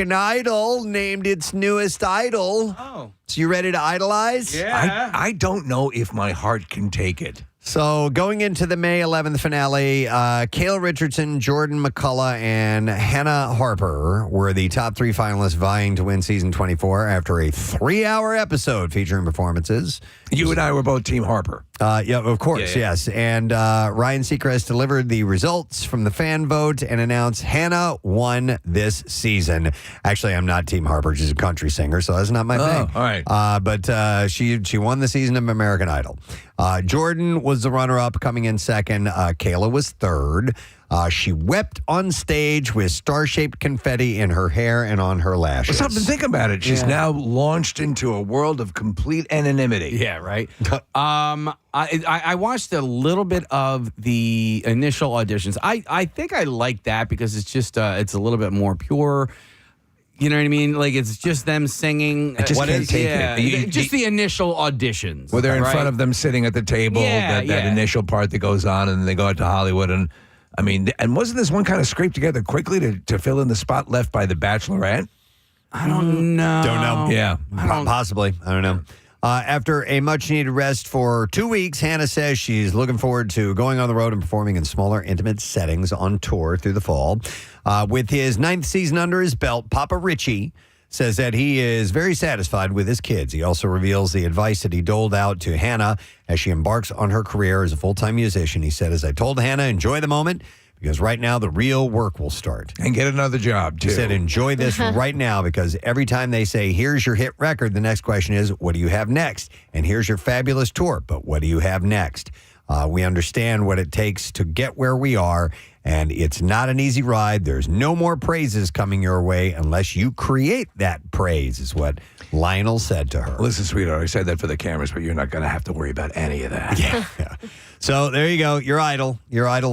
American Idol named its newest idol. Oh. So you ready to idolize? Yeah. I don't know if my heart can take it. So going into the May 11th finale, Kayla Richardson, Jordan McCullough, and Hannah Harper were the top 3 finalists vying to win season 24 after a 3-hour episode featuring performances. You and I were both Team Harper. Yeah, of course, yes. And Ryan Seacrest delivered the results from the fan vote and announced Hannah won this season. Actually, I'm not Team Harper. She's a country singer, so that's not my thing. All right. But she won the season of American Idol. Jordan was the runner-up, coming in second. Kayla was third. She wept on stage with star-shaped confetti in her hair and on her lashes. Well, something, think about it. She's now launched into a world of complete anonymity. Yeah, right. I watched a little bit of the initial auditions. I think I like that because it's just it's a little bit more pure. You know what I mean? Like, it's just them singing. I just can't take it. Just the initial auditions. Where they're in front of them sitting at the table, that initial part that goes on, and then they go out to Hollywood. And I mean, and wasn't this one kind of scraped together quickly to fill in the spot left by the Bachelorette? I don't know. Don't know. Yeah. Possibly. I don't know. After a much-needed rest for 2 weeks, Hannah says she's looking forward to going on the road and performing in smaller, intimate settings on tour through the fall. With his 9th season under his belt, Papa Richie says that he is very satisfied with his kids. He also reveals the advice that he doled out to Hannah as she embarks on her career as a full-time musician. He said, as I told Hannah, enjoy the moment, because right now the real work will start. And get another job, too. He said, enjoy this right now, because every time they say, here's your hit record, the next question is, what do you have next? And here's your fabulous tour, but what do you have next? We understand what it takes to get where we are, and it's not an easy ride. There's no more praises coming your way unless you create that praise, is what Lionel said to her. Listen, sweetheart, I said that for the cameras, but you're not going to have to worry about any of that. Yeah. So there you go. Your idol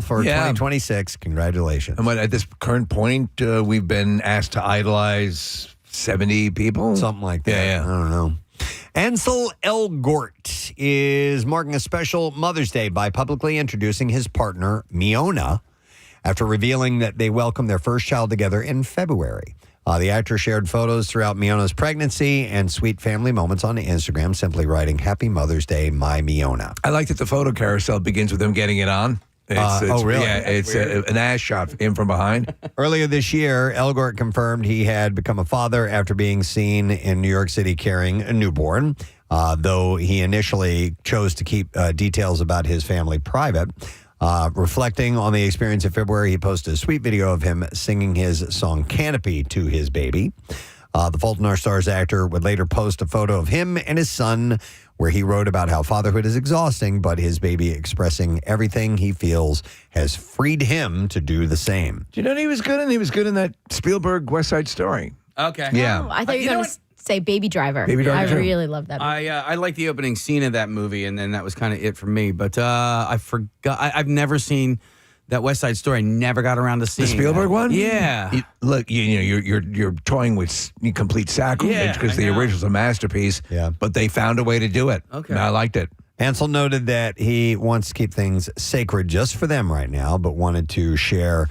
for 2026. Congratulations. And at this current point, we've been asked to idolize 70 people? Something like that. Yeah. I don't know. Ansel Elgort is marking a special Mother's Day by publicly introducing his partner, Miona, after revealing that they welcomed their first child together in February. The actor shared photos throughout Miona's pregnancy and sweet family moments on Instagram, simply writing, Happy Mother's Day, my Miona. I like that the photo carousel begins with them getting it on. Oh, really? Yeah, it's an ass shot in from behind. Earlier this year, Elgort confirmed he had become a father after being seen in New York City carrying a newborn, though he initially chose to keep details about his family private. Reflecting on the experience in February, he posted a sweet video of him singing his song Canopy to his baby. The Fault in Our Stars actor would later post a photo of him and his son, where he wrote about how fatherhood is exhausting, but his baby expressing everything he feels has freed him to do the same. Do you know what he was good in? He was good in that Spielberg West Side Story. Okay. Yeah. Oh, I thought you were going to say Baby Driver. Baby Driver, I too. really love that movie. I like the opening scene of that movie, and then that was kind of it for me. But I forgot. I've never seen that West Side Story. I never got around to seeing The Spielberg that. one? Yeah. Look, you're toying with complete sacrilege because the original's a masterpiece. Yeah. But they found a way to do it. Okay. And I liked it. Ansel noted that he wants to keep things sacred just for them right now, but wanted to share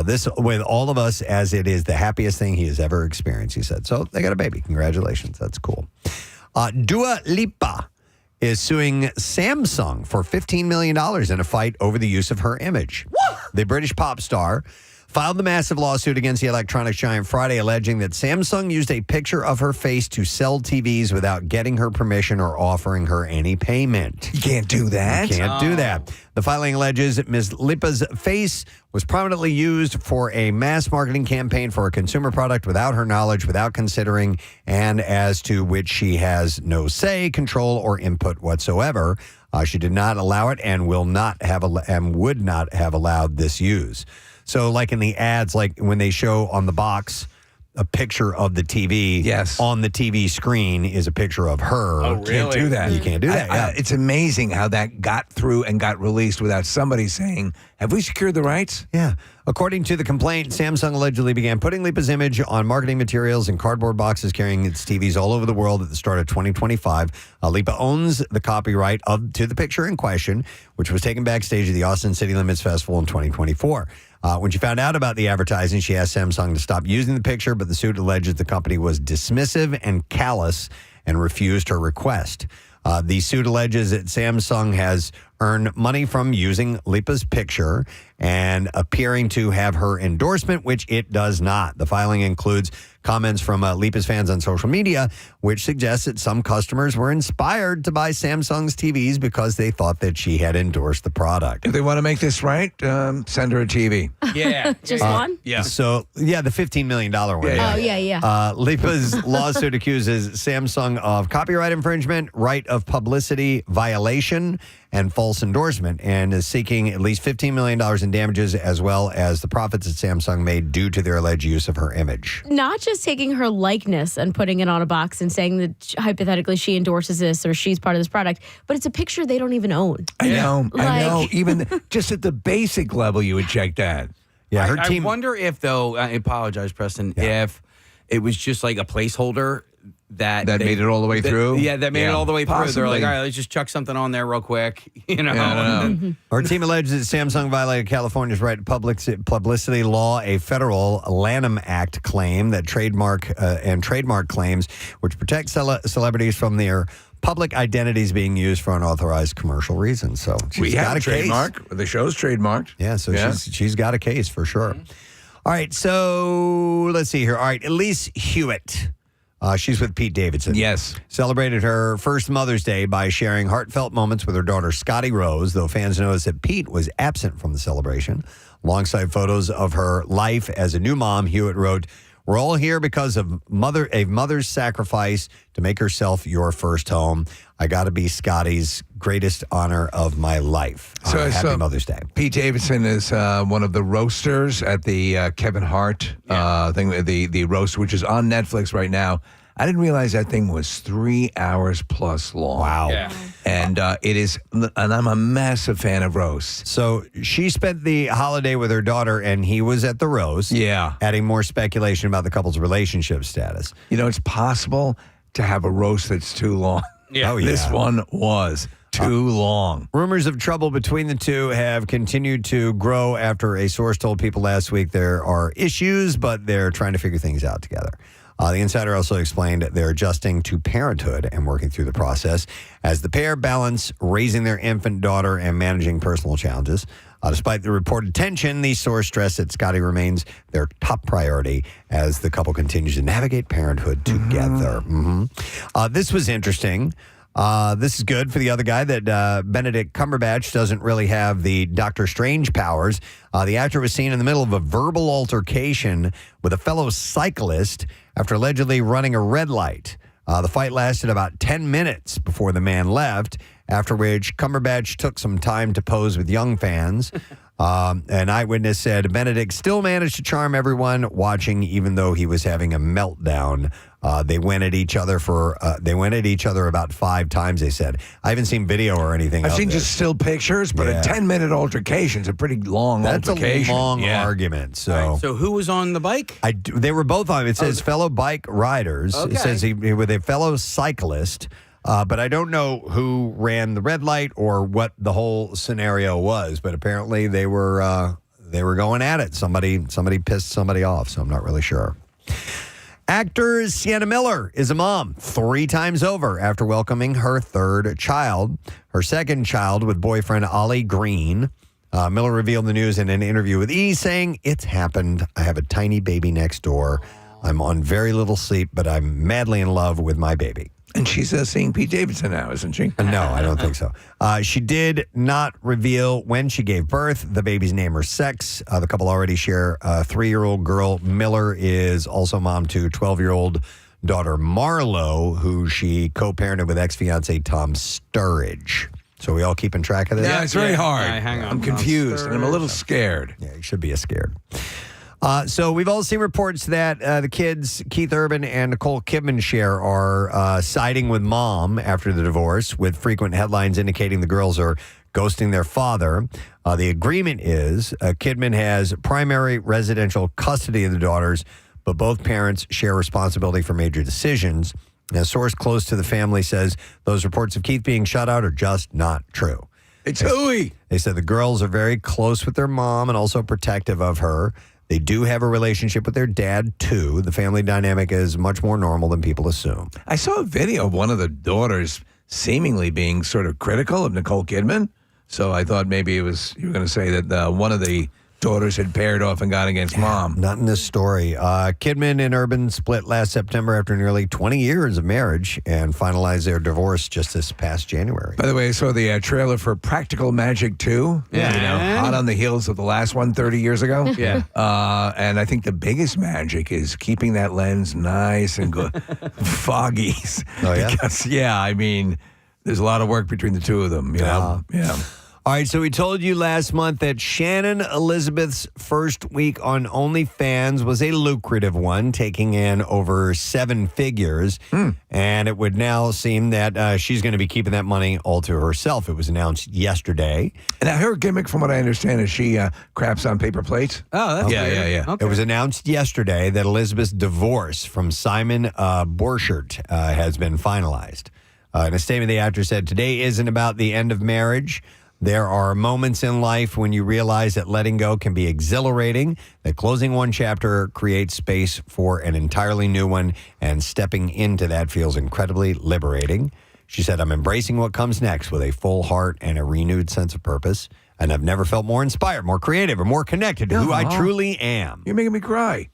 this with all of us as it is the happiest thing he has ever experienced, he said. So they got a baby. Congratulations. That's cool. Dua Lipa is suing Samsung for $15 million in a fight over the use of her image. The British pop star filed the massive lawsuit against the electronics giant Friday, alleging that Samsung used a picture of her face to sell TVs without getting her permission or offering her any payment. You can't do that. You can't do that. The filing alleges that Ms. Lipa's face was prominently used for a mass marketing campaign for a consumer product without her knowledge, without considering, and as to which she has no say, control, or input whatsoever. She did not allow it and would not have allowed this use. So like in the ads, like when they show on the box a picture of the TV, yes, on the TV screen is a picture of her. Oh, really? Can't do that. You can't do that. It's amazing how that got through and got released without somebody saying, have we secured the rights? Yeah. According to the complaint, Samsung allegedly began putting Lipa's image on marketing materials and cardboard boxes carrying its TVs all over the world at the start of 2025. Lipa owns the copyright to the picture in question, which was taken backstage at the Austin City Limits Festival in 2024. When she found out about the advertising, she asked Samsung to stop using the picture, but the suit alleges the company was dismissive and callous and refused her request. The suit alleges that Samsung has earned money from using Lipa's picture and appearing to have her endorsement, which it does not. The filing includes comments from Lipa's fans on social media, which suggests that some customers were inspired to buy Samsung's TVs because they thought that she had endorsed the product. If they want to make this right, send her a TV. Yeah. Just one? Yeah. So, the $15 million one. Oh, yeah. Lipa's lawsuit accuses Samsung of copyright infringement, right of publicity violation, and false endorsement, and is seeking at least $15 million in damages, as well as the profits that Samsung made due to their alleged use of her image. Not just taking her likeness and putting it on a box and saying that hypothetically she endorses this or she's part of this product, but it's a picture they don't even own. I know. Like- Even just at the basic level, you would check that. Yeah, her I team. wonder if, though, I apologize, Preston, if it was just like a placeholder that made it all the way through? Yeah, that made it all the way through. They're like, possibly. all right, let's just chuck something on there real quick. You know? Yeah, I don't know. And then- Our team alleges that Samsung violated California's right to publicity law, a federal Lanham Act claim that trademark claims which protect celebrities from their public identities being used for unauthorized commercial reasons. So We she's have got a a case. trademark. The show's trademarked. Yeah, so she's got a case for sure. All right, so let's see here. All right, Elise Hewitt. She's with Pete Davidson. Yes. Celebrated her first Mother's Day by sharing heartfelt moments with her daughter, Scotty Rose, though fans noticed that Pete was absent from the celebration. Alongside photos of her life as a new mom, Hewitt wrote, "We're all here because of a mother's sacrifice to make herself your first home. I got to be Scotty's greatest honor of my life." Happy Mother's Day. Pete Davidson is one of the roasters at the Kevin Hart thing, the roast, which is on Netflix right now. I didn't realize that thing was 3 hours plus long. Wow. Yeah. And it is, and I'm a massive fan of roasts. So she spent the holiday with her daughter, and he was at the roast. Yeah. Adding more speculation about the couple's relationship status. You know, it's possible to have a roast that's too long. Yeah. Oh, yeah. This one was too long. Rumors of trouble between the two have continued to grow after a source told People last week there are issues, but they're trying to figure things out together. The insider also explained they're adjusting to parenthood and working through the process as the pair balance raising their infant daughter and managing personal challenges. Despite the reported tension, the source stressed that Scotty remains their top priority as the couple continues to navigate parenthood together. This was interesting. This is good for the other guy that Benedict Cumberbatch doesn't really have the Doctor Strange powers. The actor was seen in the middle of a verbal altercation with a fellow cyclist after allegedly running a red light. The fight lasted about 10 minutes before the man left, after which Cumberbatch took some time to pose with young fans. An eyewitness said Benedict still managed to charm everyone watching, even though he was having a meltdown. They went at each other about 5 times, they said. I haven't seen video or anything. I've of seen this. just still pictures, but Yeah. a 10-minute altercation is a pretty long That's altercation. a long Yeah. argument. So. All right, so who was on the bike? They were both on. It says fellow bike riders. Okay. It says he with a fellow cyclist. But I don't know who ran the red light or what the whole scenario was. But apparently they were going at it. Somebody pissed somebody off. So I'm not really sure. Actor Sienna Miller is a mom 3 times over after welcoming her 3rd child. Her 2nd child with boyfriend Ollie Green. Miller revealed the news in an interview with E! saying, "It's happened. I have a tiny baby next door. I'm on very little sleep, but I'm madly in love with my baby." And she's seeing Pete Davidson now, isn't she? No, I don't think so. She did not reveal when she gave birth, the baby's name or sex. The couple already share a 3-year-old girl. Miller is also mom to 12-year-old daughter Marlo, who she co-parented with ex-fiance Tom Sturridge. So we all keeping track of this? Yeah, it's very hard. Hang on. I'm confused, and I'm a little scared. Yeah, you should be scared. So we've all seen reports that the kids, Keith Urban and Nicole Kidman share, are siding with mom after the divorce, with frequent headlines indicating the girls are ghosting their father. The agreement is Kidman has primary residential custody of the daughters, but both parents share responsibility for major decisions. A source close to the family says those reports of Keith being shut out are just not true. It's hooey. They said the girls are very close with their mom and also protective of her. They do have a relationship with their dad, too. The family dynamic is much more normal than people assume. I saw a video of one of the daughters seemingly being sort of critical of Nicole Kidman. So I thought maybe you were going to say that one of the daughters had paired off and gone against mom. Not in this story. Kidman and Urban split last September after nearly 20 years of marriage and finalized their divorce just this past January. By the way, I saw the trailer for Practical Magic 2. Yeah. Hot on the heels of the last one 30 years ago. Yeah. And I think the biggest magic is keeping that lens nice and foggy. Oh, yeah? Because, I mean, there's a lot of work between the two of them. You know? Yeah. All right, so we told you last month that Shannon Elizabeth's first week on OnlyFans was a lucrative one, taking in over 7 figures. And it would now seem that she's going to be keeping that money all to herself. It was announced yesterday. And her gimmick, from what I understand, is she craps on paper plates. Oh, that's weird. Yeah. Okay. It was announced yesterday that Elizabeth's divorce from Simon Borchert has been finalized. In a statement, the actor said, "Today isn't about the end of marriage. There are moments in life when you realize that letting go can be exhilarating, that closing one chapter creates space for an entirely new one, and stepping into that feels incredibly liberating." She said, "I'm embracing what comes next with a full heart and a renewed sense of purpose, and I've never felt more inspired, more creative, or more connected to who I truly am." You're making me cry.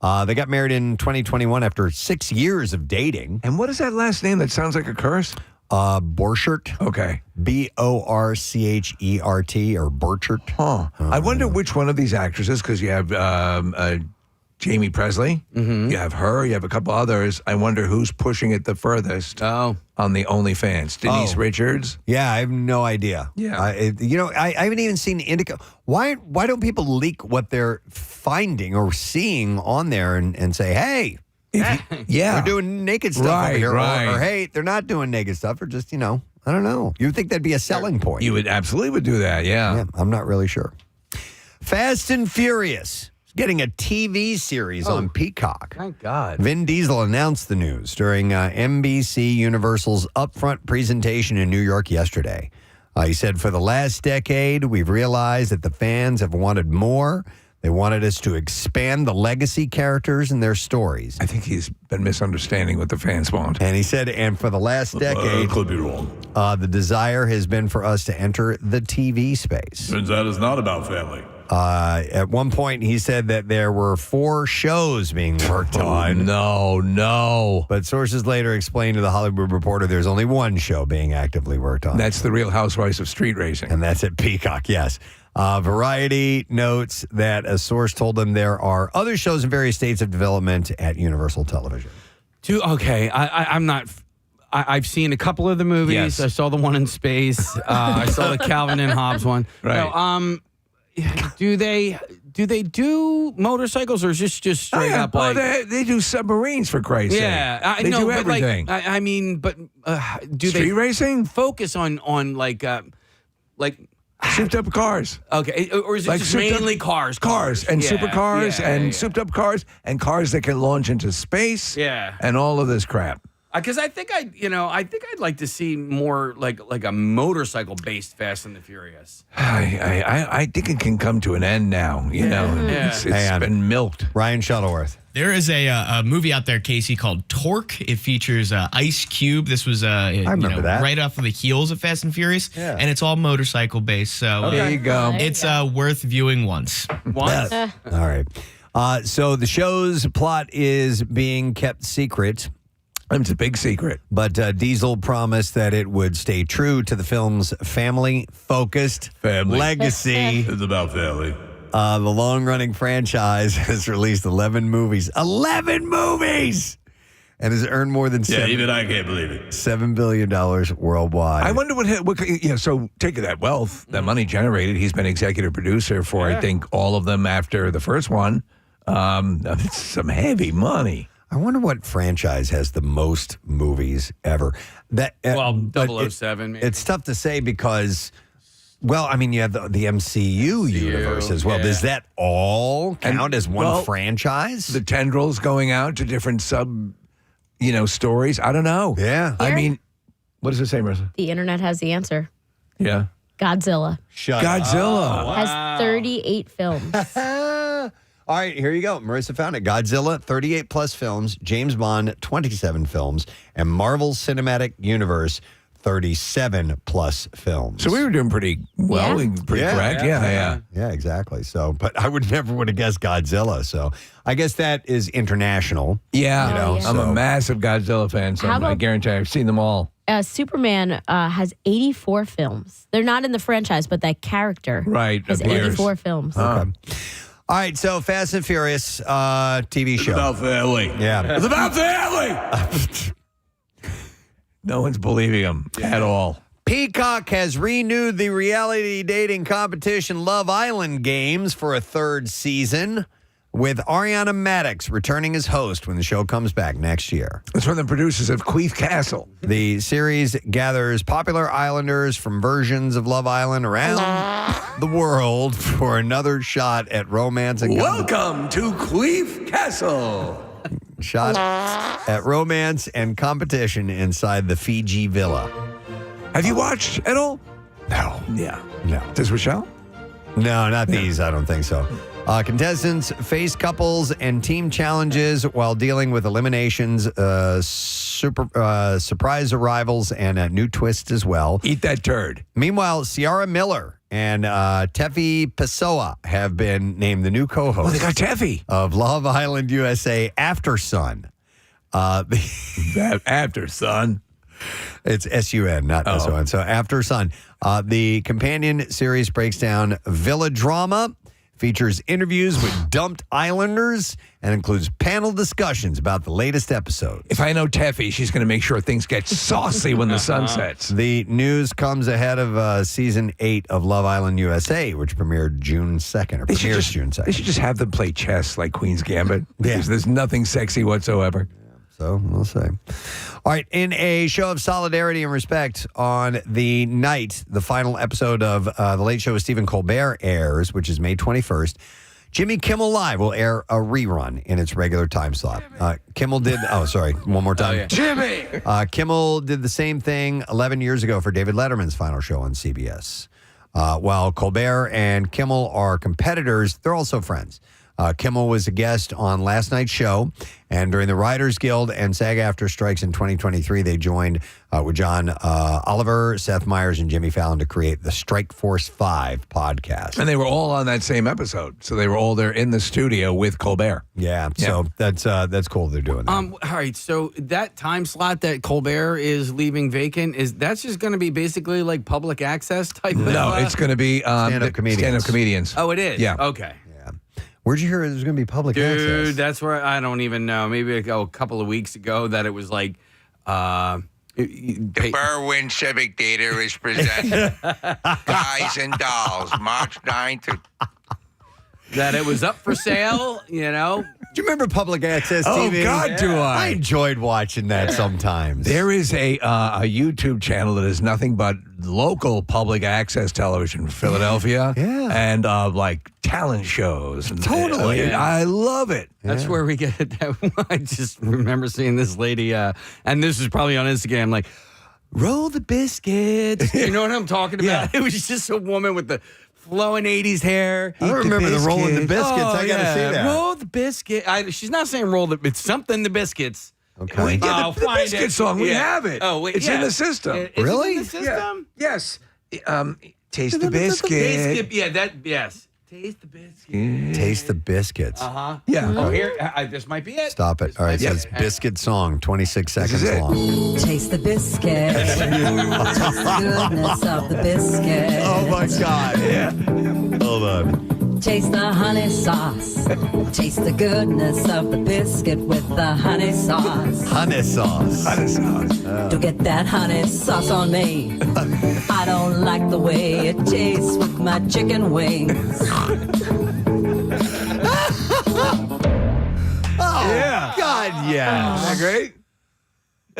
They got married in 2021 after 6 years of dating. And what is that last name that sounds like a curse? Borchert. Okay. Borchert or Borchert. Huh. I wonder which one of these actresses, because you have Jamie Presley, you have her, you have a couple others. I wonder who's pushing it the furthest on the OnlyFans. Denise Richards? Yeah, I have no idea. Yeah. I haven't even seen Indica. Why don't people leak what they're finding or seeing on there and say, hey, Yeah. we're doing naked stuff over here. Or, hey, they're not doing naked stuff. Or just, I don't know. You would think that'd be a selling point. You would absolutely would do that, yeah. I'm not really sure. Fast and Furious is getting a TV series on Peacock. Thank God. Vin Diesel announced the news during NBC Universal's upfront presentation in New York yesterday. He said, "For the last decade, we've realized that the fans have wanted more. They wanted us to expand the legacy characters and their stories." I think he's been misunderstanding what the fans want. And he said, "And for the last decade, Could be wrong. the desire has been for us to enter the TV space." Turns out it's not about family. At one point, he said that there were 4 shows being worked on. No. But sources later explained to The Hollywood Reporter there's only one show being actively worked on. That's the Real Housewives of Street Racing. And that's at Peacock, yes. Variety notes that a source told them there are other shows in various states of development at Universal Television. Okay, I'm not. I've seen a couple of the movies. Yes. I saw the one in space. I saw the Calvin and Hobbes one. Right. No, do they do motorcycles, or is this just straight up like? They do submarines, for Christ's sake. Yeah, They do but everything. Like, I mean, but do Street they racing? focus on like Souped up cars. Okay, or is it Like just souped up- mainly cars? Cars and Yeah, supercars yeah, and yeah. souped up cars and cars that can launch into space. Yeah. And all of this crap. Because I think I'd like to see more like a motorcycle based Fast and the Furious. I think it can come to an end now. You know, it's Man. been milked. Ryan Shuttleworth. There is a movie out there, Casey, called Torque. It features Ice Cube. This was remember that. right off of the heels of Fast and Furious, and it's all motorcycle based. So There you go. it's worth viewing once. Once. All right. So the show's plot is being kept secret. It's a big secret. But Diesel promised that it would stay true to the film's family-focused Family. legacy. It's about family. The long-running franchise has released 11 movies. 11 movies! And has earned more than Even I can't believe it. $7 billion worldwide. I wonder so take that wealth, that money generated. He's been executive producer for, I think, all of them after the first one. It's some heavy money. I wonder what franchise has the most movies ever. That Well, but 007 maybe. It's tough to say because Well, I mean, you have the MCU universe as well. yeah. Does that all count as one well, franchise? The tendrils going out to different stories. I don't know. Yeah. I Here? mean, what does it say, Marissa? The internet has the answer. Yeah. Godzilla Shut Godzilla. has 38 films. All right, here you go. Marissa found it. Godzilla, 38 plus films. James Bond, 27 films. And Marvel Cinematic Universe, 37 plus films. So we were doing pretty well, Yeah. pretty Yeah. correct. Yeah. Yeah, exactly. So, but I would never would have guessed Godzilla. So I guess that is international. Yeah. You know, I'm a so- massive Godzilla fan, so How I about- guarantee I've seen them all. Superman has 84 films. They're not in the franchise, but that character Right, has appears. 84 films. Okay. All right, so Fast and Furious TV show. About family. Yeah. It's about family. No one's believing him at all. Peacock has renewed the reality dating competition Love Island Games for a third season, with Ariana Madix returning as host when the show comes back next year. That's one of the producers of Queef Castle. The series gathers popular islanders from versions of Love Island around the world for another shot at romance and Welcome to Queef Castle. competition inside the Fiji villa. Have you watched at all? No. Yeah. No. Does Rochelle? No, not these. I don't think so. Contestants face couples and team challenges while dealing with eliminations, surprise arrivals, and a new twist as well. Eat that turd. Meanwhile, Ciara Miller and Tefi Pessoa have been named the new Oh, co-hosts they got Teffy. of Love Island USA After Sun. After, son. It's S-U-N, not S-O-N. So After Sun. The companion series breaks down villa drama, features interviews with dumped islanders, and includes panel discussions about the latest episode. If I know Teffy, she's going to make sure things get saucy when the sun sets. The news comes ahead of season 8 of Love Island USA, which premiered June 2nd, or premieres June 2nd. They should just have them play chess like Queen's Gambit. Yeah. Because there's nothing sexy whatsoever. So we'll see. All right. In a show of solidarity and respect, on the night the final episode of The Late Show with Stephen Colbert airs, which is May 21st, Jimmy Kimmel Live will air a rerun in its regular time slot. Kimmel did, one more time. Jimmy! Kimmel did the same thing 11 years ago for David Letterman's final show on CBS. While Colbert and Kimmel are competitors, they're also friends. Kimmel was a guest on last night's show, and during the Writers Guild and SAG-AFTRA strikes in 2023, they joined with John Oliver, Seth Meyers, and Jimmy Fallon to create the Strike Force 5 podcast. And they were all on that same episode. So they were all there in the studio with Colbert. Yeah, so that's cool they're doing that. All right, so that time slot that Colbert is leaving vacant, that's just going to be basically like public access type? No, it's going to be Stand-up comedians. Stand-up comedians. Oh, it is? Yeah. Okay. Where'd you hear there's going to be public access? Dude, that's where I don't even know. Maybe a couple of weeks ago that it was like. The Berwyn Civic Theater is presenting Guys and Dolls, March 9th to that it was up for sale, Do you remember public access TV? Oh, God, do I. I enjoyed watching that sometimes. There is a YouTube channel that is nothing but local public access television in Philadelphia. Yeah. And like talent shows. And, Totally. I love it. That's where we get that. I just remember seeing this lady, and this is probably on Instagram, like, roll the biscuits. You know what I'm talking about? Yeah. It was just a woman with the flowing 80s hair. I remember the rolling the biscuits. Oh, I got to see that. Roll the biscuit. She's not saying roll the, it's something the biscuits. Okay. We get Oh, the find biscuit it. song. We Yeah. have it. Oh, wait, it's yeah. in the system. Is it Really? in the system? Yes. Taste the biscuit. Biscuit. Yeah, yes. Taste the biscuit. Taste the biscuits. Uh-huh. Yeah. Oh, here, this might be it. Stop it. All right, it says biscuit song, 26 This is seconds it. long. Taste the biscuit. Taste the goodness of the biscuit. Oh, my God. Yeah. Hold on. Taste the honey sauce. Taste the goodness of the biscuit with the honey sauce. Honey sauce. Don't get that honey sauce on me. I don't like the way it tastes with my chicken wings. Oh, God, yeah. Isn't that great?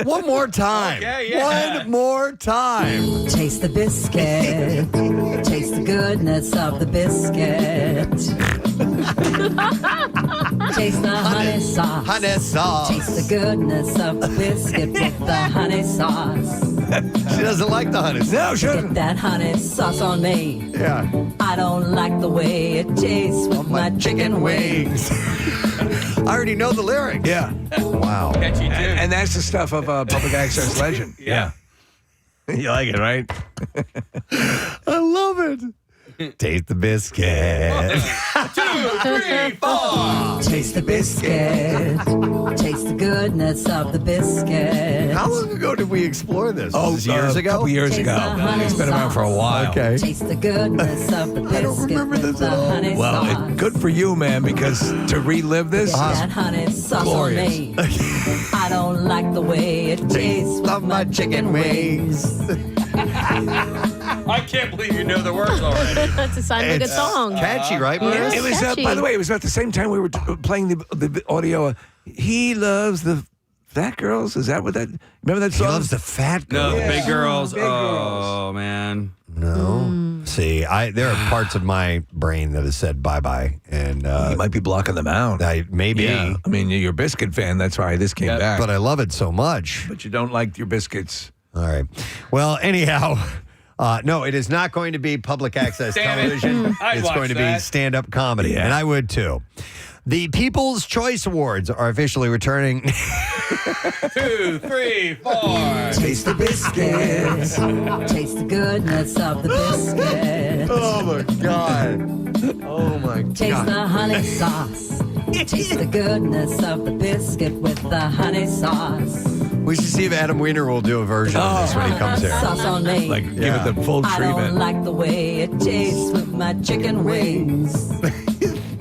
One more time. Okay, yeah. One more time. Taste the biscuit. Taste goodness of the biscuit. Taste the honey sauce. Honey sauce. Taste the goodness of the biscuit with the honey sauce. She doesn't like the honey sauce. No, she Get doesn't. that honey sauce on me. Yeah. I don't like the way it tastes with my chicken wings. I already know the lyrics. Yeah. Wow. Catchy tune. And that's the stuff of a public access legend. Yeah. You like it, right? I love it. Taste the biscuit. 2, 3, 4. Taste the biscuit. Taste the goodness of the biscuit. How long ago did we explore this? Oh, Was this years a ago? couple years Taste ago. the honey It's been around for a sauce. while. Okay. Taste the goodness of the biscuit don't remember with this the at all. honey Well, sauce. good for you, man, because to relive this, That honey sauce glorious. on me. I don't like the way it tastes with my chicken wings. I can't believe you know the words already. That's a sign of a good song. Catchy, right? Yeah. Maria? it was, Catchy. by the way, it was about the same time we were playing the audio. He loves the fat girls. Is that what that? Remember that He song? loves the fat No, girl. the big girls. Big Oh, man. No. See, there are parts of my brain that has said bye-bye. And You might be blocking them out. maybe. Yeah. I mean, you're a biscuit fan. That's why this came back. But I love it so much. But you don't like your biscuits. All right. Well, anyhow, no, it is not going to be public access Damn it. television. I'd It's watch going to be that. stand-up comedy, Yeah. and I would too. The People's Choice Awards are officially returning. 2, 3, 4. Taste the biscuit. Taste the goodness of the biscuit. Oh my God! Oh my Taste the honey sauce. Taste the goodness of the biscuit with the honey sauce. We should see if Adam Weiner will do a version of this when he comes here. Sauce on me. Like, give it the full I don't treatment. like the way it tastes with my chicken wings.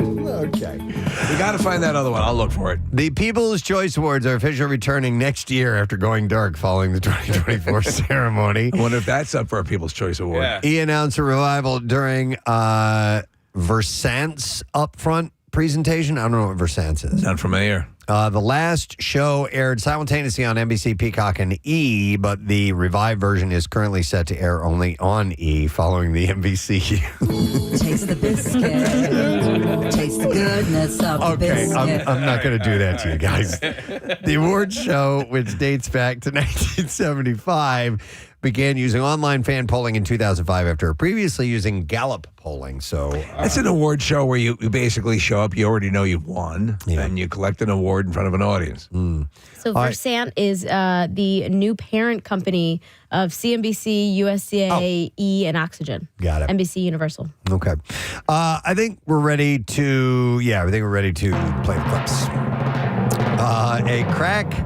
Okay. We got to find that other one. I'll look for it. The People's Choice Awards are officially returning next year after going dark following the 2024 ceremony. I wonder if that's up for a People's Choice Award. Yeah. He announced a revival during Versant's upfront presentation. I don't know what Versant's is. Not familiar. The last show aired simultaneously on NBC, Peacock, and E, but the revived version is currently set to air only on E following the NBC. Taste the biscuit. Taste the goodness of the Okay, biscuit. I'm not going to do that to you guys. The awards show, which dates back to 1975, began using online fan polling in 2005 after previously using Gallup polling. So It's an award show where you basically show up, you already know you've won, and you collect an award in front of an audience. So Versant is the new parent company of CNBC, USA, E, and Oxygen. Got it. NBC Universal. Okay. I think we're ready to, play the clips. A crack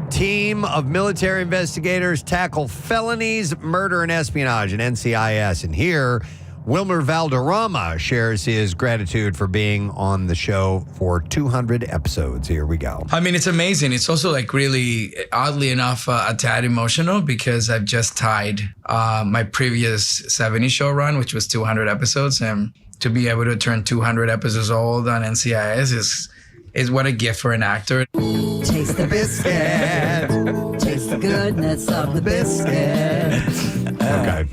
team of military investigators tackle felonies, murder, and espionage in NCIS. And here, Wilmer Valderrama shares his gratitude for being on the show for 200 episodes. Here we go. I mean, it's amazing. It's also like really, oddly enough, a tad emotional because I've just tied my previous 70 show run, which was 200 episodes. And to be able to turn 200 episodes old on NCIS is what a gift for an actor. Taste the biscuit. Taste the goodness of the biscuit. Okay.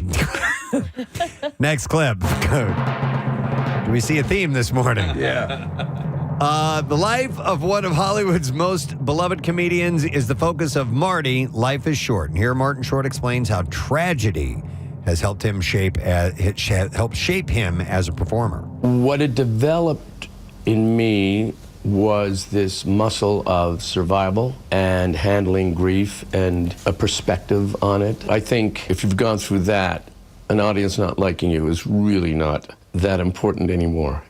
Next clip. Do we see a theme this morning? Yeah. The life of one of Hollywood's most beloved comedians is the focus of Marty, Life is Short. And here Martin Short explains how tragedy has helped him shape him as a performer. What had developed in me was this muscle of survival and handling grief and a perspective on it. I think if you've gone through that, an audience not liking you is really not that important anymore.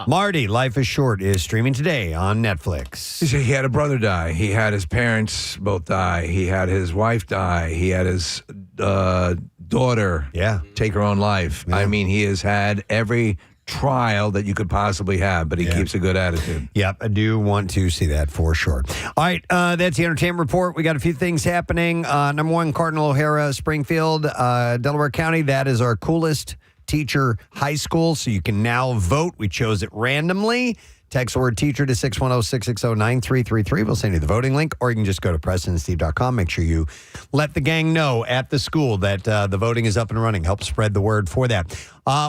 Marty, Life is Short is streaming today on Netflix. He had a brother die. He had his parents both die. He had his wife die. He had his daughter take her own life. Yeah. I mean, he has had every trial that you could possibly have, but he keeps a good attitude. Yep, I do want to see that for sure. All right, that's the entertainment report. We got a few things happening. Number one, Cardinal O'Hara, Springfield, Delaware County. That is our coolest teacher high school, so you can now vote. We chose it randomly Text the word teacher to 610-660-9333. We'll send you the voting link, or you can just go to PrestonandSteve.com. Make sure you let the gang know at the school that the voting is up and running. Help spread the word for that.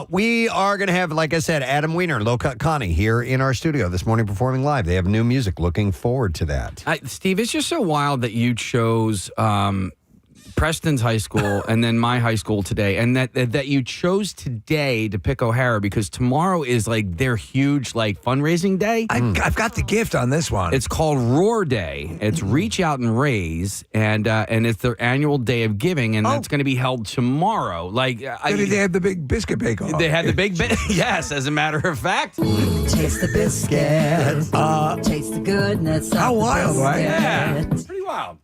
We are going to have, like I said, Adam Weiner and Cut Connie here in our studio this morning performing live. They have new music. Looking forward to that. Steve, it's just so wild that you chose Preston's high school and then my high school today, and that you chose today to pick O'Hara because tomorrow is like their huge like fundraising day. I've got the gift on this one. It's called Roar Day. It's Reach Out and Raise, and it's their annual day of giving, and that's going to be held tomorrow. Like they had the big biscuit bake-off. They had the big yes, as a matter of fact. Taste the biscuit. Taste the goodness. How wild, right? Yeah, it's pretty wild.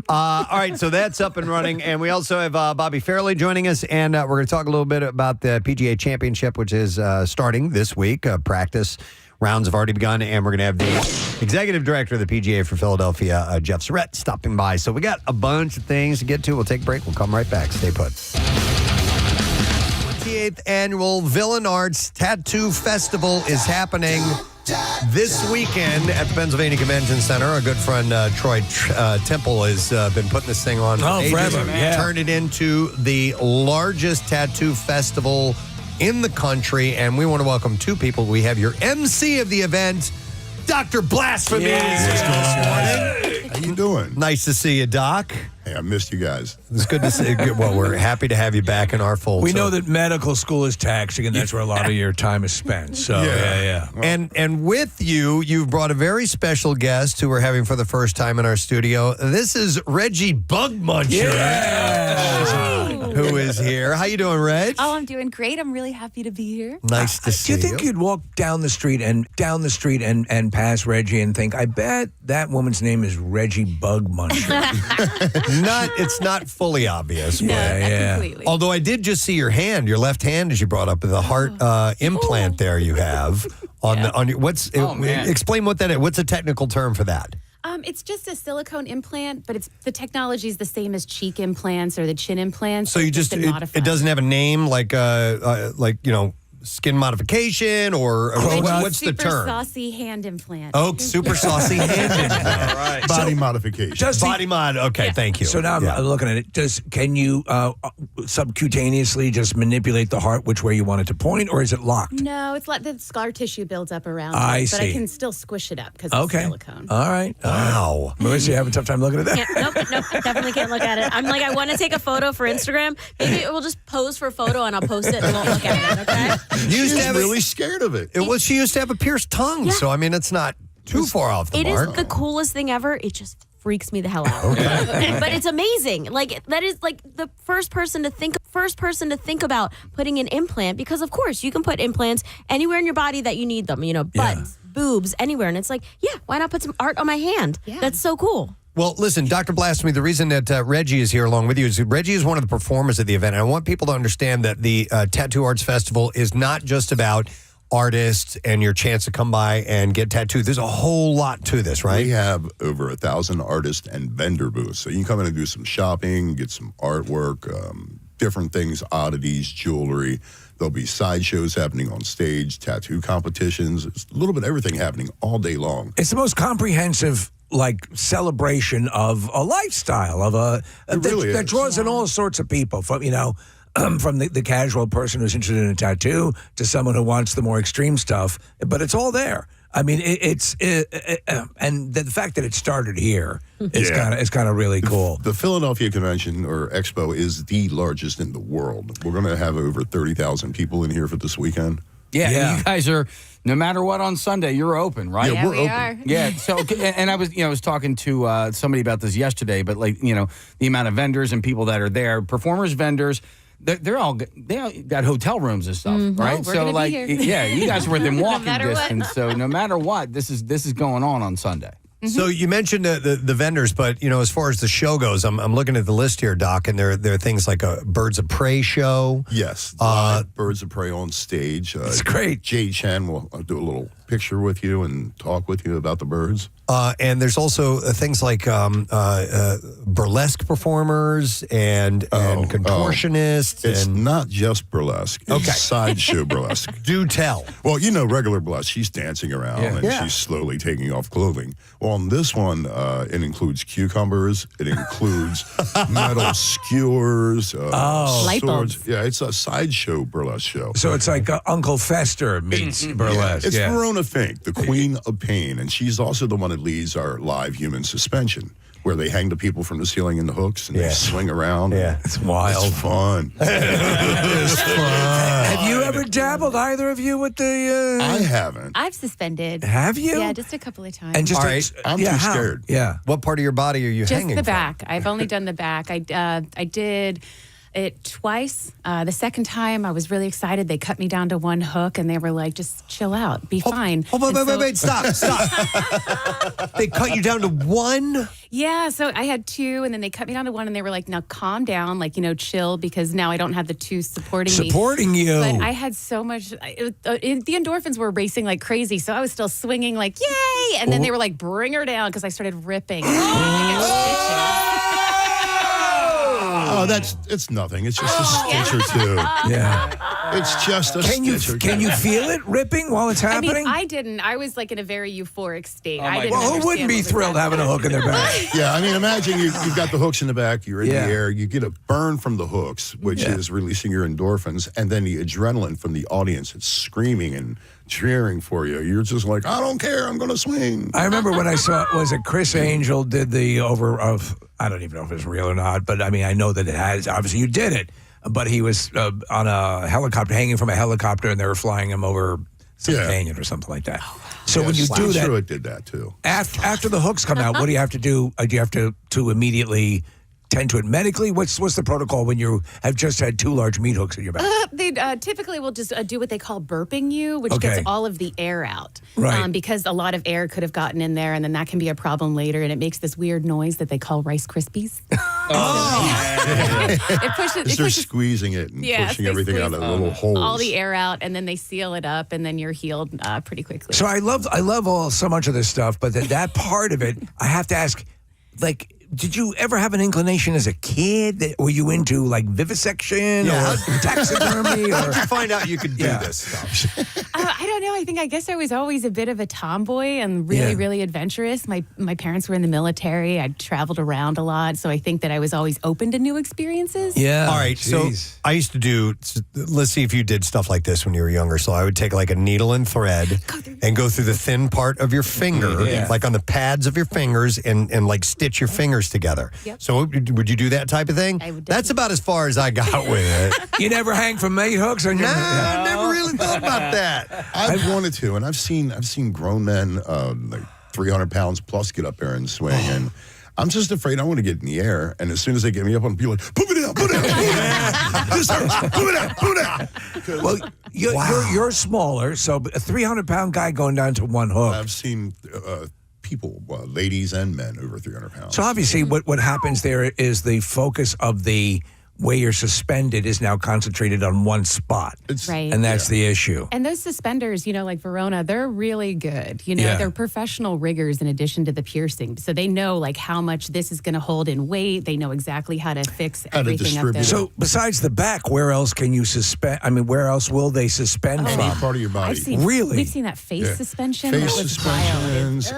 All right, so that's up and running, and we also have Bobby Farrelly joining us, and we're going to talk a little bit about the PGA Championship, which is starting this week. Practice rounds have already begun, and we're going to have the executive director of the PGA for Philadelphia, Geoff Surrette, stopping by. So we got a bunch of things to get to. We'll take a break. We'll come right back. Stay put. 28th Annual Villain Arts Tattoo Festival is happening this weekend at the Pennsylvania Convention Center. Our good friend Troy Temple has been putting this thing on for ages. Forever. Yeah. Turned it into the largest tattoo festival in the country, and we want to welcome two people. We have your MC of the event, Dr. Blasphemy. What's going on, guys? How you doing? Nice to see you, Doc. Hey, I missed you guys. It's good to see you. Well, we're happy to have you back in our fold. We know that medical school is taxing, and that's where a lot of your time is spent. So, yeah. And with you, you've brought a very special guest who we're having for the first time in our studio. This is Reggie Bugmuncher. Who is here. How you doing, Reg? Oh, I'm doing great. I'm really happy to be here. Nice to see you. Do you think you'd walk down the street and pass Reggie and think, I bet that woman's name is Reggie Bugmuncher? It's not fully obvious. No, but, completely. Although I did just see your hand, your left hand, as you brought up, the heart implant there you have on your. Explain what that is. What's a technical term for that? It's just a silicone implant, but the technology is the same as cheek implants or the chin implants. So you just it doesn't have a name like skin modification or what's the term? Super saucy hand implant. Oh, super saucy hand implant. All right. Body modification. Body mod. Okay, thank you. So now I'm looking at it. Can you subcutaneously just manipulate the heart which way you want it to point, or is it locked? No, it's like the scar tissue builds up around I it, but I see. can still squish it up because it's silicone. All right. Wow. Melissa, you having a tough time looking at that? Nope, definitely can't look at it. I'm like, I want to take a photo for Instagram. Maybe we'll just pose for a photo and I'll post it and won't look at it, okay? She's really scared of it. She used to have a pierced tongue, so I mean, it's not too far off the mark. It is the coolest thing ever. It just freaks me the hell out. But it's amazing. Like that is like the first person to think about putting an implant, because of course you can put implants anywhere in your body that you need them. Butts, boobs, anywhere, and it's like, why not put some art on my hand? Yeah. That's so cool. Well, listen, Dr. Blasphemy, the reason that Reggie is here along with you is Reggie is one of the performers at the event. And I want people to understand that the Tattoo Arts Festival is not just about artists and your chance to come by and get tattooed. There's a whole lot to this, right? We have over 1,000 artist and vendor booths. So you can come in and do some shopping, get some artwork, different things, oddities, jewelry. There'll be sideshows happening on stage, tattoo competitions. It's a little bit of everything happening all day long. It's the most comprehensive celebration of a lifestyle that draws in all sorts of people from from the casual person who's interested in a tattoo to someone who wants the more extreme stuff, but it's all there. I mean, and the fact that it started here is kind of really cool. The Philadelphia Convention or Expo is the largest in the world. We're going to have over 30,000 people in here for this weekend. Yeah. You guys are, no matter what on Sunday, you're open, right? Yeah, we're open. Are. Yeah. So, and I was talking to somebody about this yesterday, but the amount of vendors and people that are there, performers, vendors, they all got hotel rooms and stuff, right? We're gonna be here. You guys are within walking matter what. distance. So no matter what, this is going on Sunday. So you mentioned the vendors, but as far as the show goes, I'm looking at the list here, Doc, and there are things like a Birds of Prey show. Yes, live Birds of Prey on stage. It's great. Jay Chen will do a little picture with you and talk with you about the birds. And there's also things like burlesque performers and contortionists. It's and not just burlesque. It's sideshow burlesque. Do tell. Well, regular burlesque, she's dancing around and she's slowly taking off clothing. Well, on this one, it includes cucumbers. It includes metal skewers. Light swords. bulbs. Yeah, it's a sideshow burlesque show. So it's like Uncle Fester meets burlesque. It's Verona Fink, the Queen of Pain, and she's also the one that leads our live human suspension, where they hang the people from the ceiling in the hooks and they swing around. Yeah, it's wild. It's fun. It's fun. Have you ever dabbled, either of you, with the? I haven't. I've suspended. Have you? Yeah, just a couple of times. And just All right. I'm too scared. Yeah. What part of your body are you just hanging the from? back. I've only done the back. I did it twice. The second time, I was really excited. They cut me down to one hook, and they were like, "Just chill out, be fine." Wait, stop. They cut you down to one? Yeah, so I had two, and then they cut me down to one, and they were like, "Now calm down, chill, because now I don't have the two supporting me." Supporting you. But I had so much. The endorphins were racing like crazy, so I was still swinging like, "Yay!" And then they were like, "Bring her down," because I started ripping. Oh, it's nothing. It's just a stitch or two. Yeah. It's just a stitch or two. Can you feel it ripping while it's happening? I didn't. I was like in a very euphoric state. Oh, my I didn't Well, who understand wouldn't be what was thrilled having a hook in their back? Yeah, I mean, imagine you've got the hooks in the back, you're in the air, you get a burn from the hooks, which is releasing your endorphins, and then the adrenaline from the audience. It's screaming and cheering for you. You're just like, I don't care, I'm going to swing. I remember when I saw, Chris Angel did the I don't even know if it's real or not, but I mean, I know that it has. Obviously, you did it. But he was on a helicopter, hanging from a helicopter, and they were flying him over some canyon or something like that. So when you do that, Surrette did that too. After the hooks come out, what do you have to do? Do you have to immediately tend to it medically? What's the protocol when you have just had two large meat hooks in your back? They typically will just do what they call burping you, which gets all of the air out. Right. Because a lot of air could have gotten in there, and then that can be a problem later, and it makes this weird noise that they call Rice Krispies. It pushes. They're squeezing it and pushing everything out of the little holes. All the air out, and then they seal it up, and then you're healed pretty quickly. So I love so much of this stuff, but that part of it, I have to ask, did you ever have an inclination as a kid? Were you into vivisection or taxidermy? Or How'd you find out you could do this stuff? I don't know. I guess I was always a bit of a tomboy and really, really adventurous. My parents were in the military. I traveled around a lot, so I think that I was always open to new experiences. Yeah. All right. Jeez. So I used to do, let's see if you did stuff like this when you were younger. So I would take a needle and thread and go through the thin part of your finger, like on the pads of your fingers, and stitch your fingers together. Yep. So would you do that type of thing? I would That's about as far as I got with it. You never hang from meat hooks on your... I never really thought about that. I've wanted to, and I've seen grown men, 300 pounds plus, get up there and swing, and I'm just afraid I want to get in the air, and as soon as they get me up, I'm be like, put it out, this hurts, put it out. Well, you're smaller, so a 300-pound guy going down to one hook. I've seen people, ladies and men, over 300 pounds. So obviously what happens there is the focus of the way you're suspended is now concentrated on one spot. Right. And that's the issue. And those suspenders, like Verona, they're really good. They're professional riggers in addition to the piercing. So they know how much this is going to hold in weight. They know exactly how to fix everything up there. So besides the back, where else can you suspend? I mean, where else will they suspend from? Any part of your body. Really? We've seen that face suspension. Face that was suspensions,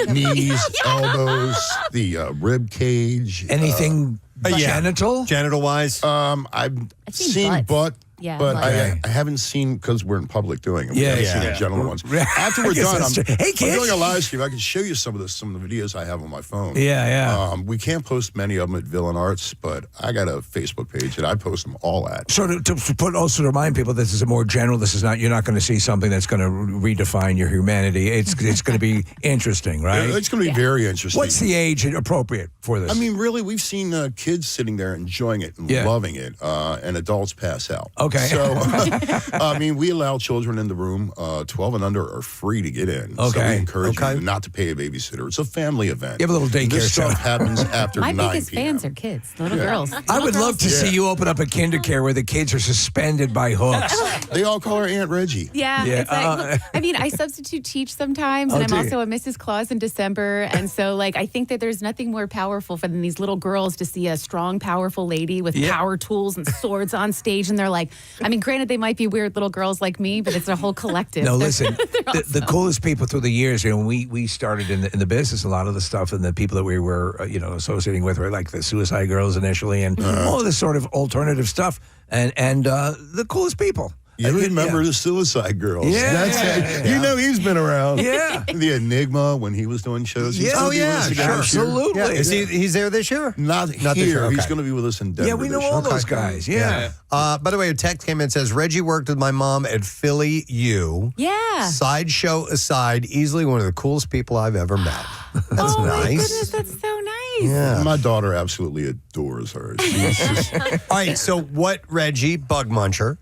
knees, elbows, the rib cage. Anything genital? Genital-wise? I've seen butts. butt. Yeah, but butt. I haven't seen, because we're in public doing it. Yeah, I haven't yeah. seen the gentleman ones. Yeah. After I we're guess done, that's true. Hey, I'm kids. doing a live stream. I can show you some of the videos I have on my phone. Yeah. We can't post many of them at Villain Arts, but I got a Facebook page that I post them all at. So to remind people, this is a more general. This is not. You're not going to see something that's going to redefine your humanity. It's going to be interesting, right? It's going to be very interesting. What's the age appropriate for this? I mean, really, we've seen kids sitting there enjoying it and loving it, and adults pass out. Okay. So, I mean, we allow children in the room. 12 and under are free to get in. So Okay. we encourage you not to pay a babysitter. It's a family event. You have a little daycare This stuff center. happens after My 9 biggest p.m. fans are kids, little girls. I would love to see you open up a kindercare where the kids are suspended by hooks. They all call her Aunt Reggie. Yeah. Yeah, It's like, I mean, I substitute teach sometimes, and I'm do you? also a Mrs. Claus in December. And so, like, I think that there's nothing more powerful for than these little girls to see a strong, powerful lady with power tools and swords on stage. And they're like, I mean, granted, they might be weird little girls like me, but it's a whole collective. No, They're- listen, the coolest people through the years, when we started in the business, a lot of the stuff and the people that we were, associating with were like the Suicide Girls initially and all this sort of alternative stuff and the coolest people. You remember the Suicide Girls? Yeah. You know he's been around. Yeah. The Enigma when he was doing shows. He's gonna be with us again this year. absolutely. Yeah. He's there this year? Not this here. year, He's okay. going to be with us in Denver. Yeah, we know this all year. those guys. Yeah. By the way, a text came in and says, Reggie worked with my mom at Philly U. Yeah. Sideshow aside, easily one of the coolest people I've ever met. That's Oh, my nice. goodness, that's so nice. Yeah. My daughter absolutely adores her. She's just, All right. So, what, Reggie, Bug Muncher?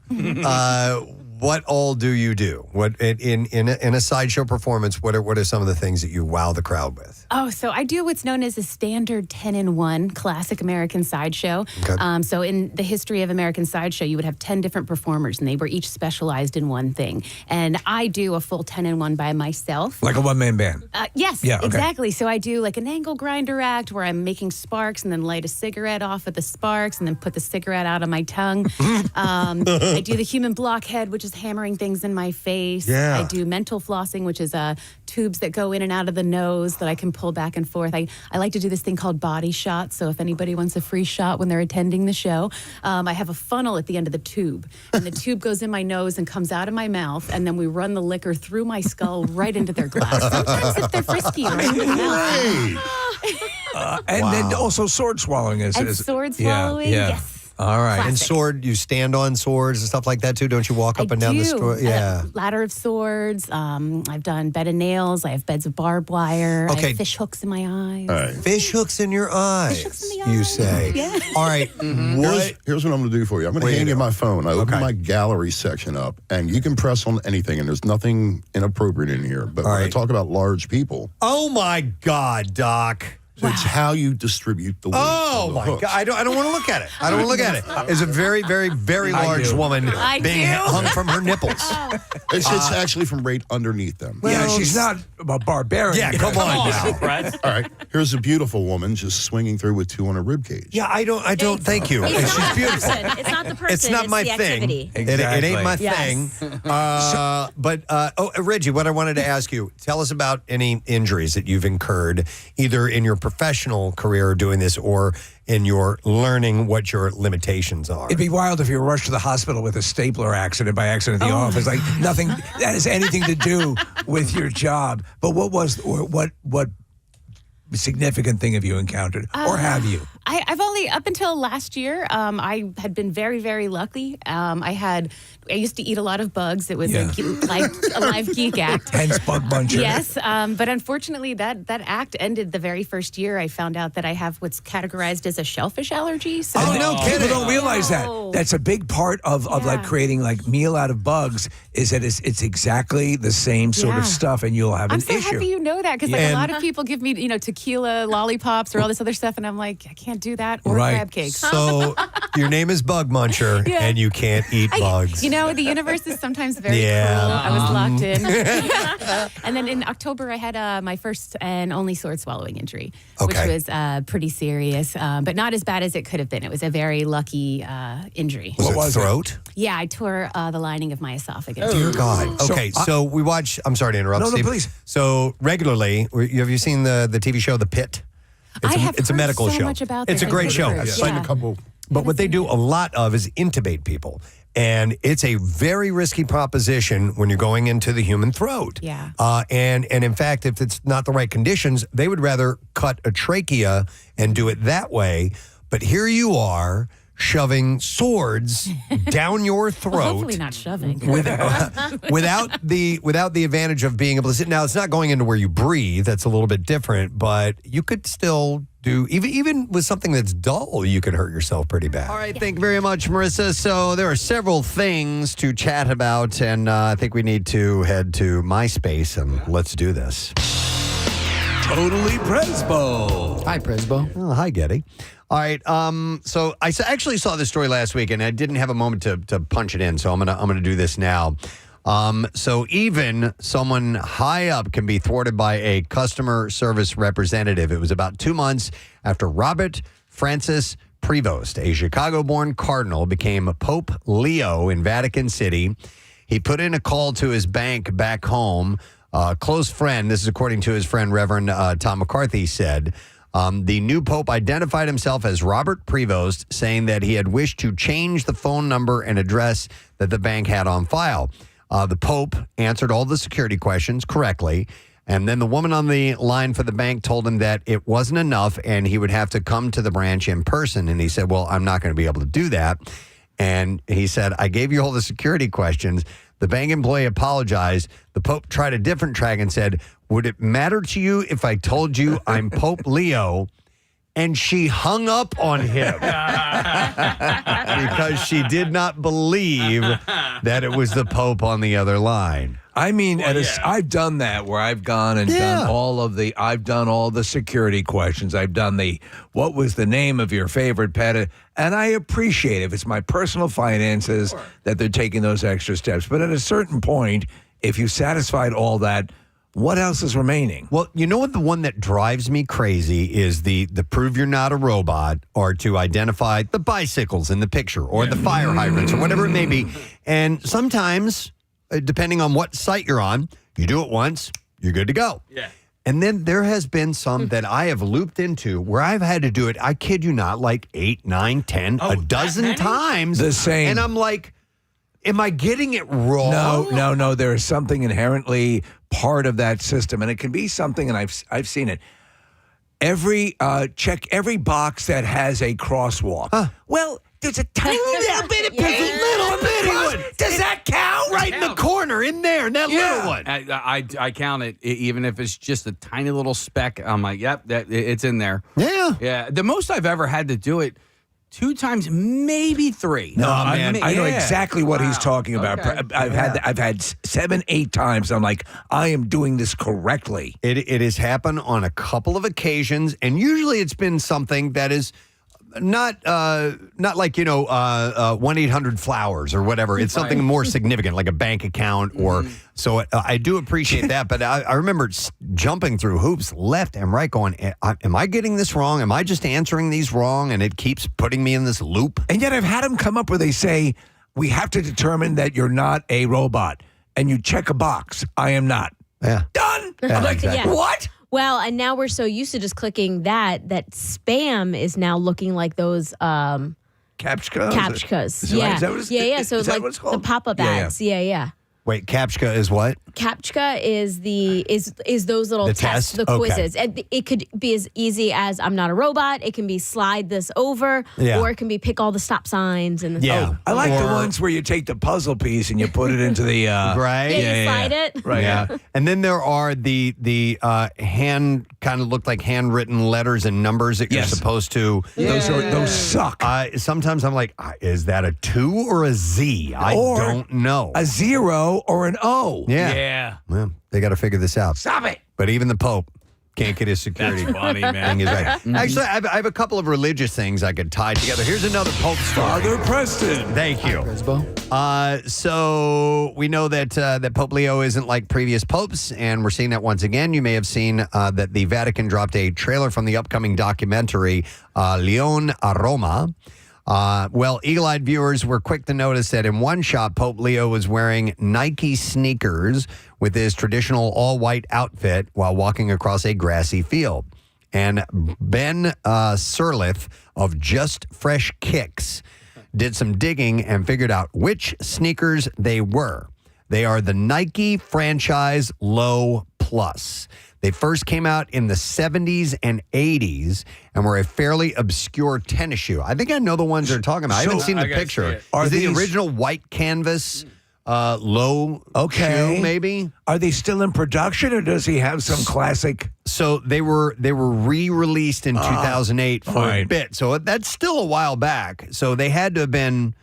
What all do you do? What in a sideshow performance? What are some of the things that you wow the crowd with? Oh, so I do what's known as a standard 10-in-1 classic American sideshow. Okay. So in the history of American sideshow, you would have 10 different performers, and they were each specialized in one thing. And I do a full 10-in-1 by myself. Like a one-man band. Yes, Yeah, okay. exactly. So I do like an angle grinder act where I'm making sparks and then light a cigarette off with the sparks and then put the cigarette out on my tongue. I do the human blockhead, which is hammering things in my face. Yeah. I do mental flossing, which is tubes that go in and out of the nose that I can pull back and forth. I like to do this thing called body shots. So if anybody wants a free shot when they're attending the show, I have a funnel at the end of the tube. And the tube goes in my nose and comes out of my mouth. And then we run the liquor through my skull right into their glass. Sometimes if they're frisky, right in the mouth. And then also sword swallowing is And is- sword yeah, swallowing, yeah. yes. All right. Classic. And sword, you stand on swords and stuff like that too. Don't you walk up and down the store? Yeah. Ladder of swords. I've done bed of nails. I have beds of barbed wire. I Okay. have fish hooks in my eyes. all right. Fish hooks in your eyes. hooks in the You eyes. say. Yeah. All right. What? Here's what I'm going to do for you. I'm going What to do you hand you do? my phone. I open Okay. my gallery section up, and you can press on anything, and there's nothing inappropriate in here. But when I right. talk about large people, Oh my God, Doc. it's how you distribute the weight. Oh of the my hooks. God! I don't want to look at it. I don't want to look at it. It's a very, very, very large do. woman I being do. hung from her nipples. It's actually from right underneath them. Yeah, she's not a barbarian. Yeah, come on now. All right. Here's a beautiful woman just swinging through with two on a rib cage. Yeah, I don't. Thank you. It's She's not the beautiful. person. It's not the person. It's not my the thing. activity. It ain't my Yes. thing. Reggie, what I wanted to ask you, tell us about any injuries that you've incurred, either in your professional career doing this or in your learning what your limitations are. It'd be wild if you were rushed to the hospital with a stapler accident by accident at the office. Like nothing that has anything to do with your job. But what significant thing have you encountered, or have you? I've only, up until last year, I had been very, very lucky. I used to eat a lot of bugs. It was Yeah. a live geek act. Hence Bug Muncher. Yes, but unfortunately, that act ended the very first year. I found out that I have what's categorized as a shellfish allergy. So Oh, no kidding. People don't realize No. that. That's a big part of like Yeah. creating like meal out of bugs is that it's exactly the same sort Yeah. of stuff and you'll have I'm an so issue. happy you know that because Yeah. a lot of people give me tequila lollipops or all this other stuff, and I'm like, I can't do that or Right. crab cakes. So your name is Bug Muncher, Yeah. and you can't eat bugs. The universe is sometimes very Yeah. cruel. I was locked in. And then in October, I had my first and only sword swallowing injury, Okay. which was pretty serious, but not as bad as it could have been. It was a very lucky injury. Was What it was it? throat? Yeah, I tore the lining of my esophagus. Dear God. So Okay, so we watch. I'm sorry to interrupt. No, no, Steve. please. So regularly, have you seen the TV show The Pit? I have It's a heard medical so show. much about It's a this. great I've show. heard. I've Yeah. seen a couple. But what they do a lot of is intubate people. And it's a very risky proposition when you're going into the human throat. Yeah. And in fact, if it's not the right conditions, they would rather cut a trachea and do it that way. But here you are shoving swords down your throat. Well, hopefully not shoving. Without the advantage of being able to sit. Now, it's not going into where you breathe. That's a little bit different, but you could still do, even with something that's dull, you could hurt yourself pretty bad. All right, thank you very much, Marissa. So there are several things to chat about, and I think we need to head to MySpace, and let's do this. Totally Presbo. Hi, Presbo. Oh, hi, Getty. All right. So I actually saw this story last week, and I didn't have a moment to punch it in. So I'm gonna do this now. So even someone high up can be thwarted by a customer service representative. It was about 2 months after Robert Francis Prevost, a Chicago-born cardinal, became Pope Leo in Vatican City. He put in a call to his bank back home. Close friend, this is according to his friend Reverend Tom McCarthy, said, the new pope identified himself as Robert Prevost, saying that he had wished to change the phone number and address that the bank had on file. The pope answered all the security questions correctly, and then the woman on the line for the bank told him that it wasn't enough and he would have to come to the branch in person. And he said, well, I'm not going to be able to do that. And he said, I gave you all the security questions. The bank employee apologized. The Pope tried a different track and said, would it matter to you if I told you I'm Pope Leo? And she hung up on him because she did not believe that it was the Pope on the other line. I mean, I've done that where I've gone and done I've done all the security questions. I've done what was the name of your favorite pet? And I appreciate if it's my personal finances that they're taking those extra steps. But at a certain point, if you satisfied all that, what else is remaining? Well, you know what, the one that drives me crazy is the prove you're not a robot, or to identify the bicycles in the picture or the fire hydrants or whatever it may be. And sometimes, depending on what site you're on, you do it once, you're good to go. Yeah. And then there has been some that I have looped into where I've had to do it, I kid you not, like 8, 9, 10, a dozen times. The same. And I'm like, am I getting it wrong? No. There is something inherently part of that system, and it can be something, and I've seen it. Check every box that has a crosswalk. Well, there's a tiny little bit of little bitty one. Does that count? Right in the corner, in there, in that little one. I count it, even if it's just a tiny little speck. I'm like, yep, it's in there. Yeah. The most I've ever had to do it, 2 times, maybe 3. No, man, I know exactly what he's talking about. Okay. I've had 7, 8 times. I'm like, I am doing this correctly. It has happened on a couple of occasions, and usually it's been something that is not like 1-800-Flowers or whatever. It's something more significant, like a bank account or. So I do appreciate that, but I remember jumping through hoops left and right, going, "Am I getting this wrong? Am I just answering these wrong?" And it keeps putting me in this loop. And yet I've had them come up where they say, "We have to determine that you're not a robot," and you check a box. I am not. Yeah, done. Yeah, I'm like, exactly. What? Well, and now we're so used to just clicking that spam is now looking like those Captchas. Captchas. Is that what it's, yeah. So it's like what it's called? the pop-up ads. Yeah. Wait, Captcha is what? Captcha is those little tests, the quizzes. And it could be as easy as I'm not a robot. It can be slide this over, or it can be pick all the stop signs and I like the ones where you take the puzzle piece and you put it into the right. Yeah, you slide it. Right. Yeah. And then there are the hand kind of look like handwritten letters and numbers that you're supposed to. Those suck. Sometimes I'm like, is that a 2 or a Z? I don't know. A 0 or an O. Yeah. Well, they got to figure this out. Stop it. But even the Pope can't get his security. That's funny, man. Thing right. Actually, I have a couple of religious things I could tie together. Here's another Pope story. Father Preston. Thank you. Presbo. So we know that Pope Leo isn't like previous popes, and we're seeing that once again. You may have seen that the Vatican dropped a trailer from the upcoming documentary Leon a Roma. Well, eagle-eyed viewers were quick to notice that in one shot, Pope Leo was wearing Nike sneakers with his traditional all-white outfit while walking across a grassy field. And Ben Sirleaf of Just Fresh Kicks did some digging and figured out which sneakers they were. They are the Nike franchise Low plus. They first came out in the 70s and 80s and were a fairly obscure tennis shoe. I think I know the ones they're talking about. I haven't seen the picture. Are Is it the these- original white canvas low shoe, maybe? Are they still in production, or does he have some classic? So they were re-released in 2008 for a bit. So that's still a while back. So they had to have been,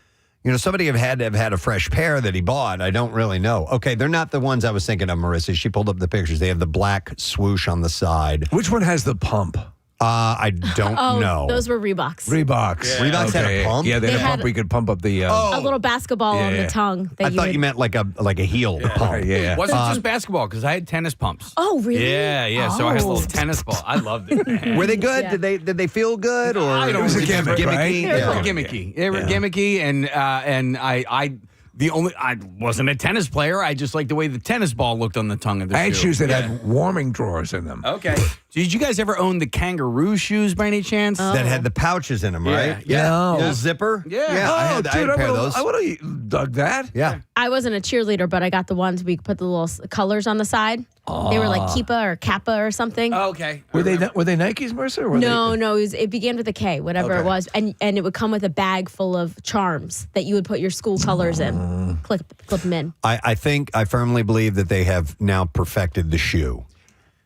somebody had to have had a fresh pair that he bought. I don't really know. Okay, they're not the ones I was thinking of, Marissa. She pulled up the pictures. They have the black swoosh on the side. Which one has the pump? I don't know. Those were Reeboks. Reeboks. Yeah. Reeboks had a pump? Yeah, they They had a had pump where you could pump up the. A little basketball on Yeah. the tongue. I That thought would- you meant like a heel pump. Yeah. Wasn't just basketball because I had tennis pumps. Oh, really? Yeah. So I had a little tennis ball. I loved it, man. Were they good? Yeah. Did they feel good or I don't was a remember. gimmick, right? They were gimmicky. They were gimmicky, and I wasn't a tennis player. I just liked the way the tennis ball looked on the tongue of the I had shoe. shoes that had warming drawers in them. Okay. Did you guys ever own the kangaroo shoes by any chance? that had the pouches in them, right? Yeah. No. Little zipper? Yeah. I had dude, a pair of those. I would have dug that. Yeah. I wasn't a cheerleader, but I got the ones we put the little colors on the side. They were like Keepa or Kappa or something. Oh, okay. Were they Nikes, Mercer? Or were No, it began with a K, whatever it was, and it would come with a bag full of charms that you would put your school colors in, clip them in. I think I firmly believe that they have now perfected the shoe.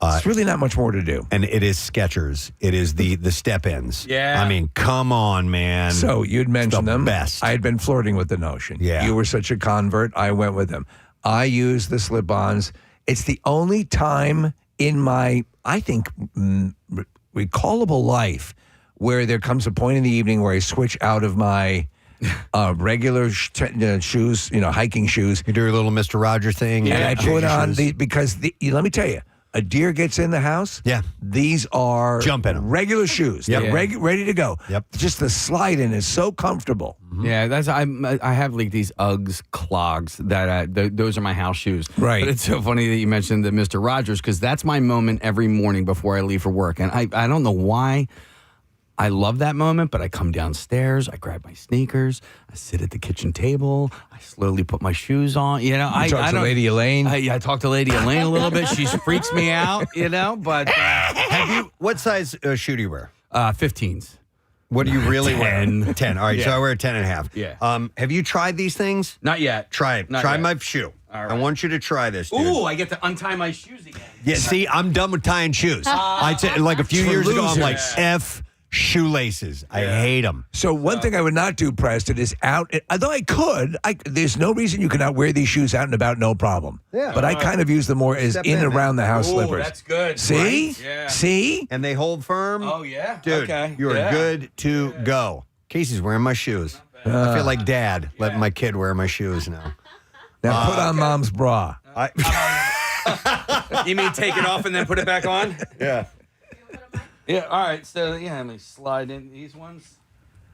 It's really not much more to do. And it is Skechers. It is the step ins. Yeah. I mean, come on, man. So you'd mentioned the them. best. I had been flirting with the notion. Yeah. You were such a convert. I went with them. I use the slip-ons. It's the only time in my, I think, recallable life where there comes a point in the evening where I switch out of my regular shoes, hiking shoes. You do your little Mr. Rogers thing. And I change put your on shoes. because let me tell you, a deer gets in the house. Yeah. These are Jump in 'em. regular shoes. Yep. They're ready to go. Yep. Just the slide in is so comfortable. Yeah, I have like these Uggs clogs that those are my house shoes. Right. But it's so funny that you mentioned the Mr. Rogers because that's my moment every morning before I leave for work, and I don't know why. I love that moment, but I come downstairs, I grab my sneakers, I sit at the kitchen table, I slowly put my shoes on. I talk to don't- Lady Elaine? I talk to Lady Elaine a little bit. She freaks me out, But Have you? What size shoe do you wear? 15s. What do you really 10. wear? 10. All right, so Yeah. I wear a 10 and a half. Yeah. Have you tried these things? Not yet. Try it. Not Try yet. my shoe. All I right. want you to try this, dude. Ooh, I get to untie my shoes again. Yeah, see, I'm done with tying shoes. I'd say like a few For years ago, I'm like, losers. F shoelaces. I hate them. So one thing I would not do, Preston, is although I could, there's no reason you cannot wear these shoes out and about, no problem. Yeah. But I kind of use them more as Step in in, and around the house Ooh, slippers. that's good. See? Right? Yeah. See? And they hold firm. Oh, yeah? Dude, Okay. you are Yeah. good to go. Casey's wearing my shoes. I feel like dad letting my kid wear my shoes now. Now put on mom's bra. You mean take it off and then put it back on? Yeah. Yeah, all right. So, let me slide in these ones.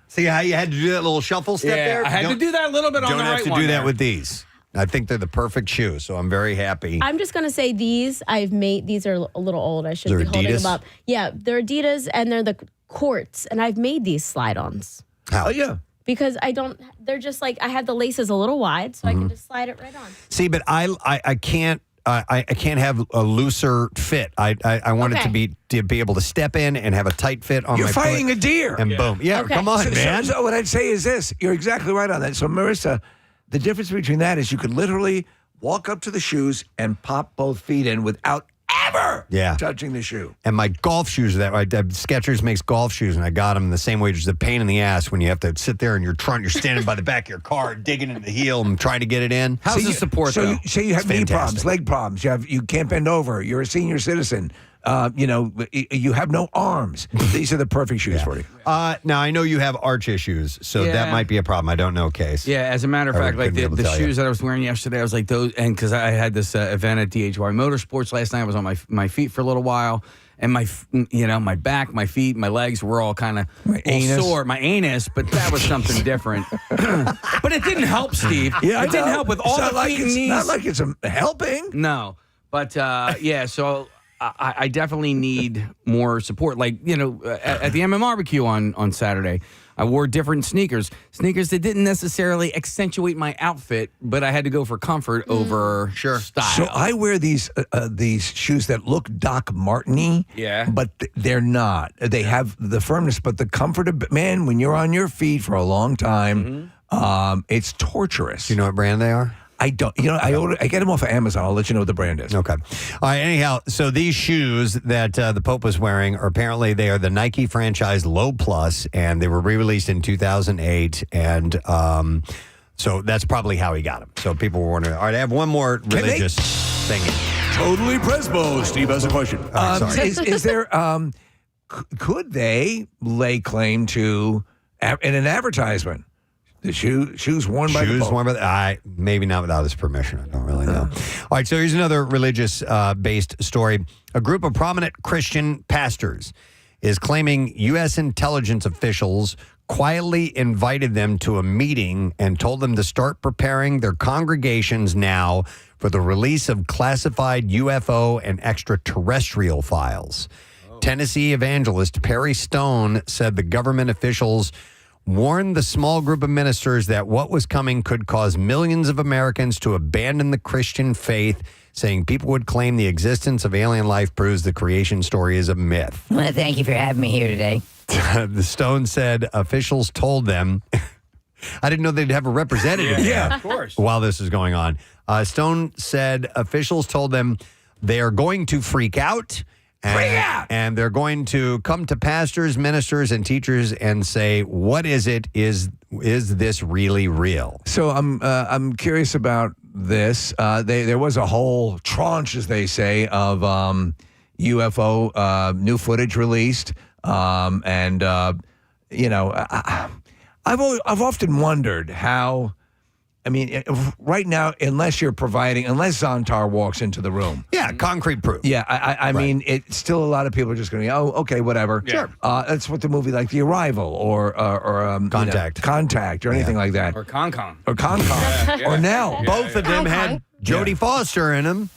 See how you had to do that little shuffle step there? I had to do that a little bit on Don't the right have to one do that there. with these. I think they're the perfect shoe, so I'm very happy. I'm just gonna say these these are a little old. I should They're be holding Adidas? them up. Yeah, they're Adidas and they're the quartz, and I've made these slide-ons How? Oh, yeah. because they're just like I have the laces a little wide, so I can just slide it right on. See, but I can't. I can't have a looser fit. I want it to be able to step in and have a tight fit on You're my fighting foot. a deer. And boom. Yeah, Okay. come on, man. So what I'd say is this. You're exactly right on that. So, Marissa, the difference between that is you could literally walk up to the shoes and pop both feet in without ever touching the shoe. And my golf shoes are that way. Skechers makes golf shoes, and I got them the same way. Just a pain in the ass when you have to sit there in your trunk. You're standing by the back of your car, digging into the heel and trying to get it in. How's the support, So though? you say you have It's knee fantastic. problems, leg problems. You can't bend over. You're a senior citizen. You have no arms. These are the perfect shoes for you. Now, I know you have arch issues, so that Yeah. might be a problem. I don't know, Case. Yeah, as a matter of I fact, like couldn't be able to the tell you. shoes that I was wearing yesterday, I was like those, and because I had this event at DHY Motorsports last night, I was on my feet for a little while, and my back, my feet, my legs were all kind of anus. sore, my anus, but that was something different. But it didn't help, Steve. Yeah, it didn't help with all the feet and it's knees. not like it's helping. No, but so I definitely need more support. Like, at the MM barbecue on Saturday, I wore different sneakers that didn't necessarily accentuate my outfit, but I had to go for comfort over style. So I wear these shoes that look Doc Marteny, but they're not. They have the firmness, but the comfort of, man, when you're on your feet for a long time, it's torturous. Do you know what brand they are? I don't. I get them off of Amazon. I'll let you know what the brand is. Okay. All right. Anyhow, so these shoes that the Pope was wearing are apparently they are the Nike franchise Low Plus, and they were re-released in 2008, and so that's probably how he got them. So people were wondering. All right, I have one more religious thing. Totally Presbo. Steve has a question. Sorry. Is there? Could they lay claim to in an advertisement? The shoes worn by the Pope. Worn by maybe not without his permission. I don't really know. All right, so here's another religious-based story. A group of prominent Christian pastors is claiming U.S. intelligence officials quietly invited them to a meeting and told them to start preparing their congregations now for the release of classified UFO and extraterrestrial files. Tennessee evangelist Perry Stone said the government officials warned the small group of ministers that what was coming could cause millions of Americans to abandon the Christian faith, saying people would claim the existence of alien life proves the creation story is a myth. I want to thank you for having me here today. The Stone said officials told them, I didn't know they'd have a representative. Yeah, of course. While this is going on. Stone said officials told them they are going to freak out. And they're going to come to pastors, ministers, and teachers and say, "What is it? Is this really real?" So I'm curious about this. There was a whole tranche, as they say, of UFO new footage released, and I've often wondered how. I mean, right now, unless Zontar walks into the room. Yeah, concrete proof. Yeah, I mean, it's still a lot of people are just going to go, oh, okay, whatever. Sure. That's what the movie like The Arrival or Contact or anything like that. Or Con-Con. Or Con-Con. Or Nell. Both of them had Jodie Foster in them.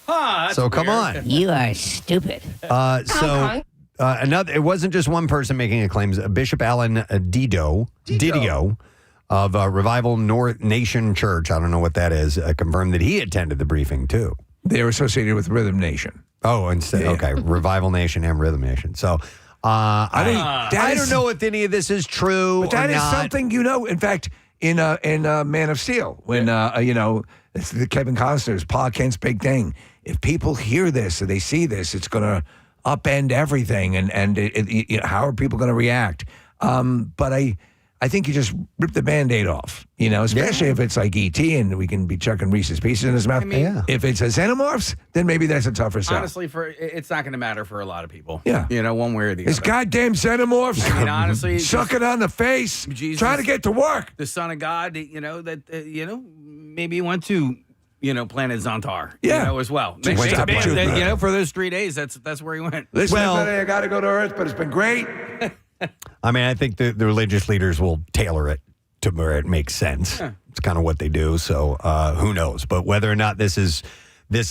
So come on. You are stupid. It wasn't just one person making a claim. Bishop Alan Didio of Revival North Nation Church, I don't know what that is, confirmed that he attended the briefing too. They were associated with Rhythm Nation. Oh, okay, Revival Nation and Rhythm Nation. So I don't know if any of this is true. But that or is not. something in fact, in Man of Steel, when it's the Kevin Costner's Pa Kent's big thing. If people hear this or they see this, it's going to upend everything, and how are people going to react? But I think you just rip the Band-Aid off, especially if it's like E.T. and we can be chucking Reese's Pieces in his mouth. If it's a Xenomorphs, then maybe that's a tougher sell. Honestly, it's not going to matter for a lot of people. Yeah. One way or the It's other. goddamn Xenomorphs. I mean, honestly. Sucking on the face, Jesus, trying to get to work. The Son of God, maybe he went to, planet Zontar, as well. Maybe, for those 3 days, that's where he went. Listen, I got to go to Earth, but it's been great. I mean, I think the religious leaders will tailor it to where it makes sense. Yeah. It's kind of what they do. So who knows? But whether or not this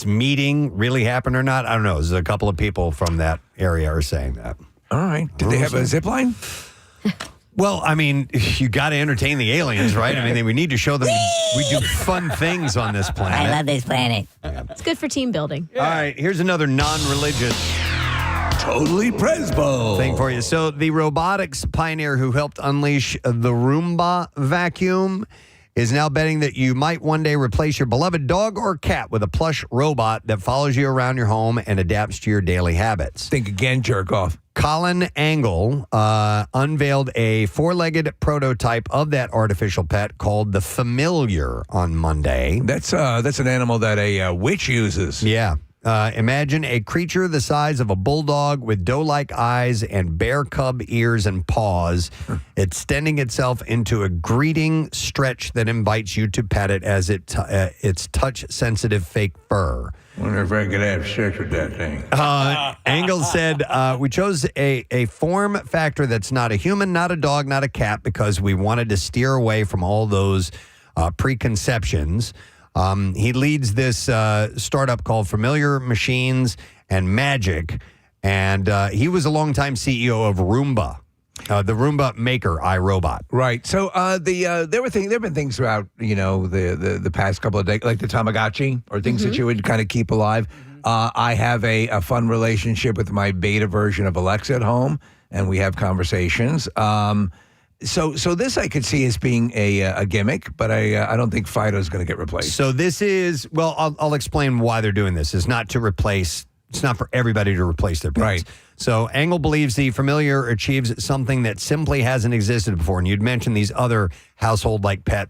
meeting really happened or not, I don't know. There's a couple of people from that area are saying that. All right. Did they have a zip line? Well, I mean, you got to entertain the aliens, right? I mean, we need to show them we do fun things on this planet. I love this planet. It's good for team building. All right. Here's another non-religious Totally Presbo thing for you. So the robotics pioneer who helped unleash the Roomba vacuum is now betting that you might one day replace your beloved dog or cat with a plush robot that follows you around your home and adapts to your daily habits. Think again, jerk off. Colin Angle unveiled a four-legged prototype of that artificial pet called the Familiar on Monday. That's an animal that a witch uses. Yeah. Imagine a creature the size of a bulldog with doe-like eyes and bear cub ears and paws, extending itself into a greeting stretch that invites you to pet it as its touch-sensitive fake fur. Wonder if I could have sex with that thing. Angle said, we chose a form factor that's not a human, not a dog, not a cat, because we wanted to steer away from all those preconceptions. He leads this startup called Familiar Machines and Magic, and he was a longtime CEO of Roomba. The Roomba maker, iRobot. Right. So there have been things throughout the past couple of days, like the Tamagotchi or things that you would kind of keep alive. I have a fun relationship with my beta version of Alexa at home, and we have conversations. So this I could see as being a gimmick, but I don't think Fido's going to get replaced. So this is, I'll explain why they're doing this. It's not to replace, it's not for everybody to replace their pets. Right. So Engel believes the familiar achieves something that simply hasn't existed before. And you'd mentioned these other household-like pet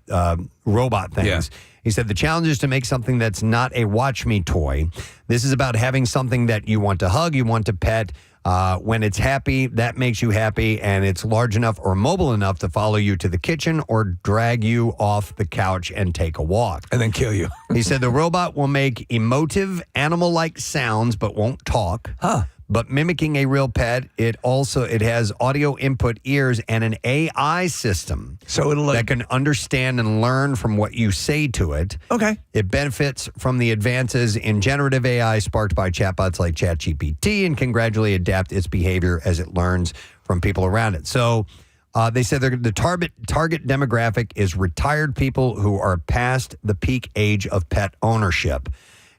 robot things. Yeah. He said the challenge is to make something that's not a watch me toy. This is about having something that you want to hug, you want to pet. When it's happy, that makes you happy, and it's large enough or mobile enough to follow you to the kitchen or drag you off the couch and take a walk. And then kill you. He said the robot will make emotive, animal-like sounds but won't talk. But mimicking a real pet, it has audio input ears and an AI system so that can understand and learn from what you say to it. Okay. It benefits from the advances in generative AI sparked by chatbots like ChatGPT and can gradually adapt its behavior as it learns from people around it. So they said the target demographic is retired people who are past the peak age of pet ownership.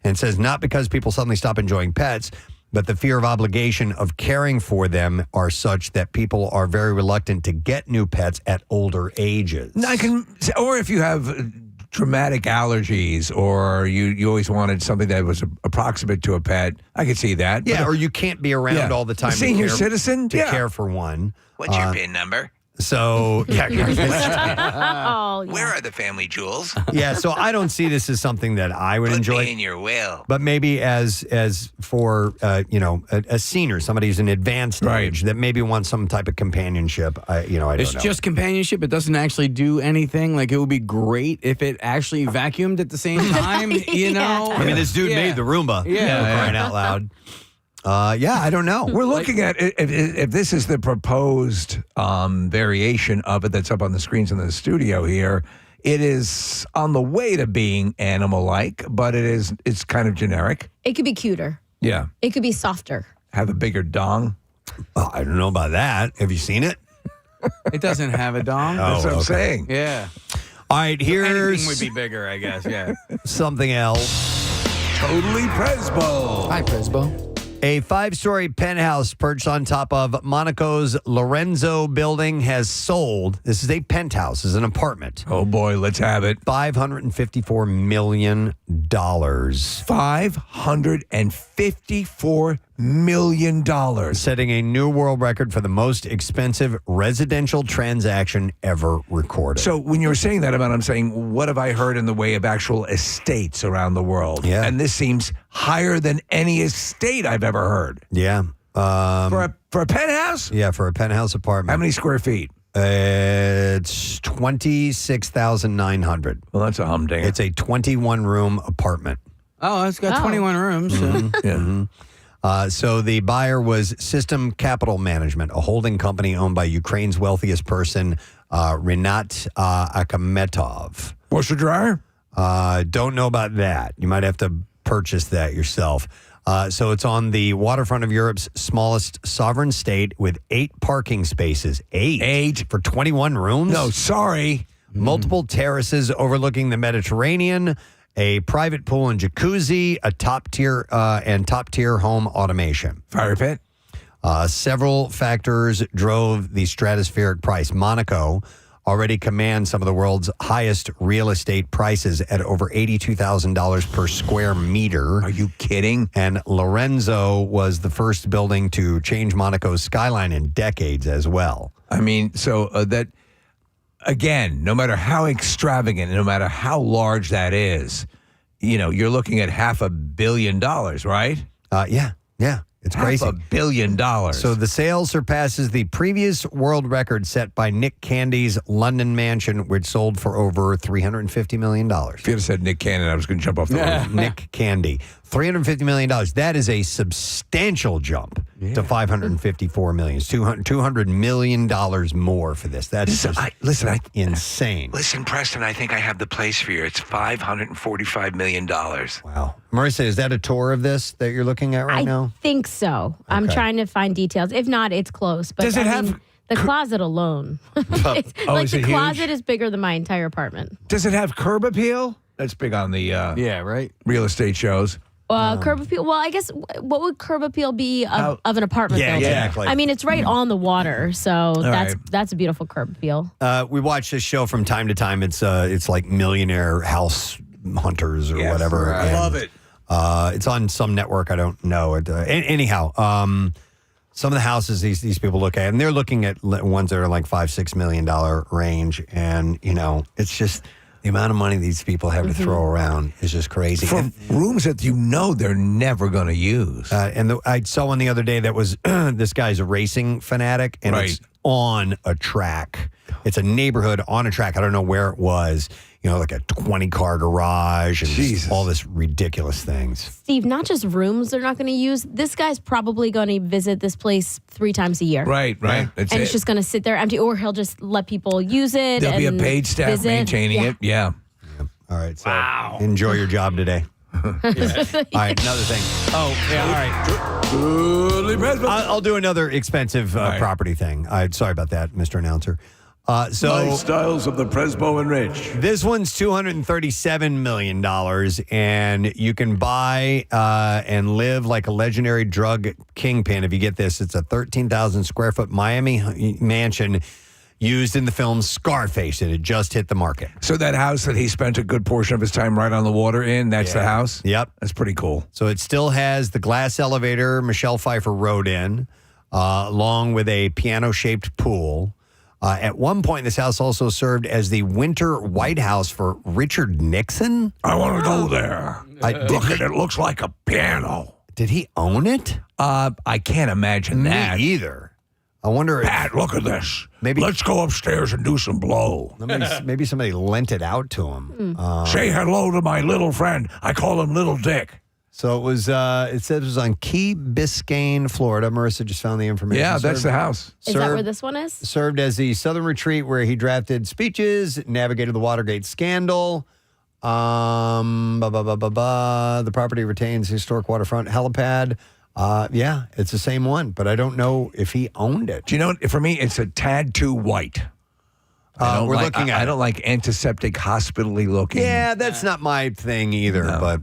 And it says not because people suddenly stop enjoying pets, but the fear of obligation of caring for them are such that people are very reluctant to get new pets at older ages. Or if you have traumatic allergies, or you always wanted something that was approximate to a pet, I could see that. Yeah, or you can't be around all the time. Senior citizen? To care for one. What's your PIN number? So, Where are the family jewels? Yeah, so I don't see this as something that I would Put enjoy. me in your will. But maybe as for a senior, somebody who's in advanced age that maybe wants some type of companionship. I don't know. It's just companionship. It doesn't actually do anything. Like, it would be great if it actually vacuumed at the same time. I mean, this dude made the Roomba. Crying out loud. I don't know. We're looking at if this is the proposed variation of it that's up on the screens in the studio here. It is on the way to being animal-like, but it's kind of generic. It could be cuter. Yeah. It could be softer. Have a bigger dong. I don't know about that. Have you seen it? It doesn't have a dong. That's what I'm saying. Yeah. All right, here's anything would be bigger, I guess. Yeah. something else. Totally Presbo. Hi, Presbo. A 5-story penthouse perched on top of Monaco's Lorenzo building has sold. This is a penthouse. This is an apartment. Oh, boy, let's have it. $554 million. $554 million. Setting a new world record for the most expensive residential transaction ever recorded. So when you were saying that I'm saying, what have I heard in the way of actual estates around the world? Yeah. And this seems higher than any estate I've ever heard. Yeah. For a penthouse? Yeah, for a penthouse apartment. How many square feet? It's 26,900. Well, that's a humdinger. It's a 21-room apartment. Oh, it's got 21 rooms. So the buyer was System Capital Management, a holding company owned by Ukraine's wealthiest person, Rinat Akhmetov. Washer dryer? Don't know about that. You might have to purchase that yourself. So it's on the waterfront of Europe's smallest sovereign state with 8 parking spaces. 8 for 21 rooms? No, sorry. Multiple terraces overlooking the Mediterranean, a private pool and jacuzzi, a top-tier home automation. Fire pit? Several factors drove the stratospheric price. Monaco already commands some of the world's highest real estate prices at over $82,000 per square meter. Are you kidding? And Lorenzo was the first building to change Monaco's skyline in decades as well. I mean, so that, again, no matter how extravagant, no matter how large that is, you're looking at $500 million, right? Yeah. It's crazy. $500 million. So the sale surpasses the previous world record set by Nick Candy's London mansion, which sold for over $350 million. If you had said Nick Cannon, I was going to jump off the roof. Nick Candy. $350 million. That is a substantial jump to $554 million. It's $200 million more for this. That's insane. Listen, Preston, I think I have the place for you. It's $545 million. Wow. Marissa, is that a tour of this that you're looking at right now? I think so. I'm trying to find details. If not, it's close. But Does it have The closet alone. It's, is the it closet huge? is bigger than my entire apartment. Does it have curb appeal? That's big on the right. real estate shows. Curb appeal. Well, I guess what would curb appeal be of an apartment Yeah, building? exactly. I mean, it's right on the water, so that's a beautiful curb appeal. We watch this show from time to time. It's like Millionaire House Hunters or whatever. I love it. It's on some network. I don't know. Anyhow, some of the houses these people look at, and they're looking at ones that are like $5-6 million range, and it's just. The amount of money these people have to throw around is just crazy. For rooms that they're never going to use. I saw one the other day that was this guy's a racing fanatic, and it's on a track. It's a neighborhood on a track. I don't know where it was. Like a 20-car garage and all this ridiculous things. Steve, not just rooms they're not going to use. This guy's probably going to visit this place 3 times a year. Right. And it's just going to sit there empty, or he'll just let people use it. There'll be a and paid staff visit. maintaining it. Yeah. All right. So enjoy your job today. All right. Another thing. Oh, yeah. All right. I'll do another expensive property thing. Sorry about that, Mr. Announcer. Lifestyles of the Presbo and Rich. This one's $237 million, and you can buy and live like a legendary drug kingpin if you get this. It's a 13,000 square foot Miami mansion used in the film Scarface, and it just hit the market. So that house that he spent a good portion of his time right on the water in, that's the house? Yep. That's pretty cool. So it still has the glass elevator Michelle Pfeiffer rode in, along with a piano-shaped pool. At one point, this house also served as the winter White House for Richard Nixon. I want to go there. It looks like a piano. Did he own it? I can't imagine that. Me either. I wonder if... Pat, look at this. Maybe, let's go upstairs and do some blow. Maybe somebody lent it out to him. Say hello to my little friend. I call him Little Dick. So it was. It said it was on Key Biscayne, Florida. Marissa just found the information. Yeah, that's the house. Is that where this one is? Served as the Southern Retreat, where he drafted speeches, navigated the Watergate scandal. The property retains historic waterfront helipad. Yeah, it's the same one, but I don't know if he owned it. Do you know what? For me, it's a tad too white. We're looking at. I don't like antiseptic, hospital-y looking. Yeah, that's not my thing either. No. But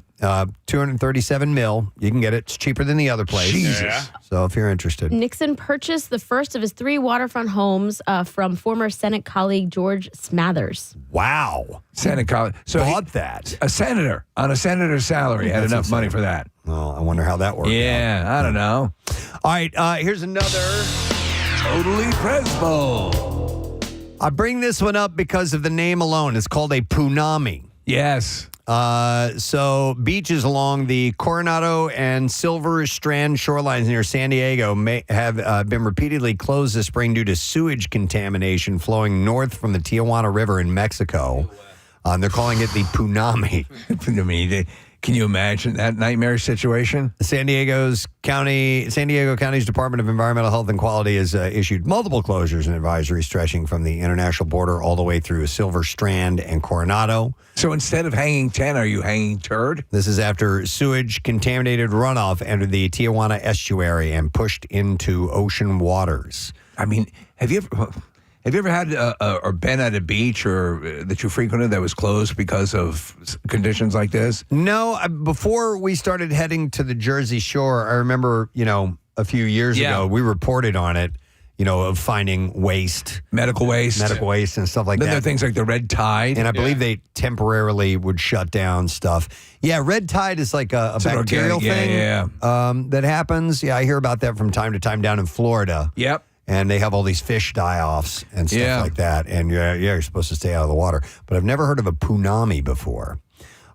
$237 million, you can get it. It's cheaper than the other place. Jesus. Yeah. So if you're interested, Nixon purchased the first of his 3 waterfront homes from former Senate colleague George Smathers. Wow, Senate colleague. So bought that. A senator on a senator's salary had enough money for that. Well, I wonder how that worked. Yeah, I don't know. All right, here's another Totally Presbo. I bring this one up because of the name alone. It's called a punami. Yes. So beaches along the Coronado and Silver Strand shorelines near San Diego may have been repeatedly closed this spring due to sewage contamination flowing north from the Tijuana River in Mexico. They're calling it the punami. Can you imagine that nightmare situation? San Diego County's Department of Environmental Health and Quality has issued multiple closures and advisories stretching from the international border all the way through Silver Strand and Coronado. So instead of hanging 10, are you hanging turd? This is after sewage contaminated runoff entered the Tijuana estuary and pushed into ocean waters. I mean, have you ever had or been at a beach or that you frequented that was closed because of conditions like this? No. Before we started heading to the Jersey Shore, I remember, a few years ago, we reported on it, of finding waste. Medical waste and stuff like then that. There are things like the red tide. And I believe they temporarily would shut down stuff. Yeah, red tide is like a bacterial thing that happens. Yeah, I hear about that from time to time down in Florida. Yep. And they have all these fish die-offs and stuff like that. And you're supposed to stay out of the water. But I've never heard of a punami before.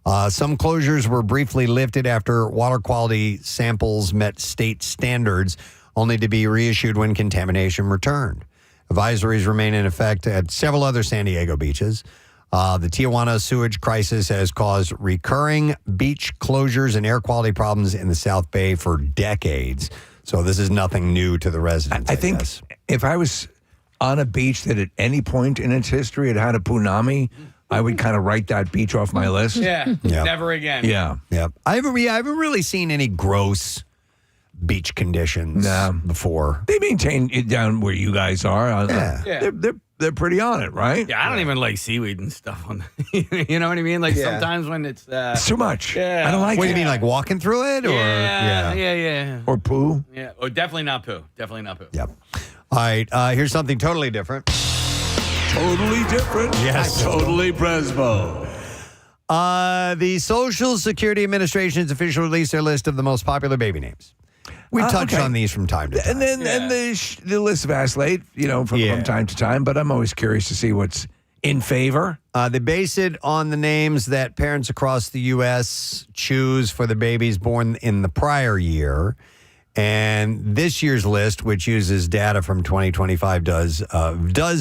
Some closures were briefly lifted after water quality samples met state standards, only to be reissued when contamination returned. Advisories remain in effect at several other San Diego beaches. The Tijuana sewage crisis has caused recurring beach closures and air quality problems in the South Bay for decades. So this is nothing new to the residents. I think if I was on a beach that at any point in its history had a punami, I would kind of write that beach off my list. Yeah. Never again. Yeah. I haven't really seen any gross beach conditions before. They maintain it down where you guys are. Yeah. They're pretty on it, right? Yeah, I don't even like seaweed and stuff on you know what I mean? Like sometimes when it's too much. Yeah. I don't like What it. do you mean, like walking through it? Or Yeah. Or poo? Yeah. Oh, definitely not poo. Definitely not poo. Yep. All right, here's something totally different. Totally different. Yes. Totally Presbo. The Social Security Administration's official released their list of the most popular baby names. We touched on these from time to time. And the list vacillate, from time to time, but I'm always curious to see what's in favor. They base it on the names that parents across the U.S. choose for the babies born in the prior year. And this year's list, which uses data from 2025, does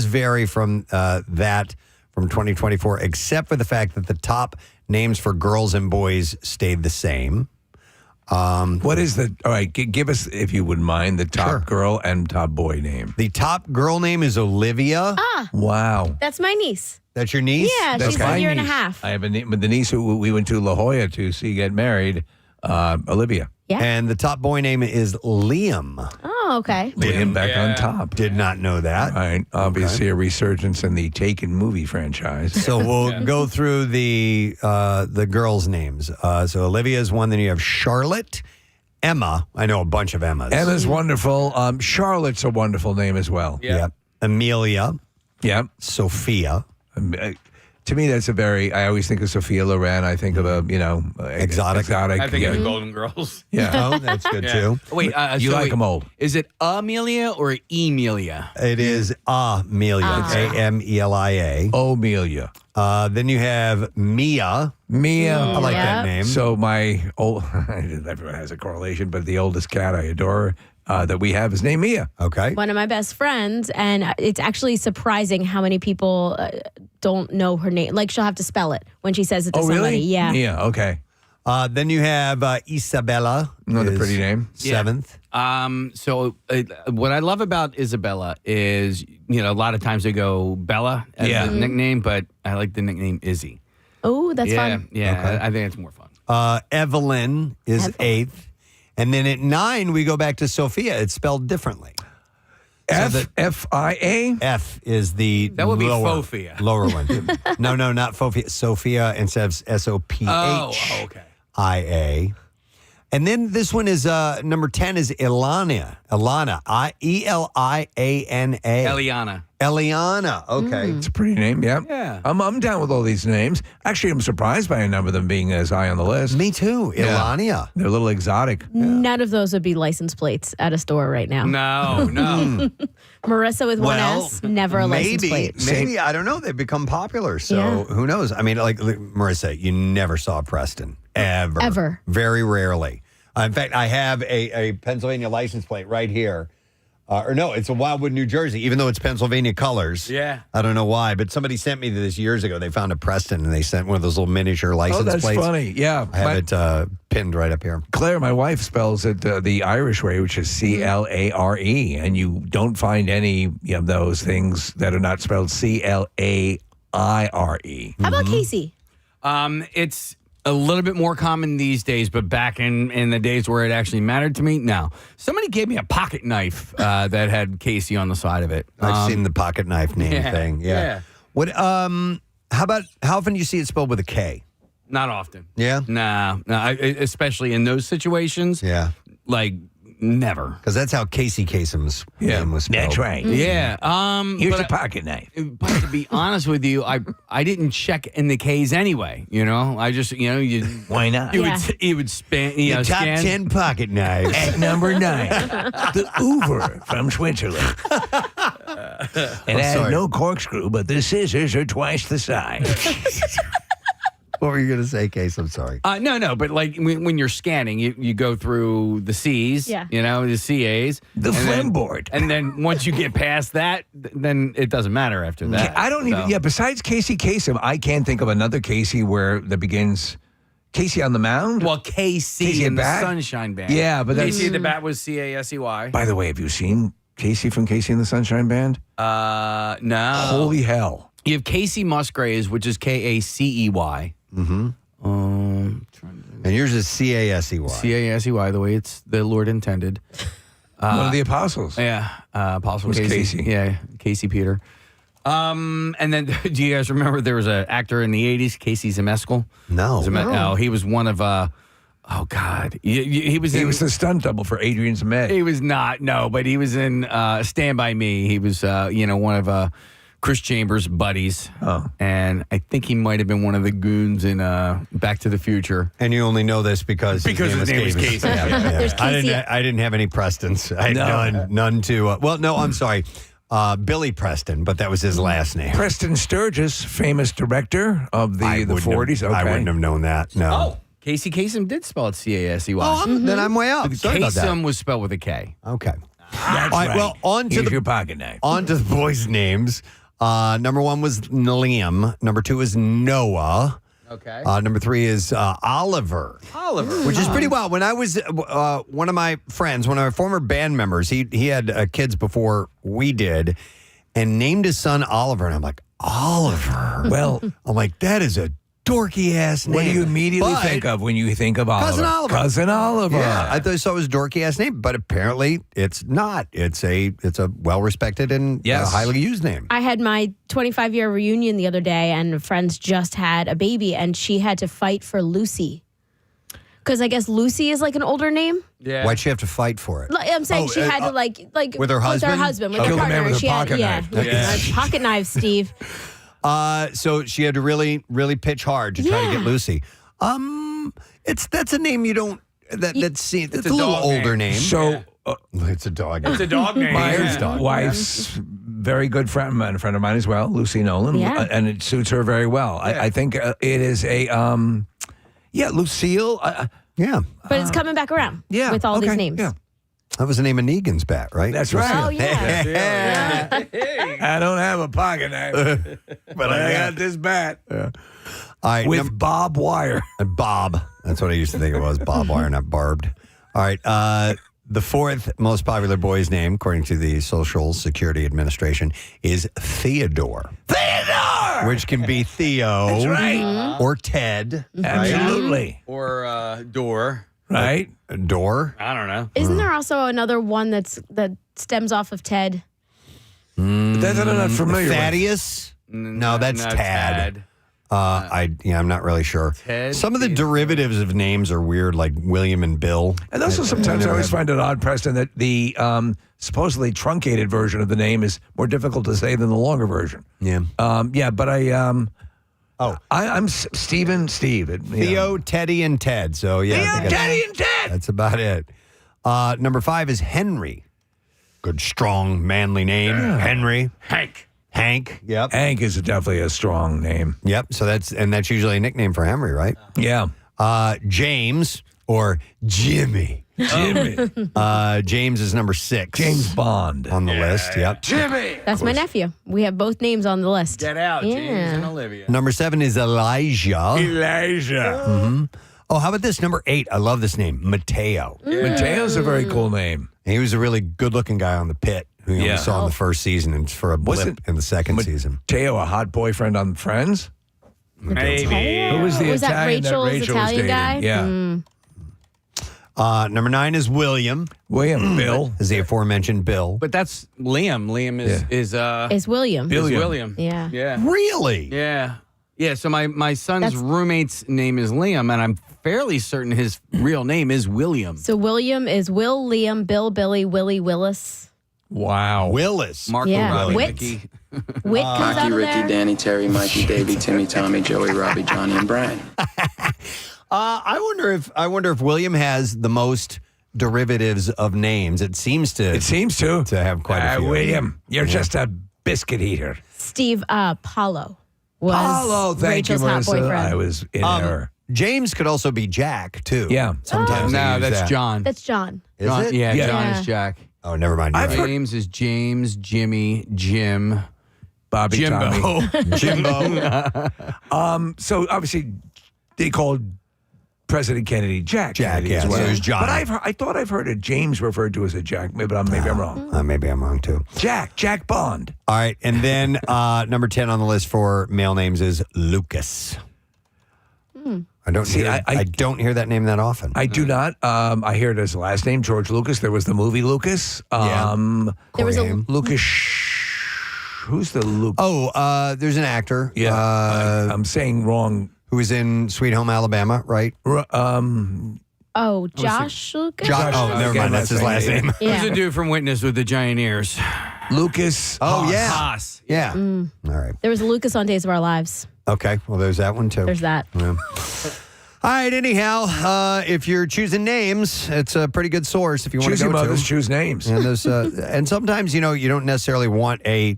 vary from that from 2024, except for the fact that the top names for girls and boys stayed the same. What is all right, give us, if you wouldn't mind, the top girl and top boy name. The top girl name is Olivia. Wow. That's my niece. That's your niece? Yeah, she's a year and a half. I have the niece who we went to La Jolla to see get married, Olivia. Yeah. And the top boy name is Liam. Oh, okay. Liam back on top. Did not know that. All right. Obviously, a resurgence in the Taken movie franchise. So we'll go through the girls' names. So Olivia is one. Then you have Charlotte, Emma. I know a bunch of Emmas. Emma's wonderful. Charlotte's a wonderful name as well. Yep. Amelia. Yep. Sophia. To me, that's I always think of Sophia Loren. I think of exotic. I think of the Golden Girls. Yeah. Oh, that's good too. Wait, you like them old. Is it Amelia or Emilia? It is Amelia. Amelia. Amelia. Then you have Mia. I like that name. So my everyone has a correlation, but the oldest cat I adore that we have is named Mia. Okay. One of my best friends, and it's actually surprising how many people don't know her name. Like she'll have to spell it when she says it to somebody. Really? Yeah. Mia. Okay. Then you have Isabella. Another is pretty name. Seventh. So what I love about Isabella is, a lot of times they go Bella as the nickname, but I like the nickname Izzy. Oh, that's fun. Yeah, Okay. I think it's more fun. Evelyn is eighth. And then at 9, we go back to Sophia. It's spelled differently. F-I-A? F is the That would be lower, Fofia. lower one. No, not Fofia. Sophia instead of S-O-P-H-I-A. Oh, okay. And then this one is number 10 is Ilana. E-L-I-A-N-A. Eliana. Okay. It's a pretty name, yeah. Yeah. I'm down with all these names. Actually, I'm surprised by a number of them being as high on the list. Me too. Ilania. They're a little exotic. None of those would be license plates at a store right now. No. Marissa with one S, never a license plate. Maybe, I don't know. They've become popular. So who knows? I mean, like Marissa, you never saw Preston. Ever. Very rarely. In fact, I have a Pennsylvania license plate right here. Or no, it's a Wildwood, New Jersey, even though it's Pennsylvania colors. Yeah. I don't know why, but somebody sent me this years ago. They found a Preston, and they sent one of those little miniature license that's plates. funny. Yeah. I have it pinned right up here. Claire, my wife, spells it the Irish way, which is C-L-A-R-E, and you don't find any of those things that are not spelled C-L-A-I-R-E. How about Casey? It's a little bit more common these days, but back in the days where it actually mattered to me, no. Somebody gave me a pocket knife that had Casey on the side of it. I've seen the pocket knife name thing. Yeah. What? How often do you see it spelled with a K? Not often. Yeah? No, especially in those situations. Yeah. Like, never. Because that's how Casey Kasem's name was spelled. That's right. Yeah. Here's a pocket knife. But to be honest with you, I didn't check in the K's anyway. I just you why not? You would span The top scan. 10 pocket knives. At number 9, the Uber from Switzerland. It has no corkscrew, but the scissors are twice the size. What were you going to say, Case? I'm sorry. No, but like when you're scanning, you go through the C's, the CAs. The flamboard. And then once you get past that, then it doesn't matter after that. I don't even, besides Casey Kasem, I can't think of another Casey that begins Casey on the Mound. Well, Casey in the Sunshine Band. Yeah, but that's... Casey the Bat was C-A-S-E-Y. By the way, have you seen Casey from Casey and the Sunshine Band? No. Holy hell. You have Casey Musgraves, which is K-A-C-E-Y. Mm-hmm. And And yours is C-A-S-E-Y. C-A-S-E-Y, the way it's the Lord intended. One of the apostles. Yeah, Apostle Was Casey. Yeah, Casey Peter. And then, do you guys remember there was an actor in the 80s, Casey Zemeskal? No. He was one of, oh, God. He was the stunt double for Adrian Zmed. He was not, no, but he was in Stand By Me. He was, one of Chris Chambers' buddies. Oh. And I think he might have been one of the goons in Back to the Future. And you only know this because his name was Casey. There's Casey. I didn't have any Prestons. I had none to. Well, no, I'm sorry. Billy Preston, but that was his last name. Preston Sturgis, famous director of the 40s. Okay. I wouldn't have known that. No. Oh, Casey Kasem did spell it C-A-S-E-Y. Oh, then I'm way up. Sorry about that. Kasem was spelled with a K. Okay. That's All right. right. Well, on to Here's the your pocket knife. On to the boys' names. Number 1 was Liam. Number 2 is Noah. Okay. Number 3 is Oliver. Which is pretty wild. When I was one of my friends, one of our former band members, he had kids before we did, and named his son Oliver. And I'm like, Oliver? Well, I'm like, that is a dorky ass name. what do you immediately But- think of when you think of Oliver? Cousin Oliver. Cousin Oliver. Yeah, I thought it was a dorky ass name, but apparently it's not. It's a well respected and Yes. highly used name. I had my 25-year reunion the other day, and friends just had a baby, and she had to fight for Lucy. Because I guess Lucy is like an older name. Yeah. Why'd she have to fight for it? I'm saying she had to like with her husband? with her Kill the man partner. with a She had, pocket yeah, knife. Yeah. pocket knife, Steve. So she had to really pitch hard to try to get Lucy. That's a name you don't. That's a little dog older name. So It's a dog. It's a dog name. my wife's very good friend of mine as well, Lucy Nolan, Yeah. and it suits her very well. I think it is a Lucille. Yeah, But it's coming back around Yeah, with all okay, these names. yeah. that was the name of Negan's bat, right? That's right. Oh, yeah. I don't have a pocket knife, but I got this bat All right, with Bob Wire. Bob. That's what I used to think it was. Bob Wire, not barbed. All right. The 4th most popular boy's name, according to the Social Security Administration, is Theodore. Theodore! Which can be Theo. That's right. Or Ted. Absolutely. Or Door. Right? Door. I don't know. Isn't there also another one that stems off of Ted? That I'm not familiar with. Thaddeus? No, that's No, Tad. I'm not really sure. Ted Some of the derivatives of names are weird, like William and Bill. And also sometimes I always find it odd, Preston, that the supposedly truncated version of the name is more difficult to say than the longer version. Yeah. But I'm Steve. Theo, Teddy, and Ted. So yeah, I Theo, think Teddy, and Ted. that's about it. Number 5 is Henry. Good, strong, manly name. Henry. Hank. Yep. Hank is definitely a strong name. Yep. So that's usually a nickname for Henry, right? Yeah. James or Jimmy. Jimmy. James is number 6. James Bond. On the list. Yep. Jimmy. That's my nephew. We have both names on the list. Get out, Yeah. James and Olivia. Number 7 is Elijah. Elijah. Oh, how about this? Number 8. I love this name. Mateo. Mateo's a very cool name. He was a really good-looking guy on the Pit who you only saw in the first season and for a blip Wasn't in the second season. Mateo, a hot boyfriend on Friends? Maybe. Who was the Was that Italian Rachel's Rachel Italian was dating? guy? Yeah. Number 9 is William. Bill. Is the aforementioned Bill. But that's Liam. Liam is It's William. William. Yeah. Yeah. Really? Yeah. Yeah. So my son's That's- roommate's name is Liam, and I'm fairly certain his real name is William. So William is Will, Liam, Bill, Billy, Willie, Willis. Wow. Willis. Marco Yeah. Robbie, Whit. Mickey. Whit comes out of there. Danny, Terry, Mikey, Davey, Timmy, Tommy, Joey, Robbie, Johnny, and Brian. I wonder if William has the most derivatives of names. It seems to have quite a few. William, you're just a biscuit eater. Steve Paulo was Paulo, thank Rachel's you, hot Marissa. boyfriend. I was in error. James could also be Jack too. Yeah. Sometimes they No, use that's that. John. That's John. Is John, it? Yeah, Yeah. John Yeah. is Jack. Oh, never mind. You're right. James is James, Jimmy, Jim, Bobby Jimbo. Tommy. Jimbo. So obviously they called President Kennedy Jack. Kennedy yeah, as well. so it was John. But I thought I've heard a James referred to as a Jack. Maybe I'm wrong. Maybe I'm wrong too. Jack Bond. All right, and then number 10 on the list for male names is Lucas. I don't See, hear. I don't hear that name that often. I do not. I hear it as the last name, George Lucas. There was the movie Lucas. There was a Lucas. Who's the Lucas? Oh, there's an actor. Yeah, I'm saying wrong. Who was in Sweet Home Alabama, right? Josh Lucas. Never mind. That's his last name. Who's the dude from Witness with the giant ears? Lucas. Oh, yeah. Haas. Yeah. All right. There was a Lucas on Days of Our Lives. Okay. Well, there's that one, too. There's that. Yeah. All right. Anyhow, if you're choosing names, it's a pretty good source if you want to go mothers, to. choose names. And, and sometimes, you don't necessarily want a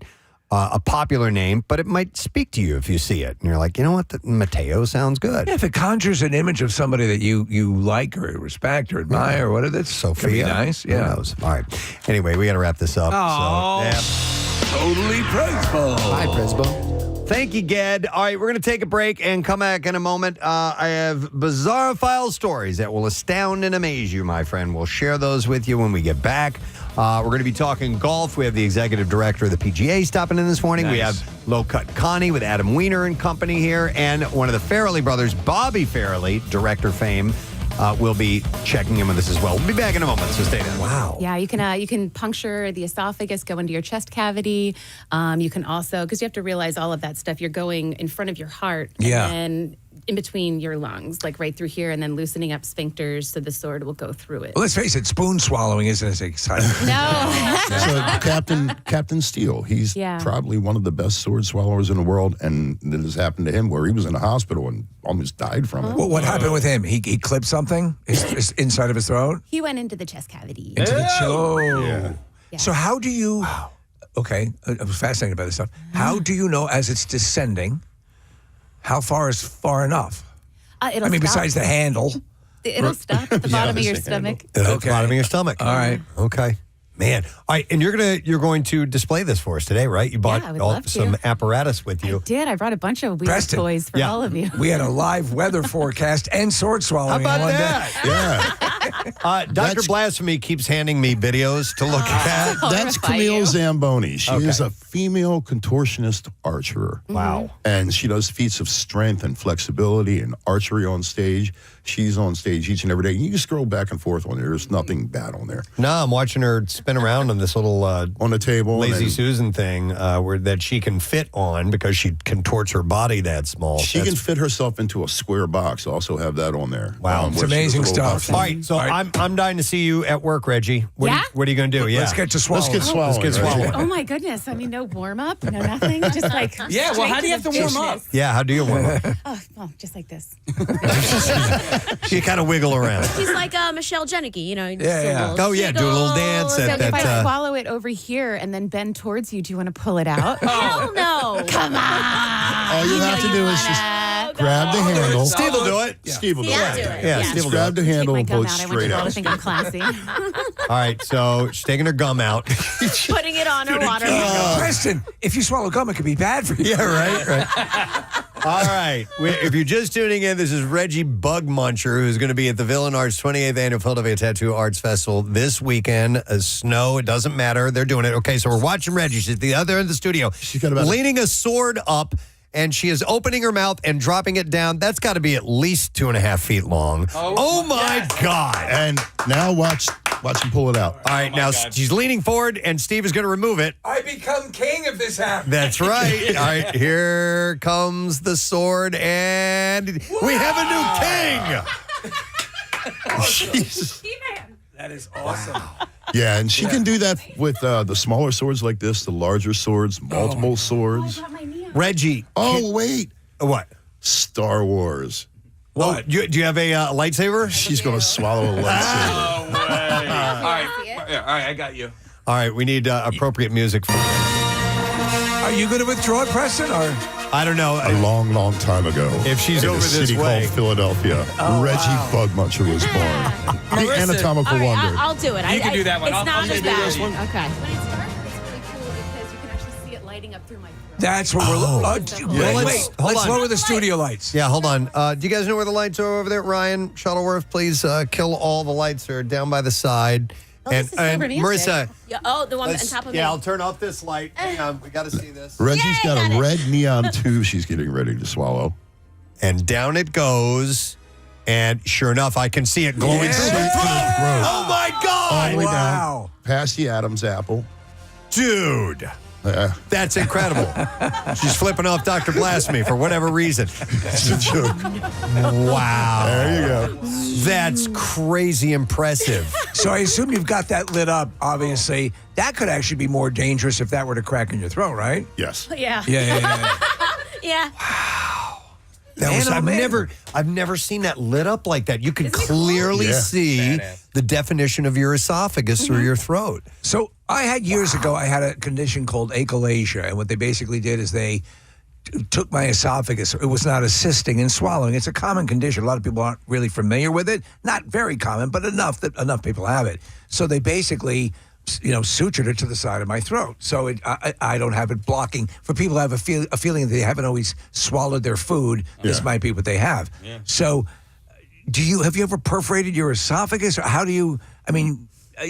popular name, but it might speak to you if you see it. And you're like, you know what? Mateo sounds good. Yeah, if it conjures an image of somebody that you like or respect or admire or whatever, that's Sophia. Could be nice. Who Yeah. knows? All right. Anyway, we got to wrap this up. Oh. Totally Presbo. Hi, Presbo. Thank you, Ged. All right, we're going to take a break and come back in a moment. I have bizarre file stories that will astound and amaze you, my friend. We'll share those with you when we get back. We're going to be talking golf. We have the executive director of the PGA stopping in this morning. Nice. We have Cut Connie with Adam Weiner and company here. And one of the Farrelly brothers, Bobby Farrelly, director fame, will be checking in with us as well. We'll be back in a moment, so stay there. Wow. Yeah, you can puncture the esophagus, go into your chest cavity. You can also, because you have to realize all of that stuff, you're going in front of your heart. Yeah. And then in between your lungs, like right through here, and then loosening up sphincters so the sword will go through it. Well, let's face it, spoon swallowing isn't as exciting. No. So Captain Steele, he's probably one of the best sword swallowers in the world, and it has happened to him where he was in the hospital and almost died from it. Well, what happened with him? He clipped something inside of his throat? He went into the chest cavity. Into the chest. Yeah. So how do you... Okay, I was fascinated by this stuff. How do you know as it's descending, how far is far enough? It'll I mean, stop. besides the handle. It'll stop at the bottom of your stomach. At the bottom of your stomach. All right. Okay. Man. All right, and you're going to display this for us today, right? You bought I would love to. some apparatus with you. I brought a bunch of weird Preston. toys for all of you. We had a live weather forecast and sword swallowing How about in one that? day. Yeah. Dr. Blasphemy keeps handing me videos to look at. That's Camille Zamboni. She is a female contortionist archer. Wow. And she does feats of strength and flexibility and archery on stage. She's on stage each and every day. You can scroll back and forth on there. There's nothing bad on there. No, I'm watching her spin around on this little on the table, Lazy Susan thing that she can fit on because she contorts her body that small. She can fit herself into a square box. Also have that on there. Wow. It's amazing stuff. All right, so I'm dying to see you at work, Reggie. What are you going to do? Let's get to swallowing. Let's get swallowing. Oh my goodness. I mean, no warm up, no nothing. Just like Yeah, well, how do you have to warm up? Yeah, how do you warm up? Oh, well, just like this. You kind of wiggle around. He's like Michelle Jennigy, you know. Yeah. Oh, yeah, do a little dance. So At if I that, swallow it over here and then bend towards you, do you want to pull it out? Hell no. Come on. All you have to do is just grab the handle. Steve will do it. Steve will do I'll it. do it. Yeah, Yeah. Steve will Grab do the it. handle My and pull gum it out. I want you straight all to out. think I'm classy. All right, so she's taking her gum out. Putting it on her water. Preston, if you swallow gum, it could be bad for you. Yeah, right. All right. If you're just tuning in, this is Reggie Bug Muncher, who's going to be at the Villain Arts 28th Annual Philadelphia Tattoo Arts Festival this weekend. Snow, it doesn't matter. They're doing it. Okay, so we're watching Reggie. She's at the other end of the studio. She's got about leaning a sword up, and she is opening her mouth and dropping it down. That's got to be at least 2.5 feet long. Oh my God. And now watch him pull it out. All right, now she's leaning forward, and Steve is going to remove it. I become king if this happens. That's right. All right, here comes the sword, and we have a new king. Jeez. That is awesome. Yeah, and she can do that with the smaller swords like this, the larger swords, multiple swords. Reggie. Oh, wait. What? Star Wars. What? Do you have a lightsaber? She's going to swallow a lightsaber. All right, I got you. All right, we need appropriate music for Are you going to withdraw it, Preston, or? I don't know. A long, long time ago. If she's in over a this city way. called Philadelphia, Reggie Bug Muncher was born. The anatomical All right, wonder. I'll do it. You can do that one. It's I'll not do as this bad. one. Okay. When it's dark, it's really cool because you can actually see it lighting up through my throat. That's what we're looking Well, Wait, hold let's on. lower the studio lights. Yeah, hold on. Do you guys know where the lights are over there? Ryan Shuttleworth, please kill all the lights that are down by the side. Oh, this is silver music. Marissa. Yeah, the one on top of me. Yeah, I'll turn off this light. Hang on, we got to see this. Reggie's got a red neon tube she's getting ready to swallow. and down it goes. And sure enough, I can see it glowing through the throat. Oh, my God. All the way down, past the Adam's apple. Dude. That's incredible. She's flipping off Dr. Blasphemy for whatever reason. It's a joke. Wow. There you go. That's crazy impressive. So I assume you've got that lit up, obviously. That could actually be more dangerous if that were to crack in your throat, right? Yes. Yeah. Yeah. I've never seen that lit up like that. You can clearly see the definition of your esophagus through your throat. So I had years ago, I had a condition called achalasia, and what they basically did is they took my esophagus. It was not assisting in swallowing. It's a common condition. A lot of people aren't really familiar with it. Not very common, but enough that enough people have it. So they basically, sutured it to the side of my throat. So I don't have it blocking. For people who have a feeling that they haven't always swallowed their food, this might be what they have. Yeah. So have you ever perforated your esophagus? Or how do you,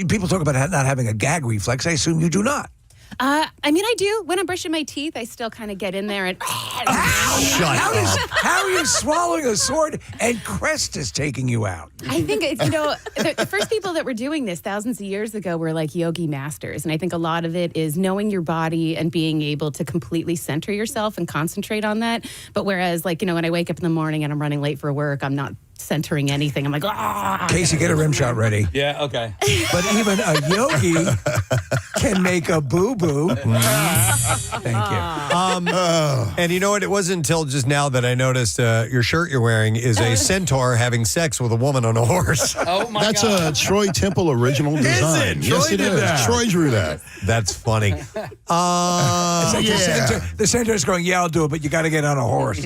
people talk about not having a gag reflex. I assume you do not. I do. When I'm brushing my teeth, I still kind of get in there and... How are you swallowing a sword and Crest is taking you out? I think, the first people that were doing this thousands of years ago were like yogi masters. And I think a lot of it is knowing your body and being able to completely center yourself and concentrate on that. But whereas, when I wake up in the morning and I'm running late for work, I'm not centering anything. I'm like, Casey, get a rim shot ready. Yeah, okay. But even a yogi can make a boo-boo. Thank you. And you know what? It wasn't until just now that I noticed your shirt you're wearing is a centaur having sex with a woman on a horse. Oh, my God. That's a Troy Temple original design. Is it? Yes, Troy it is. that. Troy drew that. That's funny. It's like the centaur's going, yeah, I'll do it, but you got to get on a horse.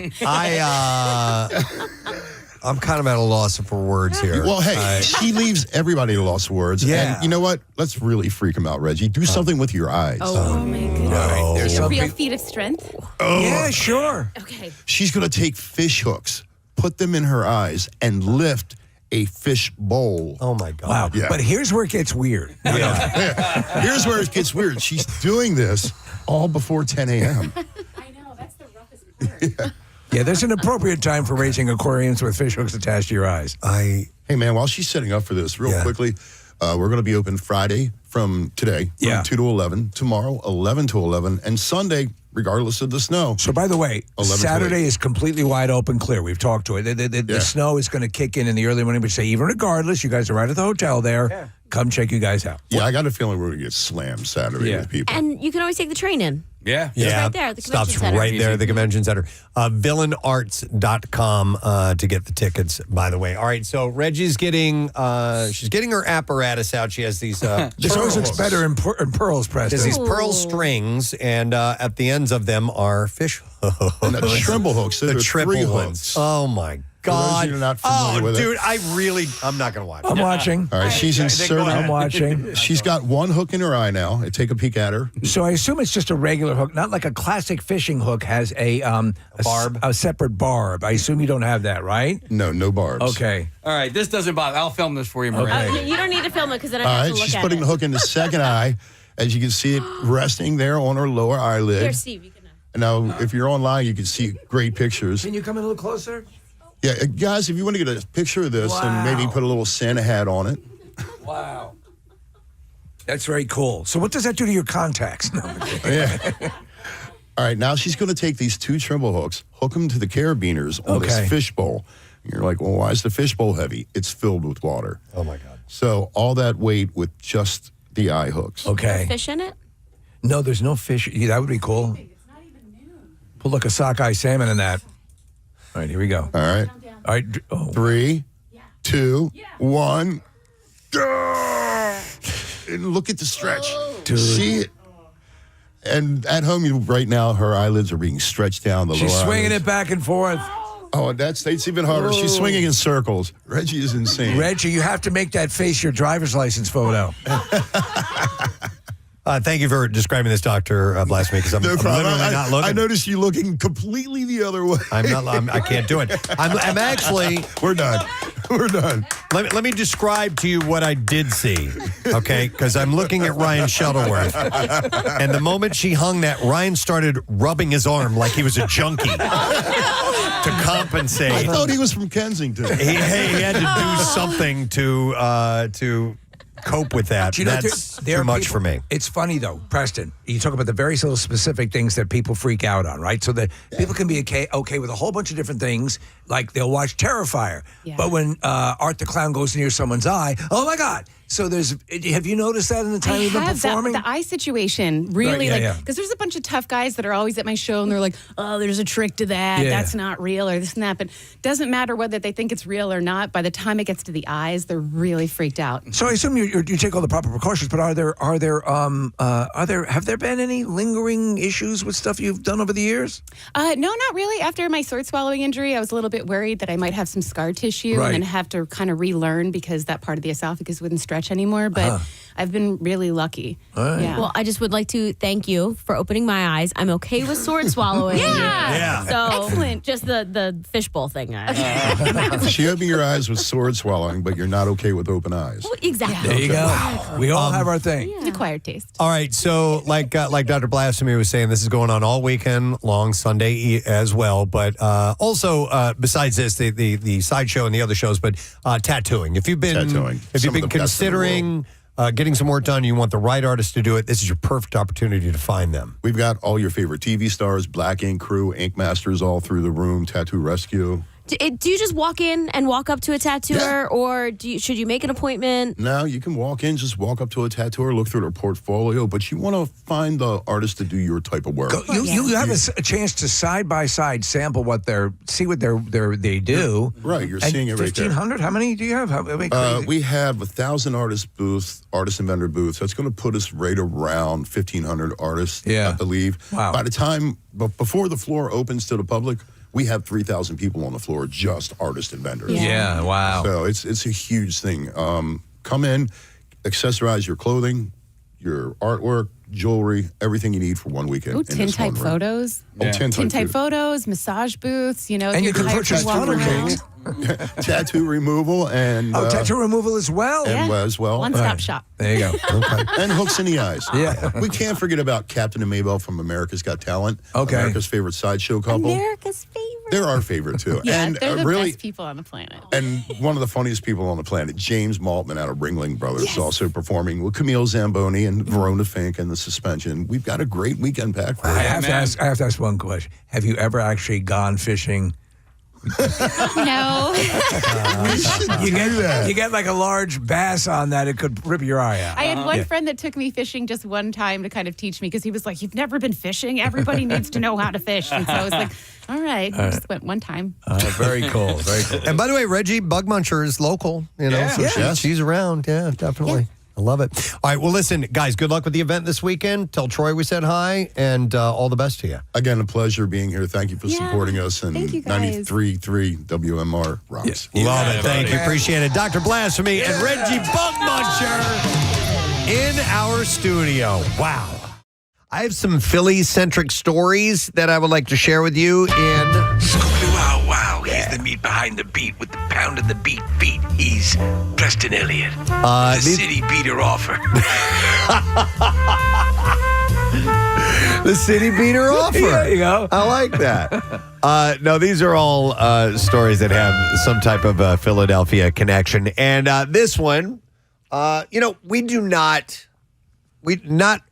I'm kind of at a loss for words here. Well, hey, she leaves everybody at a loss for words. Yeah. And you know what? Let's really freak them out, Reggie. Do something with your eyes. Oh my goodness. Right. There's A some real feat of strength? Oh. Yeah, sure. Okay. She's going to take fish hooks, put them in her eyes, and lift a fish bowl. Oh, my God. Wow. Yeah. But here's where it gets weird. Here's where it gets weird. She's doing this all before 10 a.m. I know. That's the roughest part. Yeah, there's an appropriate time for raising aquariums with fish hooks attached to your eyes. Hey, man, while she's setting up for this, real quickly, we're going to be open Friday from today, from 2 to 11, tomorrow, 11 to 11, and Sunday, regardless of the snow. So, by the way, Saturday is completely wide open clear. We've talked to it. The snow is going to kick in the early morning, but say, even regardless, you guys are right at the hotel there. Yeah. Come check you guys out. Yeah, I got a feeling we're going to get slammed Saturday with people. And you can always take the train in. Yeah. It's right there at the convention Stops center. right there at the convention center. Villainarts.com to get the tickets, by the way. All right, so Reggie's getting her apparatus out. She has these this always looks better in pearls, Preston. There's these pearl strings, and at the ends of them are fish hooks. And the tremble hooks. The There are triple 3 hooks. hooks. Oh, my For those God. of you who are not familiar with it. Dude, I'm not going to watch. I'm watching. All right, she's inserting. I'm watching. She's got one hook in her eye now. Take a peek at her. So I assume it's just a regular hook, not like a classic fishing hook has a barb, a separate barb. I assume you don't have that, right? No barbs. Okay. All right, this doesn't bother. I'll film this for you, Maria. You don't need to film it because then I All have right, to look she's at putting it. the hook in the second eye. As you can see it resting there on her lower eyelid. Here, Steve, you can. And now, if you're online, you can see great pictures. Can you come in a little closer? Yeah, guys, if you want to get a picture of this and maybe put a little Santa hat on it. Wow. That's very cool. So what does that do to your contacts? No, yeah. All right, now she's going to take these 2 tremble hooks, hook them to the carabiners on this fish bowl. You're like, well, why is the fish bowl heavy? It's filled with water. Oh, my God. So all that weight with just the eye hooks. Okay. Fish in it? No, there's no fish. Yeah, that would be cool. Put like a sockeye salmon in that. All right, here we go. All right. All right. 3, 2, 1. And look at the stretch. Dude. See it? And at home, right now, her eyelids are being stretched down. The She's lower swinging eyelids. it back and forth. Oh, that's even harder. She's swinging in circles. Reggie is insane. Reggie, you have to make that face your driver's license photo. Thank you for describing this, Dr. Blasphemy, because I'm literally not looking. I noticed you looking completely the other way. I can't do it. I'm actually. We're done. We're done. let me describe to you what I did see, okay? Because I'm looking at Ryan Shuttleworth. And the moment she hung that, Ryan started rubbing his arm like he was a junkie to compensate. I thought he was from Kensington. He had to do something to cope with that. You know, That's there too are much people- for me. It's funny, though, Preston. You talk about the very little specific things that people freak out on, right? So that people can be okay with a whole bunch of different things, like they'll watch Terrifier. Yeah. But when Art the Clown goes near someone's eye, oh, my God. So have you noticed that in the time you've been performing? The eye situation really, Right, yeah. because there's a bunch of tough guys that are always at my show and they're like, oh, there's a trick to that. Yeah. That's not real or this and that. But it doesn't matter whether they think it's real or not. By the time it gets to the eyes, they're really freaked out. So I assume you take all the proper precautions, but have there been any lingering issues with stuff you've done over the years? No, not really. After my sword swallowing injury, I was a little bit worried that I might have some scar tissue Right. and then have to kind of relearn because that part of the esophagus wouldn't stretch anymore. But I've been really lucky. Yeah. Well, I just would like to thank you for opening my eyes. I'm okay with sword swallowing. Yeah. So Excellent. just the fishbowl thing. She opened your eyes with sword swallowing, but you're not okay with open eyes. Exactly. There you go. We all have our thing. It's acquired taste. All right, so like Dr. Blasphemy was saying, this is going on all weekend long, Sunday as well. But also, besides this, the sideshow and the other shows, but tattooing. If you've been Tattooing. Some of the best in the considering getting some work done, you want the right artist to do it, this is your perfect opportunity to find them. We've got all your favorite TV stars, Black Ink Crew, Ink Masters all through the room, Tattoo Rescue. Do you just walk in and walk up to a tattooer, or should you make an appointment? Now you can walk in, just walk up to a tattooer, look through their portfolio, but you want to find the artist to do your type of work. You have a chance to side by side sample see what they do. Right, you're And seeing it right there. 1,500. How many do you have? How many crazy? We have 1,000 artist and vendor booths. That's going to put us right around 1,500 artists, I believe. Wow. By the time, before the floor opens to the public, we have 3,000 people on the floor, just artists and vendors. Yeah, wow. So it's a huge thing. Come in, accessorize your clothing, your artwork, jewelry, everything you need for one weekend. Ooh, in tin this type one room. photos. Oh, tin Tin type type photos, massage booths, And if you you're can tired purchase to walk photo around. cakes. Tattoo removal and Tattoo removal as well. as well. One-stop shop. There you go. Okay. And hooks in the eyes. Yeah. We can't forget about Captain and Maybelle from America's Got Talent. Okay. America's favorite sideshow couple. America's favorite. They're our favorite too. Yeah, and they're the really, best people on the planet. and one of the funniest people on the planet, James Maltman out of Ringling Brothers, is also performing with Camille Zamboni and Verona Fink and the Suspension. We've got a great weekend packed for you. I have to ask one question. Have you ever actually gone fishing? No. You get like a large bass on that, it could rip your eye out. I had one friend that took me fishing just one time to kind of teach me because he was like, "You've never been fishing. Everybody needs to know how to fish." And so I was like, "All right." I just went one time. Very cool. Very cool. And by the way, Reggie Bug Muncher is local, so she's around. Yeah, definitely. I love it. All right, well, listen, guys, good luck with the event this weekend. Tell Troy we said hi, and all the best to you. Again, a pleasure being here. Thank you for supporting us. And Thank you, guys. 93.3 WMR rocks. Love it. Thank you. Appreciate it. Dr. Blasphemy and Reggie Bug Muncher in our studio. Wow. I have some Philly-centric stories that I would like to share with you Wow, he's the meat behind the beat with the pound of the beat. He's Preston Elliott, the city beater offer. The city beater offer. There you go. I like that. No, these are all stories that have some type of Philadelphia connection. And this one, not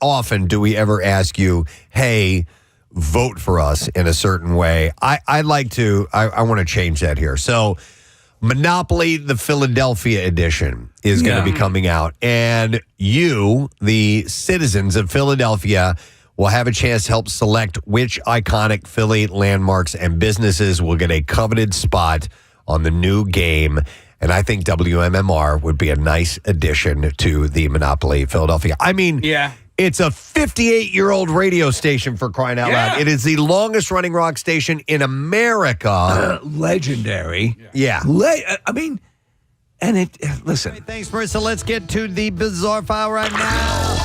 often do we ever ask you, hey, vote for us in a certain way. I want to change that here. So Monopoly, the Philadelphia edition, is going to be coming out. And you, the citizens of Philadelphia, will have a chance to help select which iconic Philly landmarks and businesses will get a coveted spot on the new game. And I think WMMR would be a nice addition to the Monopoly Philadelphia. I mean, it's a 58-year-old radio station, for crying out loud. It is the longest-running rock station in America. Legendary. Yeah. Listen. Thanks, Marissa. Let's get to the Bizarre File right now.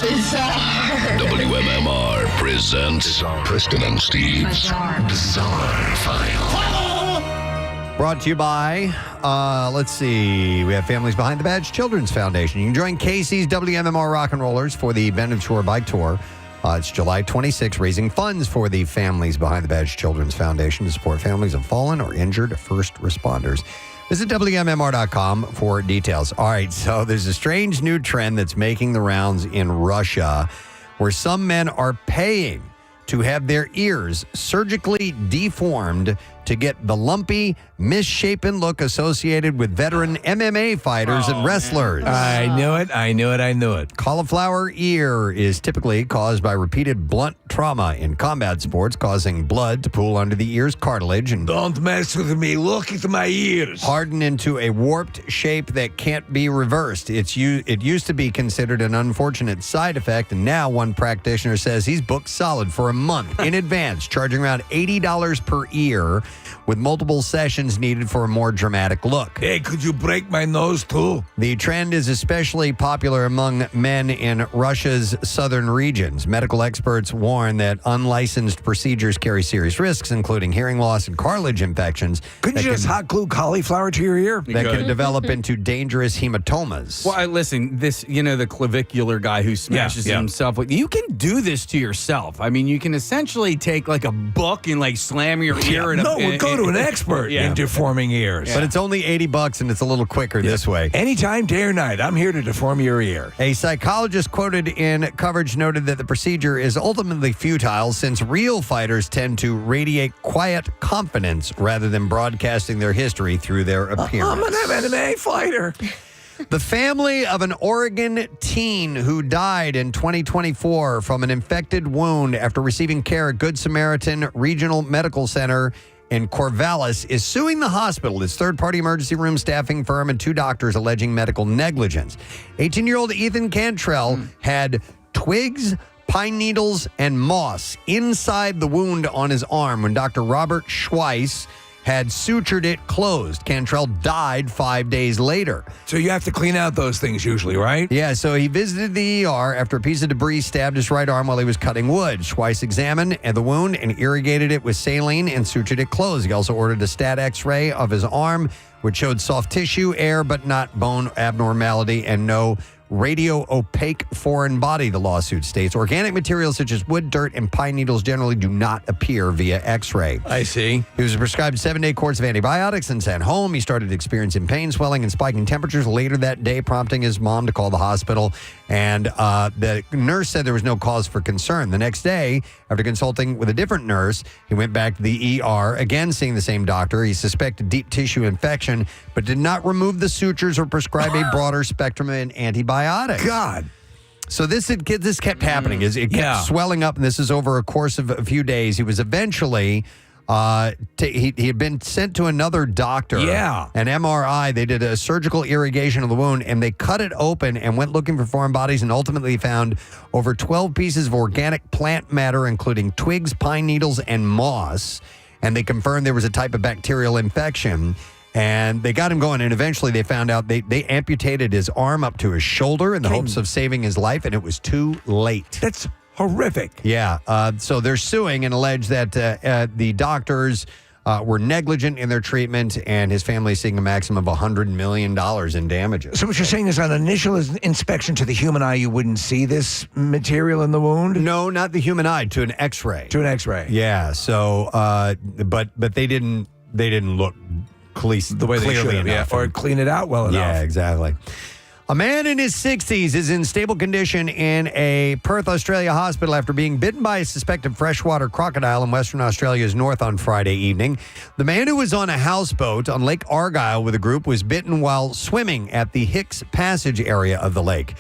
WMMR presents Preston and Steve's Bizarre File. Brought to you by let's see. We have Families Behind the Badge Children's Foundation. You can join Casey's WMMR Rock and Rollers for the Bend of Shore Bike Tour. It's July 26th, raising funds for the Families Behind the Badge Children's Foundation to support families of fallen or injured first responders. Visit WMMR.com for details. All right, so there's a strange new trend that's making the rounds in Russia where some men are paying to have their ears surgically deformed to get the lumpy, misshapen look associated with veteran MMA fighters and wrestlers. I knew it. Cauliflower ear is typically caused by repeated blunt trauma in combat sports, causing blood to pool under the ear's cartilage and Don't mess with me. Look at my ears. harden into a warped shape that can't be reversed. It used to be considered an unfortunate side effect, and now one practitioner says he's booked solid for a month in advance, charging around $80 per ear, with multiple sessions needed for a more dramatic look. Hey, could you break my nose too? The trend is especially popular among men in Russia's southern regions. Medical experts warn that unlicensed procedures carry serious risks, including hearing loss and cartilage infections. Couldn't you just hot glue cauliflower to your ear? That can develop into dangerous hematomas. Well, listen, the clavicular guy who smashes himself with, you can do this to yourself. I mean, you can essentially take like a book and like slam your ear in we'll go to an expert in deforming ears. But it's only $80 and it's a little quicker this way. Anytime, day or night, I'm here to deform your ear. A psychologist quoted in coverage noted that the procedure is ultimately futile since real fighters tend to radiate quiet confidence rather than broadcasting their history through their appearance. I'm an MMA fighter. The family of an Oregon teen who died in 2024 from an infected wound after receiving care at Good Samaritan Regional Medical Center in Corvallis is suing the hospital, its third-party emergency room staffing firm, and 2 doctors alleging medical negligence. 18-year-old Ethan Cantrell had twigs, pine needles, and moss inside the wound on his arm when Dr. Robert Schweiss had sutured it closed. Cantrell died 5 days later. So you have to clean out those things usually, right? Yeah, so he visited the ER after a piece of debris stabbed his right arm while he was cutting wood. Schweiss examined the wound and irrigated it with saline and sutured it closed. He also ordered a stat x-ray of his arm, which showed soft tissue, air, but not bone abnormality, and no radio-opaque foreign body, the lawsuit states. Organic materials such as wood, dirt, and pine needles generally do not appear via x-ray. I see. He was prescribed 7-day course of antibiotics and sent home. He started experiencing pain, swelling, and spiking temperatures later that day, prompting his mom to call the hospital. And the nurse said there was no cause for concern. The next day, after consulting with a different nurse, he went back to the ER, again seeing the same doctor. He suspected deep tissue infection, but did not remove the sutures or prescribe a broader spectrum of antibiotics. God. So this kept happening. It kept swelling up, and this is over a course of a few days. He was eventually, he had been sent to another doctor. Yeah. An MRI. They did a surgical irrigation of the wound, and they cut it open and went looking for foreign bodies and ultimately found over 12 pieces of organic plant matter, including twigs, pine needles, and moss. And they confirmed there was a type of bacterial infection. And they got him going, and eventually they found out they amputated his arm up to his shoulder in the hopes of saving his life, and it was too late. That's horrific. Yeah. So they're suing and allege that the doctors were negligent in their treatment, and his family is seeking a maximum of $100 million in damages. So what you're saying is on initial inspection to the human eye, you wouldn't see this material in the wound? No, not the human eye, to an x-ray. To an x-ray. Yeah. So, but they didn't look the way they should have, or clean it out well enough. Yeah, exactly. A man in his 60s is in stable condition in a Perth, Australia hospital after being bitten by a suspected freshwater crocodile in Western Australia's north on Friday evening. The man who was on a houseboat on Lake Argyle with a group was bitten while swimming at the Hicks Passage area of the lake.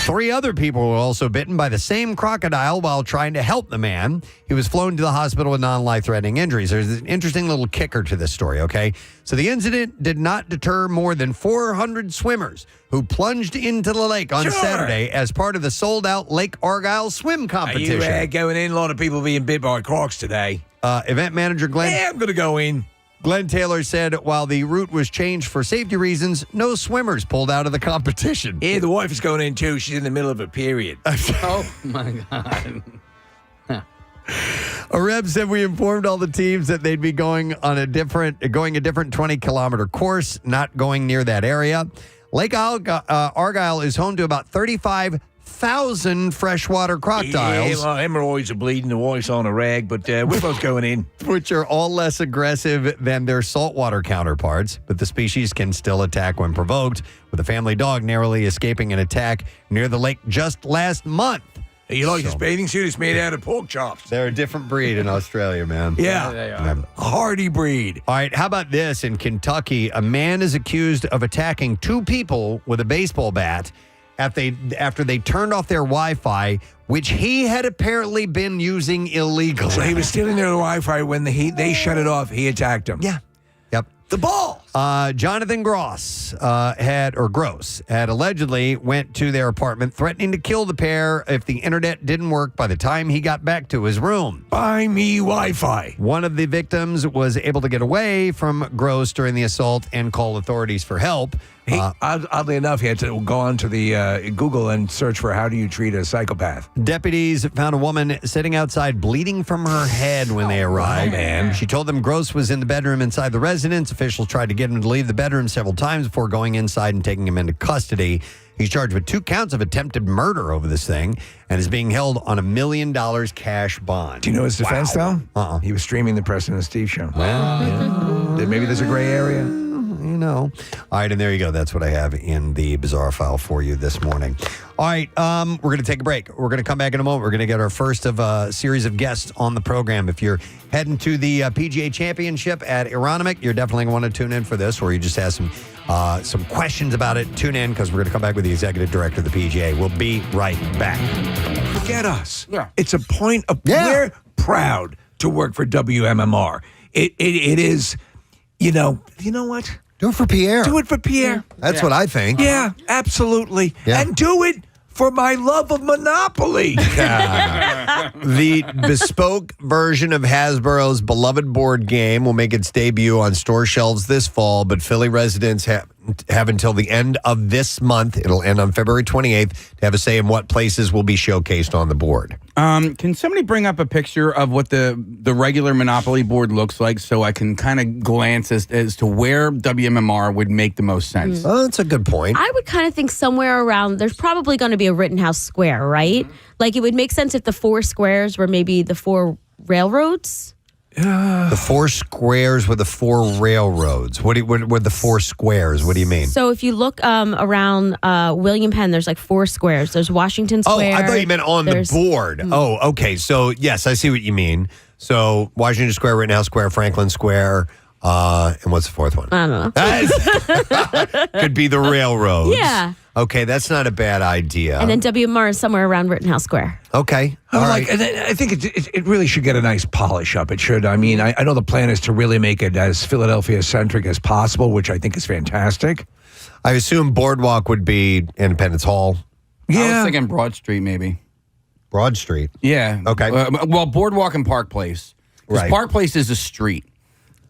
3 other people were also bitten by the same crocodile while trying to help the man. He was flown to the hospital with non-life-threatening injuries. There's an interesting little kicker to this story, okay? So the incident did not deter more than 400 swimmers who plunged into the lake on Saturday as part of the sold-out Lake Argyle swim competition. Are you going in? A lot of people being bit by crocs today. Event manager Glenn... Yeah, I'm going to go in. Glenn Taylor said while the route was changed for safety reasons, no swimmers pulled out of the competition. Yeah, the wife is going in too. She's in the middle of a period. Oh, my God. A rep said we informed all the teams that they'd be going a different 20-kilometer course, not going near that area. Lake Argyle is home to about 35,000 freshwater crocodiles. Yeah, well, hemorrhoids are bleeding the voice on a rag, but we're both going in. Which are all less aggressive than their saltwater counterparts, but the species can still attack when provoked, with a family dog narrowly escaping an attack near the lake just last month. You like this bathing suit? It's made out of pork chops. They're a different breed in Australia, man. Yeah, they are. Hardy breed. All right, how about this? In Kentucky, a man is accused of attacking two people with a baseball bat after they turned off their Wi-Fi, which he had apparently been using illegally. So he was stealing their Wi-Fi when they shut it off. He attacked them. Yeah. Yep. The ball. Jonathan Gross had allegedly went to their apartment threatening to kill the pair if the internet didn't work by the time he got back to his room. Buy me Wi-Fi. One of the victims was able to get away from Gross during the assault and call authorities for help. Oddly enough, he had to go on to the Google and search for how do you treat a psychopath. Deputies found a woman sitting outside bleeding from her head when they arrived. Man. She told them Gross was in the bedroom inside the residence. Officials tried to get him to leave the bedroom several times before going inside and taking him into custody. He's charged with 2 counts of attempted murder over this thing and is being held on $1 million cash bond. Do you know his defense, though? He was streaming the Preston and Steve show. Well, maybe there's a gray area. You know. All right, and there you go. That's what I have in the bizarre file for you this morning. All right, we're going to take a break. We're going to come back in a moment. We're going to get our first of a series of guests on the program. If you're heading to the PGA Championship at Aronimink, you're definitely going to want to tune in for this, or you just have some questions about it. Tune in because we're going to come back with the executive director of the PGA. We'll be right back. Forget us. Yeah. It's a point of we're proud to work for WMMR. It is, you know what? Do it for Pierre. Do it for Pierre. That's what I think. Yeah, absolutely. Yeah. And do it for my love of Monopoly. The bespoke version of Hasbro's beloved board game will make its debut on store shelves this fall, but Philly residents have until the end of this month, it'll end on February 28th, to have a say in what places will be showcased on the board. Can somebody bring up a picture of what the regular Monopoly board looks like so I can kind of glance as to where WMMR would make the most sense? Oh, that's a good point. I would kind of think somewhere around, there's probably going to be a Rittenhouse Square, right? Like it would make sense if the 4 squares were maybe the 4 railroads. The 4 squares with the 4 railroads. What were the 4 squares? What do you mean? So if you look around William Penn, there's like 4 squares. There's Washington Square. Oh, I thought you meant on the board. Oh, okay. So, yes, I see what you mean. So, Washington Square, Rittenhouse Square, Franklin Square, and what's the 4th one? I don't know. Could be the railroads. Yeah. Okay, that's not a bad idea. And then WMR is somewhere around Rittenhouse Square. Okay. I think it really should get a nice polish up. It should. I mean, I know the plan is to really make it as Philadelphia-centric as possible, which I think is fantastic. I assume Boardwalk would be Independence Hall. Yeah. I was thinking Broad Street, maybe. Broad Street? Yeah. Okay. Well, Boardwalk and Park Place. Right. Park Place is a street.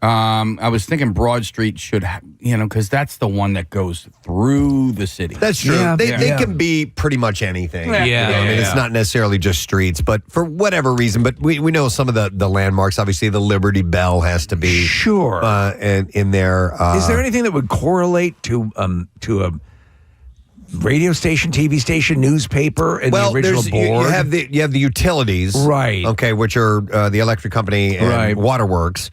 I was thinking Broad Street should, because that's the one that goes through the city. That's true. Yeah, they can be pretty much anything. Yeah. I mean, it's not necessarily just streets, but for whatever reason. But we know some of the landmarks. Obviously, the Liberty Bell has to be sure in there. Is there anything that would correlate to a radio station, TV station, newspaper, and the original board? You have the utilities, right? Okay, which are the electric company and waterworks.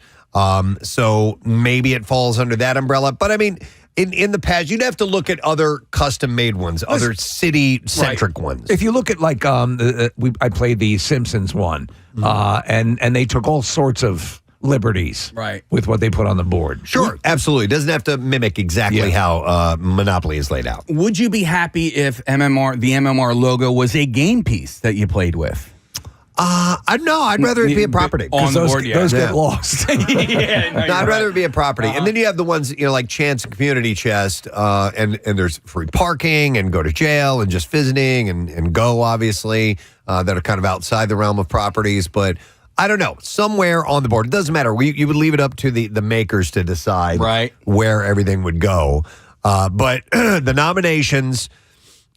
So maybe it falls under that umbrella. But I mean, in the past, you'd have to look at other custom-made ones, other city-centric ones. If you look at like I played the Simpsons one, and they took all sorts of liberties with what they put on the board. Sure, absolutely. It doesn't have to mimic exactly how Monopoly is laid out. Would you be happy if the MMR logo was a game piece that you played with? No, I'd rather it be a property. On the board, those get lost. I'd rather it be a property. And then you have the ones, like Chance and Community Chest, and there's free parking and go to jail and just visiting and go, obviously, that are kind of outside the realm of properties. But I don't know, somewhere on the board. It doesn't matter. You would leave it up to the makers to decide where everything would go. But the nominations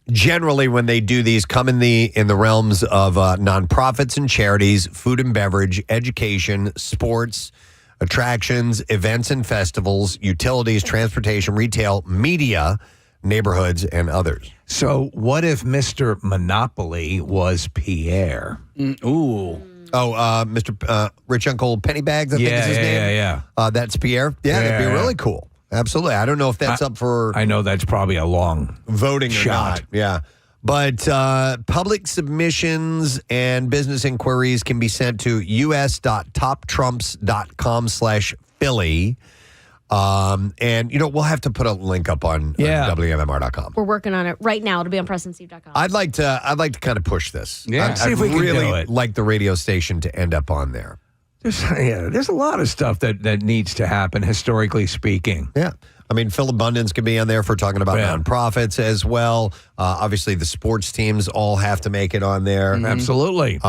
generally, when they do these, come in the realms of nonprofits and charities, food and beverage, education, sports, attractions, events and festivals, utilities, transportation, retail, media, neighborhoods, and others. So what if Mr. Monopoly was Pierre? Ooh. Oh, Mr. Rich Uncle Pennybags, I think is his name. Yeah. That's Pierre. Yeah, that'd be really cool. Absolutely. I don't know if that's up for... I know that's probably a long voting shot. or not. Yeah. But public submissions and business inquiries can be sent to us.toptrumps.com/Philly. And, we'll have to put a link up on WMMR.com. We're working on it right now. It'll be on PrestonSteve.com. I'd like to kind of push this. Yeah. See if we can really do it. like the radio station to end up on there. There's a lot of stuff that needs to happen, historically speaking. Yeah. I mean, Phil Abundance could be on there if we're talking about nonprofits as well. Obviously, the sports teams all have to make it on there. Absolutely.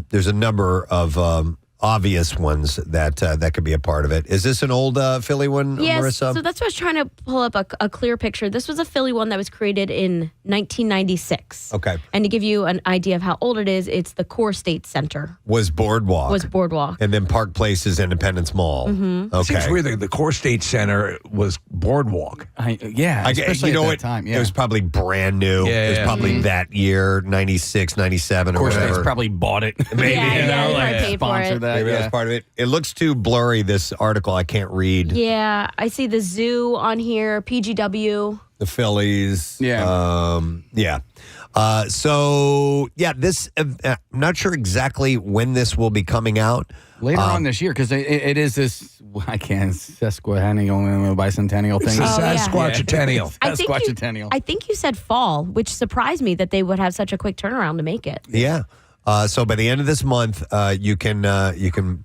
There's a number of obvious ones that could be a part of it. Is this an old Philly one, Yes, Marissa? so that's what I was trying to pull up a clear picture. This was a Philly one that was created in 1996. Okay. And to give you an idea of how old it is, it's the Core State Center. Was Boardwalk. And then Park Place is Independence Mall. Mhm. Okay. Seems weird the Core State Center was Boardwalk. Especially at that time. Yeah. It was probably brand new. It was probably that year, 96, 97 or Of course, whatever. they probably bought it. Maybe, they probably paid for sponsor it. that. Maybe that's part of it. It looks too blurry, this article. I can't read. Yeah, I see the zoo on here, PGW. The Phillies. Yeah. This, I'm not sure exactly when this will be coming out. Later on this year, because it is this, sesquicentennial, bicentennial thing. It's a Sasquatchennial. I think you said fall, which surprised me that they would have such a quick turnaround to make it. Yeah. So by the end of this month, you can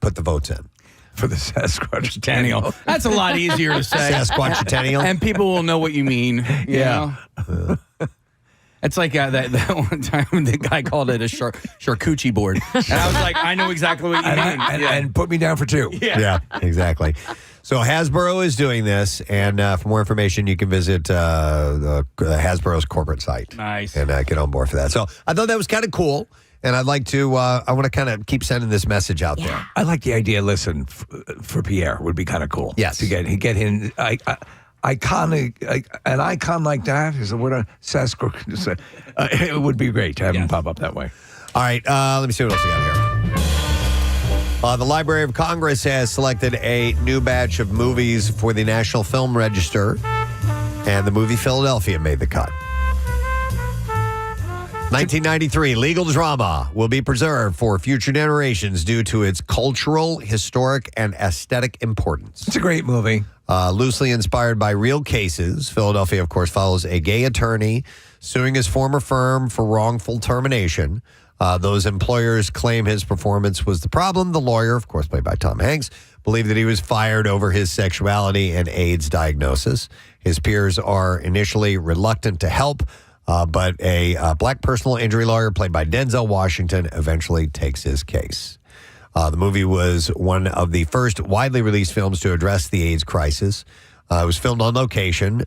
put the votes in. For the Sasquatchennial. That's a lot easier to say. Sasquatchennial. And people will know what you mean. You know? It's like that one time the guy called it a charcuterie board. And I was like, I know exactly what you mean. And put me down for 2. Yeah, exactly. So Hasbro is doing this, and for more information, you can visit Hasbro's corporate site. Nice. And get on board for that. So I thought that was kind of cool, and I'd like to, I want to kind of keep sending this message out there. I like the idea, listen, for Pierre would be kind of cool. Yes. To get him, iconic, an icon like that is a word of Sasquatch. It would be great to have him pop up that way. All right, let me see what else we got here. The Library of Congress has selected a new batch of movies for the National Film Register, and the movie Philadelphia made the cut. 1993 legal drama will be preserved for future generations due to its cultural, historic, and aesthetic importance. It's a great movie. Loosely inspired by real cases, Philadelphia, of course, follows a gay attorney suing his former firm for wrongful termination. Those employers claim his performance was the problem. The lawyer, of course, played by Tom Hanks, believed that he was fired over his sexuality and AIDS diagnosis. His peers are initially reluctant to help, but a black personal injury lawyer played by Denzel Washington eventually takes his case. The movie was one of the first widely released films to address the AIDS crisis. It was filmed on location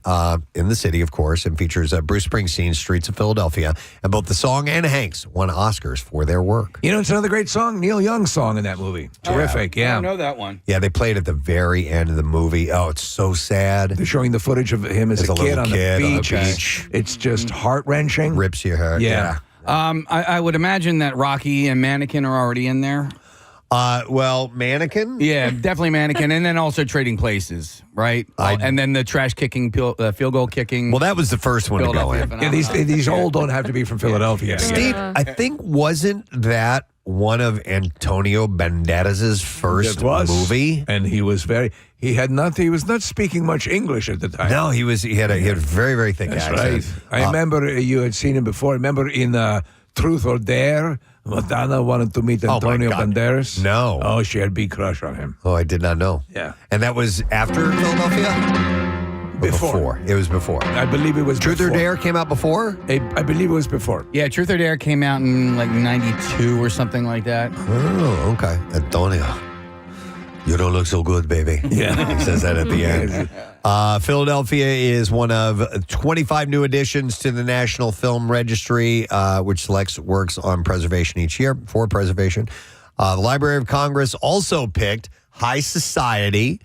in the city, of course, and features Bruce Springsteen's Streets of Philadelphia. And both the song and Hanks won Oscars for their work. You know, it's another great song, Neil Young's song in that movie. Terrific, I don't know that one. Yeah, they played at the very end of the movie. Oh, it's so sad. They're showing the footage of him as a kid little on kid the on the beach. beach. It's just heart-wrenching. Rips your heart. Yeah. I would imagine that Rocky and Mannequin are already in there. Well, Mannequin? Yeah, definitely Mannequin. And then also Trading Places, right? And then the trash kicking, field goal kicking. Well, that was the first one to go in. Yeah, these old don't have to be from Philadelphia. Steve, I think wasn't that one of Antonio Banderas' first movie? And he was he was not speaking much English at the time. No, he had a very, very thick accent. Right. I remember you had seen him before. Remember in Truth or Dare, Madonna wanted to meet Antonio Banderas. No. Oh, she had a big crush on him. Oh, I did not know. Yeah. And that was after Philadelphia? Before. It was before. I believe it was Truth before. or Dare came out before? I believe it was before. Yeah, Truth or Dare came out in like 92 or something like that. Oh, okay. Antonio. You don't look so good, baby. Yeah. He says that at the end. Philadelphia is one of 25 new additions to the National Film Registry, which selects works on preservation each year for preservation. The Library of Congress also picked High Society,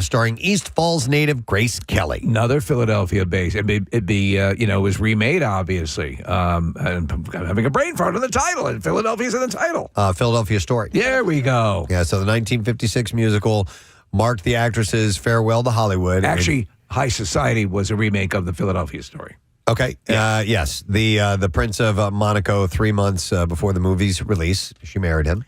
starring East Falls native Grace Kelly. Another Philadelphia base. It'd be it was remade, obviously. And I'm having a brain fart on the title, and Philadelphia's in the title. Philadelphia Story. There we go. Yeah, so the 1956 musical marked the actress's farewell to Hollywood. Actually, High Society was a remake of the Philadelphia Story. Okay. Yes. The Prince of Monaco, 3 months before the movie's release, she married him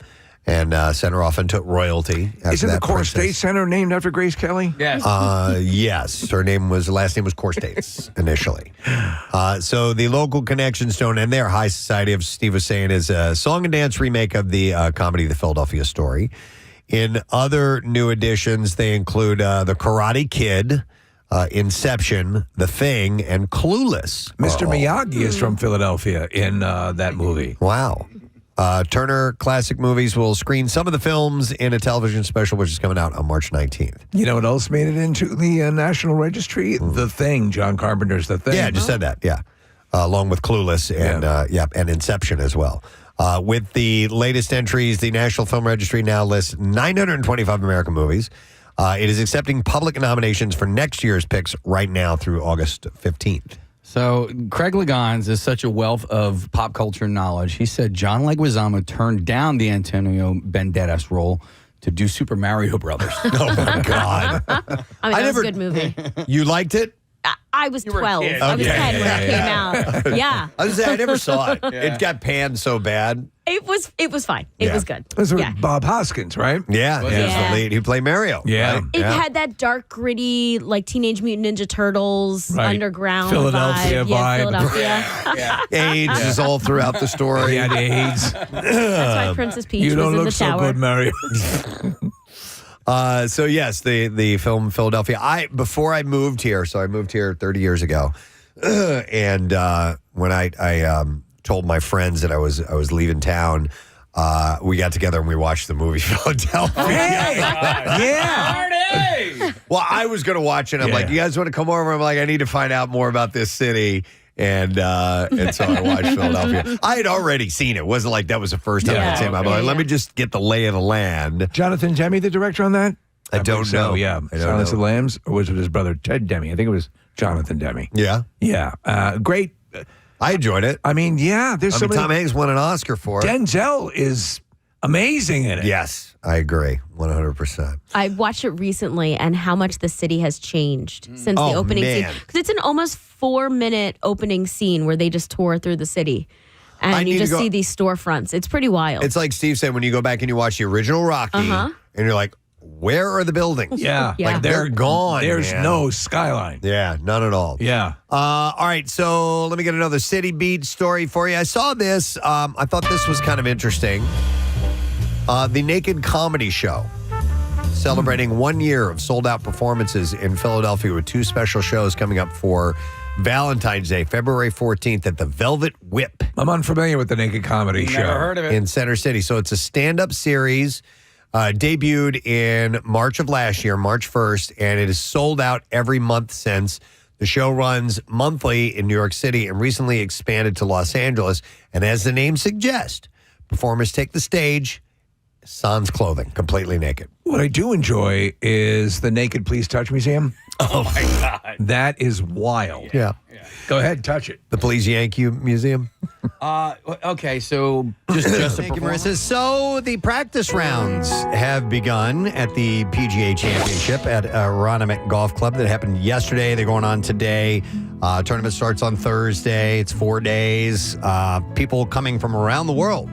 and sent her off into royalty. Isn't the Core State Center named after Grace Kelly? Yes. Yes. Her last name was Core States initially. So the local connections don't end there. High Society, as Steve was saying, is a song and dance remake of the comedy The Philadelphia Story. In other new additions, they include The Karate Kid, Inception, The Thing, and Clueless. Mr. Miyagi is from Philadelphia in that movie. Wow. Turner Classic Movies will screen some of the films in a television special, which is coming out on March 19th. You know what else made it into the National Registry? The Thing, John Carpenter's The Thing. Yeah, I just said that, yeah. Along with Clueless and and Inception as well. With the latest entries, the National Film Registry now lists 925 American movies. It is accepting public nominations for next year's picks right now through August 15th. So Craig Legons is such a wealth of pop culture knowledge. He said John Leguizamo turned down the Antonio Banderas role to do Super Mario Brothers. Oh, my God. that was a good movie. You liked it? I was 12. I was 10 when it came out. Yeah. I was saying, I never saw it. It got panned so bad. It was fine. It was good. It was Bob Hoskins, right? Yeah, he was the lead. He played Mario. Yeah. Right? It had that dark, gritty, like Teenage Mutant Ninja Turtles underground Philadelphia vibe. vibe. Yeah, Philadelphia. AIDS is all throughout the story. He had AIDS. That's why Princess Peach You was don't in look the so tower. good, Mario. So yes, the film Philadelphia. Before I moved here, so I moved here 30 years ago, and when I told my friends that I was leaving town, we got together and we watched the movie Philadelphia. Yeah. Well, I was going to watch it. I'm like, you guys want to come over? I'm like, I need to find out more about this city. And so I watched Philadelphia. I had already seen it. It wasn't like that was the first time I'd seen it. I'm like, let me just get the lay of the land. Jonathan Demme, the director on that? I don't know. Yeah. Silence of the Lambs? Or was it his brother, Ted Demme? I think it was Jonathan Demme. Yeah? Yeah. Great. I enjoyed it. I mean, there's Tom Hanks won an Oscar for it. Denzel is amazing in it. Yes, I agree. 100%. I watched it recently and how much the city has changed since the opening scene. Because it's an almost 4-minute opening scene where they just tour through the city. And you just see these storefronts. It's pretty wild. It's like Steve said, when you go back and you watch the original Rocky, and you're like, where are the buildings? Yeah. Like they're gone. There's no skyline. Yeah, none at all. Yeah. All right, so let me get another City Beat story for you. I saw this. I thought this was kind of interesting. The Naked Comedy Show, celebrating 1 year of sold-out performances in Philadelphia with 2 special shows coming up for Valentine's Day, February 14th at the Velvet Whip. I'm unfamiliar with the Naked Comedy Show. Never heard of it. In Center City. So it's a stand-up series, debuted in March of last year, March 1st, and it is sold out every month since. The show runs monthly in New York City and recently expanded to Los Angeles. And as the name suggests, performers take the stage, sans clothing, completely naked. What I do enjoy is the Naked Please Touch Museum. Oh, my God. That is wild. Yeah. Go ahead, touch it. The Please Yank You Museum. Okay, so just a Thank you, Marissa. So the practice rounds have begun at the PGA Championship at Ronnemet Golf Club that happened yesterday. They're going on today. Tournament starts on Thursday. It's 4 days. People coming from around the world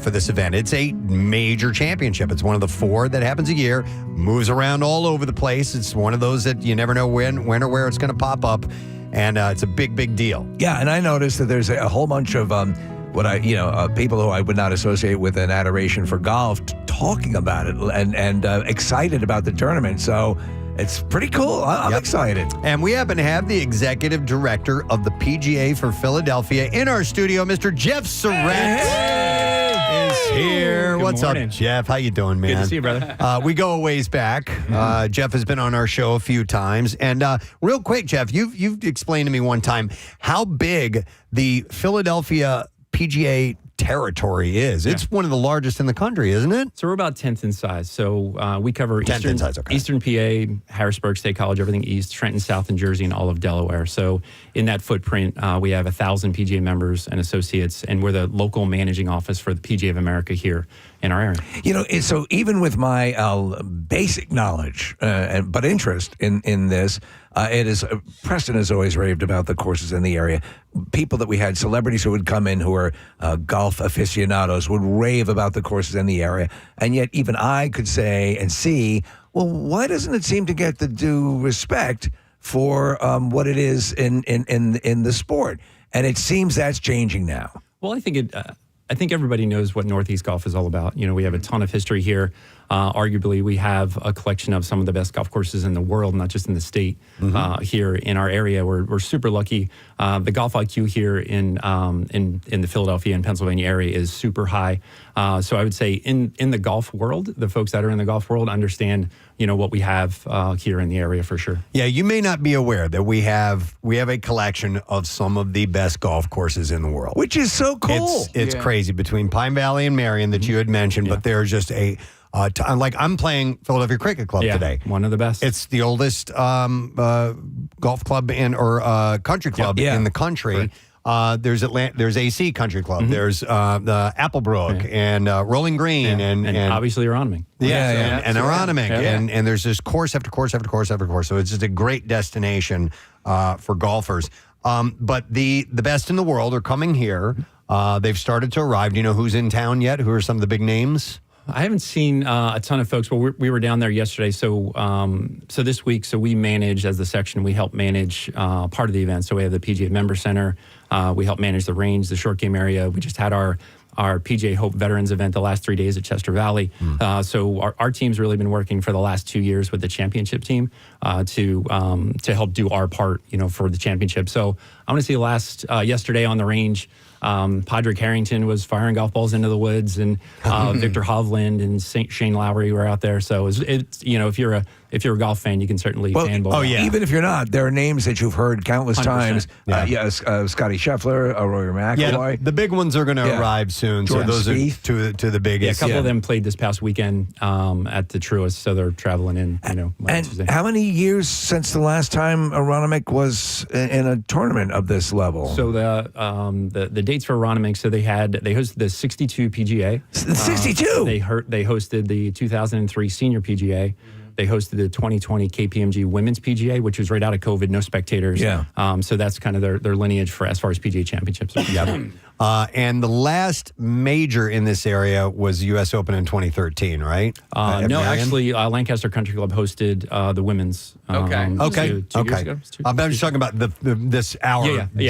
for this event. It's a major championship. It's one of the 4 that happens a year, moves around all over the place. It's one of those that you never know when or where it's going to pop up. And it's a big, big deal. Yeah, and I noticed that there's a whole bunch of people who I would not associate with an adoration for golf talking about it and excited about the tournament. So it's pretty cool. I'm excited. And we happen to have the executive director of the PGA for Philadelphia in our studio, Mr. Geoff Surrette. Is here. Good What's morning. up, Jeff? How you doing, man? Good to see you, brother. We go a ways back. Jeff has been on our show a few times. And real quick, Jeff, you've explained to me one time how big the Philadelphia PGA territory is. It's one of the largest in the country, isn't it? So we're about 10th in size. So we cover 10th in size, okay. Eastern PA, Harrisburg State College, everything east, Trenton, South, and Jersey, and all of Delaware. So in that footprint, we have 1,000 PGA members and associates, and we're the local managing office for the PGA of America here in our area. You know, so even with my basic knowledge but interest in this, it is Preston has always raved about the courses in the area. People that we had, celebrities who would come in who are golf aficionados, would rave about the courses in the area, and yet even I could say and see, well, why doesn't it seem to get the due respect for what it is in the sport? And it seems that's changing now. Well, I think everybody knows what Northeast golf is all about. You know, we have a ton of history here. Arguably, we have a collection of some of the best golf courses in the world, not just in the state. Here in our area, we're super lucky. The golf IQ here in the Philadelphia and Pennsylvania area is super high. So I would say in the golf world, the folks that are in the golf world understand, you know, what we have here in the area for sure. Yeah, you may not be aware that we have a collection of some of the best golf courses in the world, which is so cool. It's crazy between Pine Valley and Marion that you had mentioned, but there's just like I'm playing Philadelphia Cricket Club today. One of the best. It's the oldest golf club or country club in the country. Right. There's AC Country Club. There's the Applebrook and Rolling Green and obviously Aronimink. And Aronimink. And there's just course after course after course after course. So it's just a great destination for golfers. But the best in the world are coming here. They've started to arrive. Do you know who's in town yet? Who are some of the big names? I haven't seen a ton of folks, but we were down there yesterday. So this week, we manage as the section. We help manage part of the event. So we have the PGA Member Center. We help manage the range, the short game area. We just had our PGA Hope Veterans event the last 3 days at Chester Valley. So our team's really been working for the last 2 years with the championship team to help do our part, you know, for the championship. So I want to see yesterday on the range. Padraig Harrington was firing golf balls into the woods, and Victor Hovland and Shane Lowry were out there. So it's you know, if you're a golf fan, you can certainly fanboy. Oh yeah, even if you're not, there are names that you've heard countless 100%. times. Scotty Scheffler, Rory McIlroy. Yeah, the big ones are going to arrive soon. Jordan so those Spieth. are to the biggest. Yeah, a couple of them played this past weekend at the Truist, so they're traveling in. You know, and how many years since the last time Aronimink was in a tournament of this level? So the dates for Aronimink, so they hosted the 62 PGA. 62. They hosted the 2003 Senior PGA. They hosted the 2020 KPMG Women's PGA, which was right out of COVID, no spectators. Yeah. So that's kind of their lineage for as far as PGA championships. And the last major in this area was U.S. Open in 2013, right? No, actually, Lancaster Country Club hosted the women's. Two years ago. I'm just talking about this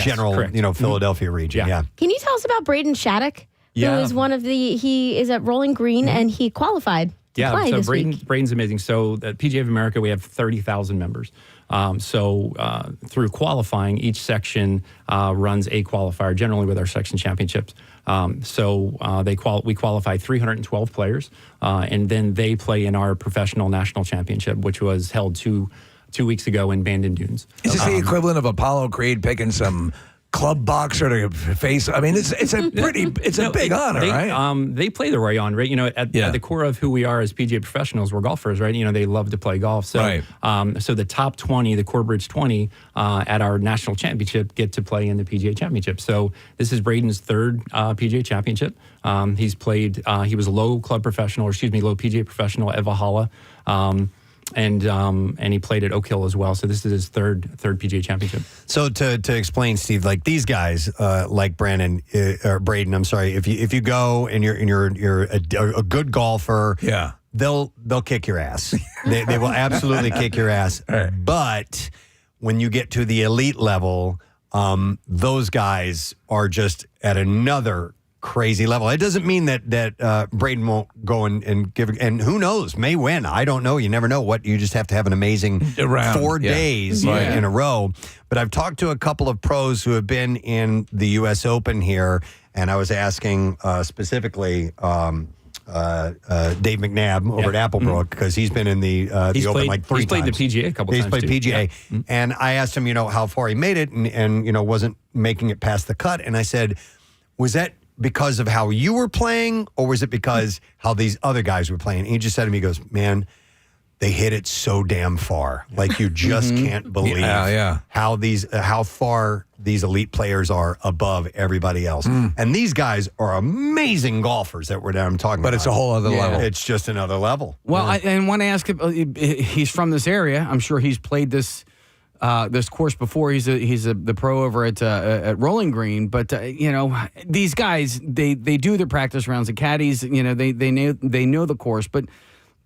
general, correct. you know, Philadelphia region. Yeah. Can you tell us about Braden Shattuck? Yeah. Who is he is at Rolling Green and he qualified. Yeah, so this week. Braden's amazing. So at PGA of America, we have 30,000 members. Through qualifying, each section runs a qualifier, generally with our section championships. We qualify 312 players, and then they play in our professional national championship, which was held two weeks ago in Bandon Dunes. Is this the equivalent of Apollo Creed picking some club boxer to face? I mean, it's a big honor, right? They play the way on, right? You know, at the core of who we are as PGA professionals, we're golfers, right? You know, they love to play golf. So, so the top 20, the Corebridge 20 at our national championship get to play in the PGA Championship. So this is Braden's third PGA Championship. He's played. He was a low PGA professional at Valhalla. And he played at Oak Hill as well. So this is his third PGA Championship. So to explain, Steve, like these guys, like Braden, I'm sorry, if you go and you're a good golfer, they'll kick your ass. They will absolutely kick your ass. Right. But when you get to the elite level, those guys are just at another crazy level. It doesn't mean that Braden won't go and give, and who knows, may win. I don't know. You never know. You just have to have an amazing 4 days in a row. But I've talked to a couple of pros who have been in the U.S. Open here, and I was asking specifically Dave McNabb over at Applebrook because he's been in the Open like 3 times. He's played the PGA a couple He's times. played too. PGA, and I asked him, how far he made it, and wasn't making it past the cut. And I said, was that because of how you were playing, or was it because how these other guys were playing? And he just said to me, he goes, man, they hit it so damn far. Like you just can't believe how far these elite players are above everybody else. And these guys are amazing golfers that I'm talking about. But it's a whole other level. It's just another level. Well, I want to ask him, he's from this area. I'm sure he's played this course before. He's the pro over at Rolling Green. But these guys, they do their practice rounds. The caddies, they know the course. But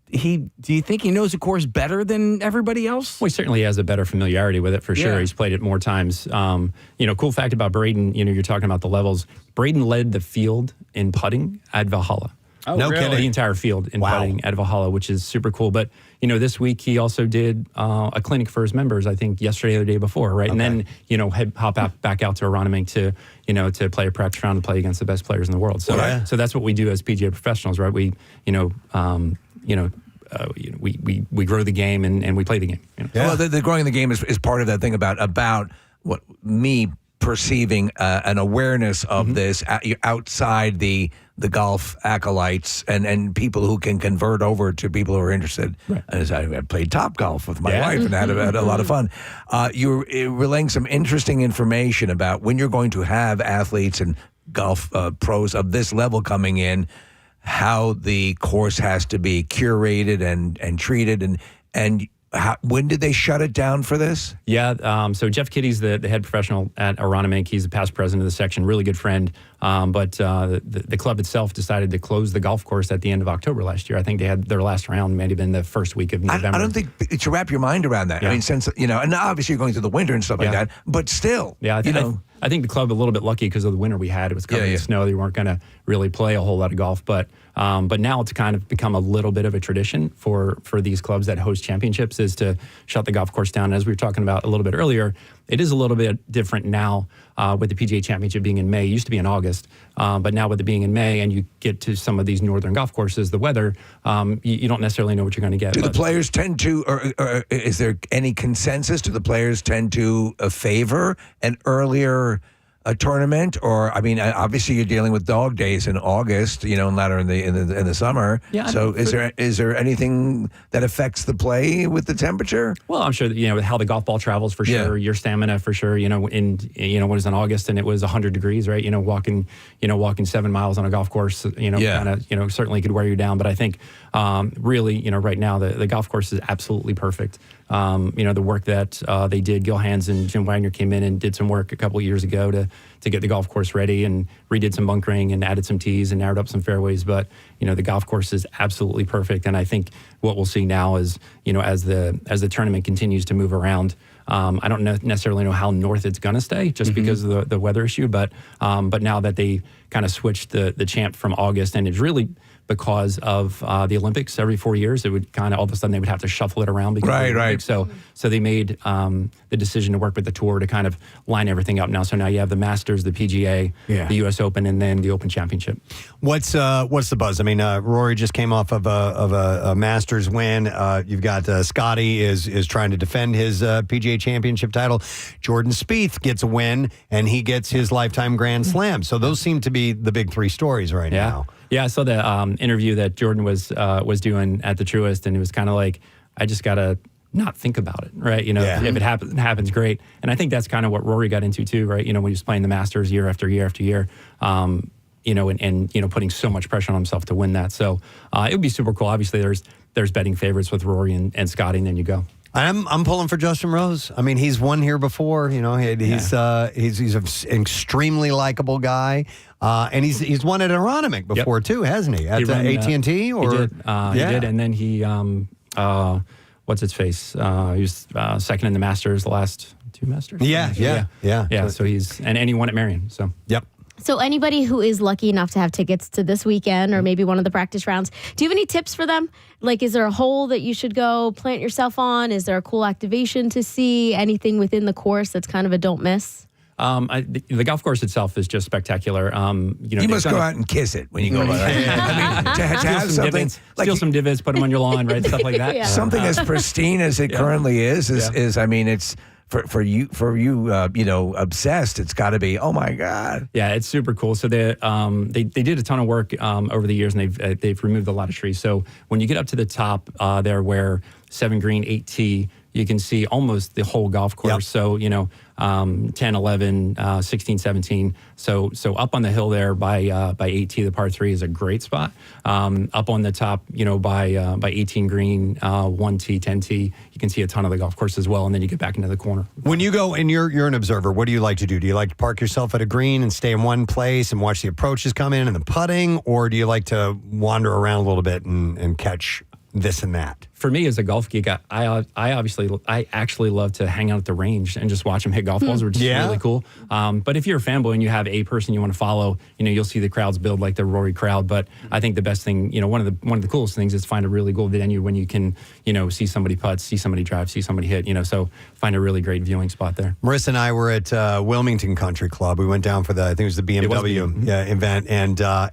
do you think he knows the course better than everybody else? Well, he certainly has a better familiarity with it for sure. Yeah. He's played it more times. Cool fact about Braden, you're talking about the levels. Braden led the field in putting at Valhalla. Oh, no kidding. The entire field in putting at Valhalla, which is super cool. But, this week he also did a clinic for his members, I think yesterday or the day before, right? Okay. And then, hop back out to Aronimink to play a practice round and play against the best players in the world. So, so that's what we do as PGA professionals, right? We grow the game and we play the game. Well, the growing the game is part of that thing about what me perceiving an awareness of this outside the golf acolytes and people who can convert over to people who are interested. Right. As I played Top Golf with my wife and had a lot of fun. You're relaying some interesting information about when you're going to have athletes and golf pros of this level coming in, how the course has to be curated and treated, and when did they shut it down for this? Yeah, so Jeff Kitty's the head professional at Aronimink. He's the past president of the section, really good friend. But the club itself decided to close the golf course at the end of October last year. I think they had their last round maybe been the first week of November. I don't think to wrap your mind around that. Yeah. I mean, since and obviously you're going through the winter and stuff like that, but still, I think the club a little bit lucky because of the winter we had. It was covered in snow. They weren't going to really play a whole lot of golf, but now it's kind of become a little bit of a tradition for these clubs that host championships is to shut the golf course down. As we were talking about a little bit earlier, it is a little bit different now with the PGA Championship being in May. It used to be in August, but now with it being in May and you get to some of these northern golf courses, the weather, you don't necessarily know what you're going to get. Do the players tend to, or is there any consensus? Do the players tend to favor an earlier tournament? Or, I mean, obviously you're dealing with dog days in August, and later in the summer. Yeah, so is there anything that affects the play with the temperature? Well, I'm sure that, with how the golf ball travels for sure, your stamina for sure, what is in August and it was 100 degrees, right? Walking 7 miles on a golf course, certainly could wear you down. But I think really, right now the golf course is absolutely perfect. The work that they did, Gil Hands and Jim Weiner came in and did some work a couple of years ago to get the golf course ready and redid some bunkering and added some tees and narrowed up some fairways. But, the golf course is absolutely perfect. And I think what we'll see now is, as the tournament continues to move around, I don't necessarily know how north it's going to stay just because of the weather issue. But now that they kind of switched the champ from August, and it's really because of the Olympics every 4 years, it would kind of all of a sudden they would have to shuffle it around because of the Olympics. So they made the decision to work with the tour to kind of line everything up now. So now you have the Masters, the PGA, the U.S. Open, and then the Open Championship. What's the buzz? I mean, Rory just came off of a Masters win. You've got Scotty is trying to defend his PGA Championship title. Jordan Spieth gets a win, and he gets his lifetime Grand Slam. So those seem to be the big three stories right now. Yeah, I saw the interview that Jordan was doing at the Truist, and it was kind of like, I just got to not think about it, right? If it happens, great. And I think that's kind of what Rory got into too, right? When he was playing the Masters year after year after year, and putting so much pressure on himself to win that. So it would be super cool. Obviously, there's betting favorites with Rory and Scotty, and then you go. I'm pulling for Justin Rose. I mean, he's won here before. He's an extremely likable guy, and he's won at Aronimink before too, hasn't he? At AT&T, or he did, and then he what's its face? He was second in the Masters, the last two Masters. Yeah. So and he won at Marion. So yep. So anybody who is lucky enough to have tickets to this weekend or maybe one of the practice rounds, do you have any tips for them? Like, is there a hole that you should go plant yourself on? Is there a cool activation to see? Anything within the course that's kind of a don't miss? The golf course itself is just spectacular. You must go out and kiss it when you go by there. I mean, to have something steal some divots, put them on your lawn, right? Stuff like that. Something as pristine as it currently is. I mean, it's for you, obsessed. It's got to be. Oh my God. Yeah, it's super cool. So they did a ton of work over the years, and they've removed a lot of trees. So when you get up to the top there, where 7 green, 8 tee, you can see almost the whole golf course. Yep. So 10, 11, 16, 17. So up on the hill there by 8T, the par 3 is a great spot. Up on the top, by 18 green, 1T, 10T, you can see a ton of the golf course as well. And then you get back into the corner. When you go and you're an observer, what do you like to do? Do you like to park yourself at a green and stay in one place and watch the approaches come in and the putting, or do you like to wander around a little bit and catch this and that? For me, as a golf geek, I actually love to hang out at the range and just watch them hit golf balls, which is really cool. But if you're a fanboy and you have a person you want to follow, you'll see the crowds build like the Rory crowd. But I think the best thing, one of the coolest things is find a really cool venue when you can, see somebody putt, see somebody drive, see somebody hit. So find a really great viewing spot there. Marissa and I were at Wilmington Country Club. We went down for I think it was the BMW event,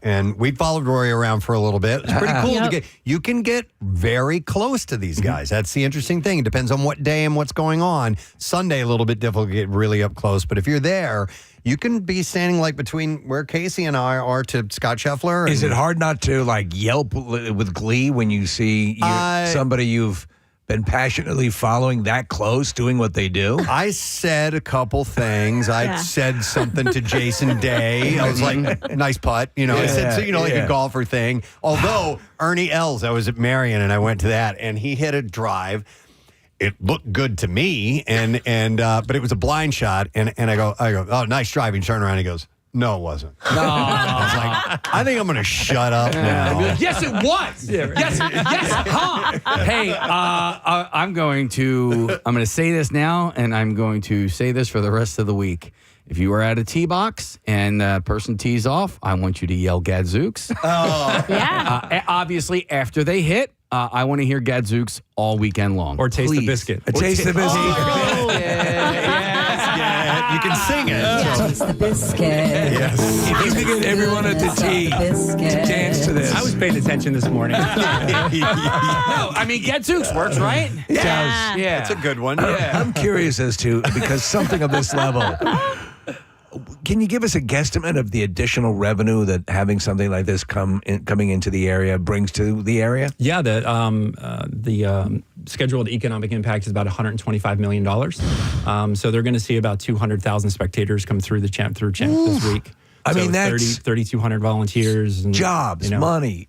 and we followed Rory around for a little bit. It's pretty cool. You can get very close to these guys. That's the interesting thing. It depends on what day and what's going on. Sunday, a little bit difficult to get really up close, but if you're there, you can be standing like between where Casey and I are to Scott Scheffler. Is it hard not to yelp with glee when you see somebody you've been passionately following that close, doing what they do? I said a couple things. I said something to Jason Day. I was like, nice putt. I said, like a golfer thing. Although Ernie Els, I was at Marion and I went to that and he hit a drive. It looked good to me, but it was a blind shot. And I go, oh, nice drive. And he turned around and he goes, no, it wasn't. No. I was like, I think I'm going to shut up now. Yes, it was. Yes, huh? Hey, I'm going to say this now, and I'm going to say this for the rest of the week. If you are at a tee box and the person tees off, I want you to yell Gadzooks. Oh. Yeah. Obviously, after they hit, I want to hear Gadzooks all weekend long. Or taste the biscuit. Taste the biscuit. Oh, you can sing it. Taste the biscuit. Yes. If you can get everyone at the tee to dance to this. I was paying attention this morning. No, I mean, Gadzooks works, right? Yeah. Yeah. That's a good one. I'm curious as to, because something of this level, can you give us a guesstimate of the additional revenue that having something like this coming into the area brings to the area? Yeah, the scheduled economic impact is about $125 million. So they're going to see about 200,000 spectators come through the champ this week. I mean, that's 3,200 volunteers and jobs, money,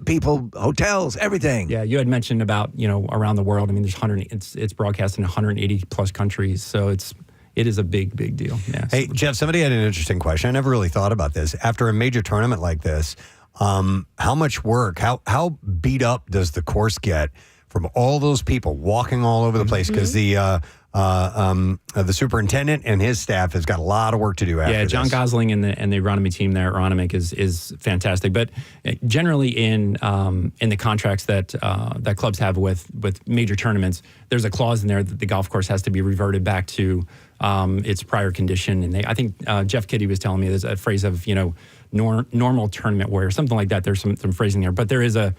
people, hotels, everything. Yeah, you had mentioned about around the world. I mean, it's broadcast in 180 plus countries, so it is a big, big deal. Yeah. Hey, Geoff, somebody had an interesting question. I never really thought about this. After a major tournament like this, how much work, how beat up does the course get from all those people walking all over the place? Because the superintendent and his staff has got a lot of work to do after this. John Gosling and the agronomy team there at Agronomic is fantastic. But generally in the contracts that clubs have with major tournaments, there's a clause in there that the golf course has to be reverted back to its prior condition. And I think Jeff Kitty was telling me there's a phrase of normal tournament wear, something like that. There's some phrasing there, but there is a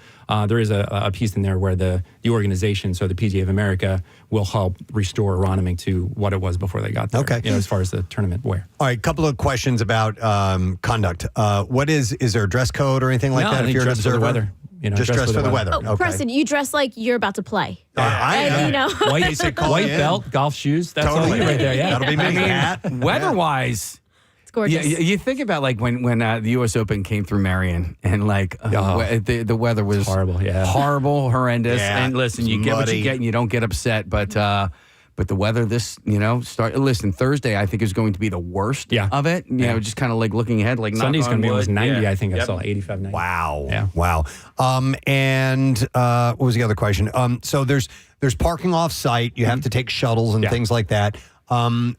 piece in there where the organization, so the PGA of America, will help restore Agronomic to what it was before they got there. Okay, as far as the tournament wear. All right, couple of questions about conduct. Is there a dress code or anything like that? If you're an observer, for the weather. Just dress for the weather. Oh, okay. Preston, you dress like you're about to play. I White belt, golf shoes. That's totally all right there. Yeah, that'll be me. Weather-wise, it's gorgeous. You think about when the U.S. Open came through Marion and the weather was horrible. Yeah, horrible, horrendous. Yeah, and listen, you get what you get, and you don't get upset. But the weather listen, Thursday I think is going to be the worst of it. Just kind of like looking ahead, like Sunday's going to be almost 90. I think I Yep. saw 85, 90. Wow. Yeah. Wow. And what was the other question? So there's parking off site. You have to take shuttles and things like that. And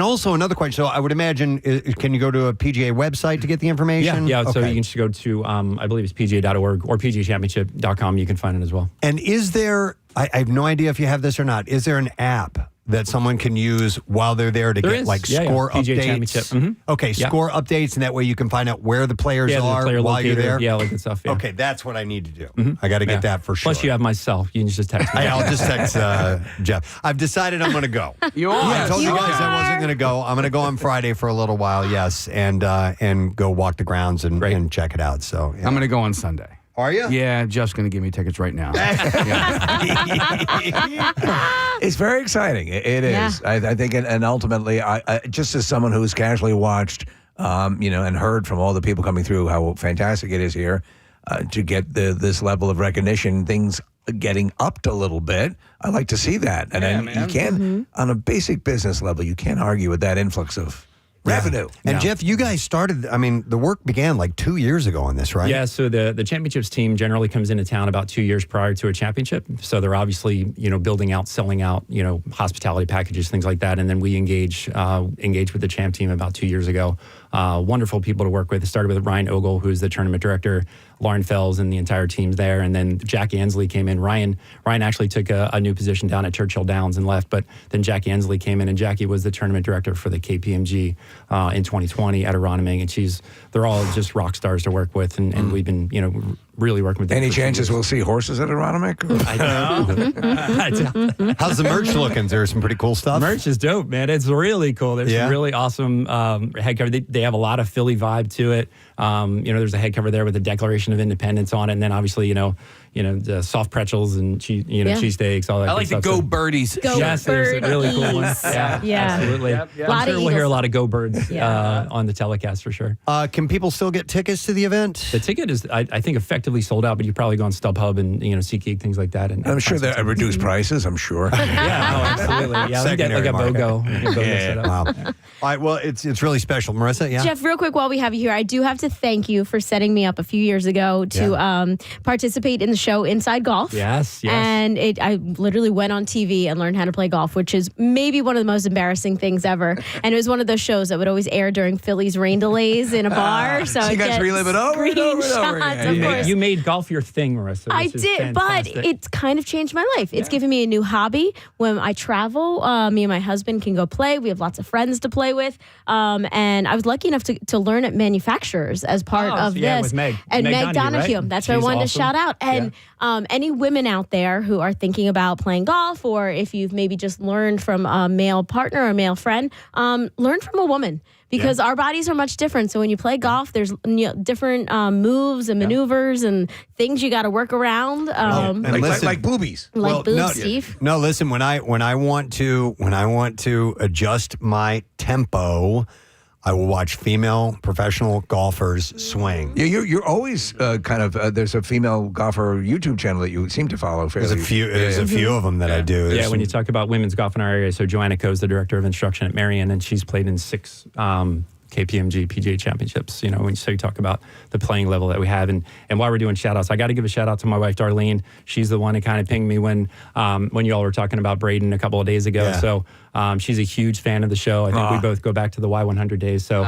also another question. So I would imagine, can you go to a PGA website to get the information? Yeah. Okay. So you can just go to, I believe it's pga.org or pgachampionship.com. You can find it as well. And is there, I have no idea if you have this or not, is there an app that someone can use while they're there to There get is. like Yeah, score PGA updates? Championship. Mhm. Okay, Yeah. score updates, and that way you can find out where the players Yeah, the are player while you're locator. there. Yeah, all that good stuff. Yeah. Okay, that's what I need to do. I got to get that for sure. Plus, you have myself. You can just text me. I'll just text Jeff. I've decided I'm going to go. You are. I told you You guys I wasn't going to go. I'm going to go on Friday for a little while, yes, and go walk the grounds and check it out. So yeah. I'm going to go on Sunday. Are you? Yeah, Jeff's going to give me tickets right now. It's very exciting. It is. Yeah. I think, and ultimately, I just as someone who's casually watched, and heard from all the people coming through how fantastic it is here, to get this level of recognition, things getting upped a little bit. I like to see that, and then you can, on a basic business level, you can't argue with that influx of revenue. And Jeff, you guys started, the work began like 2 years ago on this, right? Yeah, so the championships team generally comes into town about 2 years prior to a championship. So they're obviously, building out, selling out, hospitality packages, things like that. And then we engage with the champ team about 2 years ago. Wonderful people to work with. It started with Ryan Ogle, who's the tournament director, Lauren Fells, and the entire team's there. And then Jack Ansley came in. Ryan actually took a new position down at Churchill Downs and left, but then Jack Ansley came in, and Jackie was the tournament director for the KPMG in 2020 at Aroniming, and they're all just rock stars to work with, and we've been, really working with them. Any chances we'll see horses at Aroniming? I know. How's the merch looking? Is there some pretty cool stuff? Merch is dope, man. It's really cool. There's some really awesome head cover. They have a lot of Philly vibe to it. There's a head cover there with the Declaration of Independence on it, and then obviously, the soft pretzels and cheesesteaks, all that. I like the stuff. Go Birdies. Yes, there's a really cool one. Yeah. Absolutely. Yep. I'm sure we'll hear a lot of Go Birds on the telecast for sure. Can people still get tickets to the event? The ticket is, I think, effectively sold out, but you probably go on StubHub and SeatGeek, things like that. And I'm sure they're at reduced prices. I'm sure. Absolutely. Yeah, we get like a BOGO. Yeah. Wow. All right. Well, it's really special, Marissa. Yeah. Jeff, real quick while we have you here, I do have to thank you for setting me up a few years ago to participate in the show Inside Golf. Yes. And I literally went on TV and learned how to play golf, which is maybe one of the most embarrassing things ever. And it was one of those shows that would always air during Philly's rain delays in a bar. So you guys relive it over and over and over again. You made golf your thing, Marissa. I did, but it's kind of changed my life. It's given me a new hobby. When I travel, me and my husband can go play. We have lots of friends to play with. And I was lucky enough to learn at manufacturers as part of this. With Meg. And Meg Donahue, Donahue. right? That's what I wanted to shout out. And any women out there who are thinking about playing golf, or if you've maybe just learned from a male partner or a male friend, learn from a woman. Because our bodies are much different. So when you play golf, there's different moves and maneuvers and things you got to work around. Like boobies. Boobs, Steve. No, listen. When I want to adjust my tempo, I will watch female professional golfers swing. Yeah, you're always kind of. There's a female golfer YouTube channel that you seem to follow. There's a few of them that I do. Yeah, when you talk about women's golf in our area, so Joanna Coe is the director of instruction at Marion, and she's played in 6 KPMG PGA championships. So you talk about the playing level that we have, and while we're doing shout outs, I got to give a shout out to my wife Darlene. She's the one that kind of pinged me when you all were talking about Braden a couple of days ago. Yeah. So she's a huge fan of the show. I think we both go back to the Y100 days. So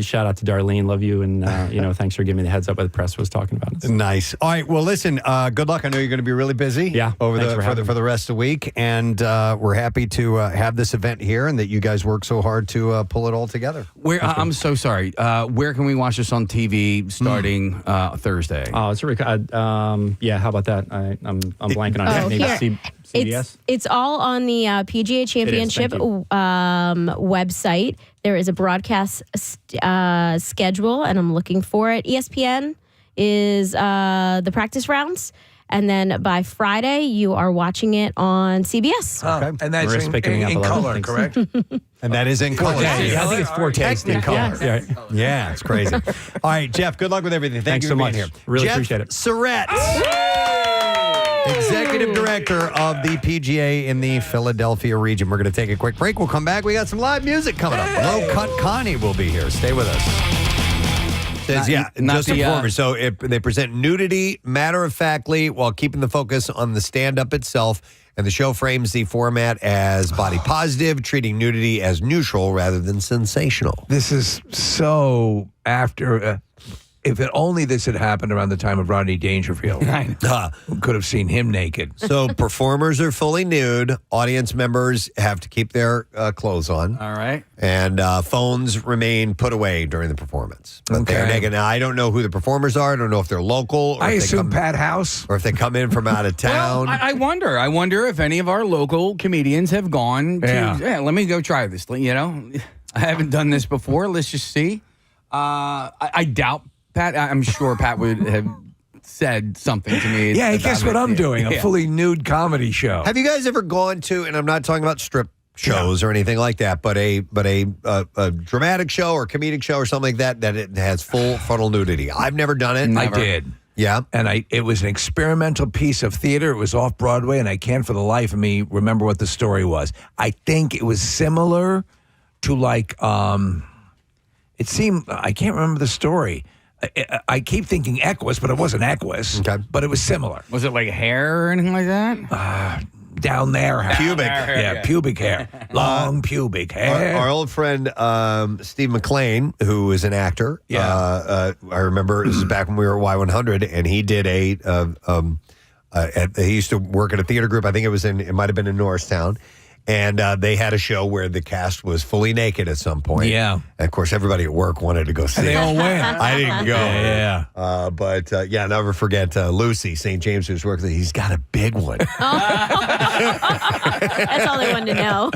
shout out to Darlene, love you, and thanks for giving me the heads up what the press was talking about. Nice. All right. Well, listen. Good luck. I know you're going to be really busy. Yeah. For the rest of the week, and we're happy to have this event here, and that you guys work so hard to pull it all together. I'm so sorry. Where can we watch this on TV starting Thursday? Oh, it's how about that? I'm blanking on it. Maybe CBS? It's all on the PGA Championship website. There is a broadcast schedule, and I'm looking for it. ESPN is the practice rounds. And then by Friday, you are watching it on CBS. Okay. And that's in color, correct? And that is in color. I think it's 4K in color. Yeah, it's crazy. All right, Jeff, good luck with everything. Thank you so for much. being here. Really Geoff appreciate it. Surrette, Executive Director of the PGA in the Philadelphia region. We're going to take a quick break. We'll come back. We got some live music coming up. Cut Connie will be here. Stay with us. Says, just a performer. So they present nudity matter-of-factly while keeping the focus on the stand-up itself. And the show frames the format as body positive, treating nudity as neutral rather than sensational. This is so after if only this had happened around the time of Rodney Dangerfield. Could have seen him naked. So performers are fully nude. Audience members have to keep their clothes on. All right. And phones remain put away during the performance. But they're naked. Now, I don't know who the performers are. I don't know if they're local. Or I if they assume come, Pat House. Or if they come in from out of town. Well, I wonder. I wonder if any of our local comedians have gone to, let me go try this. You know, I haven't done this before. Let's just see. I doubt Pat. I'm sure Pat would have said something to me. Yeah, guess what I'm doing? A fully nude comedy show. Have you guys ever gone to, and I'm not talking about strip shows or anything like that, but a dramatic show or comedic show or something like that it has full frontal nudity? I've never done it. I did. Yeah. And it was an experimental piece of theater. It was off Broadway, and I can't for the life of me remember what the story was. I think it was similar to like it seemed, I can't remember the story. I keep thinking Equus, but it wasn't Equus. Okay. But it was similar. Was it like hair or anything like that? Down there. Pubic. Pubic hair. Long pubic hair. Our old friend Steve McLean, who is an actor. I remember this is back when we were at Y100, and he did he used to work at a theater group. I think it might have been in Norristown. And they had a show where the cast was fully naked at some point. Yeah. And of course, everybody at work wanted to go see And they it. all went. I didn't go. Yeah. But never forget Lucy, St. James, who's working there. He's got a big one. That's all they wanted to know.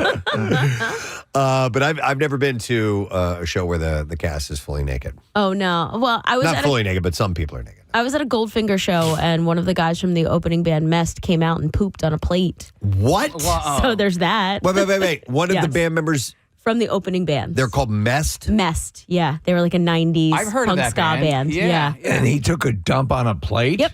But I've never been to a show where the cast is fully naked. Oh, no. Well, I was Not fully naked, but some people are naked. I was at a Goldfinger show, and one of the guys from the opening band, Mest, came out and pooped on a plate. What? So there's that. Wait. One of the band members from the opening band. They're called Mest? Mest, yeah. They were like a 90s I've heard of punk that ska band. Yeah. And he took a dump on a plate? Yep.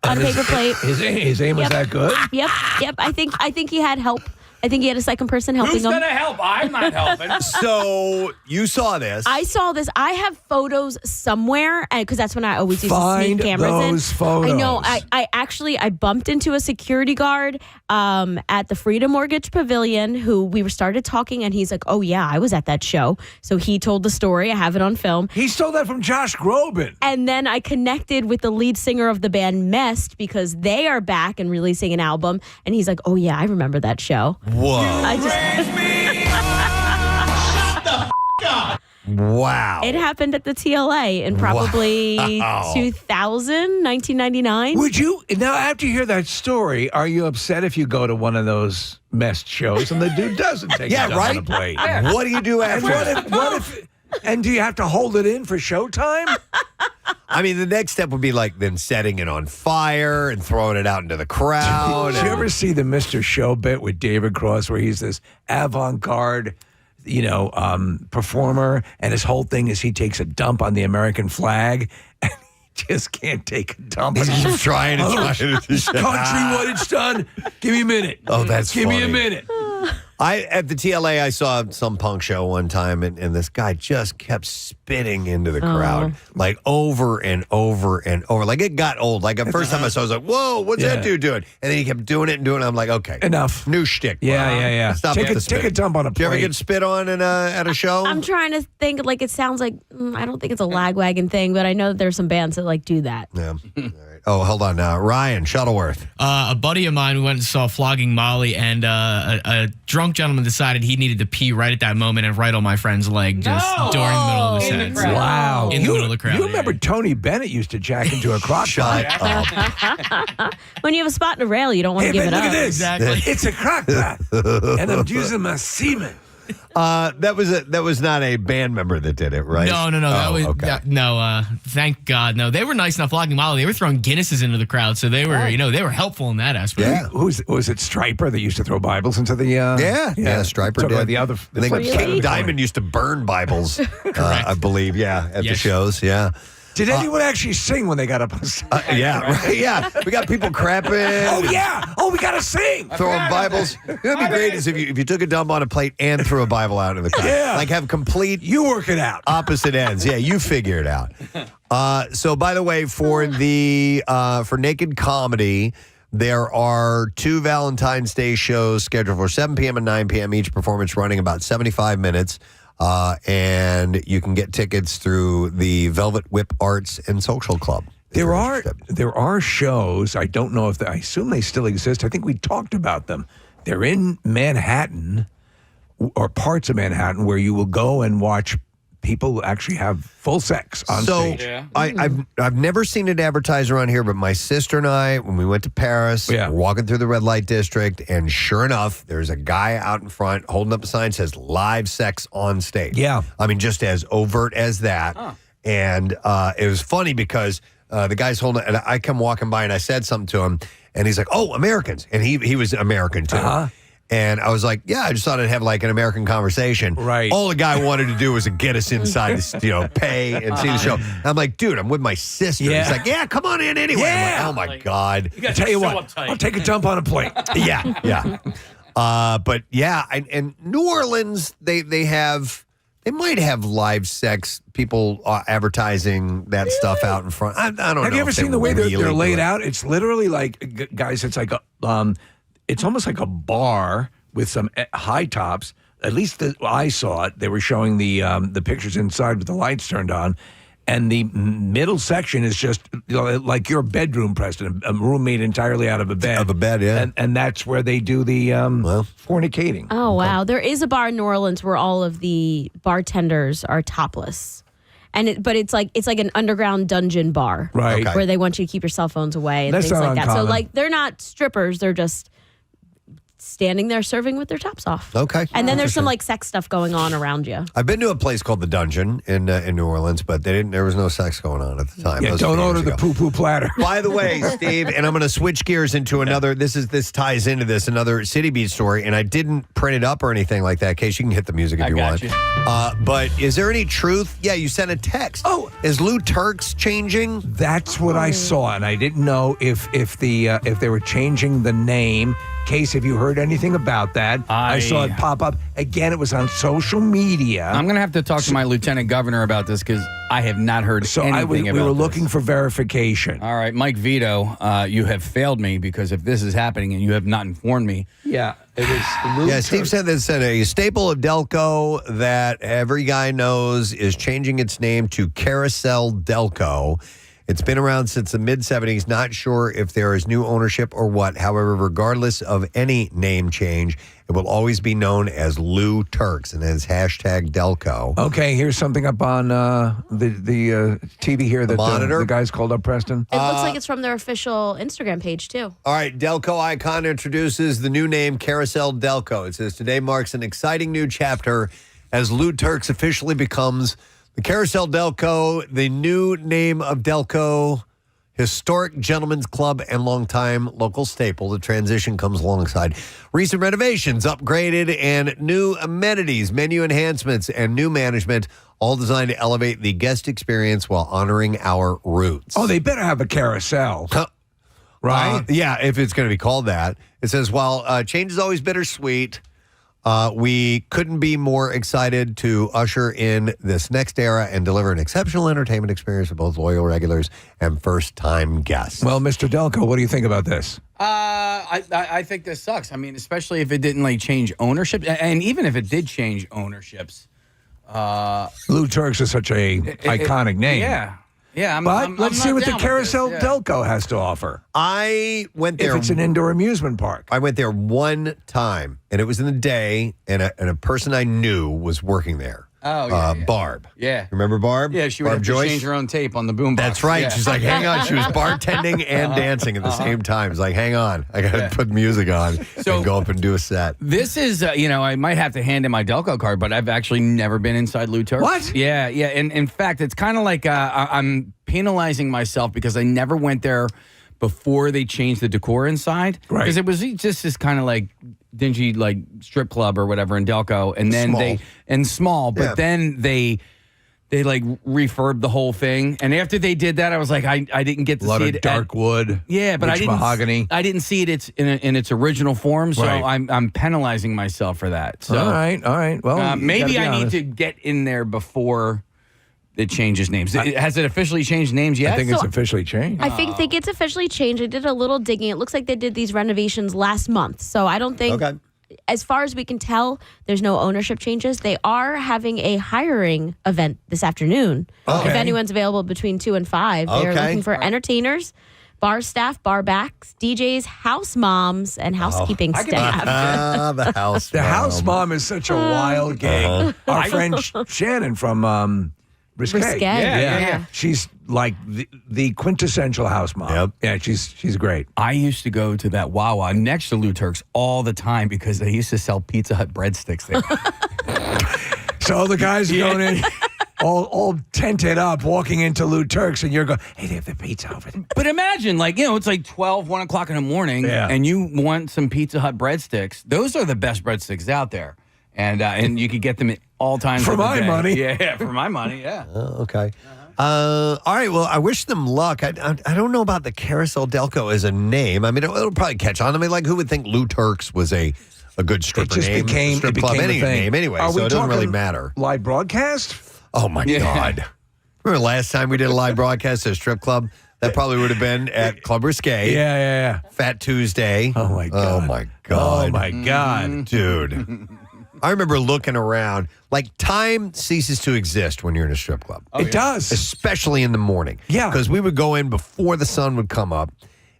On a paper plate. His aim was that good? Yep. I think he had help. I think he had a second person helping him. Who's going to help? I'm not helping. So you saw this. I saw this. I have photos somewhere, because that's when I always used to sneak cameras those in. photos. I know. I bumped into a security guard at the Freedom Mortgage Pavilion who we started talking, and he's like, "Oh yeah, I was at that show." So he told the story. I have it on film. He stole that from Josh Groban. And then I connected with the lead singer of the band Mest because they are back and releasing an album, and he's like, "Oh yeah, I remember that show." Whoa. Wow. It happened at the TLA in probably 1999. Would you, now after you hear that story, are you upset if you go to one of those Mest shows and the dude doesn't take it on the plate? What do you do after? And do you have to hold it in for showtime? I mean, the next step would be like then setting it on fire and throwing it out into the crowd. Did you ever see the Mr. Show bit with David Cross where he's this avant-garde, performer, and his whole thing is he takes a dump on the American flag and he just can't take a dump. He's trying to country, what it's done. Give me a minute. Oh, that's Give me a funny. minute. At the TLA, I saw some punk show one time, and this guy just kept spitting into the crowd, like over and over and over. Like it got old. Like the first time I saw it, I was like, "Whoa, what's that dude doing?" And then he kept doing it and doing it. I'm like, "Okay, enough, new shtick." Yeah. Stop Take with the spit. a dump on a plate. Do you ever get spit on at a show? I'm trying to think. Like it sounds like I don't think it's a lagwagon thing, but I know that there's some bands that like do that. Yeah. All right. Oh, hold on now, Ryan Shuttleworth. A buddy of mine went and saw Flogging Molly, and a drunk gentleman decided he needed to pee right at that moment and right on my friend's leg just during the middle of the set. Wow. In the middle of the crowd. You remember Tony Bennett used to jack into a crock pot. Shut up. When you have a spot in a rail, you don't want to give man, it look up. at this. Exactly. It's a crock pot. And I'm using my semen. That was not a band member that did it, right? No. That was no. Thank God, no. They were nice enough. Flogging Molly. They were throwing Guinnesses into the crowd, so they were, they were helpful in that aspect. Yeah. Was it Stryper that used to throw Bibles into the? Yeah. Stryper Talk did. about the other. I think Really? King Diamond used to burn Bibles. I believe. Yeah, at the Yes. shows. Yeah. Did anyone actually sing when they got up on stage? Yeah. Right. Yeah. We got people crapping. Oh yeah. Oh, we gotta sing. Throwing Bibles. It'd be great is if you took a dump on a plate and threw a Bible out in the crowd. Yeah. Like have complete You work it out. opposite ends. Yeah, you figure it out. So by the way, for Naked Comedy, there are 2 Valentine's Day shows scheduled for 7 p.m. and 9 p.m. each performance running about 75 minutes. And you can get tickets through the Velvet Whip Arts and Social Club. There are shows. I don't know if I assume they still exist. I think we talked about them. They're in Manhattan or parts of Manhattan where you will go and watch people actually have full sex on stage. So I've never seen it advertised around here, but my sister and I, when we went to Paris, we're walking through the red light district, and sure enough, there's a guy out in front holding up a sign that says live sex on stage. Yeah. I mean, just as overt as that. And it was funny because the guy's holding it, and I come walking by and I said something to him, and he's like, "Oh, Americans." And he was American too. And I was like, yeah, I just thought I'd have like an American conversation. Right. All the guy wanted to do was get us inside, pay and see the show. And I'm like, dude, I'm with my sister. Yeah. He's like, yeah, come on in anyway. Yeah. I'm like, oh my God. I tell you what, I'll take a dump on a plate. Yeah. But yeah, and New Orleans, they might have live sex, people advertising that stuff out in front. I don't know. Have you ever if they seen the way really they're do laid it. out? It's literally like, guys, it's like it's almost like a bar with some high tops. At least I saw it. They were showing the pictures inside with the lights turned on. And the middle section is just like your bedroom, Preston, a room made entirely out of a bed. Yeah. And that's where they do the fornicating. Oh, wow. There is a bar in New Orleans where all of the bartenders are topless. But it's like an underground dungeon bar. Right. Okay. Where they want you to keep your cell phones away and That's things not like that. So uncommon. they're not strippers, they're just standing there serving with their tops off. Okay. And then there's some sex stuff going on around you. I've been to a place called the Dungeon in New Orleans, but there was no sex going on at the time. Yeah, That was don't a few order years the ago. poo-poo platter. By the way, Steve, and I'm going to switch gears into another. This ties into this another City Beat story, and I didn't print it up or anything like that. In case you can hit the music if you want. But is there any truth? Yeah, you sent a text. Oh, is Lou Turks changing? That's what I saw, and I didn't know if they were changing the name. Case, have you heard anything about that? I saw it pop up. Again, it was on social media. I'm going to have to talk to my lieutenant governor about this because I have not heard anything about we were this. looking for verification. All right, Mike Vito, you have failed me because if this is happening and you have not informed me. Yeah, it was. Yeah, Steve said that a staple of Delco that every guy knows is changing its name to Carousel Delco. It's been around since the mid-'70s. Not sure if there is new ownership or what. However, regardless of any name change, it will always be known as Lou Turks and as hashtag Delco. Okay, here's something up on the TV here that monitor? The guys called up, Preston. It looks like it's from their official Instagram page, too. All right, Delco Icon introduces the new name Carousel Delco. It says, today marks an exciting new chapter as Lou Turks officially becomes the Carousel Delco, the new name of Delco, historic gentlemen's club and longtime local staple. The transition comes alongside recent renovations, upgraded, and new amenities, menu enhancements, and new management, all designed to elevate the guest experience while honoring our roots. Oh, they better have a carousel. Right? Yeah, if it's going to be called that. It says, while change is always bittersweet, we couldn't be more excited to usher in this next era and deliver an exceptional entertainment experience for both loyal regulars and first-time guests. Well, Mr. Delco, what do you think about this? I think this sucks. I mean, especially if it didn't change ownership, and even if it did change ownerships. Lou Turks is such a iconic name. Yeah. Yeah, let's see what the Carousel this, Delco has to offer. I went there. If it's an indoor amusement park. I went there one time, and it was in the day, and a person I knew was working there. Oh, yeah. Barb. Yeah. Remember Barb? Yeah, she would Barb have Joyce? to change her own tape on the boombox. That's right. Yeah. She's like, hang on. She was bartending and dancing at the same time. It's like, hang on. I got to put music on and go up and do a set. This is, I might have to hand in my Delco card, but I've actually never been inside Lou Turks. What? Yeah. And in fact, it's kind of like I'm penalizing myself because I never went there before they changed the decor inside. Right. Because it was just this kind of dingy strip club or whatever in Delco, and then small. But then they refurbed the whole thing, and after they did that, I was like, I didn't get to see it. A lot of dark wood. Yeah, but mahogany. I didn't see it in its original form, so Right. I'm penalizing myself for that. So All right. Well, maybe I need to get in there before it changes names. Has it officially changed names yet? I think it's officially changed. I think it's officially changed. I did a little digging. It looks like they did these renovations last month. So I don't think as far as we can tell, there's no ownership changes. They are having a hiring event this afternoon. Okay. If anyone's available between 2 and 5, they're Okay. looking for entertainers, bar staff, bar backs, DJs, house moms, and housekeeping staff. The house The mom. house mom is such a wild gig. Our friend Shannon from Risque. Risque. Yeah. She's like the quintessential house mom. Yep. Yeah, she's great. I used to go to that Wawa next to Lou Turk's all the time because they used to sell Pizza Hut breadsticks there. So the guys are going in all tented up, walking into Lou Turk's, and you're going, hey, they have the pizza over there. But imagine, it's like 12, 1 o'clock in the morning, and you want some Pizza Hut breadsticks. Those are the best breadsticks out there. And you could get them at all times For of the my day. money. Yeah, for my money, yeah. Okay. All right. Well, I wish them luck. I don't know about the Carousel Delco as a name. I mean, it'll probably catch on. I mean, like, who would think Lou Turk's was a good stripper name? Strip club, any name anyway. Are So we it doesn't really talking matter. Live broadcast? Oh my God! Remember last time we did a live broadcast at a strip club? That probably would have been at Club Risque. Yeah. Fat Tuesday. Oh my God! Oh my God! Oh my God, dude! I remember looking around. Like, time ceases to exist when you're in a strip club. It does, especially in the morning. Yeah, because we would go in before the sun would come up,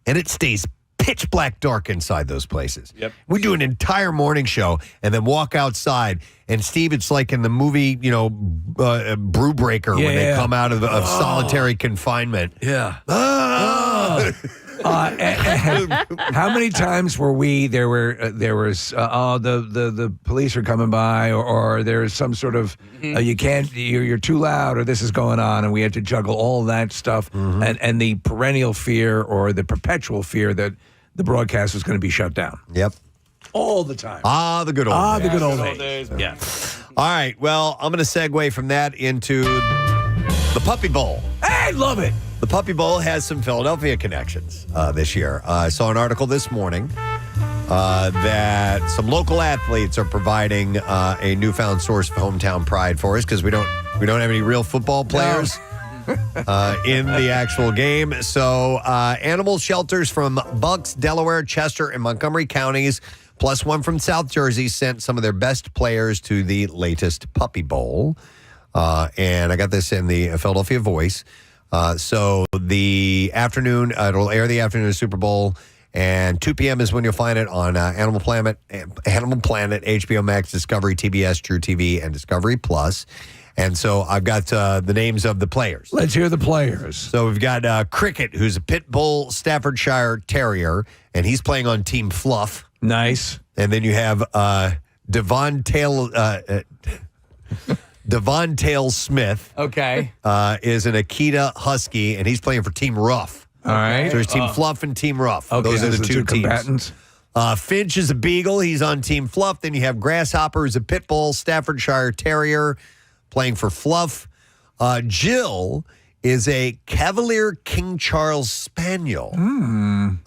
and it stays pitch black dark inside those places. Yep. We do an entire morning show and then walk outside. And Steve, it's like in the movie, Brew Breaker when they come out of solitary confinement. Yeah. How many times were we? There was the police are coming by, or there's some sort of you're too loud, or this is going on, and we had to juggle all that stuff, and the perennial fear or the perpetual fear that the broadcast was going to be shut down. Yep. All the time. The good old days. The good old days. Yeah. All right. Well, I'm going to segue from that into the Puppy Bowl. Hey, love it. The Puppy Bowl has some Philadelphia connections this year. I saw an article this morning that some local athletes are providing a newfound source of hometown pride for us because we don't have any real football players. In the actual game. So animal shelters from Bucks, Delaware, Chester, and Montgomery counties, plus one from South Jersey, sent some of their best players to the latest Puppy Bowl. And I got this in the Philadelphia Voice. So the afternoon, it'll air the afternoon of Super Bowl, and 2 p.m. is when you'll find it on Animal Planet, HBO Max, Discovery, TBS, True TV, and Discovery Plus. And so I've got the names of the players. Let's hear the players. So we've got Cricket, who's a pit bull Staffordshire Terrier, and he's playing on Team Fluff. Nice. And then you have Devon Tail Smith. Okay. Is an Akita Husky, and he's playing for Team Rough. All right. So there's Team Fluff and Team Rough. Okay, those are the two teams. combatants. Finch is a Beagle. He's on Team Fluff. Then you have Grasshopper, who's a pit bull Staffordshire Terrier, playing for Fluff. Jill is a Cavalier King Charles Spaniel.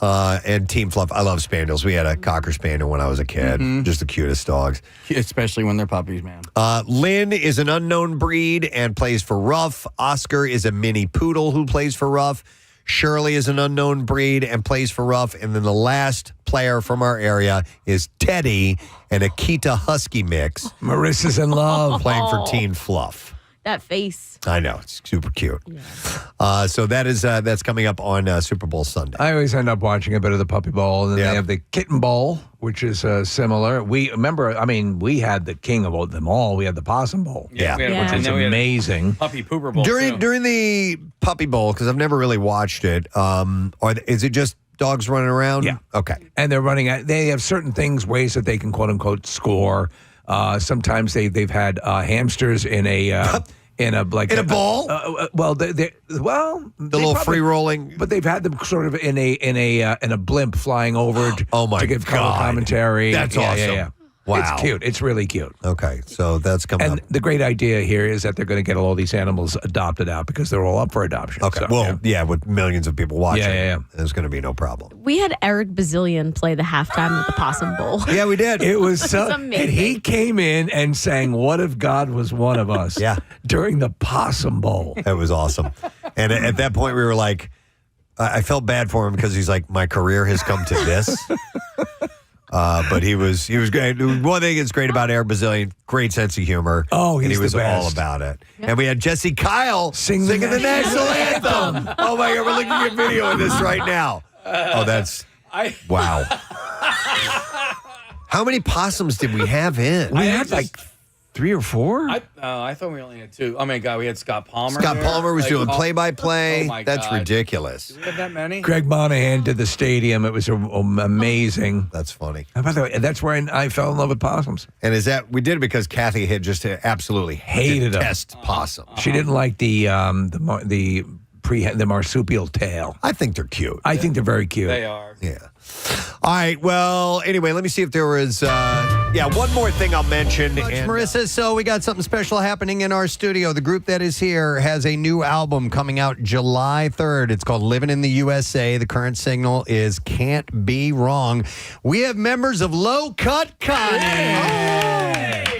And Team Fluff. I love Spaniels. We had a Cocker Spaniel when I was a kid. Just the cutest dogs. Especially when they're puppies, man. Lynn is an unknown breed and plays for Ruff. Oscar is a mini poodle who plays for Ruff. Shirley is an unknown breed and plays for Ruff. And then the last player from our area is Teddy, an Akita Husky mix. Marissa's in love. Playing for Team Fluff. That face. I know. It's super cute. Yeah. So that's coming up on Super Bowl Sunday. I always end up watching a bit of the Puppy Bowl, and then they have the Kitten Bowl, which is similar. We had the king of them all. We had the Possum Bowl. Yeah. Which is amazing. Puppy Pooper Bowl. During the Puppy Bowl, because I've never really watched it, is it just dogs running around? Yeah. Okay. And they're they have certain ways that they can quote unquote score. Sometimes they've had hamsters in a ball. The little free rolling, but they've had them sort of in a blimp flying over to give color commentary. That's awesome. Yeah. Wow. It's cute. It's really cute. Okay, so that's coming and up. The great idea here is that they're going to get all these animals adopted out because they're all up for adoption. Okay, So, with millions of people watching, Yeah. there's going to be no problem. We had Eric Bazillion play the halftime of the Possum Bowl. Yeah, we did. It was It so was amazing. and he came in and sang "What If God Was One of Us?" Yeah. during the Possum Bowl. That was awesome. And at that point, we were like, I felt bad for him because he's like, my career has come to this. But he was great. One thing that's great about Eric Bazilian, great sense of humor. Oh, and he's he was the best. all about it. And we had Jesse Kyle singing the national anthem. Oh my God, we're looking at video of this right now. Oh, that's wow. How many possums did we have in? We had like 3 or 4. I thought we only had 2. Oh my God, we had Scott Palmer. Scott there. Palmer was doing oh play-by-play. my That's God. ridiculous. Do we have that many? Greg Monahan did the stadium. It was amazing. That's funny. And by the way, that's where I fell in love with possums. And is that we did it because Kathy had just absolutely Hated them. detest possum. She didn't like the marsupial tail. I think they're cute. I think they're very cute. They are. Yeah. All right. Well, anyway, let me see if there was, one more thing I'll mention. And, Marissa, so we got something special happening in our studio. The group that is here has a new album coming out July 3rd. It's called Living in the USA. The current signal is Can't Be Wrong. We have members of Cut Connie.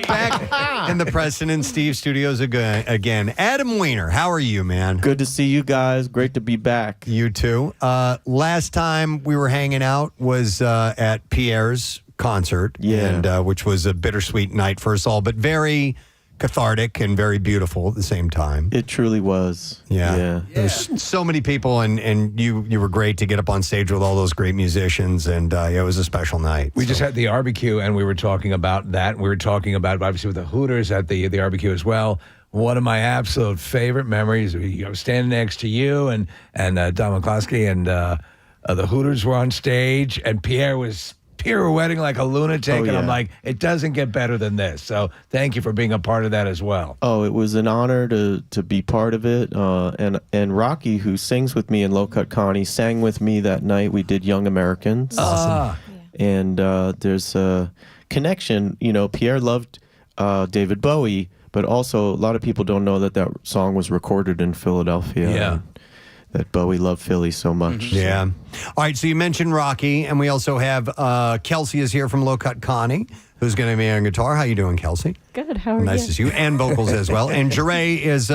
Back in the Preston and Steve studios again. Adam Weiner, how are you, man? Good to see you guys. Great to be back. You too. Last time we were hanging out was at Pierre's concert, and which was a bittersweet night for us all, but very cathartic and very beautiful at the same time. It truly was. Yeah. There's so many people, and you were great to get up on stage with all those great musicians, and it was a special night. We just had the barbecue, and we were talking about that. We were talking about, obviously, with the Hooters at the barbecue as well. One of my absolute favorite memories, I was standing next to you and Don McCloskey, and the Hooters were on stage, and Pierre was pirouetting like a lunatic, and I'm like, it doesn't get better than this. So thank you for being a part of that as well. Oh, it was an honor to be part of it. And Rocky, who sings with me in Cut Connie, sang with me that night. We did Young Americans. Awesome. And there's a connection. You know, Pierre loved David Bowie, but also a lot of people don't know that song was recorded in Philadelphia. Yeah. That Bowie loved Philly so much. Yeah. All right, so you mentioned Rocky, and we also have Kelsey is here from Cut Connie, who's going to be on guitar. How you doing, Kelsey? Good. How are you? Nice to see you. And vocals as well. And Jeray is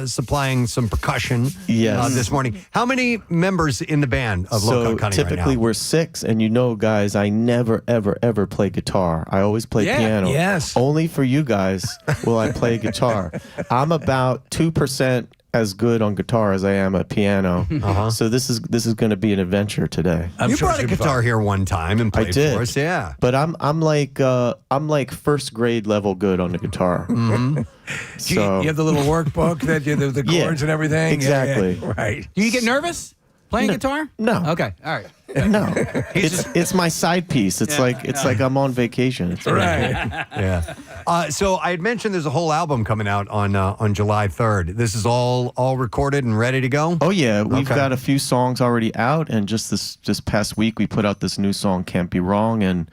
supplying some percussion this morning. How many members in the band of Cut Connie typically right now? we're 6, and you know, guys, I never, ever, ever play guitar. I always play piano. Yes. Only for you guys will I play guitar. I'm about 2% as good on guitar as I am at piano. So this is going to be an adventure today. You brought a guitar here one time and played I did. for us, yeah. But I'm like first grade level good on the guitar. So You have the little workbook that the chords and everything. Exactly. Yeah, right. Do you get nervous playing guitar? No. Okay. All right. No, it's my side piece. It's like I'm on vacation. It's Right. Yeah. So I had mentioned there's a whole album coming out on July 3rd. This is all recorded and ready to go? Oh yeah, we've got a few songs already out, and just this past week we put out this new song, Can't Be Wrong, and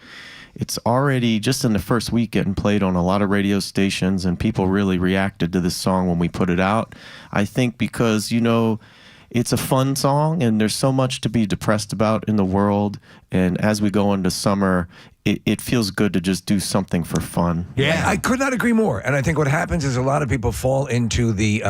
it's already just in the first week getting played on a lot of radio stations, and people really reacted to this song when we put it out. I think because, you know, it's a fun song, and there's so much to be depressed about in the world. And as we go into summer, it feels good to just do something for fun. Yeah, I could not agree more. And I think what happens is a lot of people fall into the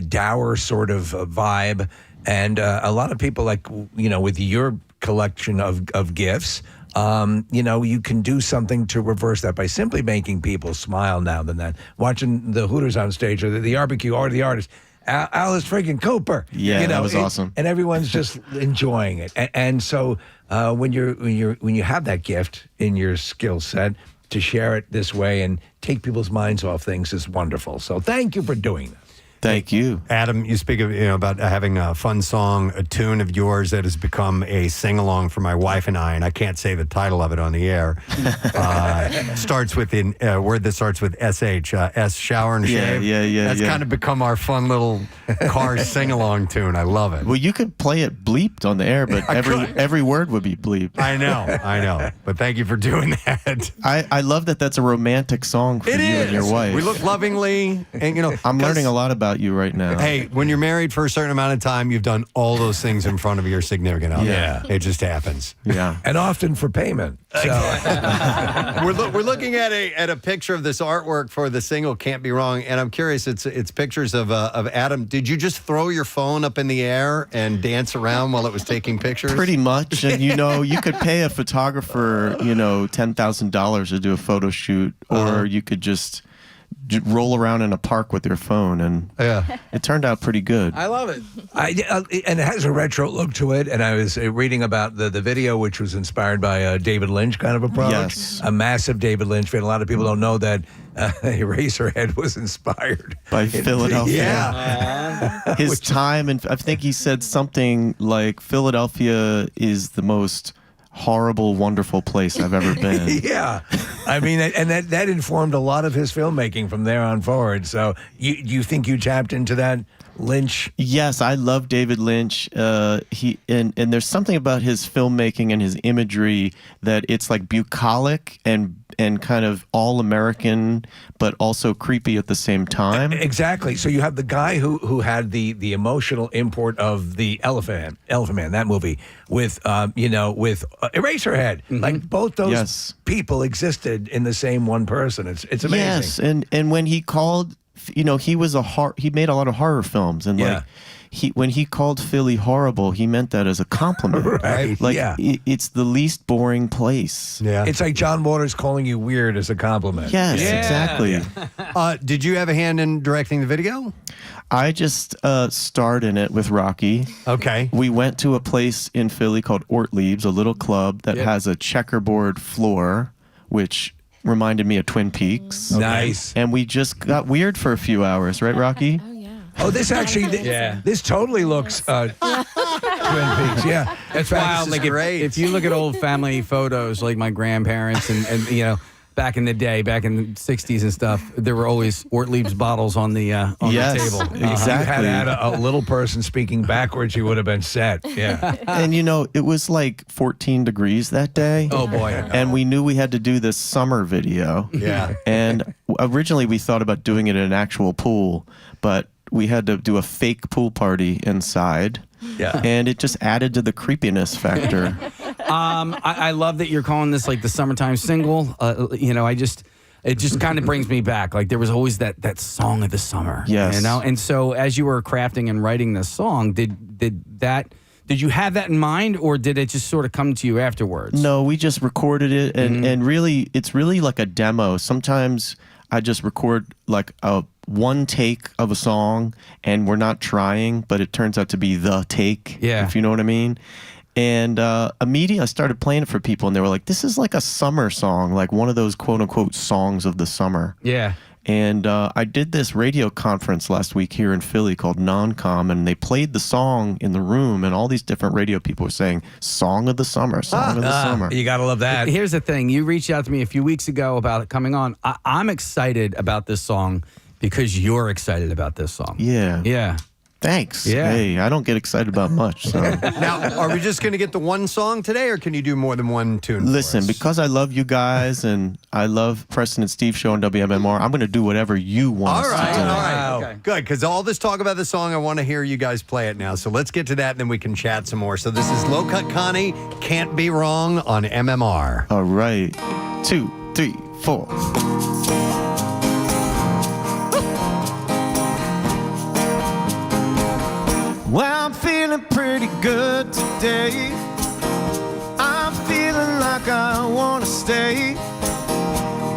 dour sort of vibe, and a lot of people, like, you know, with your collection of gifts, you know, you can do something to reverse that by simply making people smile now and then. Watching the Hooters on stage, or the barbecue, or the artist. Alice freaking Cooper. Yeah, that was awesome. And everyone's just enjoying it. And so when you have that gift in your skill set, to share it this way and take people's minds off things is wonderful. So thank you for doing that. Thank you. Adam, you speak of, about having a fun song, a tune of yours that has become a sing-along for my wife and I can't say the title of it on the air. Starts with a word that starts with SH, S, shower and shave. Yeah. That's kind of become our fun little car sing-along tune. I love it. Well, you could play it bleeped on the air, but every word would be bleeped. I know. But thank you for doing that. I love that that's a romantic song for you and your wife. We look lovingly, and I'm learning a lot about about you right now. Hey, when you're married for a certain amount of time, you've done all those things in front of your significant other. Yeah. It just happens. Yeah. And often for payment. So. We're looking at a picture of this artwork for the single "Can't Be Wrong," and I'm curious. It's pictures of Adam. Did you just throw your phone up in the air and dance around while it was taking pictures? Pretty much. And, you could pay a photographer, $10,000 to do a photo shoot, or you could just roll around in a park with your phone, and it turned out pretty good. I love it. And it has a retro look to it. And I was reading about the video, which was inspired by a David Lynch kind of approach. Yes. A massive David Lynch fan. A lot of people don't know that Eraserhead was inspired By Philadelphia. Yeah. His time, and I think he said something like, Philadelphia is the most horrible, wonderful place I've ever been. Yeah. I mean, and that informed a lot of his filmmaking from there on forward. So you think you tapped into that Lynch? Yes, I love David Lynch. And there's something about his filmmaking and his imagery that it's like bucolic and kind of all American, but also creepy at the same time. Exactly. So you have the guy who had the emotional import of the Elephant Man, that movie, with Eraserhead. Mm-hmm. Like both those people existed in the same one person. It's amazing. Yes, and when he called, he made a lot of horror films, and when he called Philly horrible, he meant that as a compliment. Right. Like, it's the least boring place. Yeah. It's like John Waters calling you weird as a compliment. Yes, exactly. Did you have a hand in directing the video? I just starred in it with Rocky. Okay. We went to a place in Philly called Ortlieb's, a little club that has a checkerboard floor, which reminded me of Twin Peaks. Nice. And we just got weird for a few hours, right, Rocky? Oh, this actually, this totally looks Twin Peaks. Yeah, It's wild. Like if you look at old family photos, like my grandparents and back in the day, back in the 60s and stuff, there were always Ortlieb's bottles on the table. Exactly. If you had a little person speaking backwards, you would have been set. Yeah. And it was like 14 degrees that day. Oh boy. And we knew we had to do this summer video. Yeah. And originally we thought about doing it in an actual pool, but we had to do a fake pool party inside. Yeah. And it just added to the creepiness factor. I love that you're calling this like the summertime single. It just kind of brings me back. Like there was always that song of the summer. Yes. And so as you were crafting and writing this song, did you have that in mind, or did it just sort of come to you afterwards? No, we just recorded it, and really, it's really like a demo. Sometimes I just record like a one take of a song, and we're not trying, but it turns out to be the take. Yeah. If you know what I mean. And immediately I started playing it for people, and they were like, "This is like a summer song, like one of those quote unquote songs of the summer." Yeah. And I did this radio conference last week here in Philly called Non-Com, and they played the song in the room, and all these different radio people were saying, "Song of the summer, song of the summer." You gotta love that. Here's the thing. You reached out to me a few weeks ago about it coming on. I'm excited about this song because you're excited about this song. Yeah. Yeah. Thanks. Yeah. Hey, I don't get excited about much. So. Now, are we just going to get the one song today, or can you do more than one tune? Listen, because I love you guys and I love Preston and Steve show on WMMR, I'm going to do whatever you want us to do. All right. Okay. Good, because all this talk about the song, I want to hear you guys play it now. So let's get to that, and then we can chat some more. So this is Cut Connie, Can't Be Wrong on MMR. All right. 2, 3, 4. Well, I'm feeling pretty good today. I'm feeling like I want to stay.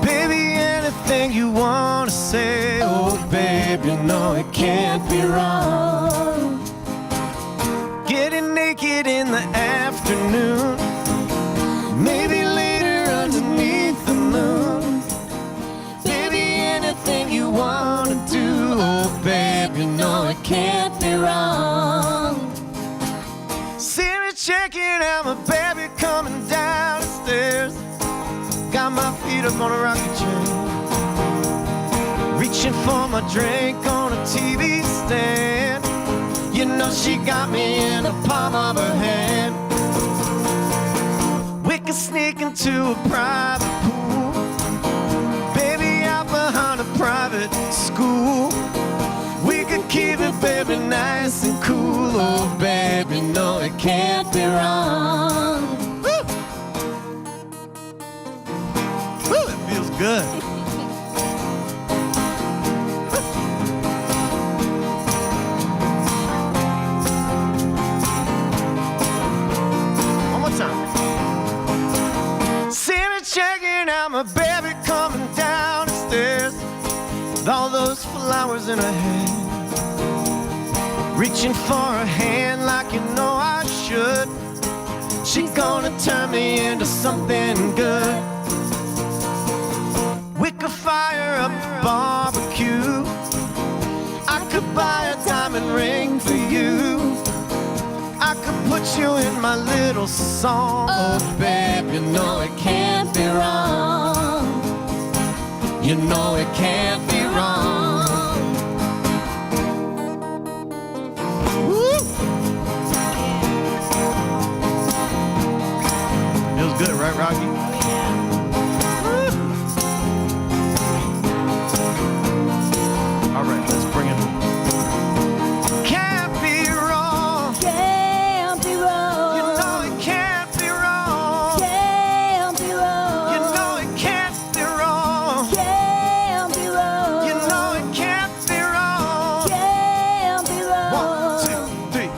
Baby, anything you want to say. Oh, babe, you know it can't be wrong. Getting naked in the afternoon. Maybe later underneath the moon. Baby, anything you want to do. Oh, babe, you know it can't be wrong. See me checking out my baby coming down the stairs. Got my feet up on a rocket chair. Reaching for my drink on a TV stand. You know she got me in the palm of her hand. We could sneak into a private pool. Baby, out behind a private school. We could nice and cool, oh babe, you know it can't be wrong. Woo! Woo, it feels good. One more time. See me checking out my baby coming down the stairs with all those flowers in her hair. Reaching for a hand like you know I should. She's gonna turn me into something good. We could fire up a barbecue. I could buy a diamond ring for you. I could put you in my little song. Oh, babe, you know it can't be wrong. You know it can't be wrong. Feels good, right, Rocky? All right, let's bring it. Can't be wrong. Can't be wrong. You know it can't be wrong. Can't be wrong. You know it can't be wrong. Can't be wrong. You know it can't be wrong. Can't be wrong. 1, 2, 3,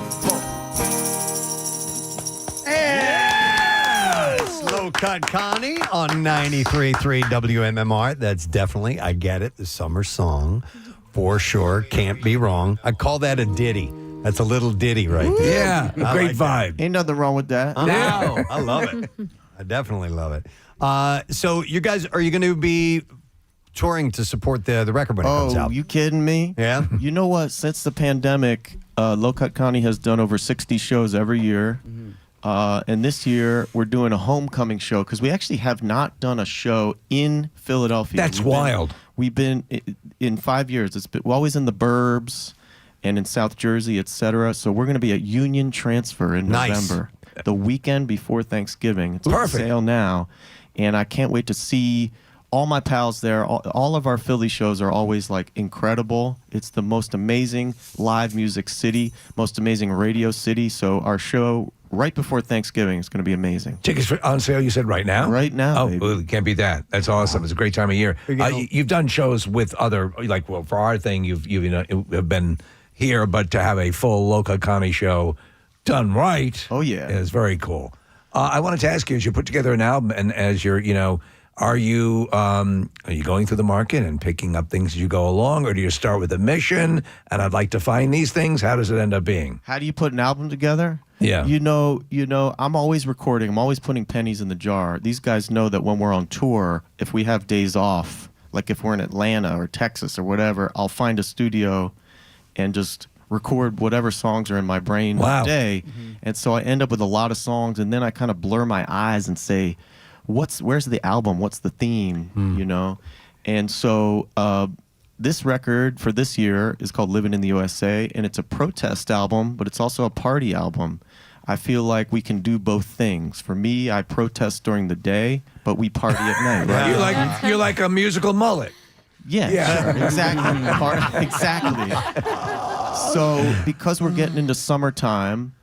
4. Yeah! Slow Cut Connie on 93.3 WMMR. That's definitely, I get it, the summer song for sure. Can't be wrong. I call that a ditty. That's a little ditty right there. Yeah, I great like vibe. Ain't nothing wrong with that. Oh, I love it. I definitely love it. So you guys, are you going to be touring to support the record when it comes Oh, out? you kidding me? Yeah. You know what? Since the pandemic, Low Cut Connie has done over 60 shows every year. And this year, we're doing a homecoming show because we actually have not done a show in Philadelphia. That's wild. We've been in 5 years. We're always in the burbs and in South Jersey, etc. So we're going to be at Union Transfer in November, the weekend before Thanksgiving. It's on sale now, and I can't wait to see all my pals there. All of our Philly shows are always like incredible. It's the most amazing live music city, most amazing radio city. So our show right before Thanksgiving is going to be amazing. Tickets on sale, you said right now? Right now, Oh, baby. well, can't beat that. That's awesome. It's a great time of year. You've done shows with other, like, well, for our thing, you've have been here, but to have a full Low Cut Connie show done right. Oh, yeah. Is very cool. I wanted to ask you, as you put together an album and as you're, are you going through the market and picking up things as you go along, or do you start with a mission and I'd like to find these things? How does it end up being? How do you put an album together? Yeah. You know, I'm always recording. I'm always putting pennies in the jar. These guys know that when we're on tour, if we have days off, like if we're in Atlanta or Texas or whatever, I'll find a studio and just record whatever songs are in my brain that day. And so I end up with a lot of songs, and then I kind of blur my eyes and say, where's the album? What's the theme? And so this record for this year is called Living in the USA, and it's a protest album, but it's also a party album. I feel like we can do both things. For me, I protest during the day, but we party at night. Right? You're like a musical mullet. Yeah. Sure. Exactly. Exactly. So because we're getting into summertime,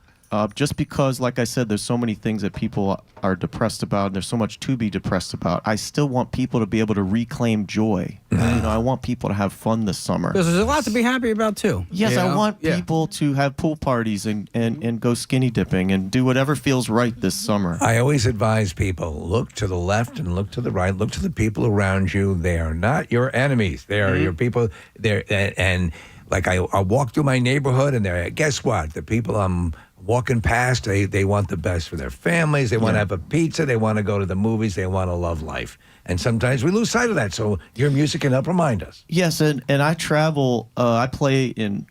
just because, like I said, there's so many things that people are depressed about, and there's so much to be depressed about, I still want people to be able to reclaim joy. I want people to have fun this summer. Because there's a lot to be happy about, too. Yes, I want people to have pool parties and go skinny dipping and do whatever feels right this summer. I always advise people, look to the left and look to the right. Look to the people around you. They are not your enemies. They are your people. And like I walk through my neighborhood, and guess what? The people I'm walking past, they want the best for their families. They want to have a pizza. They want to go to the movies. They want to love life. And sometimes we lose sight of that. So your music can help remind us. Yes, and I travel. I've played in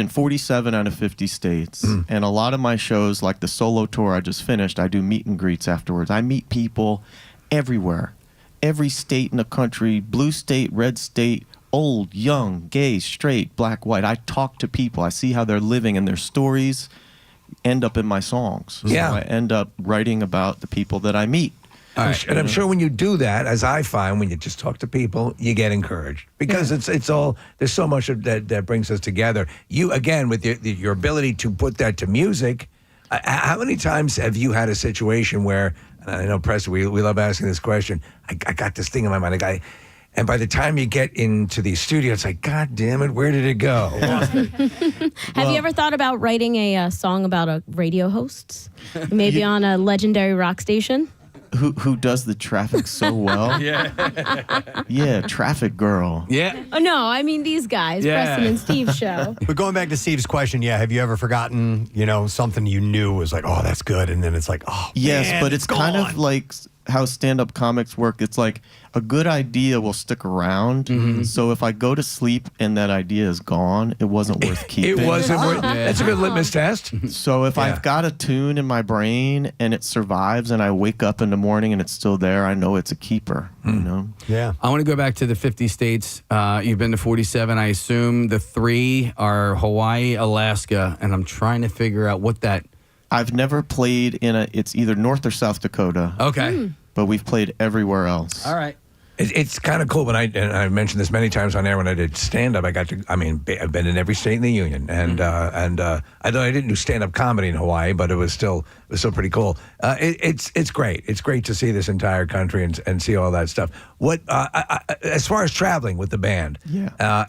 47 out of 50 states, and a lot of my shows, like the solo tour I just finished, I do meet and greets afterwards. I meet people everywhere, every state in the country, blue state, red state, old, young, gay, straight, black, white. I talk to people. I see how they're living, and their stories end up in my songs. So I end up writing about the people that I meet. And I'm sure when you do that, as I find when you just talk to people, you get encouraged because it's all there's so much that brings us together. You again with your ability to put that to music. How many times have you had a situation where, and I know Preston, we love asking this question. I got this thing in my mind, and by the time you get into the studio, it's like, God damn it, where did it go? Have you ever thought about writing a song about a radio host? Maybe on a legendary rock station? Who does the traffic so well? Yeah, Traffic Girl. Yeah. Oh, no, I mean these guys, Preston and Steve's show. But going back to Steve's question, have you ever forgotten, something you knew was like, oh, that's good, and then it's like, oh, yes, man, but it's kind gone. of like how stand-up comics work. It's like a good idea will stick around. So if I go to sleep and that idea is gone, it wasn't worth keeping. It wasn't worth. That's a good litmus test. So if I've got a tune in my brain and it survives, and I wake up in the morning and it's still there, I know it's a keeper. Yeah. I want to go back to the 50 states. You've been to 47. I assume the 3 are Hawaii, Alaska, and I'm trying to figure out what that. I've never played it's either North or South Dakota. Okay. But we've played everywhere else. All right. It's kind of cool. And I mentioned this many times on air when I did stand-up. I've been in every state in the union. And I didn't do stand-up comedy in Hawaii, but it was still pretty cool. It's great. It's great to see this entire country and see all that stuff. What as far as traveling with the band, are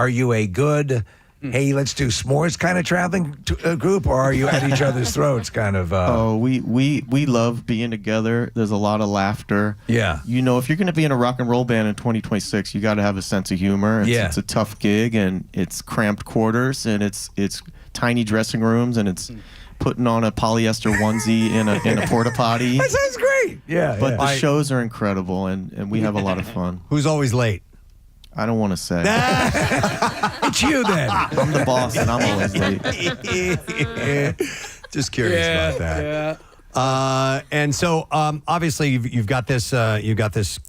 you a good, hey, let's do s'mores kind of traveling group, or are you at each other's throats kind of? We love being together. There's a lot of laughter. Yeah. If you're going to be in a rock and roll band in 2026, you got to have a sense of humor. It's a tough gig, and it's cramped quarters, and it's tiny dressing rooms, and it's putting on a polyester onesie in a porta potty. That sounds great. Yeah. But the shows are incredible, and we have a lot of fun. Who's always late? I don't want to say. It's you then. I'm the boss, and I'm always late. Just curious about that. Yeah. And so, obviously, you've got this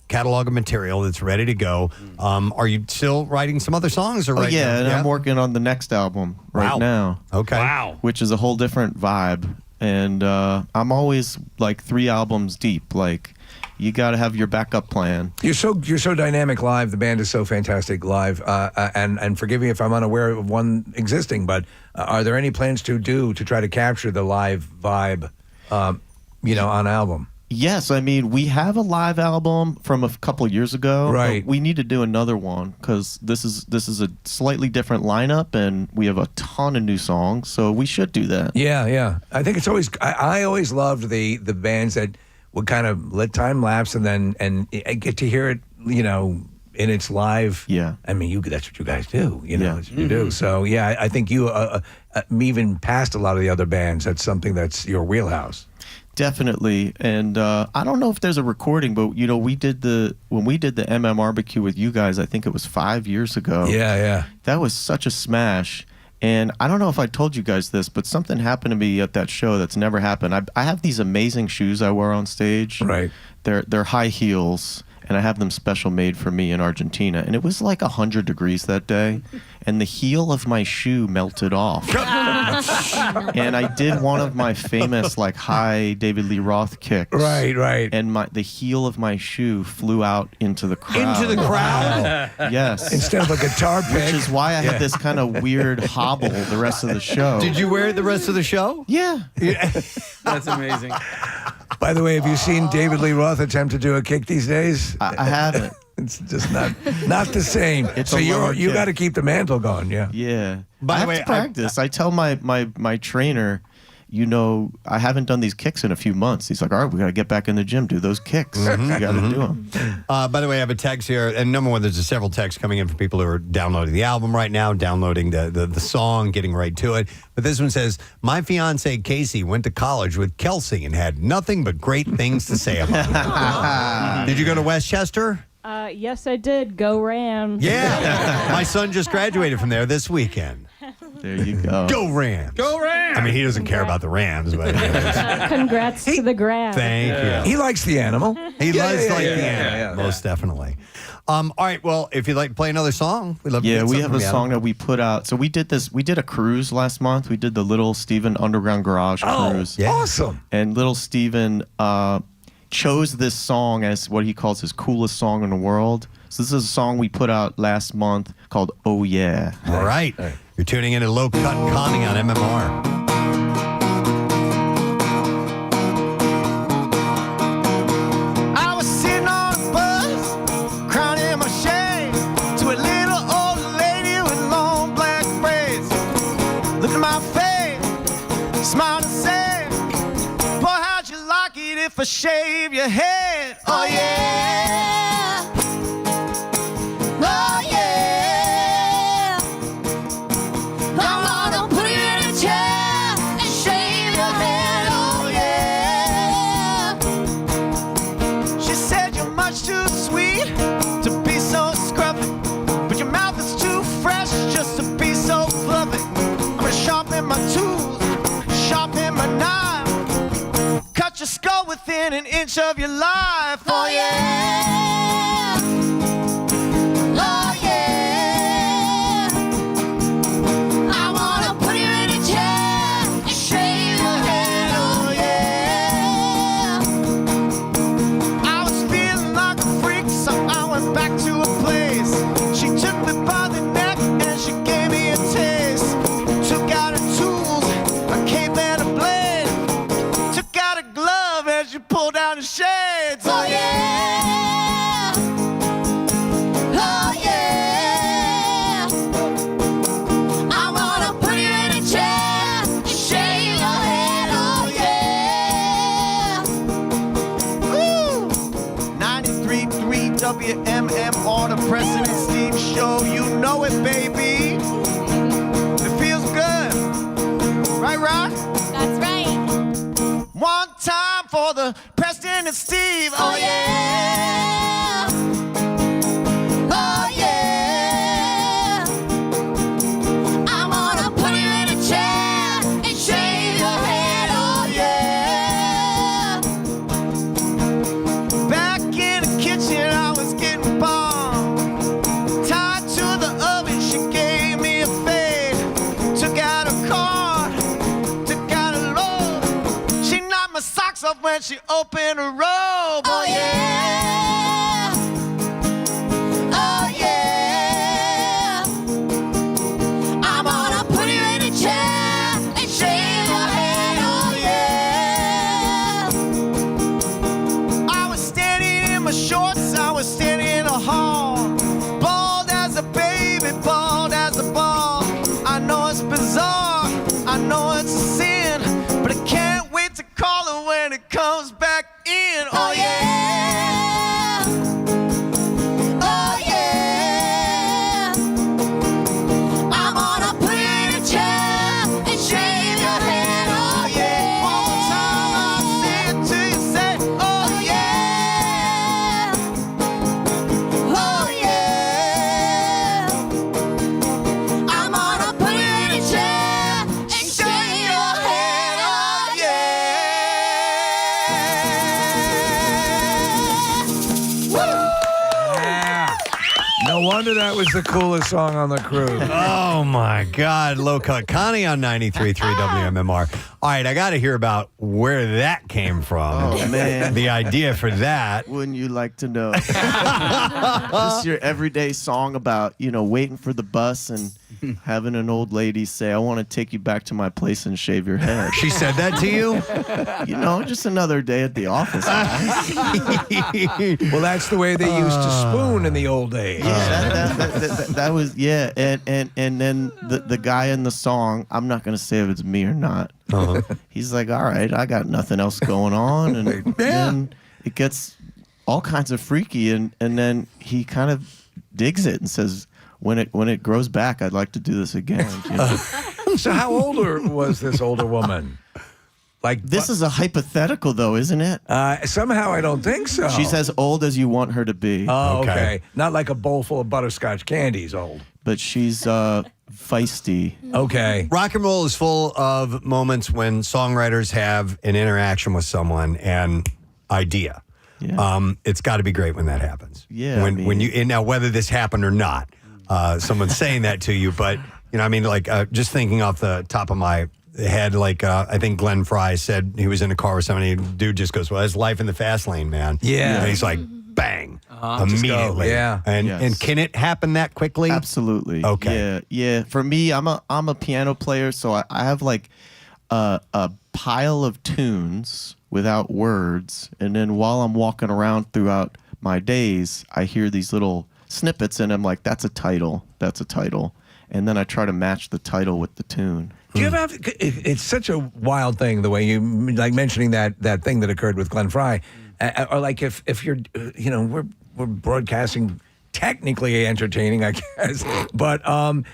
catalog of material that's ready to go. Are you still writing some other songs? Or I'm working on the next album right now. Okay. Wow. Which is a whole different vibe, and I'm always like 3 albums deep. Like, you got to have your backup plan. You're so dynamic live. The band is so fantastic live. And forgive me if I'm unaware of one existing, but are there any plans to try to capture the live vibe, on album? Yes, I mean, we have a live album from a couple years ago. Right. We need to do another one because this is a slightly different lineup, and we have a ton of new songs, so we should do that. Yeah. I think it's always. I always loved the bands that would kind of let time lapse and get to hear it, in its live. Yeah. I mean, that's what you guys do. That's what you do. So I think you even past a lot of the other bands. That's something that's your wheelhouse. Definitely, and I don't know if there's a recording, but when we did the MMRBQ with you guys, I think it was 5 years ago. Yeah. That was such a smash. And I don't know if I told you guys this, but something happened to me at that show that's never happened. I have these amazing shoes I wear on stage. Right. They're high heels, and I have them special made for me in Argentina. And it was like 100 degrees that day, and the heel of my shoe melted off. And I did one of my famous high David Lee Roth kicks. Right. And the heel of my shoe flew out into the crowd. Into the crowd? Yes. Instead of a guitar pick. Which is why I had this kind of weird hobble the rest of the show. Did you wear it the rest of the show? Yeah. That's amazing. By the way, have you seen David Lee Roth attempt to do a kick these days? I haven't. It's just not the same. It's so a lower you kick. got to keep the mantle going. Yeah. Yeah. By I the have way, to practice. I tell my trainer, I haven't done these kicks in a few months. He's like, all right, we got to get back in the gym, do those kicks. You got to do them. By the way, I have a text here, and number one, there's several texts coming in from people who are downloading the album right now, downloading the song, getting right to it. But this one says, my fiance Casey went to college with Kelsey and had nothing but great things to say about her. Did you go to Westchester? Yes, I did. Go Rams. Yeah. My son just graduated from there this weekend. There you go. Go Rams. Go Rams. I mean, he doesn't care about the Rams, but Congrats to the grad. thank you. He likes the animal. He does like the yeah, animal, most definitely. All right. Well, if you'd like to play another song, we'd love to get we something have from a you, song Adam. that we put out. So we did this. We did a cruise last month. We did the Little Steven Underground Garage cruise. Awesome. And Little Steven chose this song as what he calls his coolest song in the world. So this is a song we put out last month called Oh Yeah. All right. You're tuning in to Low Cut Connie on MMR. I was sitting on a bus, crowning my shade to a little old lady with long black braids. Look at my face, smile and say, boy, how'd you like it if I shave your head? Oh yeah, oh yeah. I wanna put you in a chair and shave your head. Oh yeah. She said you're much too sweet to be so scruffy, but your mouth is too fresh just to be so fluffy. I'm gonna sharpen my tools, sharpen my knife, cut your skull within an inch of your life. Oh yeah, oh yeah. I wanna put you in a chair and shave your head. Oh yeah. I was feeling like a freak, so I went back to a place. She took me by the neck and she gave me a taste. Took out her tools, a cape and a blade. Took out a glove and she pulled down the shades. Oh yeah, oh yeah. I wanna put you in a chair and shave your head. Oh yeah. Woo! 93.3 WMMR, the Preston and Steve Show. You know it, baby. It feels good. Right, Rock? That's right. One time for the Preston and Steve. Oh, yeah. Oh, yeah. I wanna put you in a chair and shave your head. Oh, yeah. Back in the kitchen, I was getting bombed. Tied to the oven, she gave me a fade. Took out a card, took out a load. She knocked my socks off when she opened her robe. Oh yeah, oh yeah. I'm gonna put you in a chair and shave your head. Oh yeah. I was standing in my shorts, I was standing in a hall, bald as a baby, bald as a ball. I know it's bizarre, I know it's a sin, but I can't wait to call her when it comes back in. Oh yeah, oh yeah. I'm gonna put you in a chair and shave your head. Oh yeah. One more time, I'll say it till you say, oh yeah, oh yeah. I'm gonna put you in a chair and shave your head. Oh Yeah. No wonder that was the coolest song on the cruise. Oh my God, Low Cut Connie on 93.3 WMMR. All right, I got to hear about where that came from. Oh, man. The idea for that. Wouldn't you like to know? Just your everyday song about, waiting for the bus and having an old lady say, I want to take you back to my place and shave your head. She said that to you? Just another day at the office. Well, that's the way they used to spoon in the old days. Yeah, that was, yeah. And then the guy in the song, I'm not going to say if it's me or not. He's like, all right, I got nothing else going on. And then it gets all kinds of freaky. And then he kind of digs it and says, when it grows back, I'd like to do this again. So how older was this older woman? Like this is a hypothetical, though, isn't it? Somehow I don't think so. She's as old as you want her to be. Oh, okay. Not like a bowl full of butterscotch candies old. But she's feisty. Okay. Rock and roll is full of moments when songwriters have an interaction with someone and idea. It's got to be great when that happens. Yeah, When you and now whether this happened or not, someone's saying that to you, but just thinking off the top of my head, I think Glenn Fry said he was in a car with somebody. Dude just goes, "Well, it's life in the fast lane, man." Yeah, and he's like, "Bang." Immediately, and can it happen that quickly? Absolutely. Okay. Yeah. For me, I'm a piano player, so I have like a pile of tunes without words, and then while I'm walking around throughout my days, I hear these little snippets, and I'm like, "That's a title. That's a title," and then I try to match the title with the tune. Do you ever have? It's such a wild thing the way you like mentioning that thing that occurred with Glenn Fry, or like if you're we're broadcasting technically entertaining, I guess, but I'm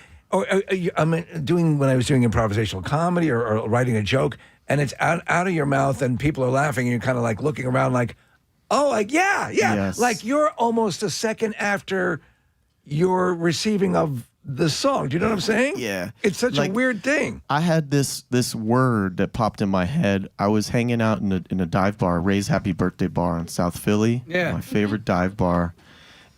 doing when I was doing improvisational comedy or writing a joke, and it's out of your mouth, and people are laughing, and you're kind of like looking around, like, oh, like Yes. like you're almost a second after your receiving of the song. Do you know what I'm saying? Yeah. It's such a weird thing. I had this word that popped in my head. I was hanging out in a dive bar, Ray's Happy Birthday Bar in South Philly. Yeah. My favorite dive bar.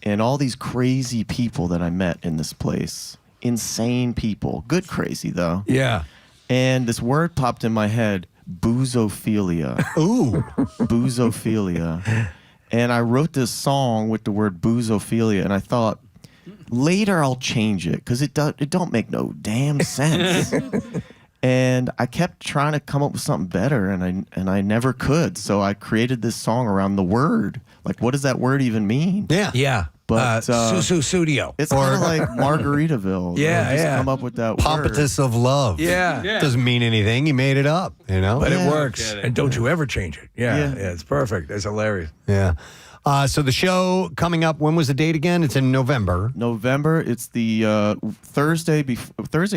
And all these crazy people that I met in this place. Insane people. Good crazy, though. Yeah. And this word popped in my head, boozophilia. Ooh. Boozophilia. And I wrote this song with the word boozophilia, and I thought, later I'll change it because it don't make no damn sense. And I kept trying to come up with something better, and I never could. So I created this song around the word. Like, what does that word even mean? Yeah. But studio. It's kind of like Margaritaville. Yeah, just yeah. come up with that word. Pompousness of love. Yeah. Doesn't mean anything. You made it up, But Yeah. it works. And don't you ever change it. Yeah, it's perfect. It's hilarious. Yeah. So the show coming up, when was the date again? It's in November. November. It's the Thursday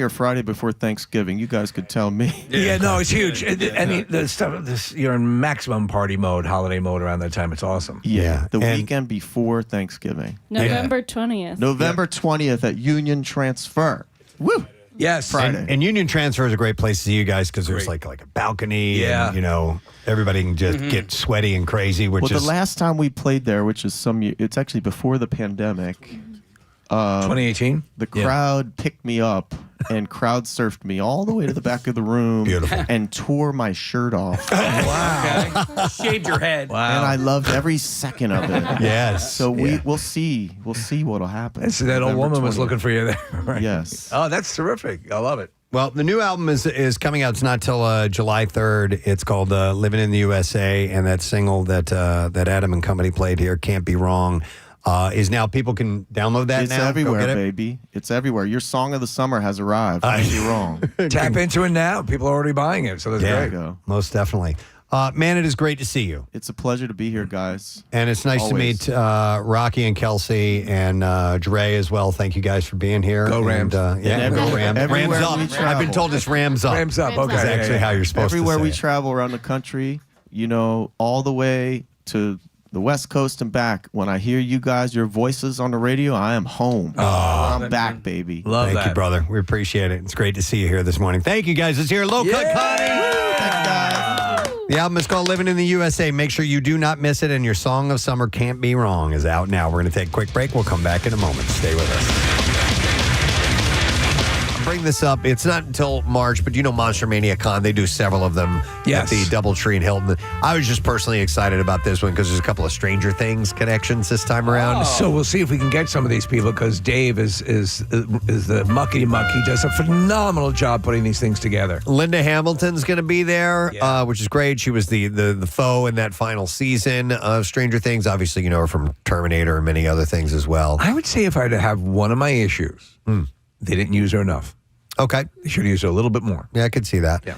or Friday before Thanksgiving. You guys could tell me. Yeah, no, it's huge. And the stuff, you're in maximum party mode, holiday mode around that time. It's awesome. Yeah, the And- weekend before Thanksgiving. November 20th. November 20th at Union Transfer. Woo! Yes. Friday. And Union Transfer is a great place to see you guys because there's like a balcony. Yeah. And, everybody can just get sweaty and crazy, which Well, is the last time we played there, which is it's actually before the pandemic. 2018? The crowd picked me up and crowd surfed me all the way to the back of the room. Beautiful. And tore my shirt off. Wow. Shaved your head. Wow. And I loved every second of it. Yes. So we'll see. We'll see what'll happen. So that old November woman was 20th. looking for you there. Right? Yes. Oh, that's terrific. I love it. Well, the new album is coming out. It's not till July 3rd. It's called "Living in the USA," and that single that Adam and company played here, "Can't Be Wrong," is now people can download that It's now. Go everywhere, get it. baby. It's everywhere. Your song of the summer has arrived. Can't be wrong. Tap into it now. People are already buying it, so that's Yeah, great. Go. most definitely. Man, it is great to see you. It's a pleasure to be here, guys. And it's nice Always. to meet Rocky and Kelsey and Dre as well. Thank you guys for being here. Go Rams. And, yeah, And go Rams. everywhere Rams up. we I've been travel. told it's Rams up. Rams up. Okay. That's actually how you're supposed Everywhere to say we it. travel around the country, all the way to the West Coast and back. When I hear you guys, your voices on the radio, I am home. I'm back, baby. Love Thank that. you, brother. We appreciate it. It's great to see you here this morning. Thank you, guys. Let's hear Low Cut Connie. Thanks, guys. The album is called Living in the USA. Make sure you do not miss it, and your song of summer, Can't Be Wrong, is out now. We're going to take a quick break. We'll come back in a moment. Stay with us. Bring this up. It's not until March, but Monster Mania Con, they do several of them Yes. at the Doubletree in Hilton. I was just personally excited about this one because there's a couple of Stranger Things connections this time around. So we'll see if we can get some of these people because Dave is the muckety muck. He does a phenomenal job putting these things together. Linda Hamilton's going to be there, Yeah. which is great. She was the foe in that final season of Stranger Things. Obviously, you know her from Terminator and many other things as well. I would say if I had to have one of my issues, they didn't use her enough. Okay. They should have used her a little bit more. Yeah, I could see that. Yeah.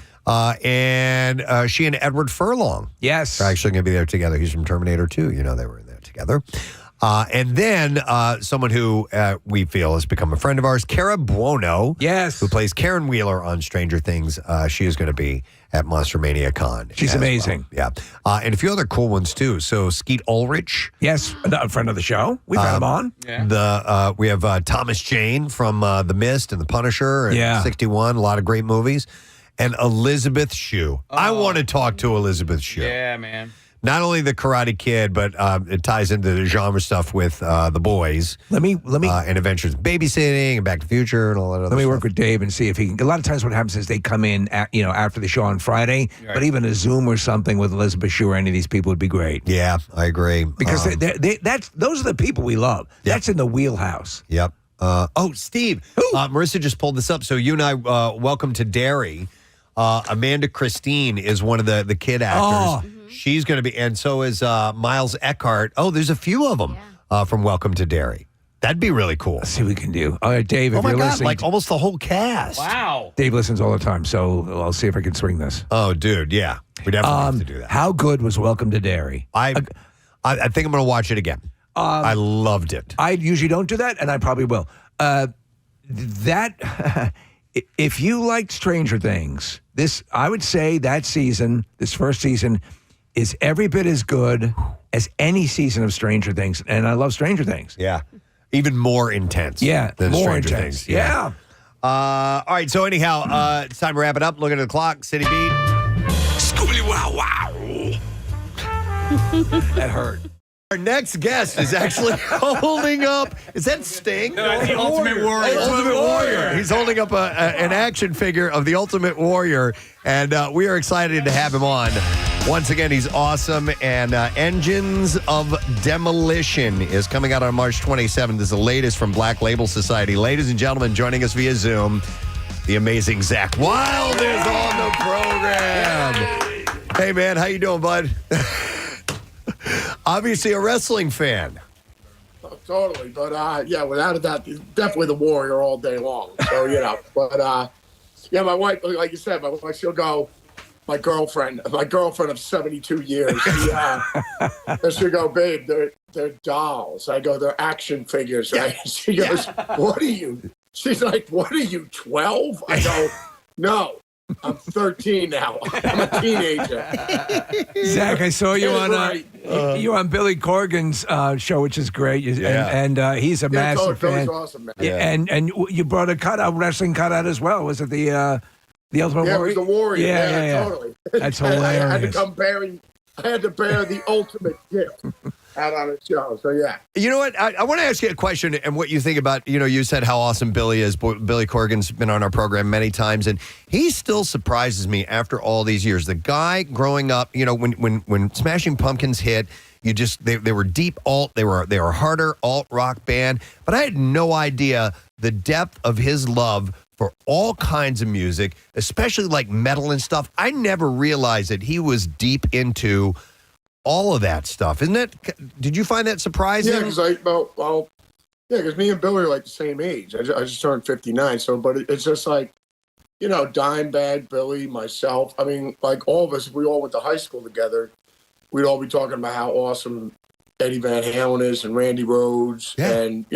And she and Edward Furlong Yes. are actually going to be there together. He's from Terminator 2. They were in there together. And then someone who we feel has become a friend of ours, Cara Buono. Yes. Who plays Karen Wheeler on Stranger Things. She is going to be at Monster Mania Con. She's as amazing. well. Yeah. And a few other cool ones, too. So Skeet Ulrich. Yes, a friend of the show. We've had him on. Yeah. We have Thomas Jane from The Mist and The Punisher and Yeah. 61. A lot of great movies. And Elizabeth Shue. I want to talk to Elizabeth Shue. Yeah, man. not only the Karate Kid, but it ties into the genre stuff with the boys. Let me and Adventures in Babysitting and Back to the Future and all that other Let me stuff. work with Dave and see if he can. A lot of times, what happens is they come in, after the show on Friday. Right. But even a Zoom or something with Elizabeth Shue or any of these people would be great. Yeah, I agree. Because those are the people we love. That's in the wheelhouse. Yep. Steve, Marissa just pulled this up. So you and I, welcome to Derry. Amanda Christine is one of the kid actors. She's going to be, and so is Miles Eckhart. Oh, there's a few of them from Welcome to Derry. That'd be really cool. Let's see what we can do. All right, Dave, if oh my you're God, listening. like almost the whole cast. Wow. Dave listens all the time, so I'll see if I can swing this. Oh, dude, yeah. We definitely have to do that. How good was Welcome to Derry? I think I'm going to watch it again. I loved it. I usually don't do that, and I probably will. If you liked Stranger Things, I would say that season, this first season, is every bit as good as any season of Stranger Things, and I love Stranger Things. Yeah. Even more intense. Yeah, than more Stranger intense. Things. Yeah. All right, so anyhow, it's time to wrap it up. Looking at the clock, City Beat. Scooby wow wow. That hurt. Our next guest is actually holding up. Is that Sting? No, it's the Ultimate Warrior. Ultimate Warrior. He's holding up an action figure of the Ultimate Warrior, and we are excited to have him on. Once again, he's awesome. And Engines of Demolition is coming out on March 27th. This is the latest from Black Label Society. Ladies and gentlemen, joining us via Zoom, the amazing Zach Wilde is on the program. Hey, man, how you doing, bud? Obviously a wrestling fan. Oh, totally, but yeah, without a doubt, definitely the Warrior all day long. So but yeah, my wife, like you said, my wife, she'll go. My girlfriend of 72 years. She'll go, babe, they're dolls. I go, they're action figures. Right? She goes, what are you? She's like, what are you, 12? I go, no. I'm 13 now. I'm a teenager. Zach, I saw you on Right. you on Billy Corgan's show, which is great, and he's a massive fan. Billy's awesome, man. Yeah, and you brought a wrestling cutout as well. Was it the Ultimate Yeah, Warrior? it was the Warrior. Yeah. Totally. That's I had to hilarious. I had to bear the ultimate gift out on the show. So yeah. You know what? I want to ask you a question and what you think about, you said how awesome Billy is. Billy Corgan's been on our program many times, and he still surprises me after all these years. The guy growing up, when Smashing Pumpkins hit, they were deep alt, they were harder alt rock band, but I had no idea the depth of his love for all kinds of music, especially like metal and stuff. I never realized that he was deep into all of that stuff. Isn't it? Did you find that surprising? Yeah, because me and Billy are like the same age. I just turned 59. So, but it's just like, Dimebag, Billy, myself. I mean, like all of us, if we all went to high school together, we'd all be talking about how awesome Eddie Van Halen is and Randy Rhoads and,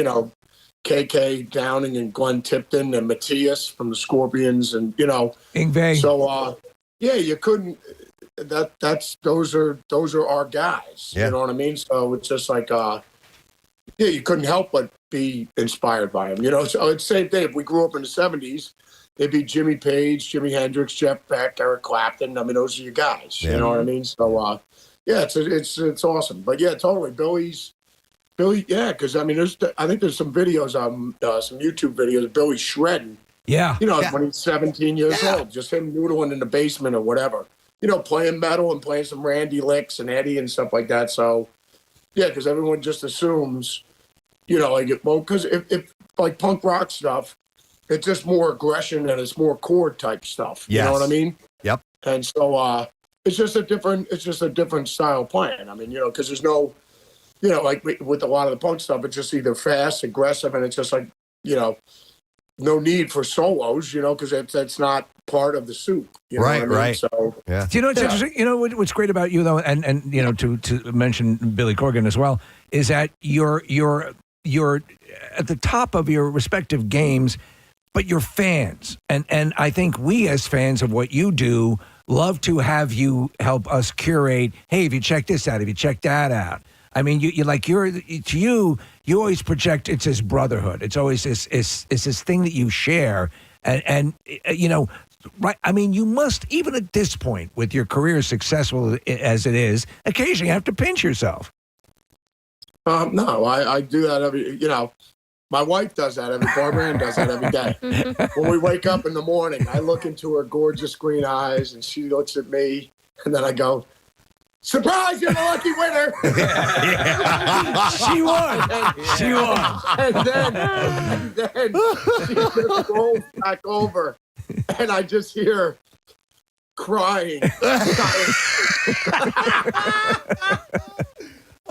KK Downing and Glenn Tipton and Matthias from the Scorpions and, Yngwie. So, you couldn't. Those are our guys. Yeah. You know what I mean? So it's just like, you couldn't help but be inspired by them. So it's the same thing. If we grew up in the 70s, it'd be Jimmy Page, Jimi Hendrix, Jeff Beck, Eric Clapton. I mean, those are your guys. Yeah. You know what I mean? So, it's awesome. But yeah, totally. Billy, yeah, because I mean, I think there's some videos on some YouTube videos of Billy shredding. Yeah. When he's 17 years old, just him noodling in the basement or whatever. Playing metal and playing some Randy licks and Eddie and stuff like that. So, yeah, because everyone just assumes, because if like punk rock stuff, it's just more aggression and it's more chord type stuff. Yes. You know what I mean? Yep. And so, it's just a different style playing. I mean, because there's no, like with a lot of the punk stuff, it's just either fast, aggressive, and it's just like, no need for solos, because that's not part of the soup. You know what I mean? Right. So, yeah. Do you know what's interesting? What's great about you though, and to mention Billy Corgan as well, is that you're at the top of your respective games, but you're fans, and I think we as fans of what you do love to have you help us curate. Hey, have you checked this out? Have you checked that out? I mean, you always project it's this brotherhood. It's always this thing that you share, and right? I mean, you must, even at this point, with your career as successful as it is, occasionally have to pinch yourself. No, I do that every, my wife does that Barbara Ann does that every day. When we wake up in the morning, I look into her gorgeous green eyes and she looks at me and then I go, surprise, you're the lucky winner. She won. She won. And then she just rolls back over and I just hear crying.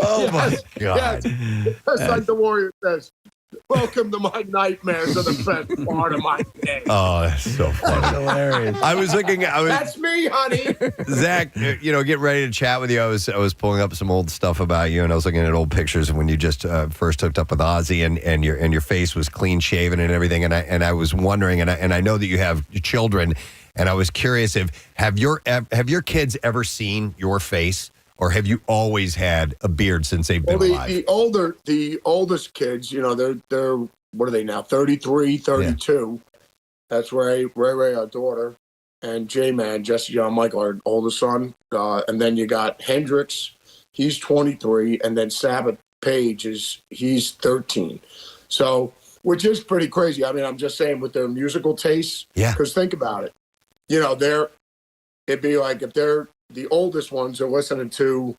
Oh my God. Yes. Just like the Warrior says, welcome to my nightmares are the best part of my day. Oh, that's so funny. Hilarious. That's me, honey. Zach, getting ready to chat with you. I was pulling up some old stuff about you, and I was looking at old pictures of when you just first hooked up with Ozzy, and your face was clean shaven and everything. And I was wondering, and I know that you have children, and I was curious have your kids ever seen your face? Or have you always had a beard since they've been alive? The oldest kids, they're what are they now? 33, 32. Yeah. That's Ray, our daughter, and J-Man, Jesse John Michael, our oldest son. And then you got Hendrix, he's 23, and then Sabbath Page he's 13. So, which is pretty crazy. I mean, I'm just saying with their musical tastes. Yeah. Because think about it. It'd be like if they're the oldest ones are listening to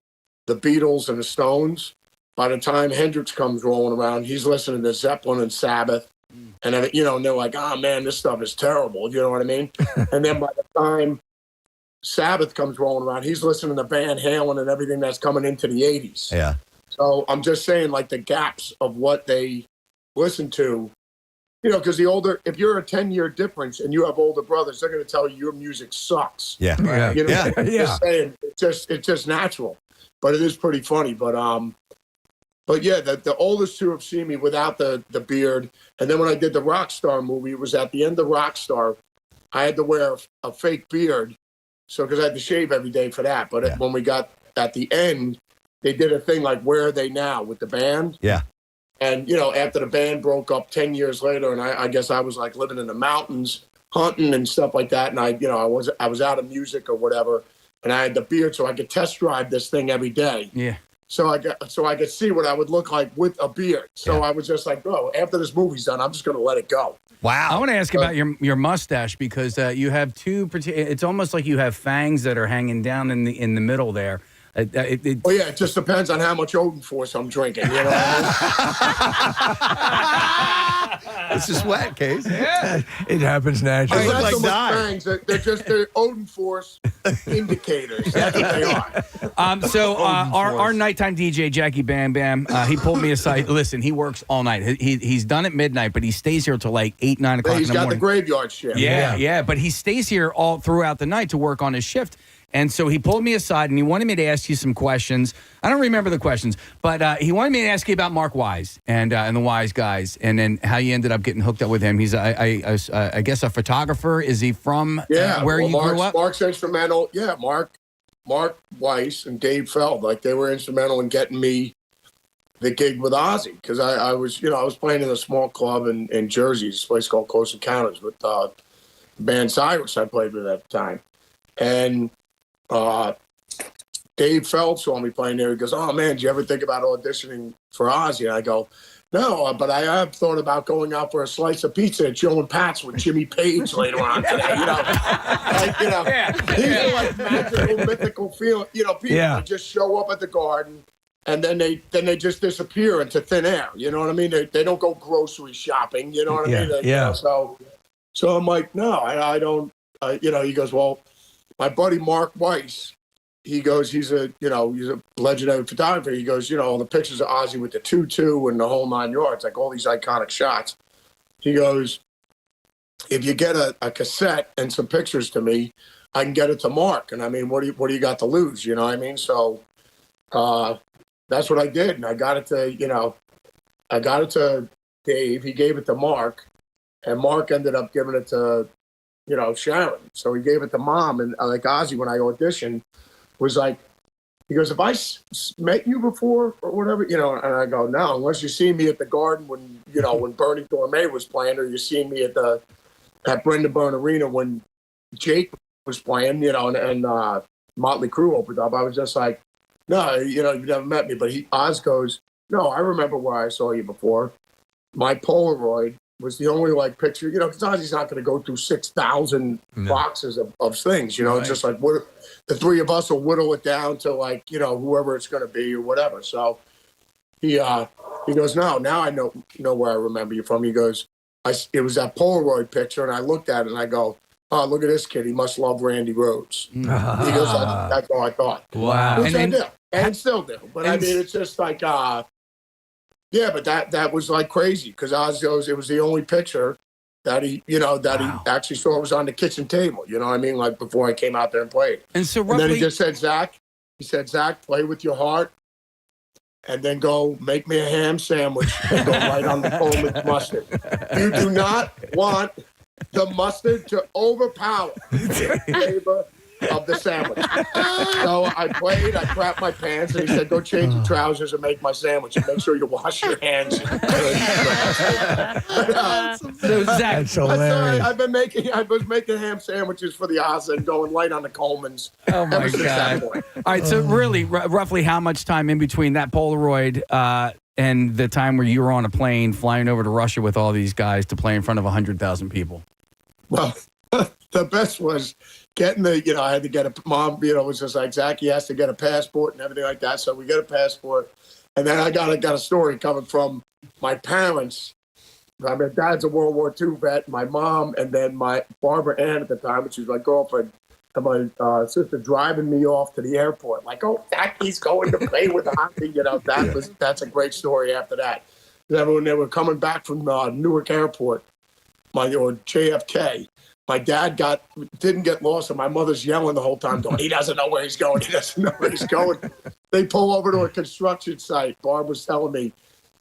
the Beatles and the Stones. By the time Hendrix comes rolling around, he's listening to Zeppelin and Sabbath. And, and they're like, oh, man, this stuff is terrible. You know what I mean? And then by the time Sabbath comes rolling around, he's listening to Van Halen and everything that's coming into the 80s. Yeah. So I'm just saying, like, the gaps of what they listen to, because if you're a 10-year difference and you have older brothers, they're going to tell you your music sucks. Yeah. I'm just saying, it's just natural, but it is pretty funny. But yeah, the oldest two have seen me without the beard. And then when I did the Rockstar movie, it was at the end of Rockstar. I had to wear a fake beard. So, because I had to shave every day for that. But when we got at the end, they did a thing like, where are they now with the band? Yeah. And, after the band broke up 10 years later, and I guess I was like living in the mountains, hunting and stuff like that. And I was out of music or whatever. And I had the beard so I could test drive this thing every day. Yeah. So I could see what I would look like with a beard. So I was just like, bro, after this movie's done, I'm just going to let it go. Wow. I want to ask about your mustache because you have it's almost like you have fangs that are hanging down in the middle there. It just depends on how much Odin Force I'm drinking. You know what I mean? It's a sweat case. Yeah. It happens naturally. They're not so much fangs, they're Odin Force indicators. That's what they are. So our nighttime DJ, Jackie Bam Bam, he pulled me aside. Listen, he works all night. He's done at midnight, but he stays here till like 8, 9 o'clock in the morning. He's got the graveyard shift. Yeah. But he stays here all throughout the night to work on his shift. And so he pulled me aside and he wanted me to ask you some questions. I don't remember the questions, but he wanted me to ask you about Mark Wise and the Wise Guys, and then how you ended up getting hooked up with him. He's, I guess, a photographer. Is he from where you grew up? Mark's instrumental. Yeah, Mark Weiss and Dave Feld, like they were instrumental in getting me the gig with Ozzy because I was playing in a small club in Jersey, this place called Close Encounters with the band Cyrus I played with at the time, and Dave Feld saw me playing there. He goes, "Oh man, did you ever think about auditioning for Ozzy?" And I go, "No, but I have thought about going out for a slice of pizza at Joe and Pat's with Jimmy Page later on today." These are like magical, mythical feeling. People just show up at the Garden and then they just disappear into thin air. You know what I mean? They don't go grocery shopping. You know what I mean? So I'm like, no, I don't. He goes, well. My buddy Mark Weiss, he goes, he's a legendary photographer. He goes, all the pictures of Ozzy with the tutu and the whole 9 yards, like all these iconic shots. He goes, if you get a cassette and some pictures to me, I can get it to Mark. And I mean, what do you got to lose? You know what I mean? So that's what I did. And I got it to Dave. He gave it to Mark, and Mark ended up giving it to Sharon. So he gave it to Mom, and like Ozzy, when I auditioned, was like, he goes, "Have I met you before or whatever?" And I go, "No, unless you see me at the Garden when when Bernie Gourmet was playing, or you see me at Brenda Byrne Arena when Jake was playing, and Motley Crue opened up, I was just like, no, you've never met me. But Oz goes, no, I remember where I saw you before. My Polaroid was the only picture, because Ozzy's not going to go through 6,000 boxes of things, Right. It's just like the three of us will whittle it down to whoever it's going to be or whatever. So he goes, no, now I know where I remember you from. He goes, it was that Polaroid picture, and I looked at it and I go, oh, look at this kid. He must love Randy Rhoads. He goes, that's all I thought. Wow. Which I do, and still do. But I mean, it's just like, but that was crazy because Oz goes, it was the only picture that he actually saw was on the kitchen table. You know what I mean? Before I came out there and played. And so and then he just said, Zach, play with your heart. And then go make me a ham sandwich and go right on the coal with mustard. You do not want the mustard to overpower the flavor of the sandwich. So I played, I crapped my pants, and he said, go change your trousers and make my sandwich and make sure you wash your hands. So Zach, that's hilarious. I was making ham sandwiches for the Oz and going light on the Colemans. Oh my God. All right, so really, roughly how much time in between that Polaroid and the time where you were on a plane flying over to Russia with all these guys to play in front of 100,000 people? Well, the best was getting I had to get a mom, was just like, Zach, he has to get a passport and everything like that. So we get a passport. And then I got a story coming from my parents. My dad's a World War II vet, my mom, and then my Barbara Ann at the time, which was my girlfriend, and my sister driving me off to the airport. Like, oh, he's going to play with hockey. That's a great story after that. Then when they were coming back from Newark Airport, or JFK, my dad didn't get lost, and my mother's yelling the whole time, going, he doesn't know where he's going. He doesn't know where he's going. They pull over to a construction site. Barb was telling me,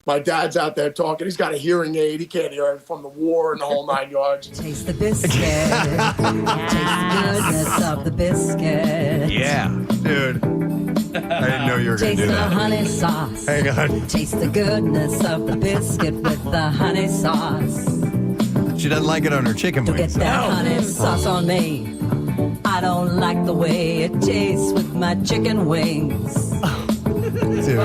my dad's out there talking. He's got a hearing aid. He can't hear it from the war and the whole 9 yards. Taste the biscuit. Taste the goodness of the biscuit. Yeah, dude. I didn't know you were going to do that. Taste the honey sauce. Hang on. Taste the goodness of the biscuit with the honey sauce. She doesn't like it on her chicken To wings. get that honey sauce on me. I don't like the way it tastes with my chicken wings. Dude.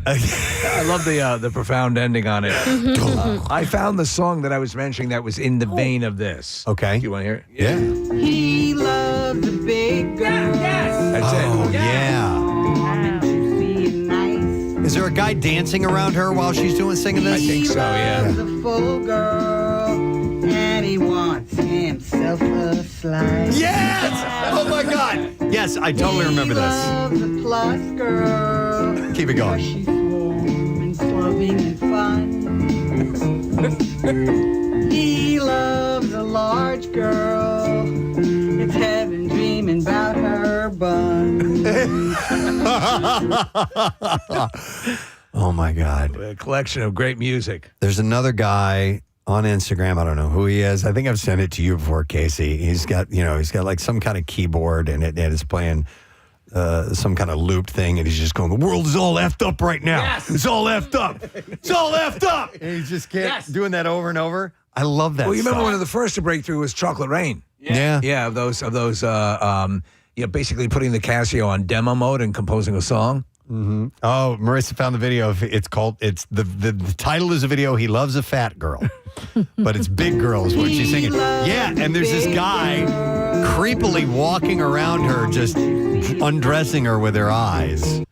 I love the profound ending on it. I found the song that I was mentioning that was in the vein of this. Okay. Do you want to hear it? Yeah. He loved the big girl. That's it. Oh, yeah. Is there a guy dancing around her while she's singing this? I think so, yeah. The full girl, and he wants himself a slice. Yes! Oh, my God. Yes, I totally remember He this. loves the plus girl. Keep it going. She's warm and loving and fun. He loves a large girl. It's heaven dreaming about her bun. Oh, my God. A collection of great music. There's another guy on Instagram. I don't know who he is. I think I've sent it to you before, Casey. He's got some kind of keyboard and it is playing some kind of loop thing, and he's just going, the world is all effed up right now. Yes. It's all effed up. It's all effed up. And he just kept doing that over and over. I love that. Well, you remember stuff. one of the first to break through was Chocolate Rain. Yeah. Yeah, of those basically putting the Casio on demo mode and composing a song. Mm-hmm. Oh, Marissa found the video. The title is a video, He Loves a Fat Girl. But it's Big Girl is what she's singing. Yeah, and there's this guy creepily walking around her, just undressing her with her eyes.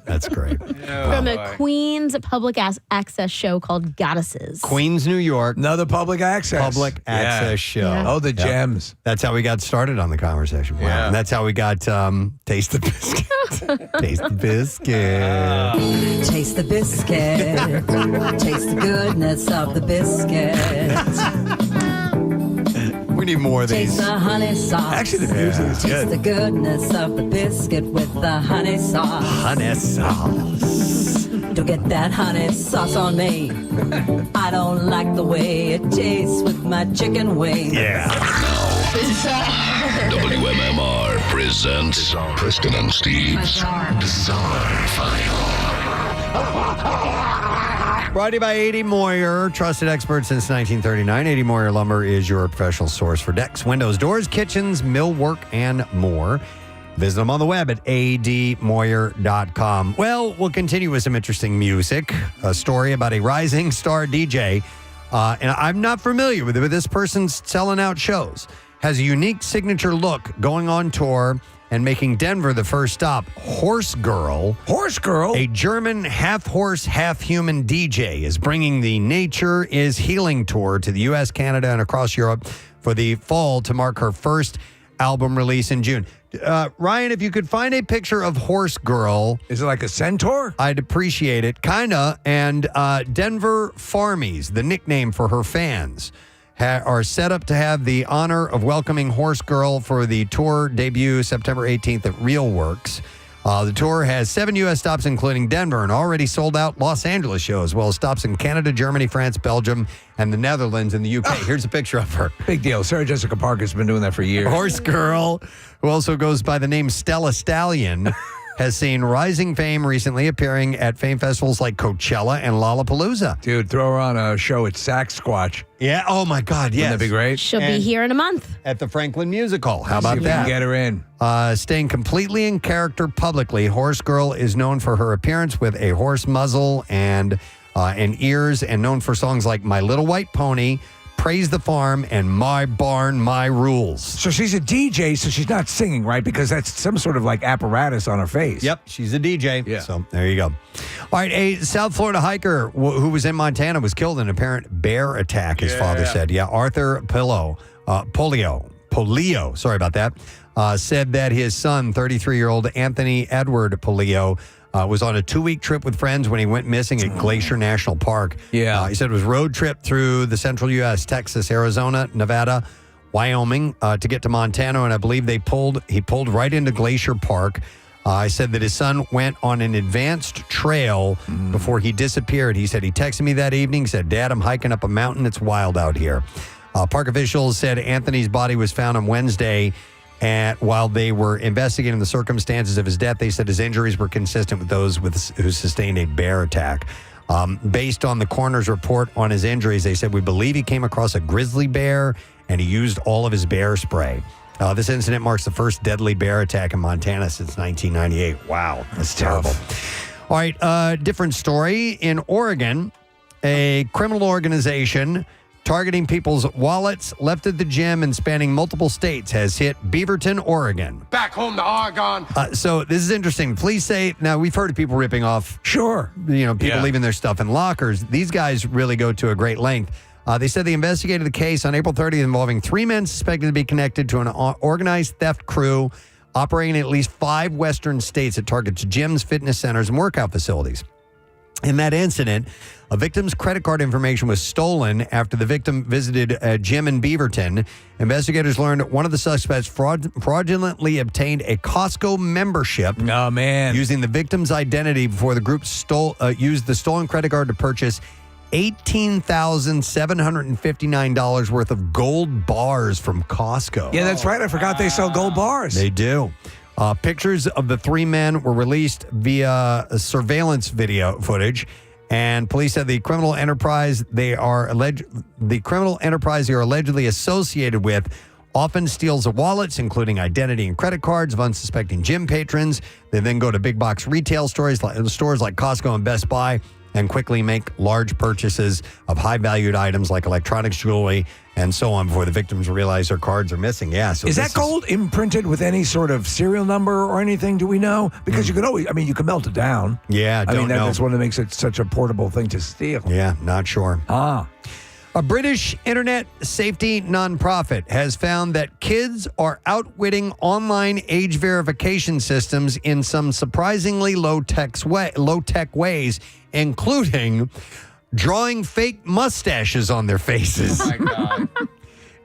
That's great. From a Queen's public access show called Goddesses. Queens, New York. Another public access. Show. Yeah. Oh, the gems. That's how we got started on the conversation. Wow. Yeah. And that's how we got Taste the Biscuit. Taste the Biscuit. Taste the biscuit. Taste the goodness of the biscuit. We need more of these. Taste the honey sauce. Actually, the music is Taste good. the goodness of the biscuit with the honey sauce. Honey sauce. To get that honey sauce on me. I don't like the way it tastes with my chicken wings. Yeah. WMMR presents Preston and Steve's Bizarre File. Brought to you by 80 Moyer, trusted expert since 1939. 80 Moyer Lumber is your professional source for decks, windows, doors, kitchens, millwork, and more. Visit them on the web at admoyer.com. Well, we'll continue with some interesting music. A story about a rising star DJ, and I'm not familiar with it, but this person's selling out shows. Has a unique signature look, going on tour and making Denver the first stop. Horse Girl. Horse Girl? A German half-horse, half-human DJ is bringing the Nature is Healing tour to the U.S., Canada, and across Europe for the fall to mark her first album release in June. Ryan, if you could find a picture of Horse Girl. Is it like a centaur? I'd appreciate it. Kinda. And Denver Farmies, the nickname for her fans, are set up to have the honor of welcoming Horse Girl for the tour debut September 18th at Real Works. The tour has 7 U.S. stops, including Denver, and already sold out Los Angeles show, as well as stops in Canada, Germany, France, Belgium, and the Netherlands and the UK. Here's a picture of her. Big deal. Sarah Jessica Parker's been doing that for years. Horse Girl, who also goes by the name Stella Stallion, has seen rising fame recently, appearing at fame festivals like Coachella and Lollapalooza. Dude, throw her on a show at Sax Squatch. Yeah. Oh, my God. Yes. Wouldn't that be great? She'll be here in a month. At the Franklin Music Hall. How about See if we that? can get her in. Staying completely in character publicly, Horse Girl is known for her appearance with a horse muzzle and ears, and known for songs like My Little White Pony, Praise the Farm, and My Barn, My Rules. So she's a DJ, so she's not singing, right? Because that's some sort of like apparatus on her face. Yep, she's a DJ. Yeah. So there you go. All right, a South Florida hiker who was in Montana was killed in an apparent bear attack, his father said. Yeah, Arthur Polio, sorry about that, said that his son, 33-year-old Anthony Edward Polio, was on a 2-week trip with friends when he went missing at Glacier National Park. Yeah. He said it was a road trip through the central U.S., Texas, Arizona, Nevada, Wyoming, to get to Montana, and I believe he pulled right into Glacier Park. I said that his son went on an advanced trail before he disappeared. He said he texted me that evening. He said, "Dad, I'm hiking up a mountain. It's wild out here." Park officials said Anthony's body was found on Wednesday. And while they were investigating the circumstances of his death, they said his injuries were consistent with those who sustained a bear attack. Based on the coroner's report on his injuries, they said, "We believe he came across a grizzly bear and he used all of his bear spray." This incident marks the first deadly bear attack in Montana since 1998. Wow, that's terrible. All right, different story. In Oregon, a criminal organization targeting people's wallets left at the gym and spanning multiple states has hit Beaverton, Oregon. Back home to Oregon. So this is interesting. Police say, now we've heard of people ripping off. Sure. People leaving their stuff in lockers. These guys really go to a great length. They said they investigated the case on April 30th involving 3 men suspected to be connected to an organized theft crew operating in at least 5 western states that targets gyms, fitness centers, and workout facilities. In that incident, a victim's credit card information was stolen after the victim visited a gym in Beaverton. Investigators learned one of the suspects fraudulently obtained a Costco membership. Oh, man. Using the victim's identity before the group used the stolen credit card to purchase $18,759 worth of gold bars from Costco. Yeah, that's right. I forgot they sell gold bars. They do. Pictures of the 3 men were released via surveillance video footage, and police said the criminal enterprise they are allegedly associated with often steals of wallets, including identity and credit cards of unsuspecting gym patrons. They then go to big box retail stores like Costco and Best Buy and quickly make large purchases of high-valued items like electronics, jewelry, and so on before the victims realize their cards are missing. Yeah. So is that gold imprinted with any sort of serial number or anything? Do we know? Because you could always, you can melt it down. Yeah, I don't know. That's one that makes it such a portable thing to steal. Yeah, not sure. Ah. A British internet safety nonprofit has found that kids are outwitting online age verification systems in some surprisingly low-tech ways, including drawing fake mustaches on their faces. Oh, my God.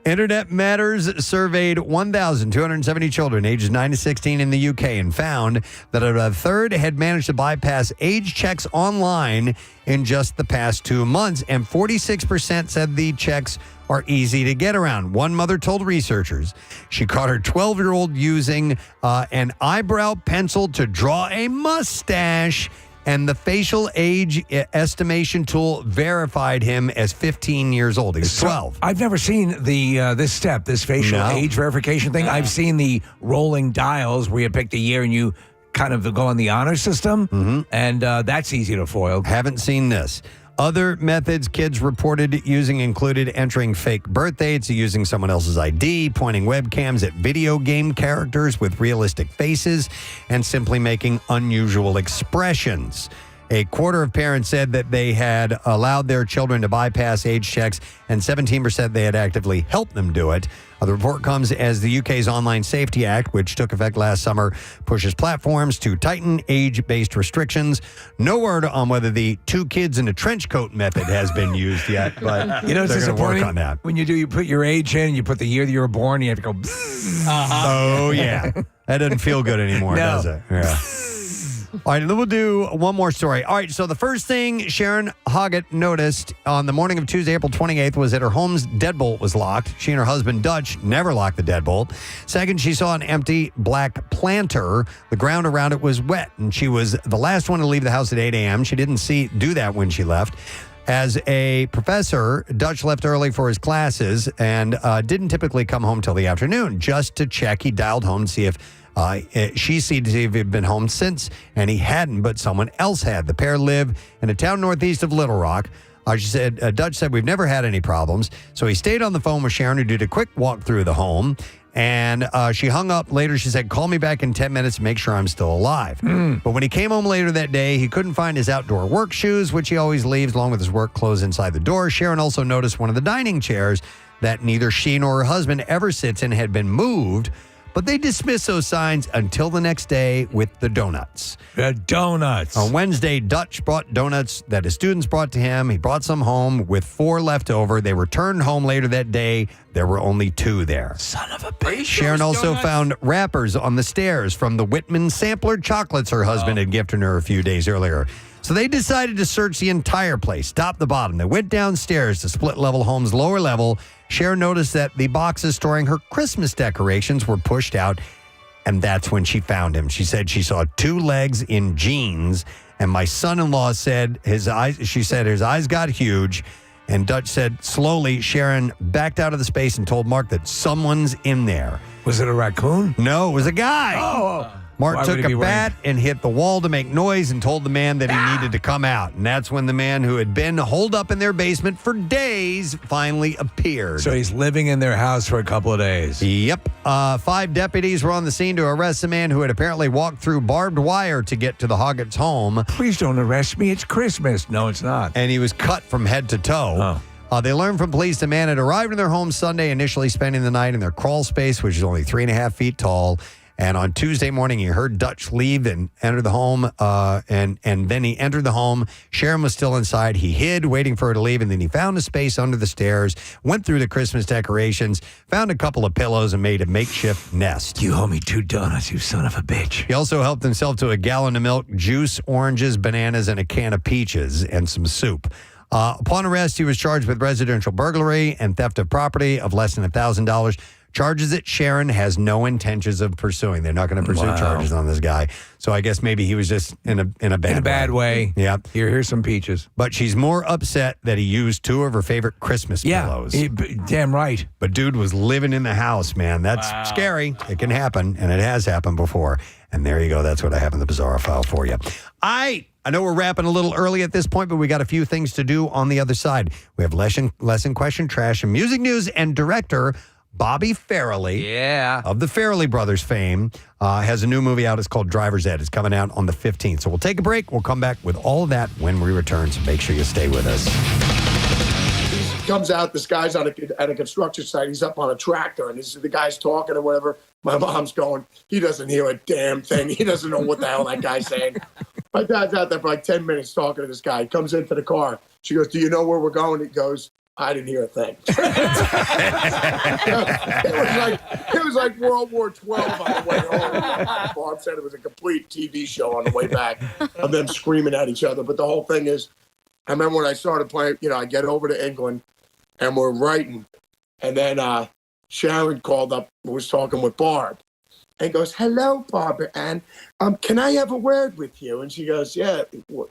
Internet Matters surveyed 1,270 children ages 9 to 16 in the UK and found that about a third had managed to bypass age checks online in just the past 2 months, and 46% said the checks are easy to get around. One mother told researchers she caught her 12-year-old using an eyebrow pencil to draw a mustache and the facial age estimation tool verified him as 15 years old. He was 12. I've never seen this step, this facial age verification thing. I've seen the rolling dials where you pick the year and you kind of go on the honor system, and that's easy to foil. Haven't seen this. Other methods kids reported using included entering fake birth dates, using someone else's ID, pointing webcams at video game characters with realistic faces, and simply making unusual expressions. A quarter of parents said that they had allowed their children to bypass age checks, and 17% they had actively helped them do it. The report comes as the UK's Online Safety Act, which took effect last summer, pushes platforms to tighten age-based restrictions. No word on whether the 2 kids in a trench coat method has been used yet, but you know, it's they're going to work disappointing on that. when you put your age in, you put the year that you were born, and you have to go. Oh, yeah. That doesn't feel good anymore, does it? Yeah. All right, then we'll do one more story. All right, so the first thing Sharon Hoggett noticed on the morning of Tuesday, April 28th, was that her home's deadbolt was locked. She and her husband, Dutch, never locked the deadbolt. Second, she saw an empty black planter. The ground around it was wet, and she was the last one to leave the house at 8 a.m. She didn't do that when she left. As a professor, Dutch left early for his classes and didn't typically come home till the afternoon. Just to check, he dialed home to see if she see if he'd been home since, and he hadn't, but someone else had. The pair live in a town northeast of Little Rock. She said, Dutch said, we've never had any problems. So he stayed on the phone with Sharon, who did a quick walk through the home. And she hung up later. She said, call me back in 10 minutes to make sure I'm still alive. But when he came home later that day, he couldn't find his outdoor work shoes, which he always leaves along with his work clothes inside the door. Sharon also noticed one of the dining chairs that neither she nor her husband ever sits in had been moved. But they dismissed those signs until the next day with the donuts. The donuts. On Wednesday, Dutch brought donuts that his students brought to him. He brought some home with 4 left over. They returned home later that day. There were only 2 there. Son of a bitch. Sharon also found wrappers on the stairs from the Whitman sampler chocolates her husband had gifted her a few days earlier. So they decided to search the entire place, top to bottom. They went downstairs to split-level home's lower level. Sharon noticed that the boxes storing her Christmas decorations were pushed out, and that's when she found him. She said she saw 2 legs in jeans, and my son-in-law said his eyes got huge, and Dutch said slowly Sharon backed out of the space and told Mark that someone's in there. Was it a raccoon? No, it was a guy. Oh. Mark Why took would he a be bat and hit the wall to make noise and told the man that he needed to come out. And that's when the man who had been holed up in their basement for days finally appeared. So he's living in their house for a couple of days. Yep. 5 deputies were on the scene to arrest a man who had apparently walked through barbed wire to get to the Hoggett's home. Please don't arrest me. It's Christmas. No, it's not. And he was cut from head to toe. They learned from police the man had arrived in their home Sunday, initially spending the night in their crawl space, which is only 3.5 feet tall. And on Tuesday morning, he heard Dutch leave and enter the home, and then he entered the home. Sharon was still inside. He hid, waiting for her to leave, and then he found a space under the stairs, went through the Christmas decorations, found a couple of pillows, and made a makeshift nest. You owe me 2 donuts, you son of a bitch. He also helped himself to a gallon of milk, juice, oranges, bananas, and a can of peaches, and some soup. Upon arrest, he was charged with residential burglary and theft of property of less than $1,000. Charges that Sharon has no intentions of pursuing. They're not going to pursue charges on this guy. So I guess maybe he was just in a bad way. Yeah. Here's some peaches. But she's more upset that he used 2 of her favorite Christmas pillows. Damn right. But dude was living in the house, man. That's scary. It can happen, and it has happened before. And there you go. That's what I have in the Bizarro File for you. I know we're wrapping a little early at this point, but we got a few things to do on the other side. We have lesson question, trash, and music news, and director Bobby Farrelly of the Farrelly Brothers fame has a new movie out. It's called Driver's Ed. It's coming out on the 15th. So we'll take a break. We'll come back with all of that when we return. So make sure you stay with us. He comes out, this guy's at a construction site. He's up on a tractor, and the guy's talking or whatever. My mom's going, he doesn't hear a damn thing. He doesn't know what the hell that guy's saying. My dad's out there for like 10 minutes talking to this guy. He comes into the car. She goes, do you know where we're going? He goes, I didn't hear a thing. It was like World War XII on the way home. Bob said it was a complete TV show on the way back of them screaming at each other. But the whole thing is, I remember when I started playing, I get over to England and we're writing. And then Sharon called up, was talking with Barb. and goes, "Hello, Barbara Ann. Can I have a word with you?" And she goes, "Yeah,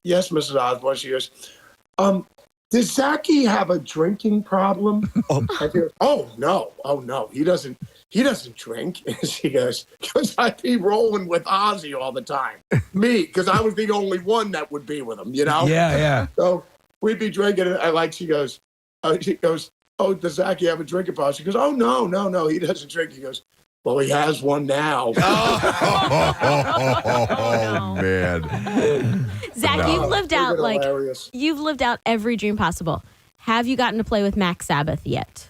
yes, Mrs. Osborne." She goes, "Does Zachy have a drinking problem?" And she goes, oh no, he doesn't drink." And she goes, "Because I'd be rolling with Ozzy all the time, me, because I was the only one that would be with him, you know." Yeah. So we'd be drinking, and she goes, "Oh, does Zachy have a drinking problem?" She goes, "Oh no, he doesn't drink." He goes, "Well, he has one now." Oh, man. Zach, No. you've lived out every dream possible. Have you gotten to play with Max Sabbath yet?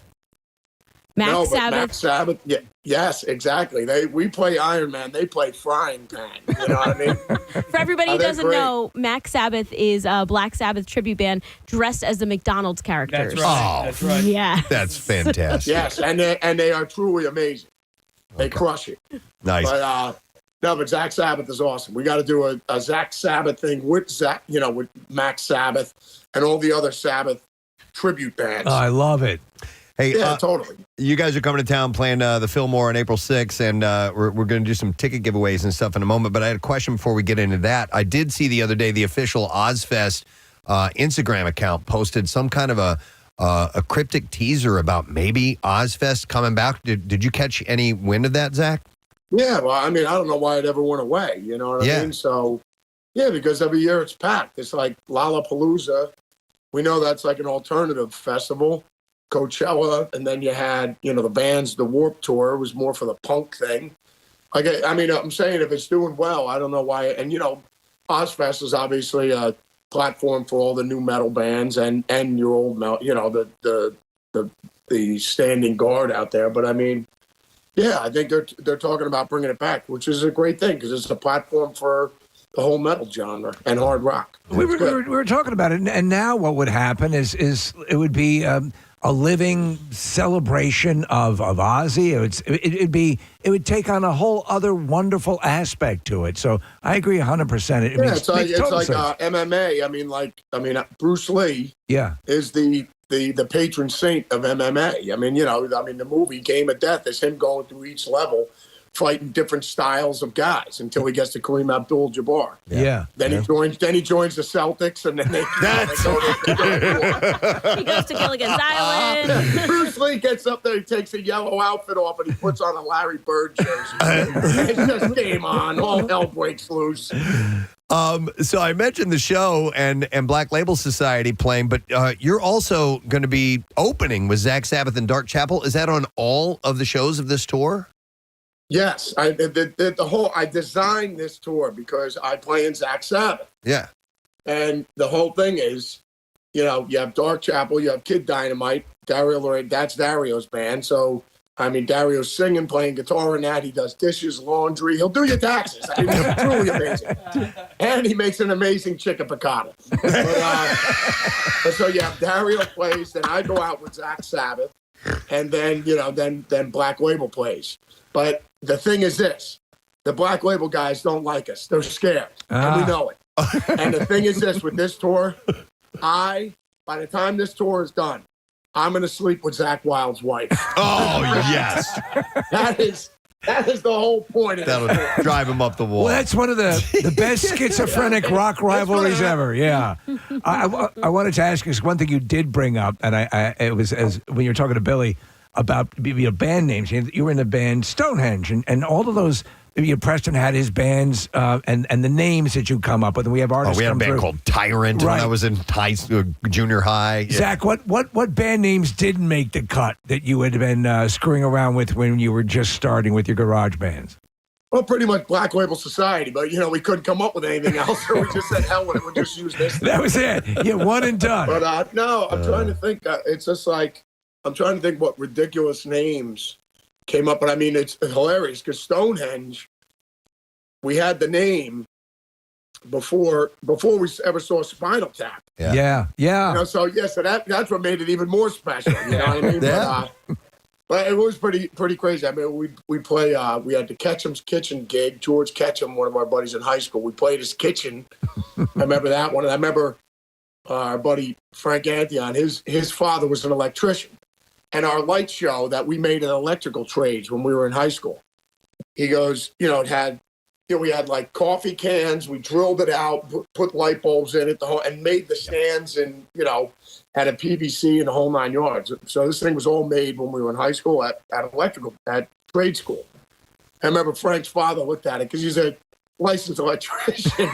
Max Sabbath, yeah, yes, exactly. We play Iron Man, they play Frying Pan. You know what I mean? For everybody who they're doesn't great. know, Max Sabbath is a Black Sabbath tribute band dressed as the McDonald's characters. That's right. Oh, That's right. Yeah. That's fantastic. Yes, and they are truly amazing. They crush it. Nice. But Zach Sabbath is awesome. We got to do a Zach Sabbath thing with Zach, with Max Sabbath and all the other Sabbath tribute bands. Oh, I love it. Hey, Yeah, totally. You guys are coming to town playing the Fillmore on April 6th, and we're going to do some ticket giveaways and stuff in a moment. But I had a question before we get into that. I did see the other day the official Ozfest Instagram account posted some kind of a cryptic teaser about maybe Ozfest coming back. Did you catch any wind of that, Zach? Yeah, well, I mean, I don't know why it ever went away. You know what I mean? So, yeah, because every year it's packed. It's like Lollapalooza. We know that's like an alternative festival. Coachella, and then you had, the bands, the Warped Tour was more for the punk thing. I'm saying if it's doing well, I don't know why. And, Ozfest is obviously a platform for all the new metal bands and your old metal, the standing guard out there. But I mean, yeah, I think they're talking about bringing it back, which is a great thing because it's a platform for the whole metal genre and hard rock. We were talking about it, and now what would happen is it would be a living celebration of Ozzy. It would take on a whole other wonderful aspect to it. So I agree 100%. It's like MMA. I mean, Bruce Lee. Yeah. Is the patron saint of MMA. The movie Game of Death is him going through each level, fighting different styles of guys until he gets to Kareem Abdul-Jabbar. Yeah. Then he joins the Celtics, and then they He goes to Gilligan's Island. Bruce Lee gets up there, he takes a yellow outfit off, and he puts on a Larry Bird jersey. It's just game on. All hell breaks loose. So I mentioned the show and Black Label Society playing, but you're also going to be opening with Zach Sabbath and Dark Chapel. Is that on all of the shows of this tour? Yes, I designed this tour because I play in Zach Sabbath. Yeah. And the whole thing is, you have Dark Chapel, you have Kid Dynamite, Dario Lorraine, that's Dario's band. So, Dario's singing, playing guitar in that. He does dishes, laundry. He'll do your taxes. It's truly amazing. And he makes an amazing chicken piccata. So, Dario plays, then I go out with Zach Sabbath, and then, then Black Label plays. But the thing is this, the Black Label guys don't like us. They're scared, and we know it. And the thing is this, with this tour, by the time this tour is done, I'm going to sleep with Zach Wilde's wife. Oh, yes. That is the whole point of That'll drive him up the wall. Well, that's one of the best schizophrenic rock rivalries ever. Yeah. I wanted to ask you, 'cause one thing you did bring up, and it was when you were talking to Billy about band names. You were in the band Stonehenge, and all of those. Preston had his bands and the names that you come up with. And we have artists. We had a band called Tyrant when I was in junior high. Zach, what band names didn't make the cut that you had been screwing around with when you were just starting with your garage bands? Well, pretty much Black Label Society, but we couldn't come up with anything else, so we just said, hell with it, we'll just use this. That was it. Yeah, one and done. But no, I'm trying to think. It's just like I'm trying to think what ridiculous names came up, but it's hilarious because Stonehenge, we had the name before we ever saw Spinal Tap. Yeah. So that's what made it even more special. You know what I mean? Yeah. But it was pretty crazy. We play. We had the Ketchum's Kitchen gig. George Ketchum, one of our buddies in high school, we played his kitchen. I remember that one. And I remember our buddy Frank Antheon. His father was an electrician. And our light show that we made in electrical trades when we were in high school he goes, we had like coffee cans. We drilled it out, put light bulbs in it, and made the stands, and had a PVC and the whole 9 yards. So this thing was all made when we were in high school at trade school. I remember Frank's father looked at it because he's a licensed electrician.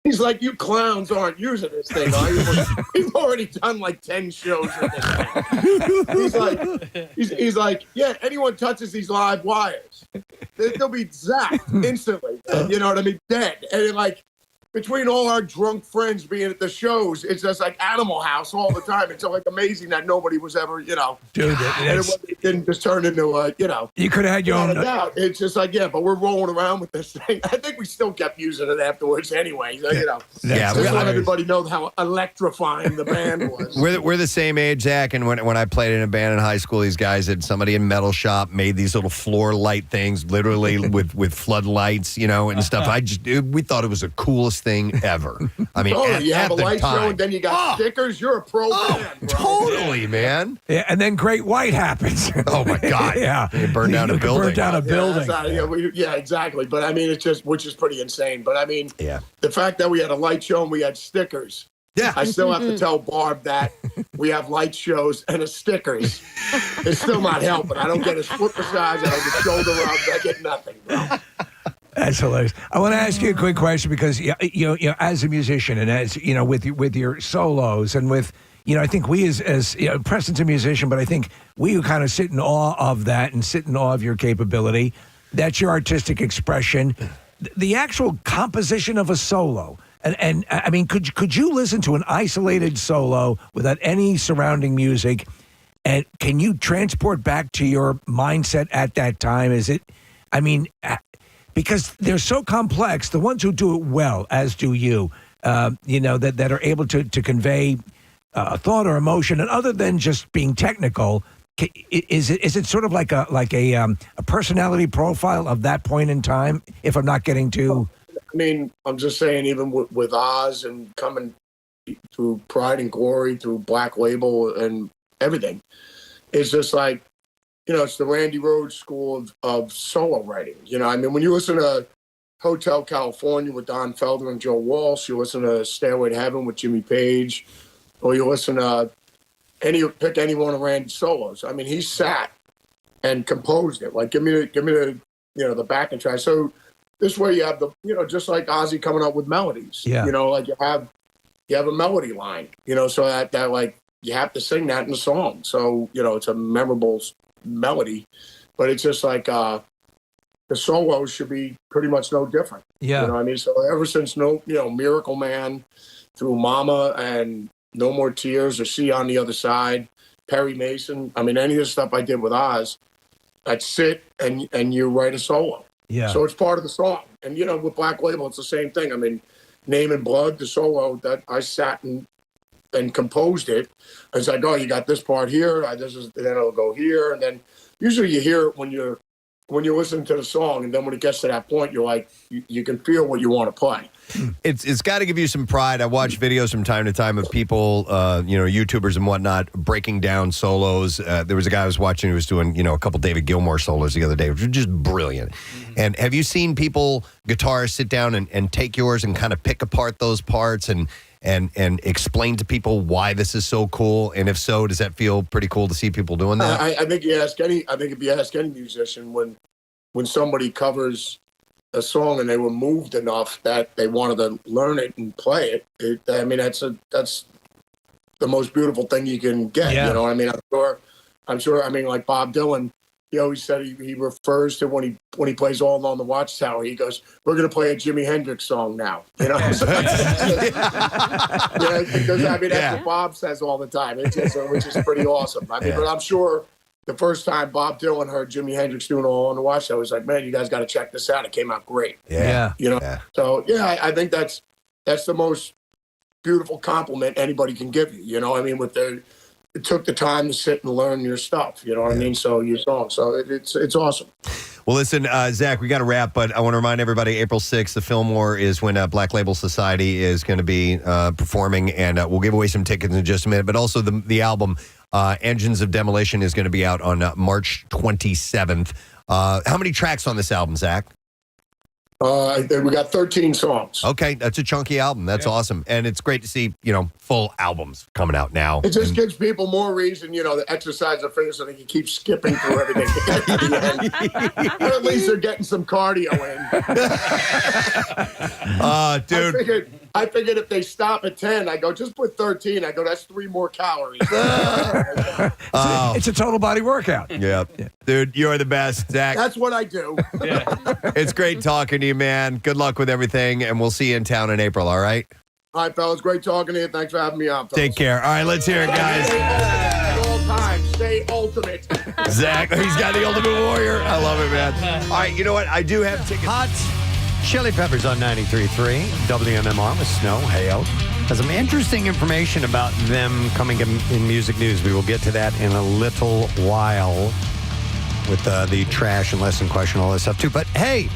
He's like, you clowns aren't using this thing, are you? We've already done like 10 shows with this thing. He's like, yeah, anyone touches these live wires, they'll be zapped instantly. You know what I mean? Dead. And like, between all our drunk friends being at the shows, it's just like Animal House all the time. It's like amazing that nobody was ever, Dude, and it didn't just turn into a, You could have had your own. Doubt. It's just like, but we're rolling around with this thing. I think we still kept using it afterwards anyway. Just let everybody know how electrifying the band was. We're the same age, Zach, and when I played in a band in high school, these guys had somebody in metal shop made these little floor light things, literally with floodlights, and stuff. We thought it was the coolest thing ever. I mean, you have a the light time. show and then you got stickers. You're a pro band, bro. Totally, man. Yeah, and then Great White happens. Oh my God! Yeah, They burned down a building. Burned down a building. Exactly. But I mean, which is pretty insane. But I mean, the fact that we had a light show and we had stickers. Yeah, I still have to tell Barb that we have light shows and a stickers. It's still not helping. I don't get a foot massage. I don't get shoulder rubs. I get nothing, bro. That's hilarious. I want to ask you a quick question because as a musician and as with your solos and with I think we as Preston's a musician, but I think we kind of sit in awe of that and sit in awe of your capability. That's your artistic expression. The actual composition of a solo. And I mean, could you listen to an isolated solo without any surrounding music? And can you transport back to your mindset at that time? Because they're so complex, the ones who do it well, as do you, that are able to convey a thought or emotion, and other than just being technical, is it sort of like a personality profile of that point in time? If I'm not getting too, I mean, I'm just saying, even with Oz and coming through Pride and Glory, through Black Label and everything, it's just like. It's the Randy Rhoads school of solo writing. I mean, when you listen to Hotel California with Don Felder and Joe Walsh, you listen to Stairway to Heaven with Jimmy Page, or you listen to pick any one of Randy's solos. I mean, he sat and composed it. Like, give me the backing track. So this way you have just like Ozzy coming up with melodies. Yeah. Like you have a melody line. So that like you have to sing that in the song. So it's a memorable melody, but it's just like the solos should be pretty much no different. Yeah. I mean, so ever since Miracle Man, through Mama and No More Tears or See on the Other Side, Perry Mason, I mean, any of the stuff I did with Oz, I'd sit and you write a solo. Yeah. So it's part of the song. And with Black Label, it's the same thing. I mean, Name and Blood, the solo that I sat and composed it. It's like, you got this part here. Then it'll go here, and then usually you hear it when you're listening to the song, and then when it gets to that point, you're like, you can feel what you want to play. It's got to give you some pride. I watch videos from time to time of people, YouTubers and whatnot, breaking down solos. There was a guy I was watching who was doing, a couple David Gilmour solos the other day, which were just brilliant. And have you seen guitarists sit down and take yours and kind of pick apart those parts and explain to people why this is so cool? And if so, does that feel pretty cool to see people doing that? I think if you ask any musician, when somebody covers a song and they were moved enough that they wanted to learn it and play it, that's the most beautiful thing you can get. Yeah. You know what I mean? I'm sure. I mean, like Bob Dylan, he always said he refers to when he plays All Along the Watchtower, he goes, "We're going to play a Jimi Hendrix song now." Because that's what Bob says all the time. Which is pretty awesome. I mean, but I'm sure the first time Bob Dylan heard Jimi Hendrix doing All Along the Watchtower, I was like, "Man, you guys got to check this out. It came out great." Yeah. So I think that's the most beautiful compliment anybody can give you. I mean, it took the time to sit and learn your stuff, you know what I mean? So your song. So it's awesome. Well, listen, Zach, we got to wrap, but I want to remind everybody, April 6th, the Fillmore is when Black Label Society is going to be performing, and we'll give away some tickets in just a minute. But also the album, Engines of Demolition, is going to be out on March 27th. How many tracks on this album, Zach? We got 13 songs. Okay, that's a chunky album. That's awesome. And it's great to see, full albums coming out now. It just gives people more reason, to exercise their fingers so they can keep skipping through everything. Or at least they're getting some cardio in. Dude. I figured if they stop at 10, I go, just put 13. I go, that's 3 more calories. It's a total body workout. Yeah. Dude, you're the best, Zach. That's what I do. It's great talking to you, man. Good luck with everything, and we'll see you in town in April, all right? All right, fellas. Great talking to you. Thanks for having me on, fellas. Take care. All right, let's hear it, guys. At all times, stay ultimate. Zach, he's got the ultimate warrior. I love it, man. All right, you know what? I do have tickets. Hot Chili Peppers on 93.3 WMMR with Snow, Hail. Has some interesting information about them coming in music news. We will get to that in a little while with the trash and lesson question, all that stuff too. But hey,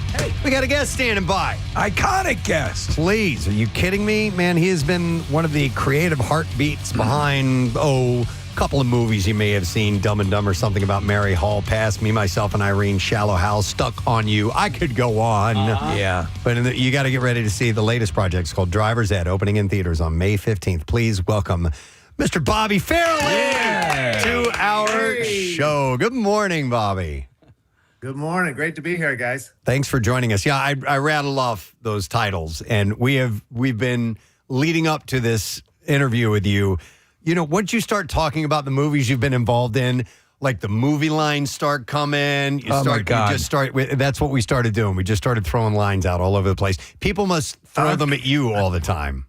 we got a guest standing by. Iconic guest. Please, are you kidding me? Man, he has been one of the creative heartbeats behind, a couple of movies you may have seen, Dumb and Dumber, Something About Mary, Hall Pass, Me, Myself, and Irene, Shallow Hal, Stuck on You. I could go on. Yeah. But you got to get ready to see the latest project. It's called Driver's Ed, opening in theaters on May 15th. Please welcome Mr. Bobby Farrelly to our show. Good morning, Bobby. Good morning. Great to be here, guys. Thanks for joining us. Yeah, I rattled off those titles, and we've been leading up to this interview with you. Once you start talking about the movies you've been involved in, like the movie lines start coming. My God. You just start with, that's what we started doing. We just started throwing lines out all over the place. People must throw them at you all the time.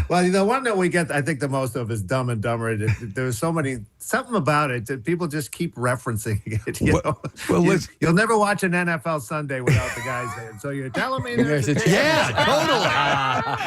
Well, the one that we get, I think, the most of is Dumb and Dumber. There's something about it that people just keep referencing it. You'll never watch an NFL Sunday without the guys there. So you're telling me there's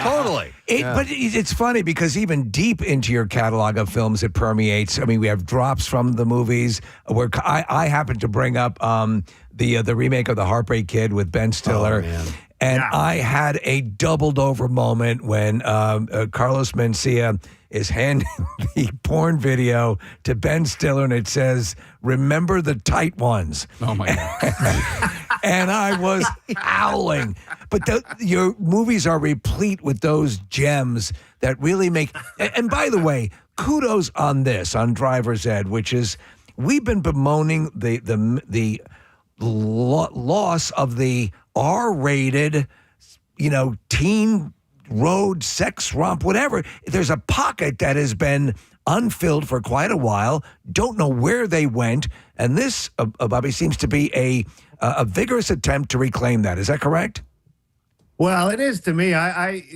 totally. But it's funny because even deep into your catalog of films, it permeates. I mean, we have drops from the movies. Where I happen to bring up the remake of The Heartbreak Kid with Ben Stiller. Oh, man. And I had a doubled over moment when Carlos Mencia is handing the porn video to Ben Stiller, and it says, "Remember the tight ones." Oh, my God. And I was howling. But your movies are replete with those gems that really make... And by the way, kudos on this, on Driver's Ed, which is, we've been bemoaning the loss of the R-rated, teen road sex romp, whatever. There's a pocket that has been unfilled for quite a while. Don't know where they went. And this, Bobby, seems to be a vigorous attempt to reclaim that. Is that correct? Well, it is to me.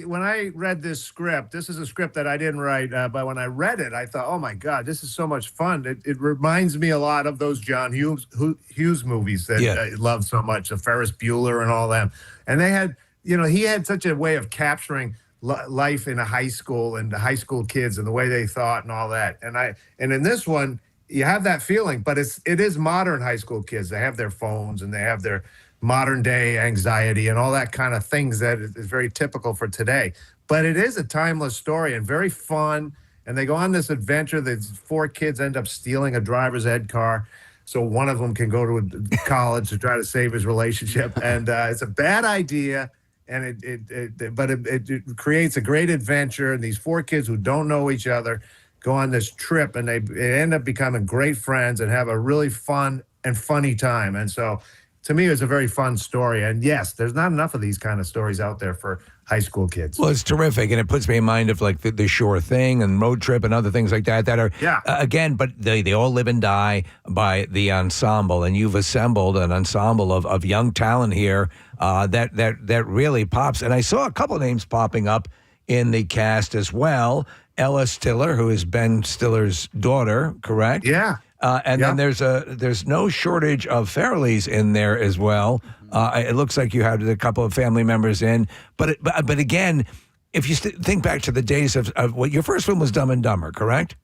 When I read this script, this is a script that I didn't write, but when I read it, I thought, oh my God, this is so much fun. It reminds me a lot of those John Hughes movies that I love so much, the Ferris Bueller and all them. And they had, he had such a way of capturing life in a high school and the high school kids and the way they thought and all that. And in this one, you have that feeling, but it is modern high school kids. They have their phones and they have their modern day anxiety and all that kind of things that is very typical for today. But it is a timeless story and very fun. And they go on this adventure. The 4 kids end up stealing a driver's ed car, so one of them can go to college to try to save his relationship. And it's a bad idea, and it creates a great adventure. And these 4 kids who don't know each other go on this trip, and they end up becoming great friends and have a really fun and funny time. And so, to me, it was a very fun story. And yes, there's not enough of these kind of stories out there for high school kids. Well, it's terrific. And it puts me in mind of like the Sure Thing and Road Trip and other things like that are, again, but they all live and die by the ensemble. And you've assembled an ensemble of young talent here that really pops. And I saw a couple of names popping up in the cast as well. Ella Stiller, who is Ben Stiller's daughter, correct? Yeah. Then there's no shortage of Farrellys in there as well. It looks like you had a couple of family members in, but again, if you think back to the days of what your first film was Dumb and Dumber, correct?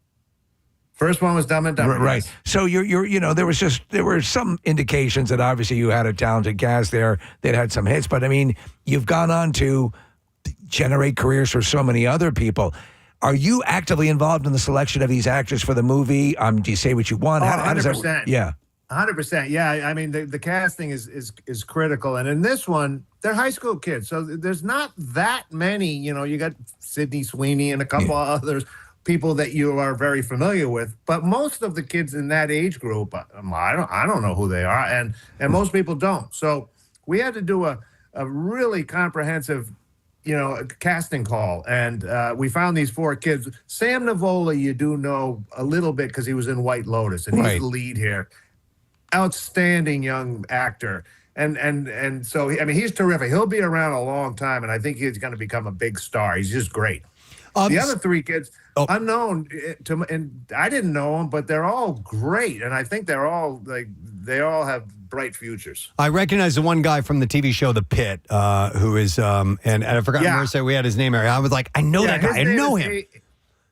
First one was Dumb and Dumber, right? Yes. So there were some indications that obviously you had a talented cast there that had some hits, but I mean, you've gone on to generate careers for so many other people. Are you actively involved in the selection of these actors for the movie? Do you say what you want? How does that work? Yeah. 100%. Yeah, I mean the casting is critical, and in this one, they're high school kids, so there's not that many. You got Sydney Sweeney and a couple of others people that you are very familiar with, but most of the kids in that age group, I don't know who they are, and most people don't. So we had to do a really comprehensive casting call, and we found these 4 kids. Sam Nivola, you do know a little bit because he was in White Lotus, and he's the lead here. Outstanding young actor, and so he's terrific. He'll be around a long time, and I think he's going to become a big star. He's just great. The other 3 kids, unknown to, and I didn't know them, but they're all great, and I think they all have bright futures. I recognize the one guy from the TV show The Pit, who is, and I forgot where say we had his name. I was like, I know that guy. I know him.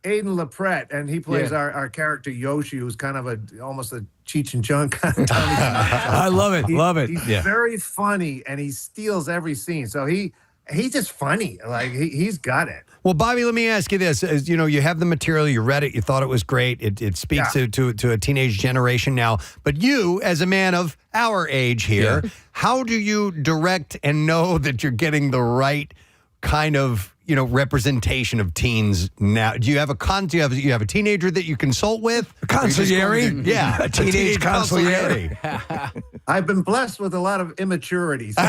Aidan LaPrette, and he plays our character Yoshi, who's kind of almost a Cheech and Chong kind of. I love it. Love it. He's very funny, and he steals every scene. So he's just funny. Like he's got it. Well, Bobby, let me ask you this: you have the material, you read it, you thought it was great. It speaks to a teenage generation now. But you, as a man of our age here, how do you direct and know that you're getting the right kind of representation of teens now? Do you have you have a teenager that you consult with? A consigliere? Yeah, a teenage consigliere. I've been blessed with a lot of immaturity. So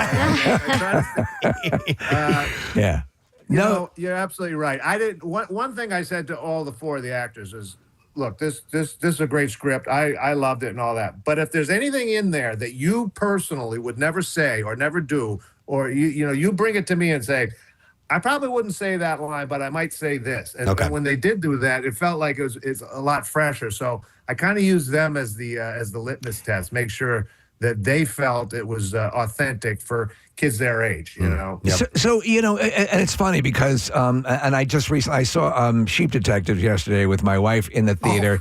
yeah. No, you're absolutely right. I did one thing I said to all the 4 of the actors is, look, this is a great script. I loved it and all that. But if there's anything in there that you personally would never say or never do, or you bring it to me and say, I probably wouldn't say that line, but I might say this. And when they did do that, it felt like it's a lot fresher. So I kind of used them as the litmus test, make sure that they felt it was authentic for kids their age. So and it's funny because and I just recently I saw Sheep Detectives yesterday with my wife in the theater,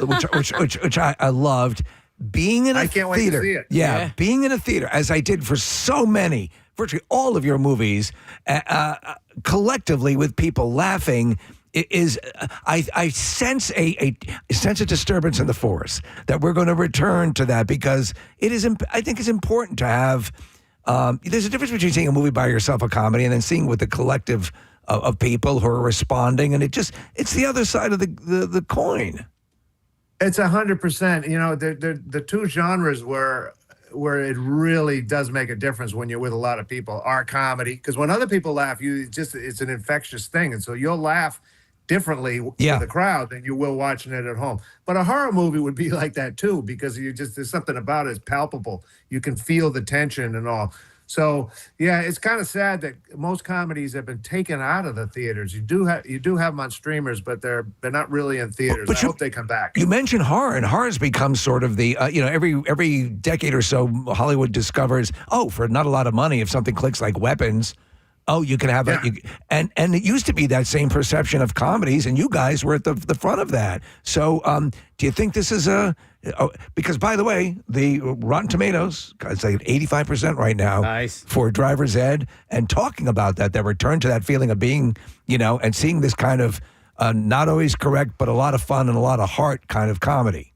which I loved. Being in a I can't theater, wait to see it. Yeah, being in a theater as I did for so many, virtually all of your movies, collectively with people laughing. Is I sense a sense of disturbance in the force that we're going to return to that because it is. I think it's important to have. There's a difference between seeing a movie by yourself, a comedy, and then seeing with the collective of people who are responding, and it's the other side of the coin. It's 100%. The 2 genres where it really does make a difference when you're with a lot of people are comedy, because when other people laugh, it's an infectious thing, and so you'll laugh differently with the crowd than you will watching it at home. But a horror movie would be like that too, because there's something about it, it's palpable. You can feel the tension and all. So it's kind of sad that most comedies have been taken out of the theaters. You do have them on streamers, but they're not really in theaters. But I hope they come back. You mentioned horror, and horror's become sort of the every decade or so Hollywood discovers, for not a lot of money, if something clicks like Weapons, you can have and it used to be that same perception of comedies, and you guys were at the front of that. So do you think this is because, by the way, the Rotten Tomatoes, it's like 85% right now for Driver's Ed, and talking about that return to that feeling of being, and seeing this kind of not always correct, but a lot of fun and a lot of heart kind of comedy.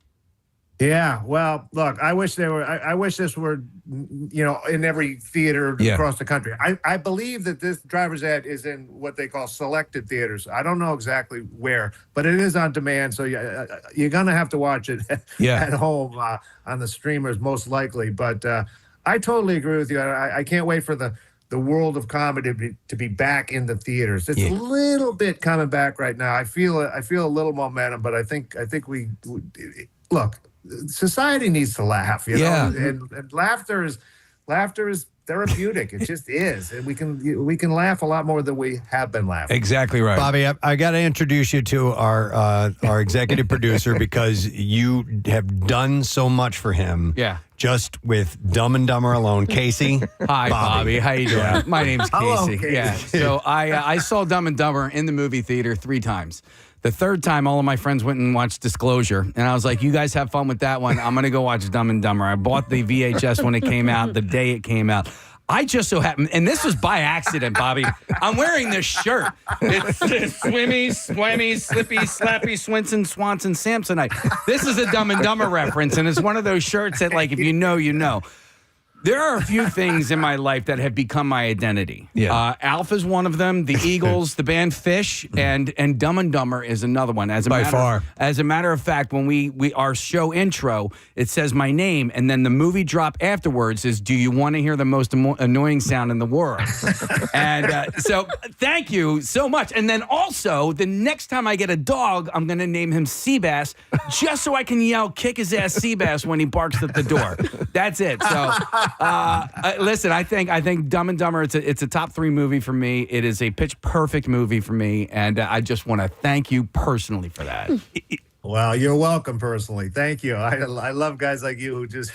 Yeah, well, look, I wish this were, in every theater across the country. I believe that this Driver's Ed is in what they call selected theaters. I don't know exactly where, but it is on demand, so you're going to have to watch it at home on the streamers, most likely. But I totally agree with you. I can't wait for the world of comedy to be back in the theaters. It's a little bit coming back right now. I feel a little momentum, but I think we look. Society needs to laugh, know, and laughter is therapeutic. It just is, and we can laugh a lot more than we have been laughing. Exactly right, Bobby. I got to introduce you to our executive producer because you have done so much for him. Yeah. Just with Dumb and Dumber alone, Casey. Hi, Bobby. How you doing? Yeah. My name's Casey. Hello, Casey. Yeah. So I saw Dumb and Dumber in the movie theater 3 times. The 3rd time, all of my friends went and watched Disclosure, and I was like, "You guys have fun with that one. I'm gonna go watch Dumb and Dumber." I bought the VHS when it came out, the day it came out. I just so happen, and this was by accident, Bobby. I'm wearing this shirt. It's Swimmy, Swammy, Slippy, Slappy, Swinson, Swanson, Samsonite. This is a Dumb and Dumber reference, and it's one of those shirts that, like, if you know, you know. There are a few things in my life that have become my identity. Yeah. Alf is one of them. The Eagles, the band Fish, and Dumb and Dumber is another one. As a matter of fact, when we our show intro, it says my name, and then the movie drop afterwards is, "Do you want to hear the most annoying sound in the world?" And so, thank you so much. And then also, the next time I get a dog, I'm going to name him Seabass, just so I can yell, "Kick his ass, Seabass," when he barks at the door. That's it. So. Listen, I think Dumb and Dumber, it's a top 3 movie for me. It is a pitch perfect movie for me, and I just want to thank you personally for that. Well, you're welcome personally. Thank you. I love guys like you who just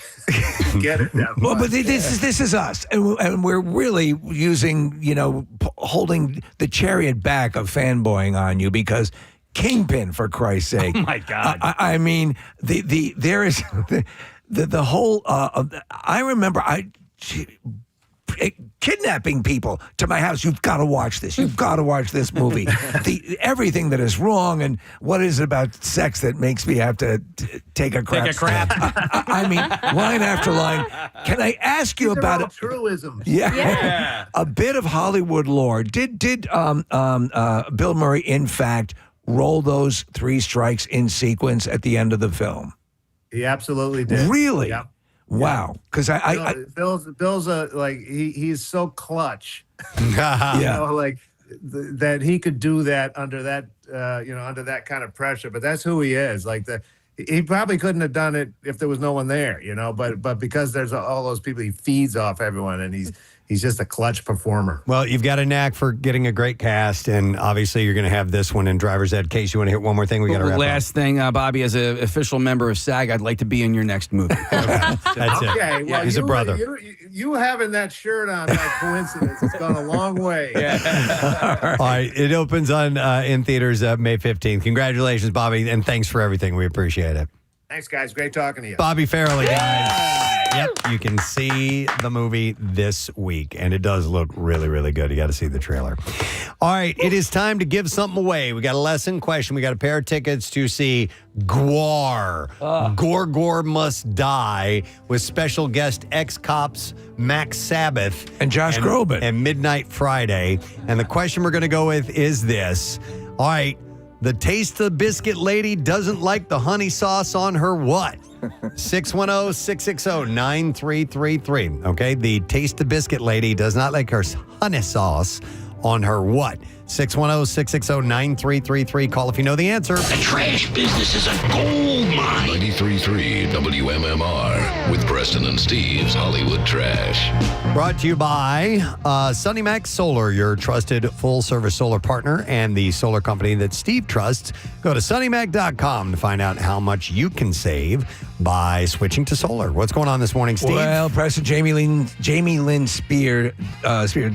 get it. Well, but this is us, and we're really using, holding the chariot back of fanboying on you because Kingpin, for Christ's sake. Oh my God. I mean, there is. The whole, I remember kidnapping people to my house. You've got to watch this. You've got to watch this movie. Everything that is wrong, and what is it about sex that makes me have to take a crap? I mean, line after line. Can I ask you about it? Truisms. Yeah. A bit of Hollywood lore. Did Bill Murray, in fact, roll those 3 strikes in sequence at the end of the film? He absolutely did. Really? Yep. Wow. Because Bill's he's so clutch. Yeah. That he could do that under that under that kind of pressure. But that's who he is. He probably couldn't have done it if there was no one there. But because there's all those people, he feeds off everyone, and he's just a clutch performer. Well, you've got a knack for getting a great cast, and obviously you're going to have this one in driver's ed. Case you want to hit one more thing, we got to wrap Last thing, Bobby, as an official member of SAG, I'd like to be in your next movie. That's it. Okay, well, He's a brother. You having that shirt on by coincidence has gone a long way. All right, it opens on in theaters May 15th. Congratulations, Bobby, and thanks for everything. We appreciate it. Thanks, guys. Great talking to you. Bobby Farrelly, guys. Yep, you can see the movie this week, and it does look really, really good. You got to see the trailer. All right, it is time to give something away. We got a lesson question. We got a pair of tickets to see Gwar. Gore Must Die, with special guest ex-cops Max Sabbath and Josh Groban and Midnight Friday. And the question we're going to go with is this. All right. The Taste the Biscuit lady doesn't like the honey sauce on her what? 610-660-9333. Okay, the Taste the Biscuit lady does not like her honey sauce on her what? 610-660-9333. Call if you know the answer. The trash business is a gold mine. 93.3 WMMR with Preston and Steve's Hollywood Trash. Brought to you by Sunny Max Solar, your trusted full-service solar partner and the solar company that Steve trusts. Go to sunnymac.com to find out how much you can save by switching to solar. What's going on this morning, Steve? Well, Preston, Jamie Lynn Spear,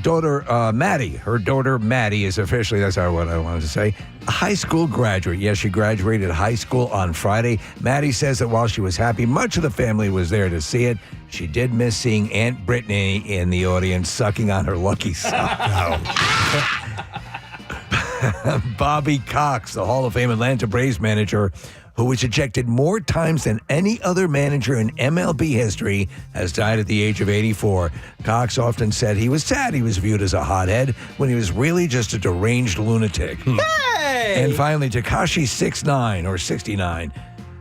daughter Maddie. Her daughter Maddie is officially, that's what I wanted to say, a high school graduate. Yes, she graduated high school on Friday. Maddie says that while she was happy, much of the family was there to see it. She did miss seeing Aunt Brittany in the audience sucking on her lucky sock. Bobby Cox, the Hall of Fame Atlanta Braves manager, who was ejected more times than any other manager in MLB history, has died at the age of 84. Cox often said he was sad he was viewed as a hothead when he was really just a deranged lunatic. Hey! And finally, Tekashi 6'9", or 69,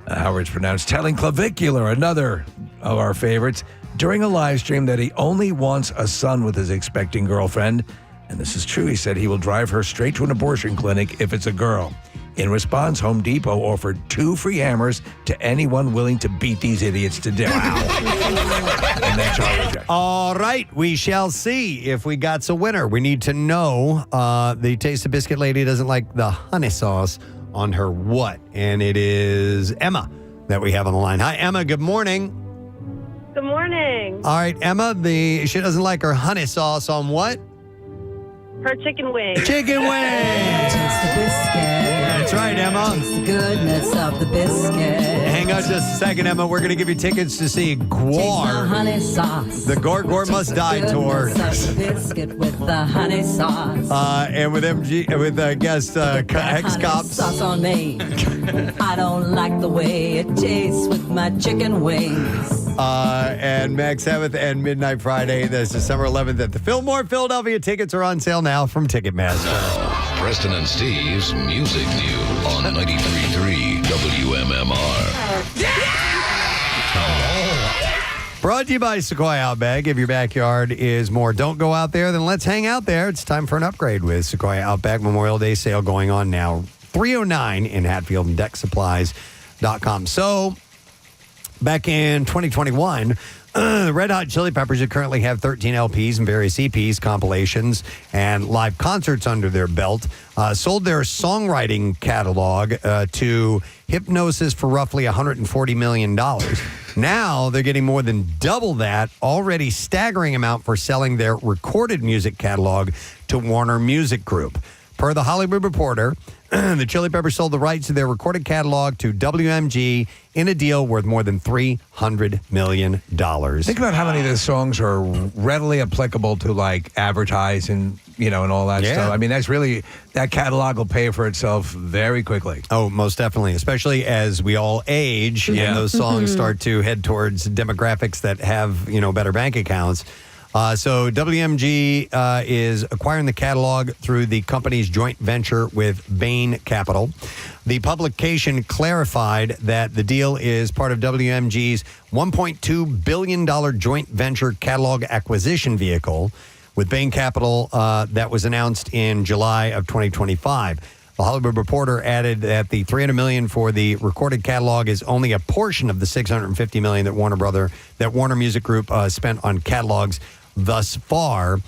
how it's pronounced, telling Clavicular, another of our favorites, during a live stream that he only wants a son with his expecting girlfriend. And this is true. He said he will drive her straight to an abortion clinic if it's a girl. In response, Home Depot offered 2 free hammers to anyone willing to beat these idiots to death. And that's our rejection. All right, we shall see if we got a winner. We need to know the Taste of Biscuit lady doesn't like the honey sauce on her what? And it is Emma that we have on the line. Hi, Emma. Good morning. Good morning. All right, Emma, she doesn't like her honey sauce on what? Her chicken wings. Chicken wings. Taste the biscuit. That's right, Emma. Taste the goodness of the biscuit. Hang on just a second, Emma. We're going to give you tickets to see Gwar, honey sauce. the Gore Must Die tour. Biscuit with the honey sauce. And with guest ex-cops. Sauce on me. I don't like the way it tastes with my chicken wings. And Max 7th and Midnight Friday. That's December 11th at the Fillmore, Philadelphia. Tickets are on sale now from Ticketmaster. Now, Preston and Steve's Music News on 93.3 WMMR. Brought to you by Sequoia Outback. If your backyard is more don't go out there, then let's hang out there. It's time for an upgrade with Sequoia Outback. Memorial Day sale going on now. 309 in Hatfield and decksupplies.com. So, back in 2021, the Red Hot Chili Peppers currently have 13 LPs and various EPs, compilations, and live concerts under their belt. Sold their songwriting catalog to Hypnosis for roughly $140 million. Now they're getting more than double that, already staggering amount for selling their recorded music catalog to Warner Music Group. Per the Hollywood Reporter, the Chili Peppers sold the rights to their recorded catalog to WMG in a deal worth more than $300 million. Think about how many of the songs are readily applicable to like advertising, and all that stuff. I mean, that's really, that catalog will pay for itself very quickly. Oh, most definitely, especially as we all age and those songs start to head towards demographics that have, better bank accounts. So WMG is acquiring the catalog through the company's joint venture with Bain Capital. The publication clarified that the deal is part of WMG's $1.2 billion joint venture catalog acquisition vehicle with Bain Capital that was announced in July of 2025. The Hollywood Reporter added that the $300 million for the recorded catalog is only a portion of the $650 million that Warner Music Group spent on catalogs thus far.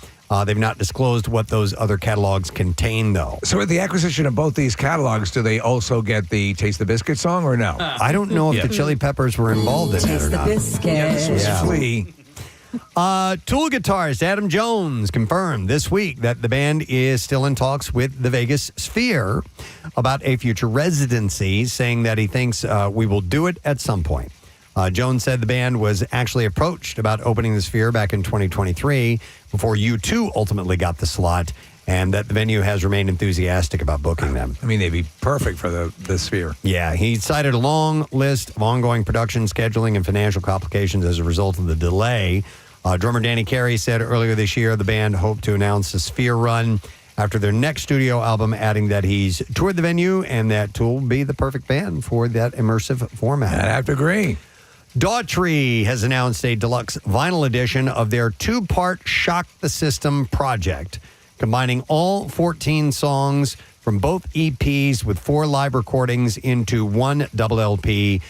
They've not disclosed what those other catalogs contain, though. So with the acquisition of both these catalogs, do they also get the Taste the Biscuit song or no? I don't know if the Chili Peppers were involved in that or not. Yeah, this was Flea. Tool guitarist Adam Jones confirmed this week that the band is still in talks with the Vegas Sphere about a future residency, saying that he thinks we will do it at some point. Jones said the band was actually approached about opening the Sphere back in 2023 before U2 ultimately got the slot, and that the venue has remained enthusiastic about booking them. I mean, they'd be perfect for the Sphere. Yeah, he cited a long list of ongoing production, scheduling, and financial complications as a result of the delay. Drummer Danny Carey said earlier this year the band hoped to announce a Sphere run after their next studio album, adding that he's toured the venue and that Tool will be the perfect band for that immersive format. I'd have to agree. Daughtry has announced a deluxe vinyl edition of their two-part Shock the System project, combining all 14 songs from both EPs with 4 live recordings into one double LP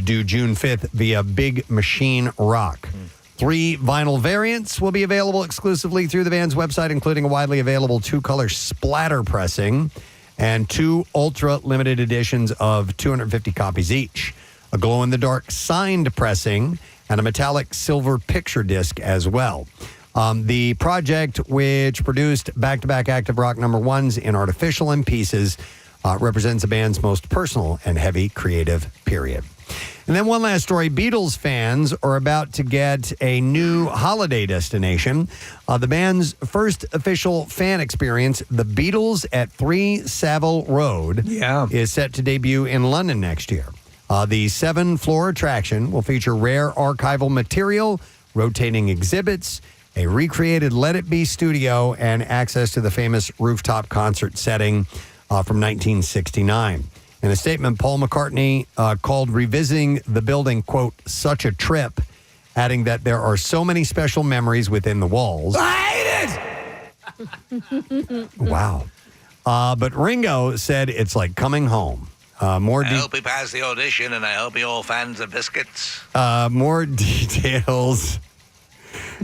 due June 5th via Big Machine Rock. 3 vinyl variants will be available exclusively through the band's website, including a widely available 2-color splatter pressing and 2 ultra-limited editions of 250 copies each. A glow-in-the-dark signed pressing, and a metallic silver picture disc as well. The project, which produced back-to-back Active Rock #1s in Artificial and Pieces, represents the band's most personal and heavy creative period. And then one last story. Beatles fans are about to get a new holiday destination. The band's first official fan experience, The Beatles at 3 Savile Road, is set to debut in London next year. The 7-floor attraction will feature rare archival material, rotating exhibits, a recreated Let It Be studio, and access to the famous rooftop concert setting from 1969. In a statement, Paul McCartney called revisiting the building, quote, such a trip, adding that there are so many special memories within the walls. I hate it! Wow. But Ringo said it's like coming home. I hope he passed the audition, and I hope you all fans of biscuits. More details,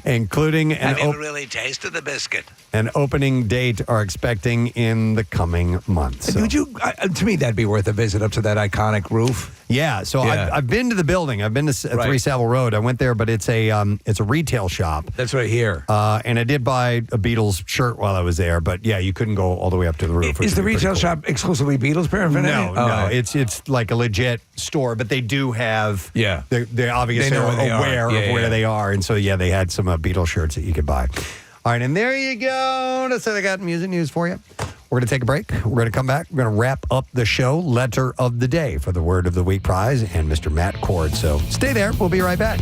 including Have you ever really tasted the biscuit? an opening date, are expecting in the coming months. So. Would you? To me, that'd be worth a visit up to that iconic roof. Yeah, so Yeah. I've been to the building. I've been to 3 Savile Road. I went there, but it's a retail shop. That's what I hear. And I did buy a Beatles shirt while I was there, but yeah, you couldn't go all the way up to the roof. Is the retail shop exclusively Beatles paraphernalia? No, it's like a legit store, but they do have. Yeah, they obviously know are where they are. aware Yeah, of where yeah. they are, and so they had some Beatles shirts that you could buy. All right, and there you go. That's what I got music news for you. We're going to take a break. We're going to come back. We're going to wrap up the show, Letter of the Day for the Word of the Week prize and Mr. Matt Cord. So stay there. We'll be right back.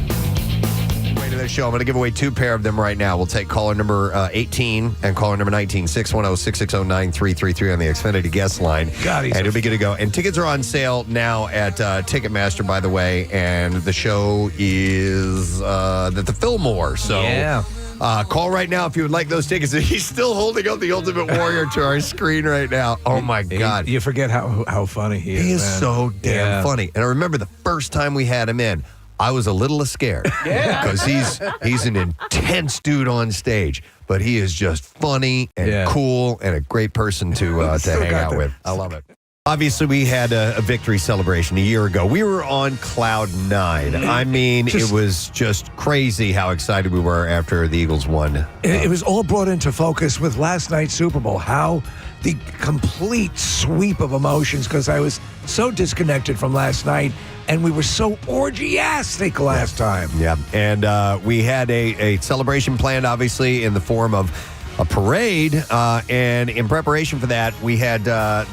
Way to the show. I'm going to give away 2 pair of them right now. We'll take caller number 18 and caller number 19, 610-660-9333 on the Xfinity guest line. God, and it'll be good to go. And tickets are on sale now at Ticketmaster, by the way. And the show is at the Fillmore. So Yeah. Call right now if you would like those tickets. He's still holding up the Ultimate Warrior to our screen right now. Oh, my God. You forget how funny he is. He is man. so damn Yeah. funny. And I remember the first time we had him in, I was a little scared. Yeah. Because he's an intense dude on stage, but he is just funny and cool and a great person to hang out with. I love it. Obviously, we had a victory celebration a year ago. We were on cloud 9. I mean, it was just crazy how excited we were after the Eagles won. It was all brought into focus with last night's Super Bowl, how the complete sweep of emotions, because I was so disconnected from last night, and we were so orgiastic last time. Yeah, and we had a celebration planned, obviously, in the form of a parade, and in preparation for that, we had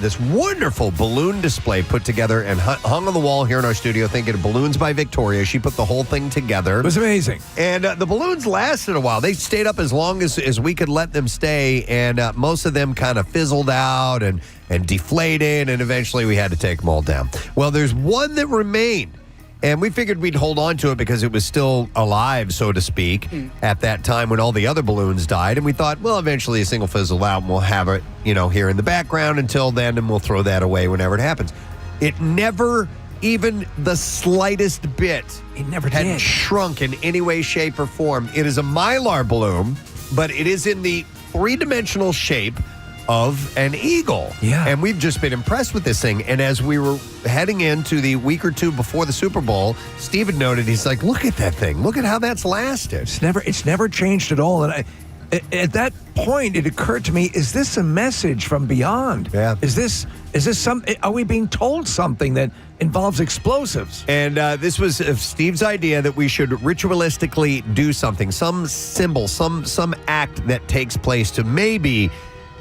this wonderful balloon display put together and hung on the wall here in our studio. Thinking of Balloons by Victoria. She put the whole thing together. It was amazing. And the balloons lasted a while. They stayed up as long as we could let them stay, and most of them kind of fizzled out and deflated, and eventually we had to take them all down. Well, there's one that remained. And we figured we'd hold on to it because it was still alive, so to speak, at that time when all the other balloons died. And we thought, well, eventually a single fizzle out and we'll have it, here in the background until then, and we'll throw that away whenever it happens. It never, even the slightest bit, had shrunk in any way, shape, or form. It is a Mylar balloon, but it is in the 3-dimensional shape of an eagle. Yeah. And we've just been impressed with this thing. And as we were heading into the week or two before the Super Bowl, Steven noted, he's like, look at that thing. Look at how that's lasted. It's never changed at all. And at that point, it occurred to me, is this a message from beyond? Yeah. Is this are we being told something that involves explosives? And this was Steve's idea that we should ritualistically do something, some symbol, some act that takes place to maybe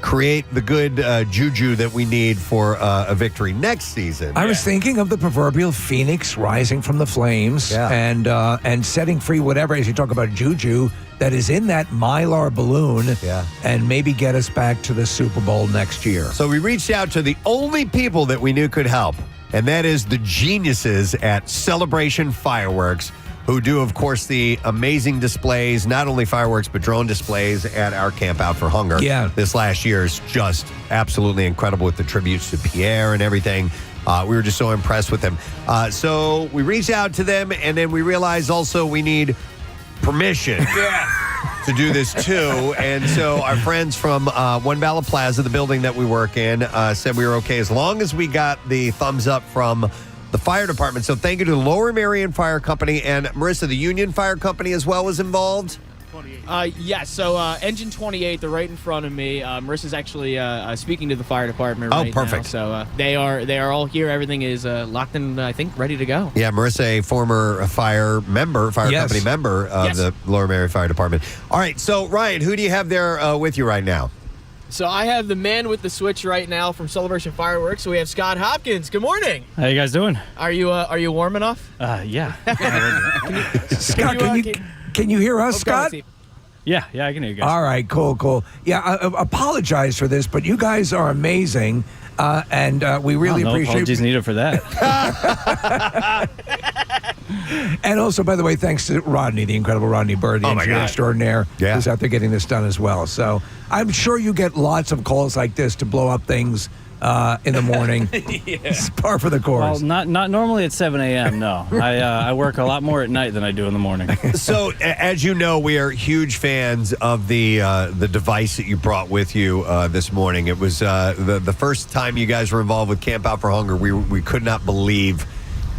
create the good juju that we need for a victory next season. I was thinking of the proverbial phoenix rising from the flames and setting free whatever, as you talk about juju, that is in that Mylar balloon and maybe get us back to the Super Bowl next year. So we reached out to the only people that we knew could help, and that is the geniuses at Celebration Fireworks, who do, of course, the amazing displays, not only fireworks, but drone displays at our Camp Out for Hunger. Yeah. This last year is just absolutely incredible with the tributes to Pierre and everything. We were just so impressed with them. So we reached out to them, and then we realized also we need permission to do this too. And so our friends from One Bala Plaza, the building that we work in, said we were okay as long as we got the thumbs up from the fire department. So thank you to the Lower Merion Fire Company, and Marissa, the Union Fire Company as well was involved. So Engine 28, they're right in front of me. Marissa's actually speaking to the fire department right perfect. now. So they are all here. Everything is locked and I think ready to go. Yeah, Marissa, a former fire company member of the Lower Merion Fire Department. All right, so Ryan, who do you have there with you right now? So I have the man with the switch right now from Celebration Fireworks. So we have Scott Hopkins. Good morning. How you guys doing? Are you warm enough? Yeah. Scott, can you hear us, Scott? Yeah, I can hear you guys. All right, cool. Yeah, I apologize for this, but you guys are amazing, and we really no appreciate. apologies needed for that. And also, by the way, thanks to Rodney, the incredible Rodney Bird, the engineer extraordinaire, who's out there getting this done as well. So I'm sure you get lots of calls like this to blow up things in the morning. It's par for the course. Well, not normally at 7 a.m., no. I work a lot more at night than I do in the morning. So, as you know, we are huge fans of the device that you brought with you this morning. It was the first time you guys were involved with Camp Out for Hunger. We could not believe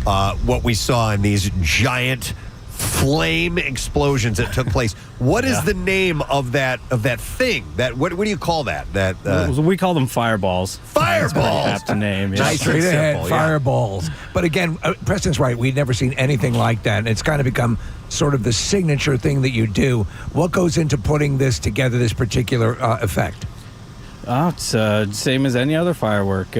what we saw in these giant flame explosions that took place. What is the name of that thing? What do you call that? We call them fireballs. Fireballs. Apt to name. Yeah. Nice, straight ahead, fireballs. But again, Preston's right. We've never seen anything like that, and it's kind of become sort of the signature thing that you do. What goes into putting this together, this particular effect? It's same as any other firework.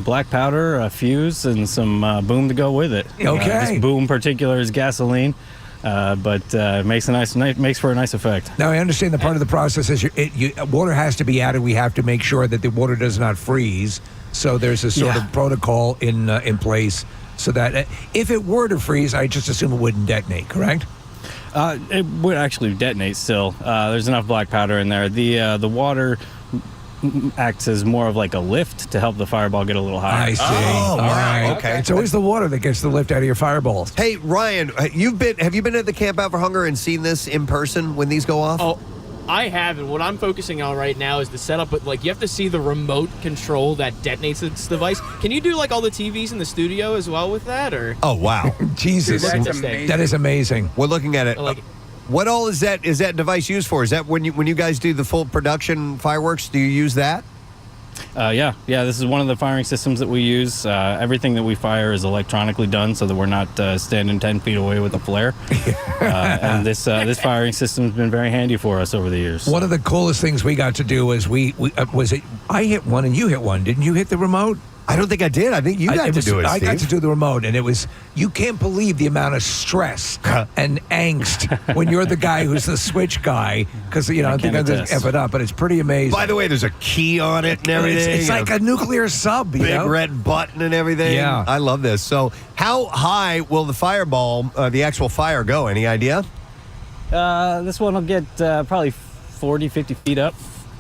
Black powder, a fuse, and some boom to go with it. Okay. This boom particular is gasoline, but it makes for a nice effect. Now, I understand the part of the process is water has to be added. We have to make sure that the water does not freeze. So there's a sort of protocol in place so that if it were to freeze, I just assume it wouldn't detonate, correct? It would actually detonate still. There's enough black powder in there. The water acts as more of like a lift to help the fireball get a little higher. I see. All right. Okay. It's always the water that gets the lift out of your fireballs. Hey, Ryan, have you been at the Camp Out for Hunger and seen this in person when these go off? Oh, I haven't. What I'm focusing on right now is the setup, but like you have to see the remote control that detonates this device. Can you do like all the TVs in the studio as well with that, or? Oh wow, Jesus, That's amazing. That is amazing. We're looking at it. Like, what all is that device used for? Is that when you guys do the full production fireworks? Do you use that? Yeah. This is one of the firing systems that we use. Everything that we fire is electronically done, so that we're not standing 10 feet away with a flare. And this firing system has been very handy for us over the years. One of the coolest things we got to do was I hit one and you hit one. Didn't you hit the remote? I don't think I did. I think you got to do it, I got Steve. to do the remote, and it was, you can't believe the amount of stress and angst when you're the guy who's the switch guy, because, I think I'm going to F it up, but it's pretty amazing. By the way, there's a key on it and everything. It's like a nuclear sub, Big red button and everything. Yeah. I love this. So how high will the fireball, the actual fire go? Any idea? This one will get probably 40, 50 feet up.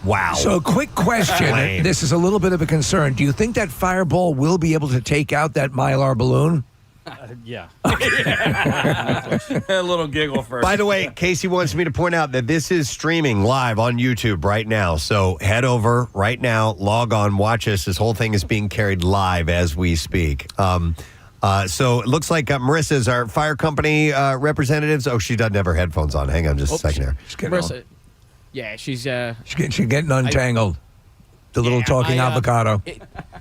Wow. So, quick question. This is a little bit of a concern. Do you think that fireball will be able to take out that Mylar balloon? Yeah. A little giggle first. By the way, Casey wants me to point out that this is streaming live on YouTube right now. So head over right now, log on, watch us. This whole thing is being carried live as we speak. So it looks like Marissa's our fire company representatives. Oh, she doesn't have her headphones on. Hang on just a second here. Marissa, yeah, she's getting untangled. The little talking avocado.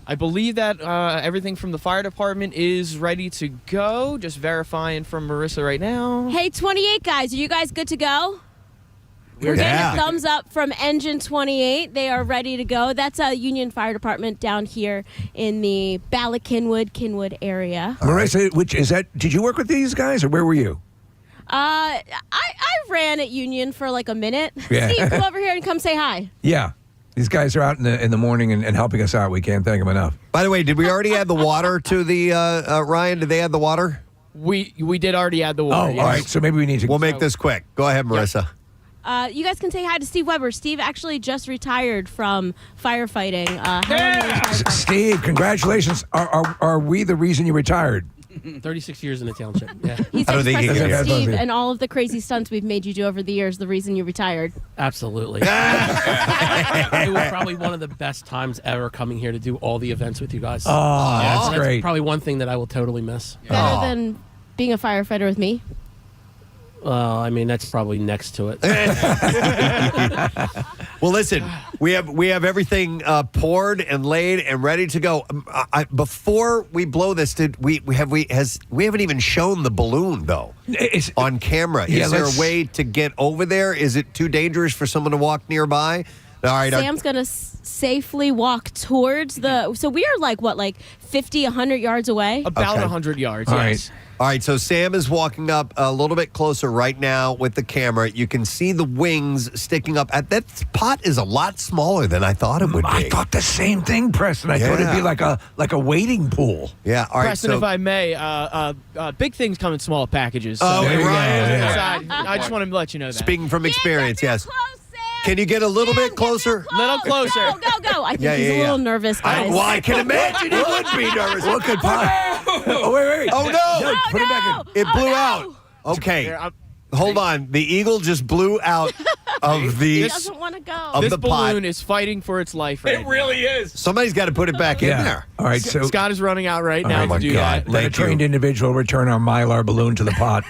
I believe that everything from the fire department is ready to go. Just verifying from Marissa right now. Hey, 28 guys, are you guys good to go? We're getting a thumbs up from Engine 28. They are ready to go. That's a Union Fire Department down here in the Bala-Kinwood area. Marissa, which is that? Did you work with these guys, or where were you? I ran at Union for like a minute. Yeah. Steve, come over here and come say hi. Yeah. These guys are out in the morning and helping us out. We can't thank them enough. By the way, did we already add the water to the Ryan? Did they add the water? We did already add the water. Oh, all right. So maybe we need to. We'll make this quick. Go ahead, Marissa. You guys can say hi to Steve Weber. Steve actually just retired from firefighting. Steve, congratulations. Are we the reason you retired? 36 years in the township. Yeah. He said Steve and all of the crazy stunts we've made you do over the years, the reason you retired. Absolutely. It was probably one of the best times ever coming here to do all the events with you guys. Oh, that's great. That's probably one thing that I will totally miss. Better than being a firefighter with me. I mean, that's probably next to it. Well, listen, we have everything poured and laid and ready to go. Before we blow this, we haven't even shown the balloon though on camera. Is there a way to get over there? Is it too dangerous for someone to walk nearby? All right, Sam's going to safely walk towards the... So we are like 50, 100 yards away? About 100 yards, All yes. right. All right, so Sam is walking up a little bit closer right now with the camera. You can see the wings sticking up. That pot is a lot smaller than I thought it would be. I thought the same thing, Preston. I thought it'd be like a wading pool. Yeah, all right. Preston, if I may, big things come in small packages. So I just want to let you know that. Speaking from experience, yes. Can you get a little bit closer? Little closer. Go. I think he's a little nervous, guys. I can imagine he would be nervous. What could Oh, wait. Oh, no. Put it back in. It blew out. Okay. Hold on. The eagle just blew out. of the He doesn't want to go. of This the pot. balloon is fighting for its life right It really is. Somebody's got to put it back in there. All right, so Scott is running out right now my to do God. that. let a trained individual return our Mylar balloon to the pot.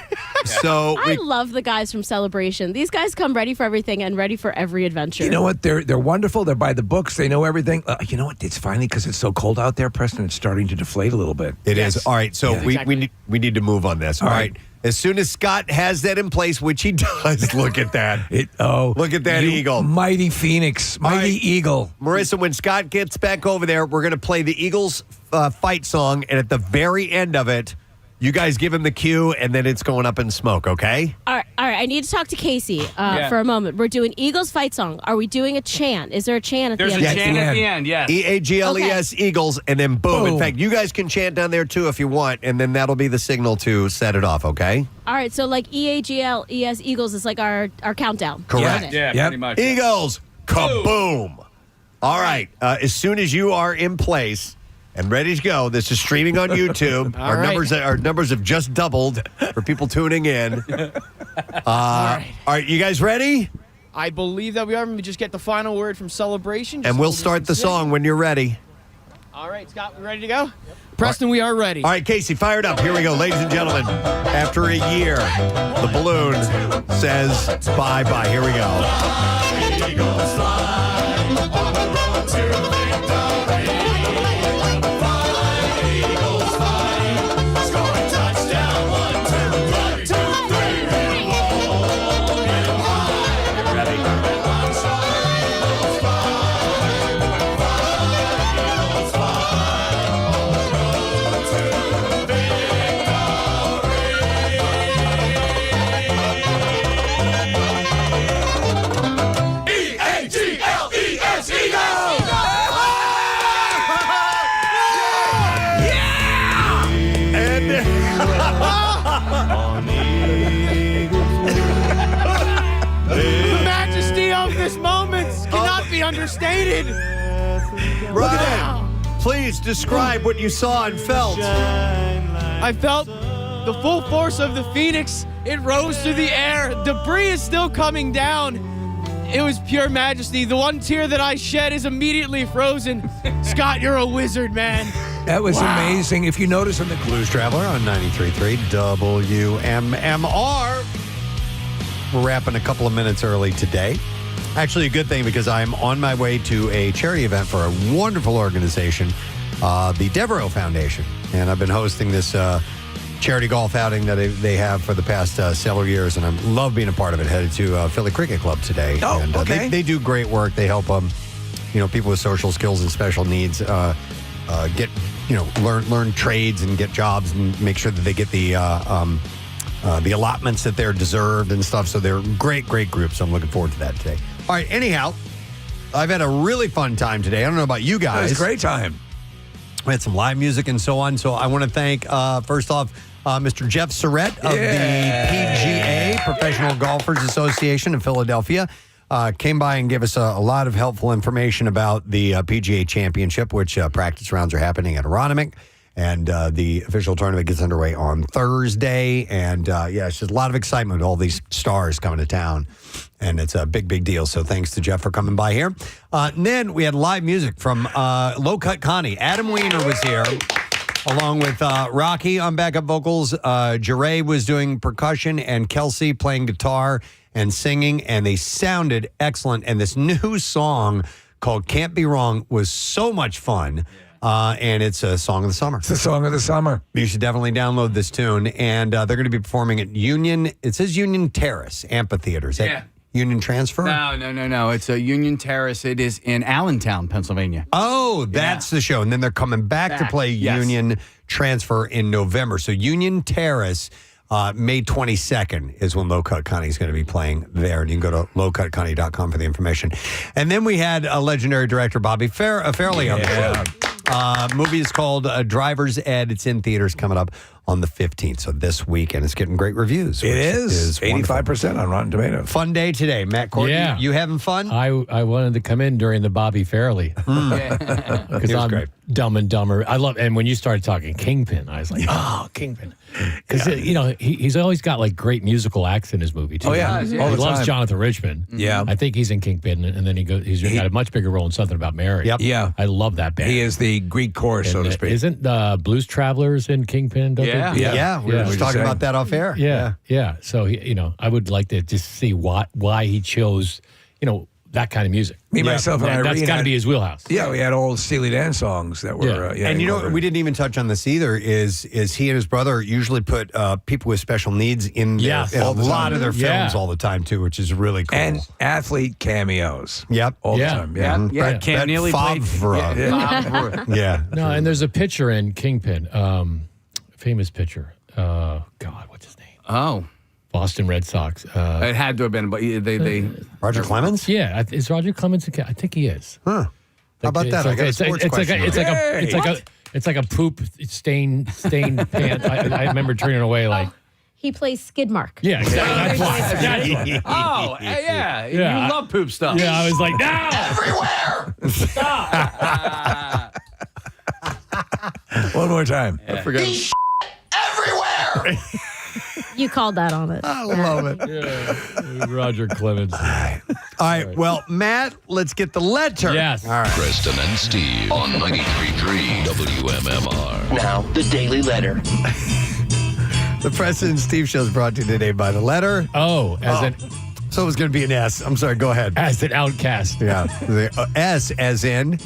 So I love the guys from Celebration. These guys come ready for everything and ready for every adventure. You know what? They're wonderful. They're by the books. They know everything. You know what? It's finally because it's so cold out there, Preston. It's starting to deflate a little bit. It is. All right, so we need to move on this. All right. As soon as Scott has that in place, which he does, look at that. Look at that you eagle. Mighty Phoenix. Mighty Eagle. Marissa, when Scott gets back over there, we're going to play the Eagles fight song, and at the very end of it, you guys give him the cue, and then it's going up in smoke, okay? All right. I need to talk to Casey for a moment. We're doing Eagles fight song. Are we doing a chant? Is there a chant at There's the end? a chant at the end, yes. EAGLES Eagles, and then boom. In fact, you guys can chant down there too if you want, and then that'll be the signal to set it off, okay? All right. So like EAGLES Eagles is like our countdown. Correct. Yeah, pretty much. Eagles, kaboom. All right. As soon as you are in place and ready to go, this is streaming on YouTube. All right. Our numbers have just doubled for people tuning in. All right, you guys ready? I believe that we are. Let me just get the final word from Celebration. And we'll start the song when you're ready. All right, Scott, we ready to go? Preston, we are ready. All right, Casey, fired up. Here we go, ladies and gentlemen. After a year, the balloon says bye-bye. Here we go. Eagles fly on the road to victory. Fly, Eagles fly, scoring touchdown 1, 2, 3, 2, 3. Roll him high. Ready? Eagles fly, Eagles fly on the road to victory. E-A-G-L-E-S, Eagles! The majesty of this moment cannot be understated. Look at that. Please describe what you saw and felt. I felt the full force of the Phoenix. It rose through the air. Debris is still coming down. It was pure majesty. The one tear that I shed is immediately frozen. Scott, you're a wizard, man. That was amazing. If you notice in the Blues Traveler on 93.3 WMMR. We're wrapping a couple of minutes early today. Actually, a good thing because I'm on my way to a charity event for a wonderful organization, the Devereaux Foundation. And I've been hosting this charity golf outing that they have for the past several years, and I love being a part of it. Headed to Philly Cricket Club today. Oh, and, okay. They do great work. They help people with social skills and special needs get learn trades and get jobs and make sure that they get the allotments that they're deserved and stuff. So they're a great group. So I'm looking forward to that today. All right. Anyhow, I've had a really fun time today. I don't know about you guys. It was a great time. We had some live music and so on. So I want to thank, first off, Mr. Geoff Surrette of the PGA, Professional Golfers Association in Philadelphia. Came by and gave us a lot of helpful information about the PGA Championship, which practice rounds are happening at Aronimink. And the official tournament gets underway on Thursday. And, it's just a lot of excitement with all these stars coming to town. And it's a big deal. So thanks to Geoff for coming by here. And then we had live music from Cut Connie. Adam Weiner was here, along with Rocky on backup vocals. Jeray was doing percussion, and Kelsey playing guitar and singing. And they sounded excellent. And this new song called Can't Be Wrong was so much fun. And it's a song of the summer. It's the song of the summer. You should definitely download this tune. And they're going to be performing at it says Union Terrace Amphitheater. Is that Union Transfer? No. It's a Union Terrace. It is in Allentown, Pennsylvania. Oh, that's the show. And then they're coming back to play Union Transfer in November. So Union Terrace, May 22nd is when Low Cut Connie is going to be playing there. And you can go to lowcutconnie.com for the information. And then we had a legendary director, Bobby Farrelly, on the show. Movie is called Driver's Ed. It's in theaters coming up on the 15th. So this weekend, it's getting great reviews. It is 85% on Rotten Tomatoes. Fun day today. Matt Courtney, Yeah. you having fun? I wanted to come in during the Bobby Farrelly. Because He was I'm great. Dumb and Dumber. I love, and when you started talking Kingpin, I was like, oh, Kingpin. Because, he's always got like great musical acts in his movie, too. Oh, yeah. He All the loves time. Jonathan Richman. Yeah. I think he's in Kingpin, and then he's got a much bigger role in Something About Mary. Yep. Yeah. I love that band. He is the Greek chorus, so to speak. Isn't Blues Travelers in Kingpin? Don't Yeah. they? Yeah, we were just talking about that off air. Yeah. So, I would like to just see why he chose, that kind of music. Me, myself, and Irene. That's got to be his wheelhouse. Yeah, we had all Steely Dan songs that were. And we didn't even touch on this either. Is he and his brother usually put people with special needs in a lot of their films all the time too, which is really cool. And athlete cameos. Yep, all the time. Yeah, Brett Favre. Yeah. No, and there's a pitcher in Kingpin, famous pitcher. God, what's his name? Oh. Boston Red Sox. It had to have been, but they Roger Clemens? Yeah, is Roger Clemens? I think he is. Huh. How about that? I got a sports question. It's like a poop stained pants. I remember turning away like. He plays Skidmark. Yeah, exactly. That's why. Oh, yeah. Yeah. You love poop stuff. Yeah, I was like, no! Everywhere! One more time. I forgot. Everywhere! You called that on it. I love it. Yeah. Roger Clemens. All right. Well, Matt, let's get the letter. Yes. All right. Preston and Steve on 93.3 WMMR. Now, the Daily Letter. The Preston and Steve show is brought to you today by the letter. So it As an outcast. Yeah. The S as in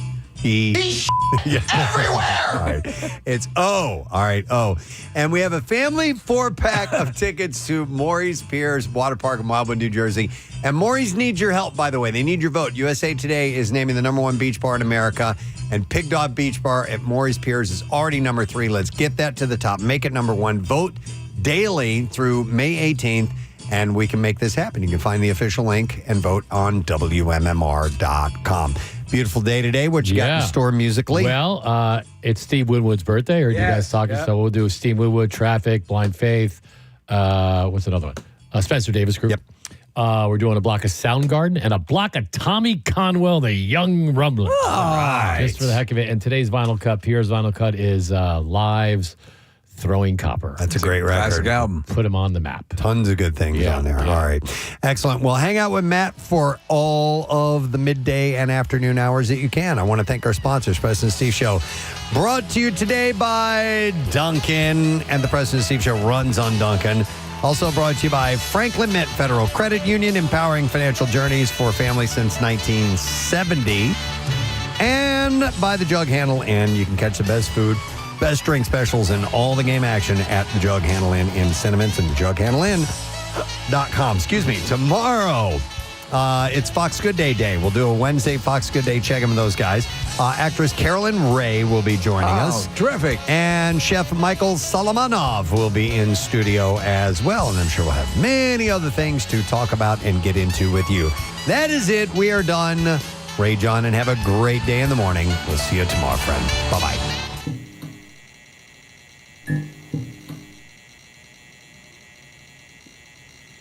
Everywhere! All right. It's O. All right, O. And we have a family 4-pack of tickets to Maury's Piers Water Park in Wildwood, New Jersey. And Maury's needs your help, by the way. They need your vote. USA Today is naming the #1 beach bar in America. And Pig Dog Beach Bar at Maury's Piers is already number 3. Let's get that to the top. Make it #1. Vote daily through May 18th. And we can make this happen. You can find the official link and vote on WMMR.com. Beautiful day today. What you got in store musically? Well, it's Steve Winwood's birthday. Or you guys talking? So we'll do Steve Winwood, Traffic, Blind Faith. What's another one? Spencer Davis Group. Yep. We're doing a block of Soundgarden and a block of Tommy Conwell, the Young Rumbler. All right. Just for the heck of it. And today's vinyl cut, Pierre's vinyl cut, is Live's Throwing Copper. That's a great Classic record. album. Put him on the map. Tons of good things on there. All right. Excellent. Well, hang out with Matt for all of the midday and afternoon hours that you can. I want to thank our sponsors, Preston and Steve Show. Brought to you today by Duncan, and the Preston and Steve Show runs on Duncan. Also brought to you by Franklin Mint Federal Credit Union, empowering financial journeys for families since 1970. And by the Jug Handle Inn. You can catch the best food, best drink specials, and all the game action at the Jug Handle Inn in Cinnamons and thejughandleinn.com. Excuse me. Tomorrow, it's Fox Good Day Day. We'll do a Wednesday Fox Good Day. Check in with those guys. Actress Carolyn Ray will be joining us. Terrific. And Chef Michael Solomonov will be in studio as well. And I'm sure we'll have many other things to talk about and get into with you. That is it. We are done. Rage on and have a great day in the morning. We'll see you tomorrow, friend. Bye-bye.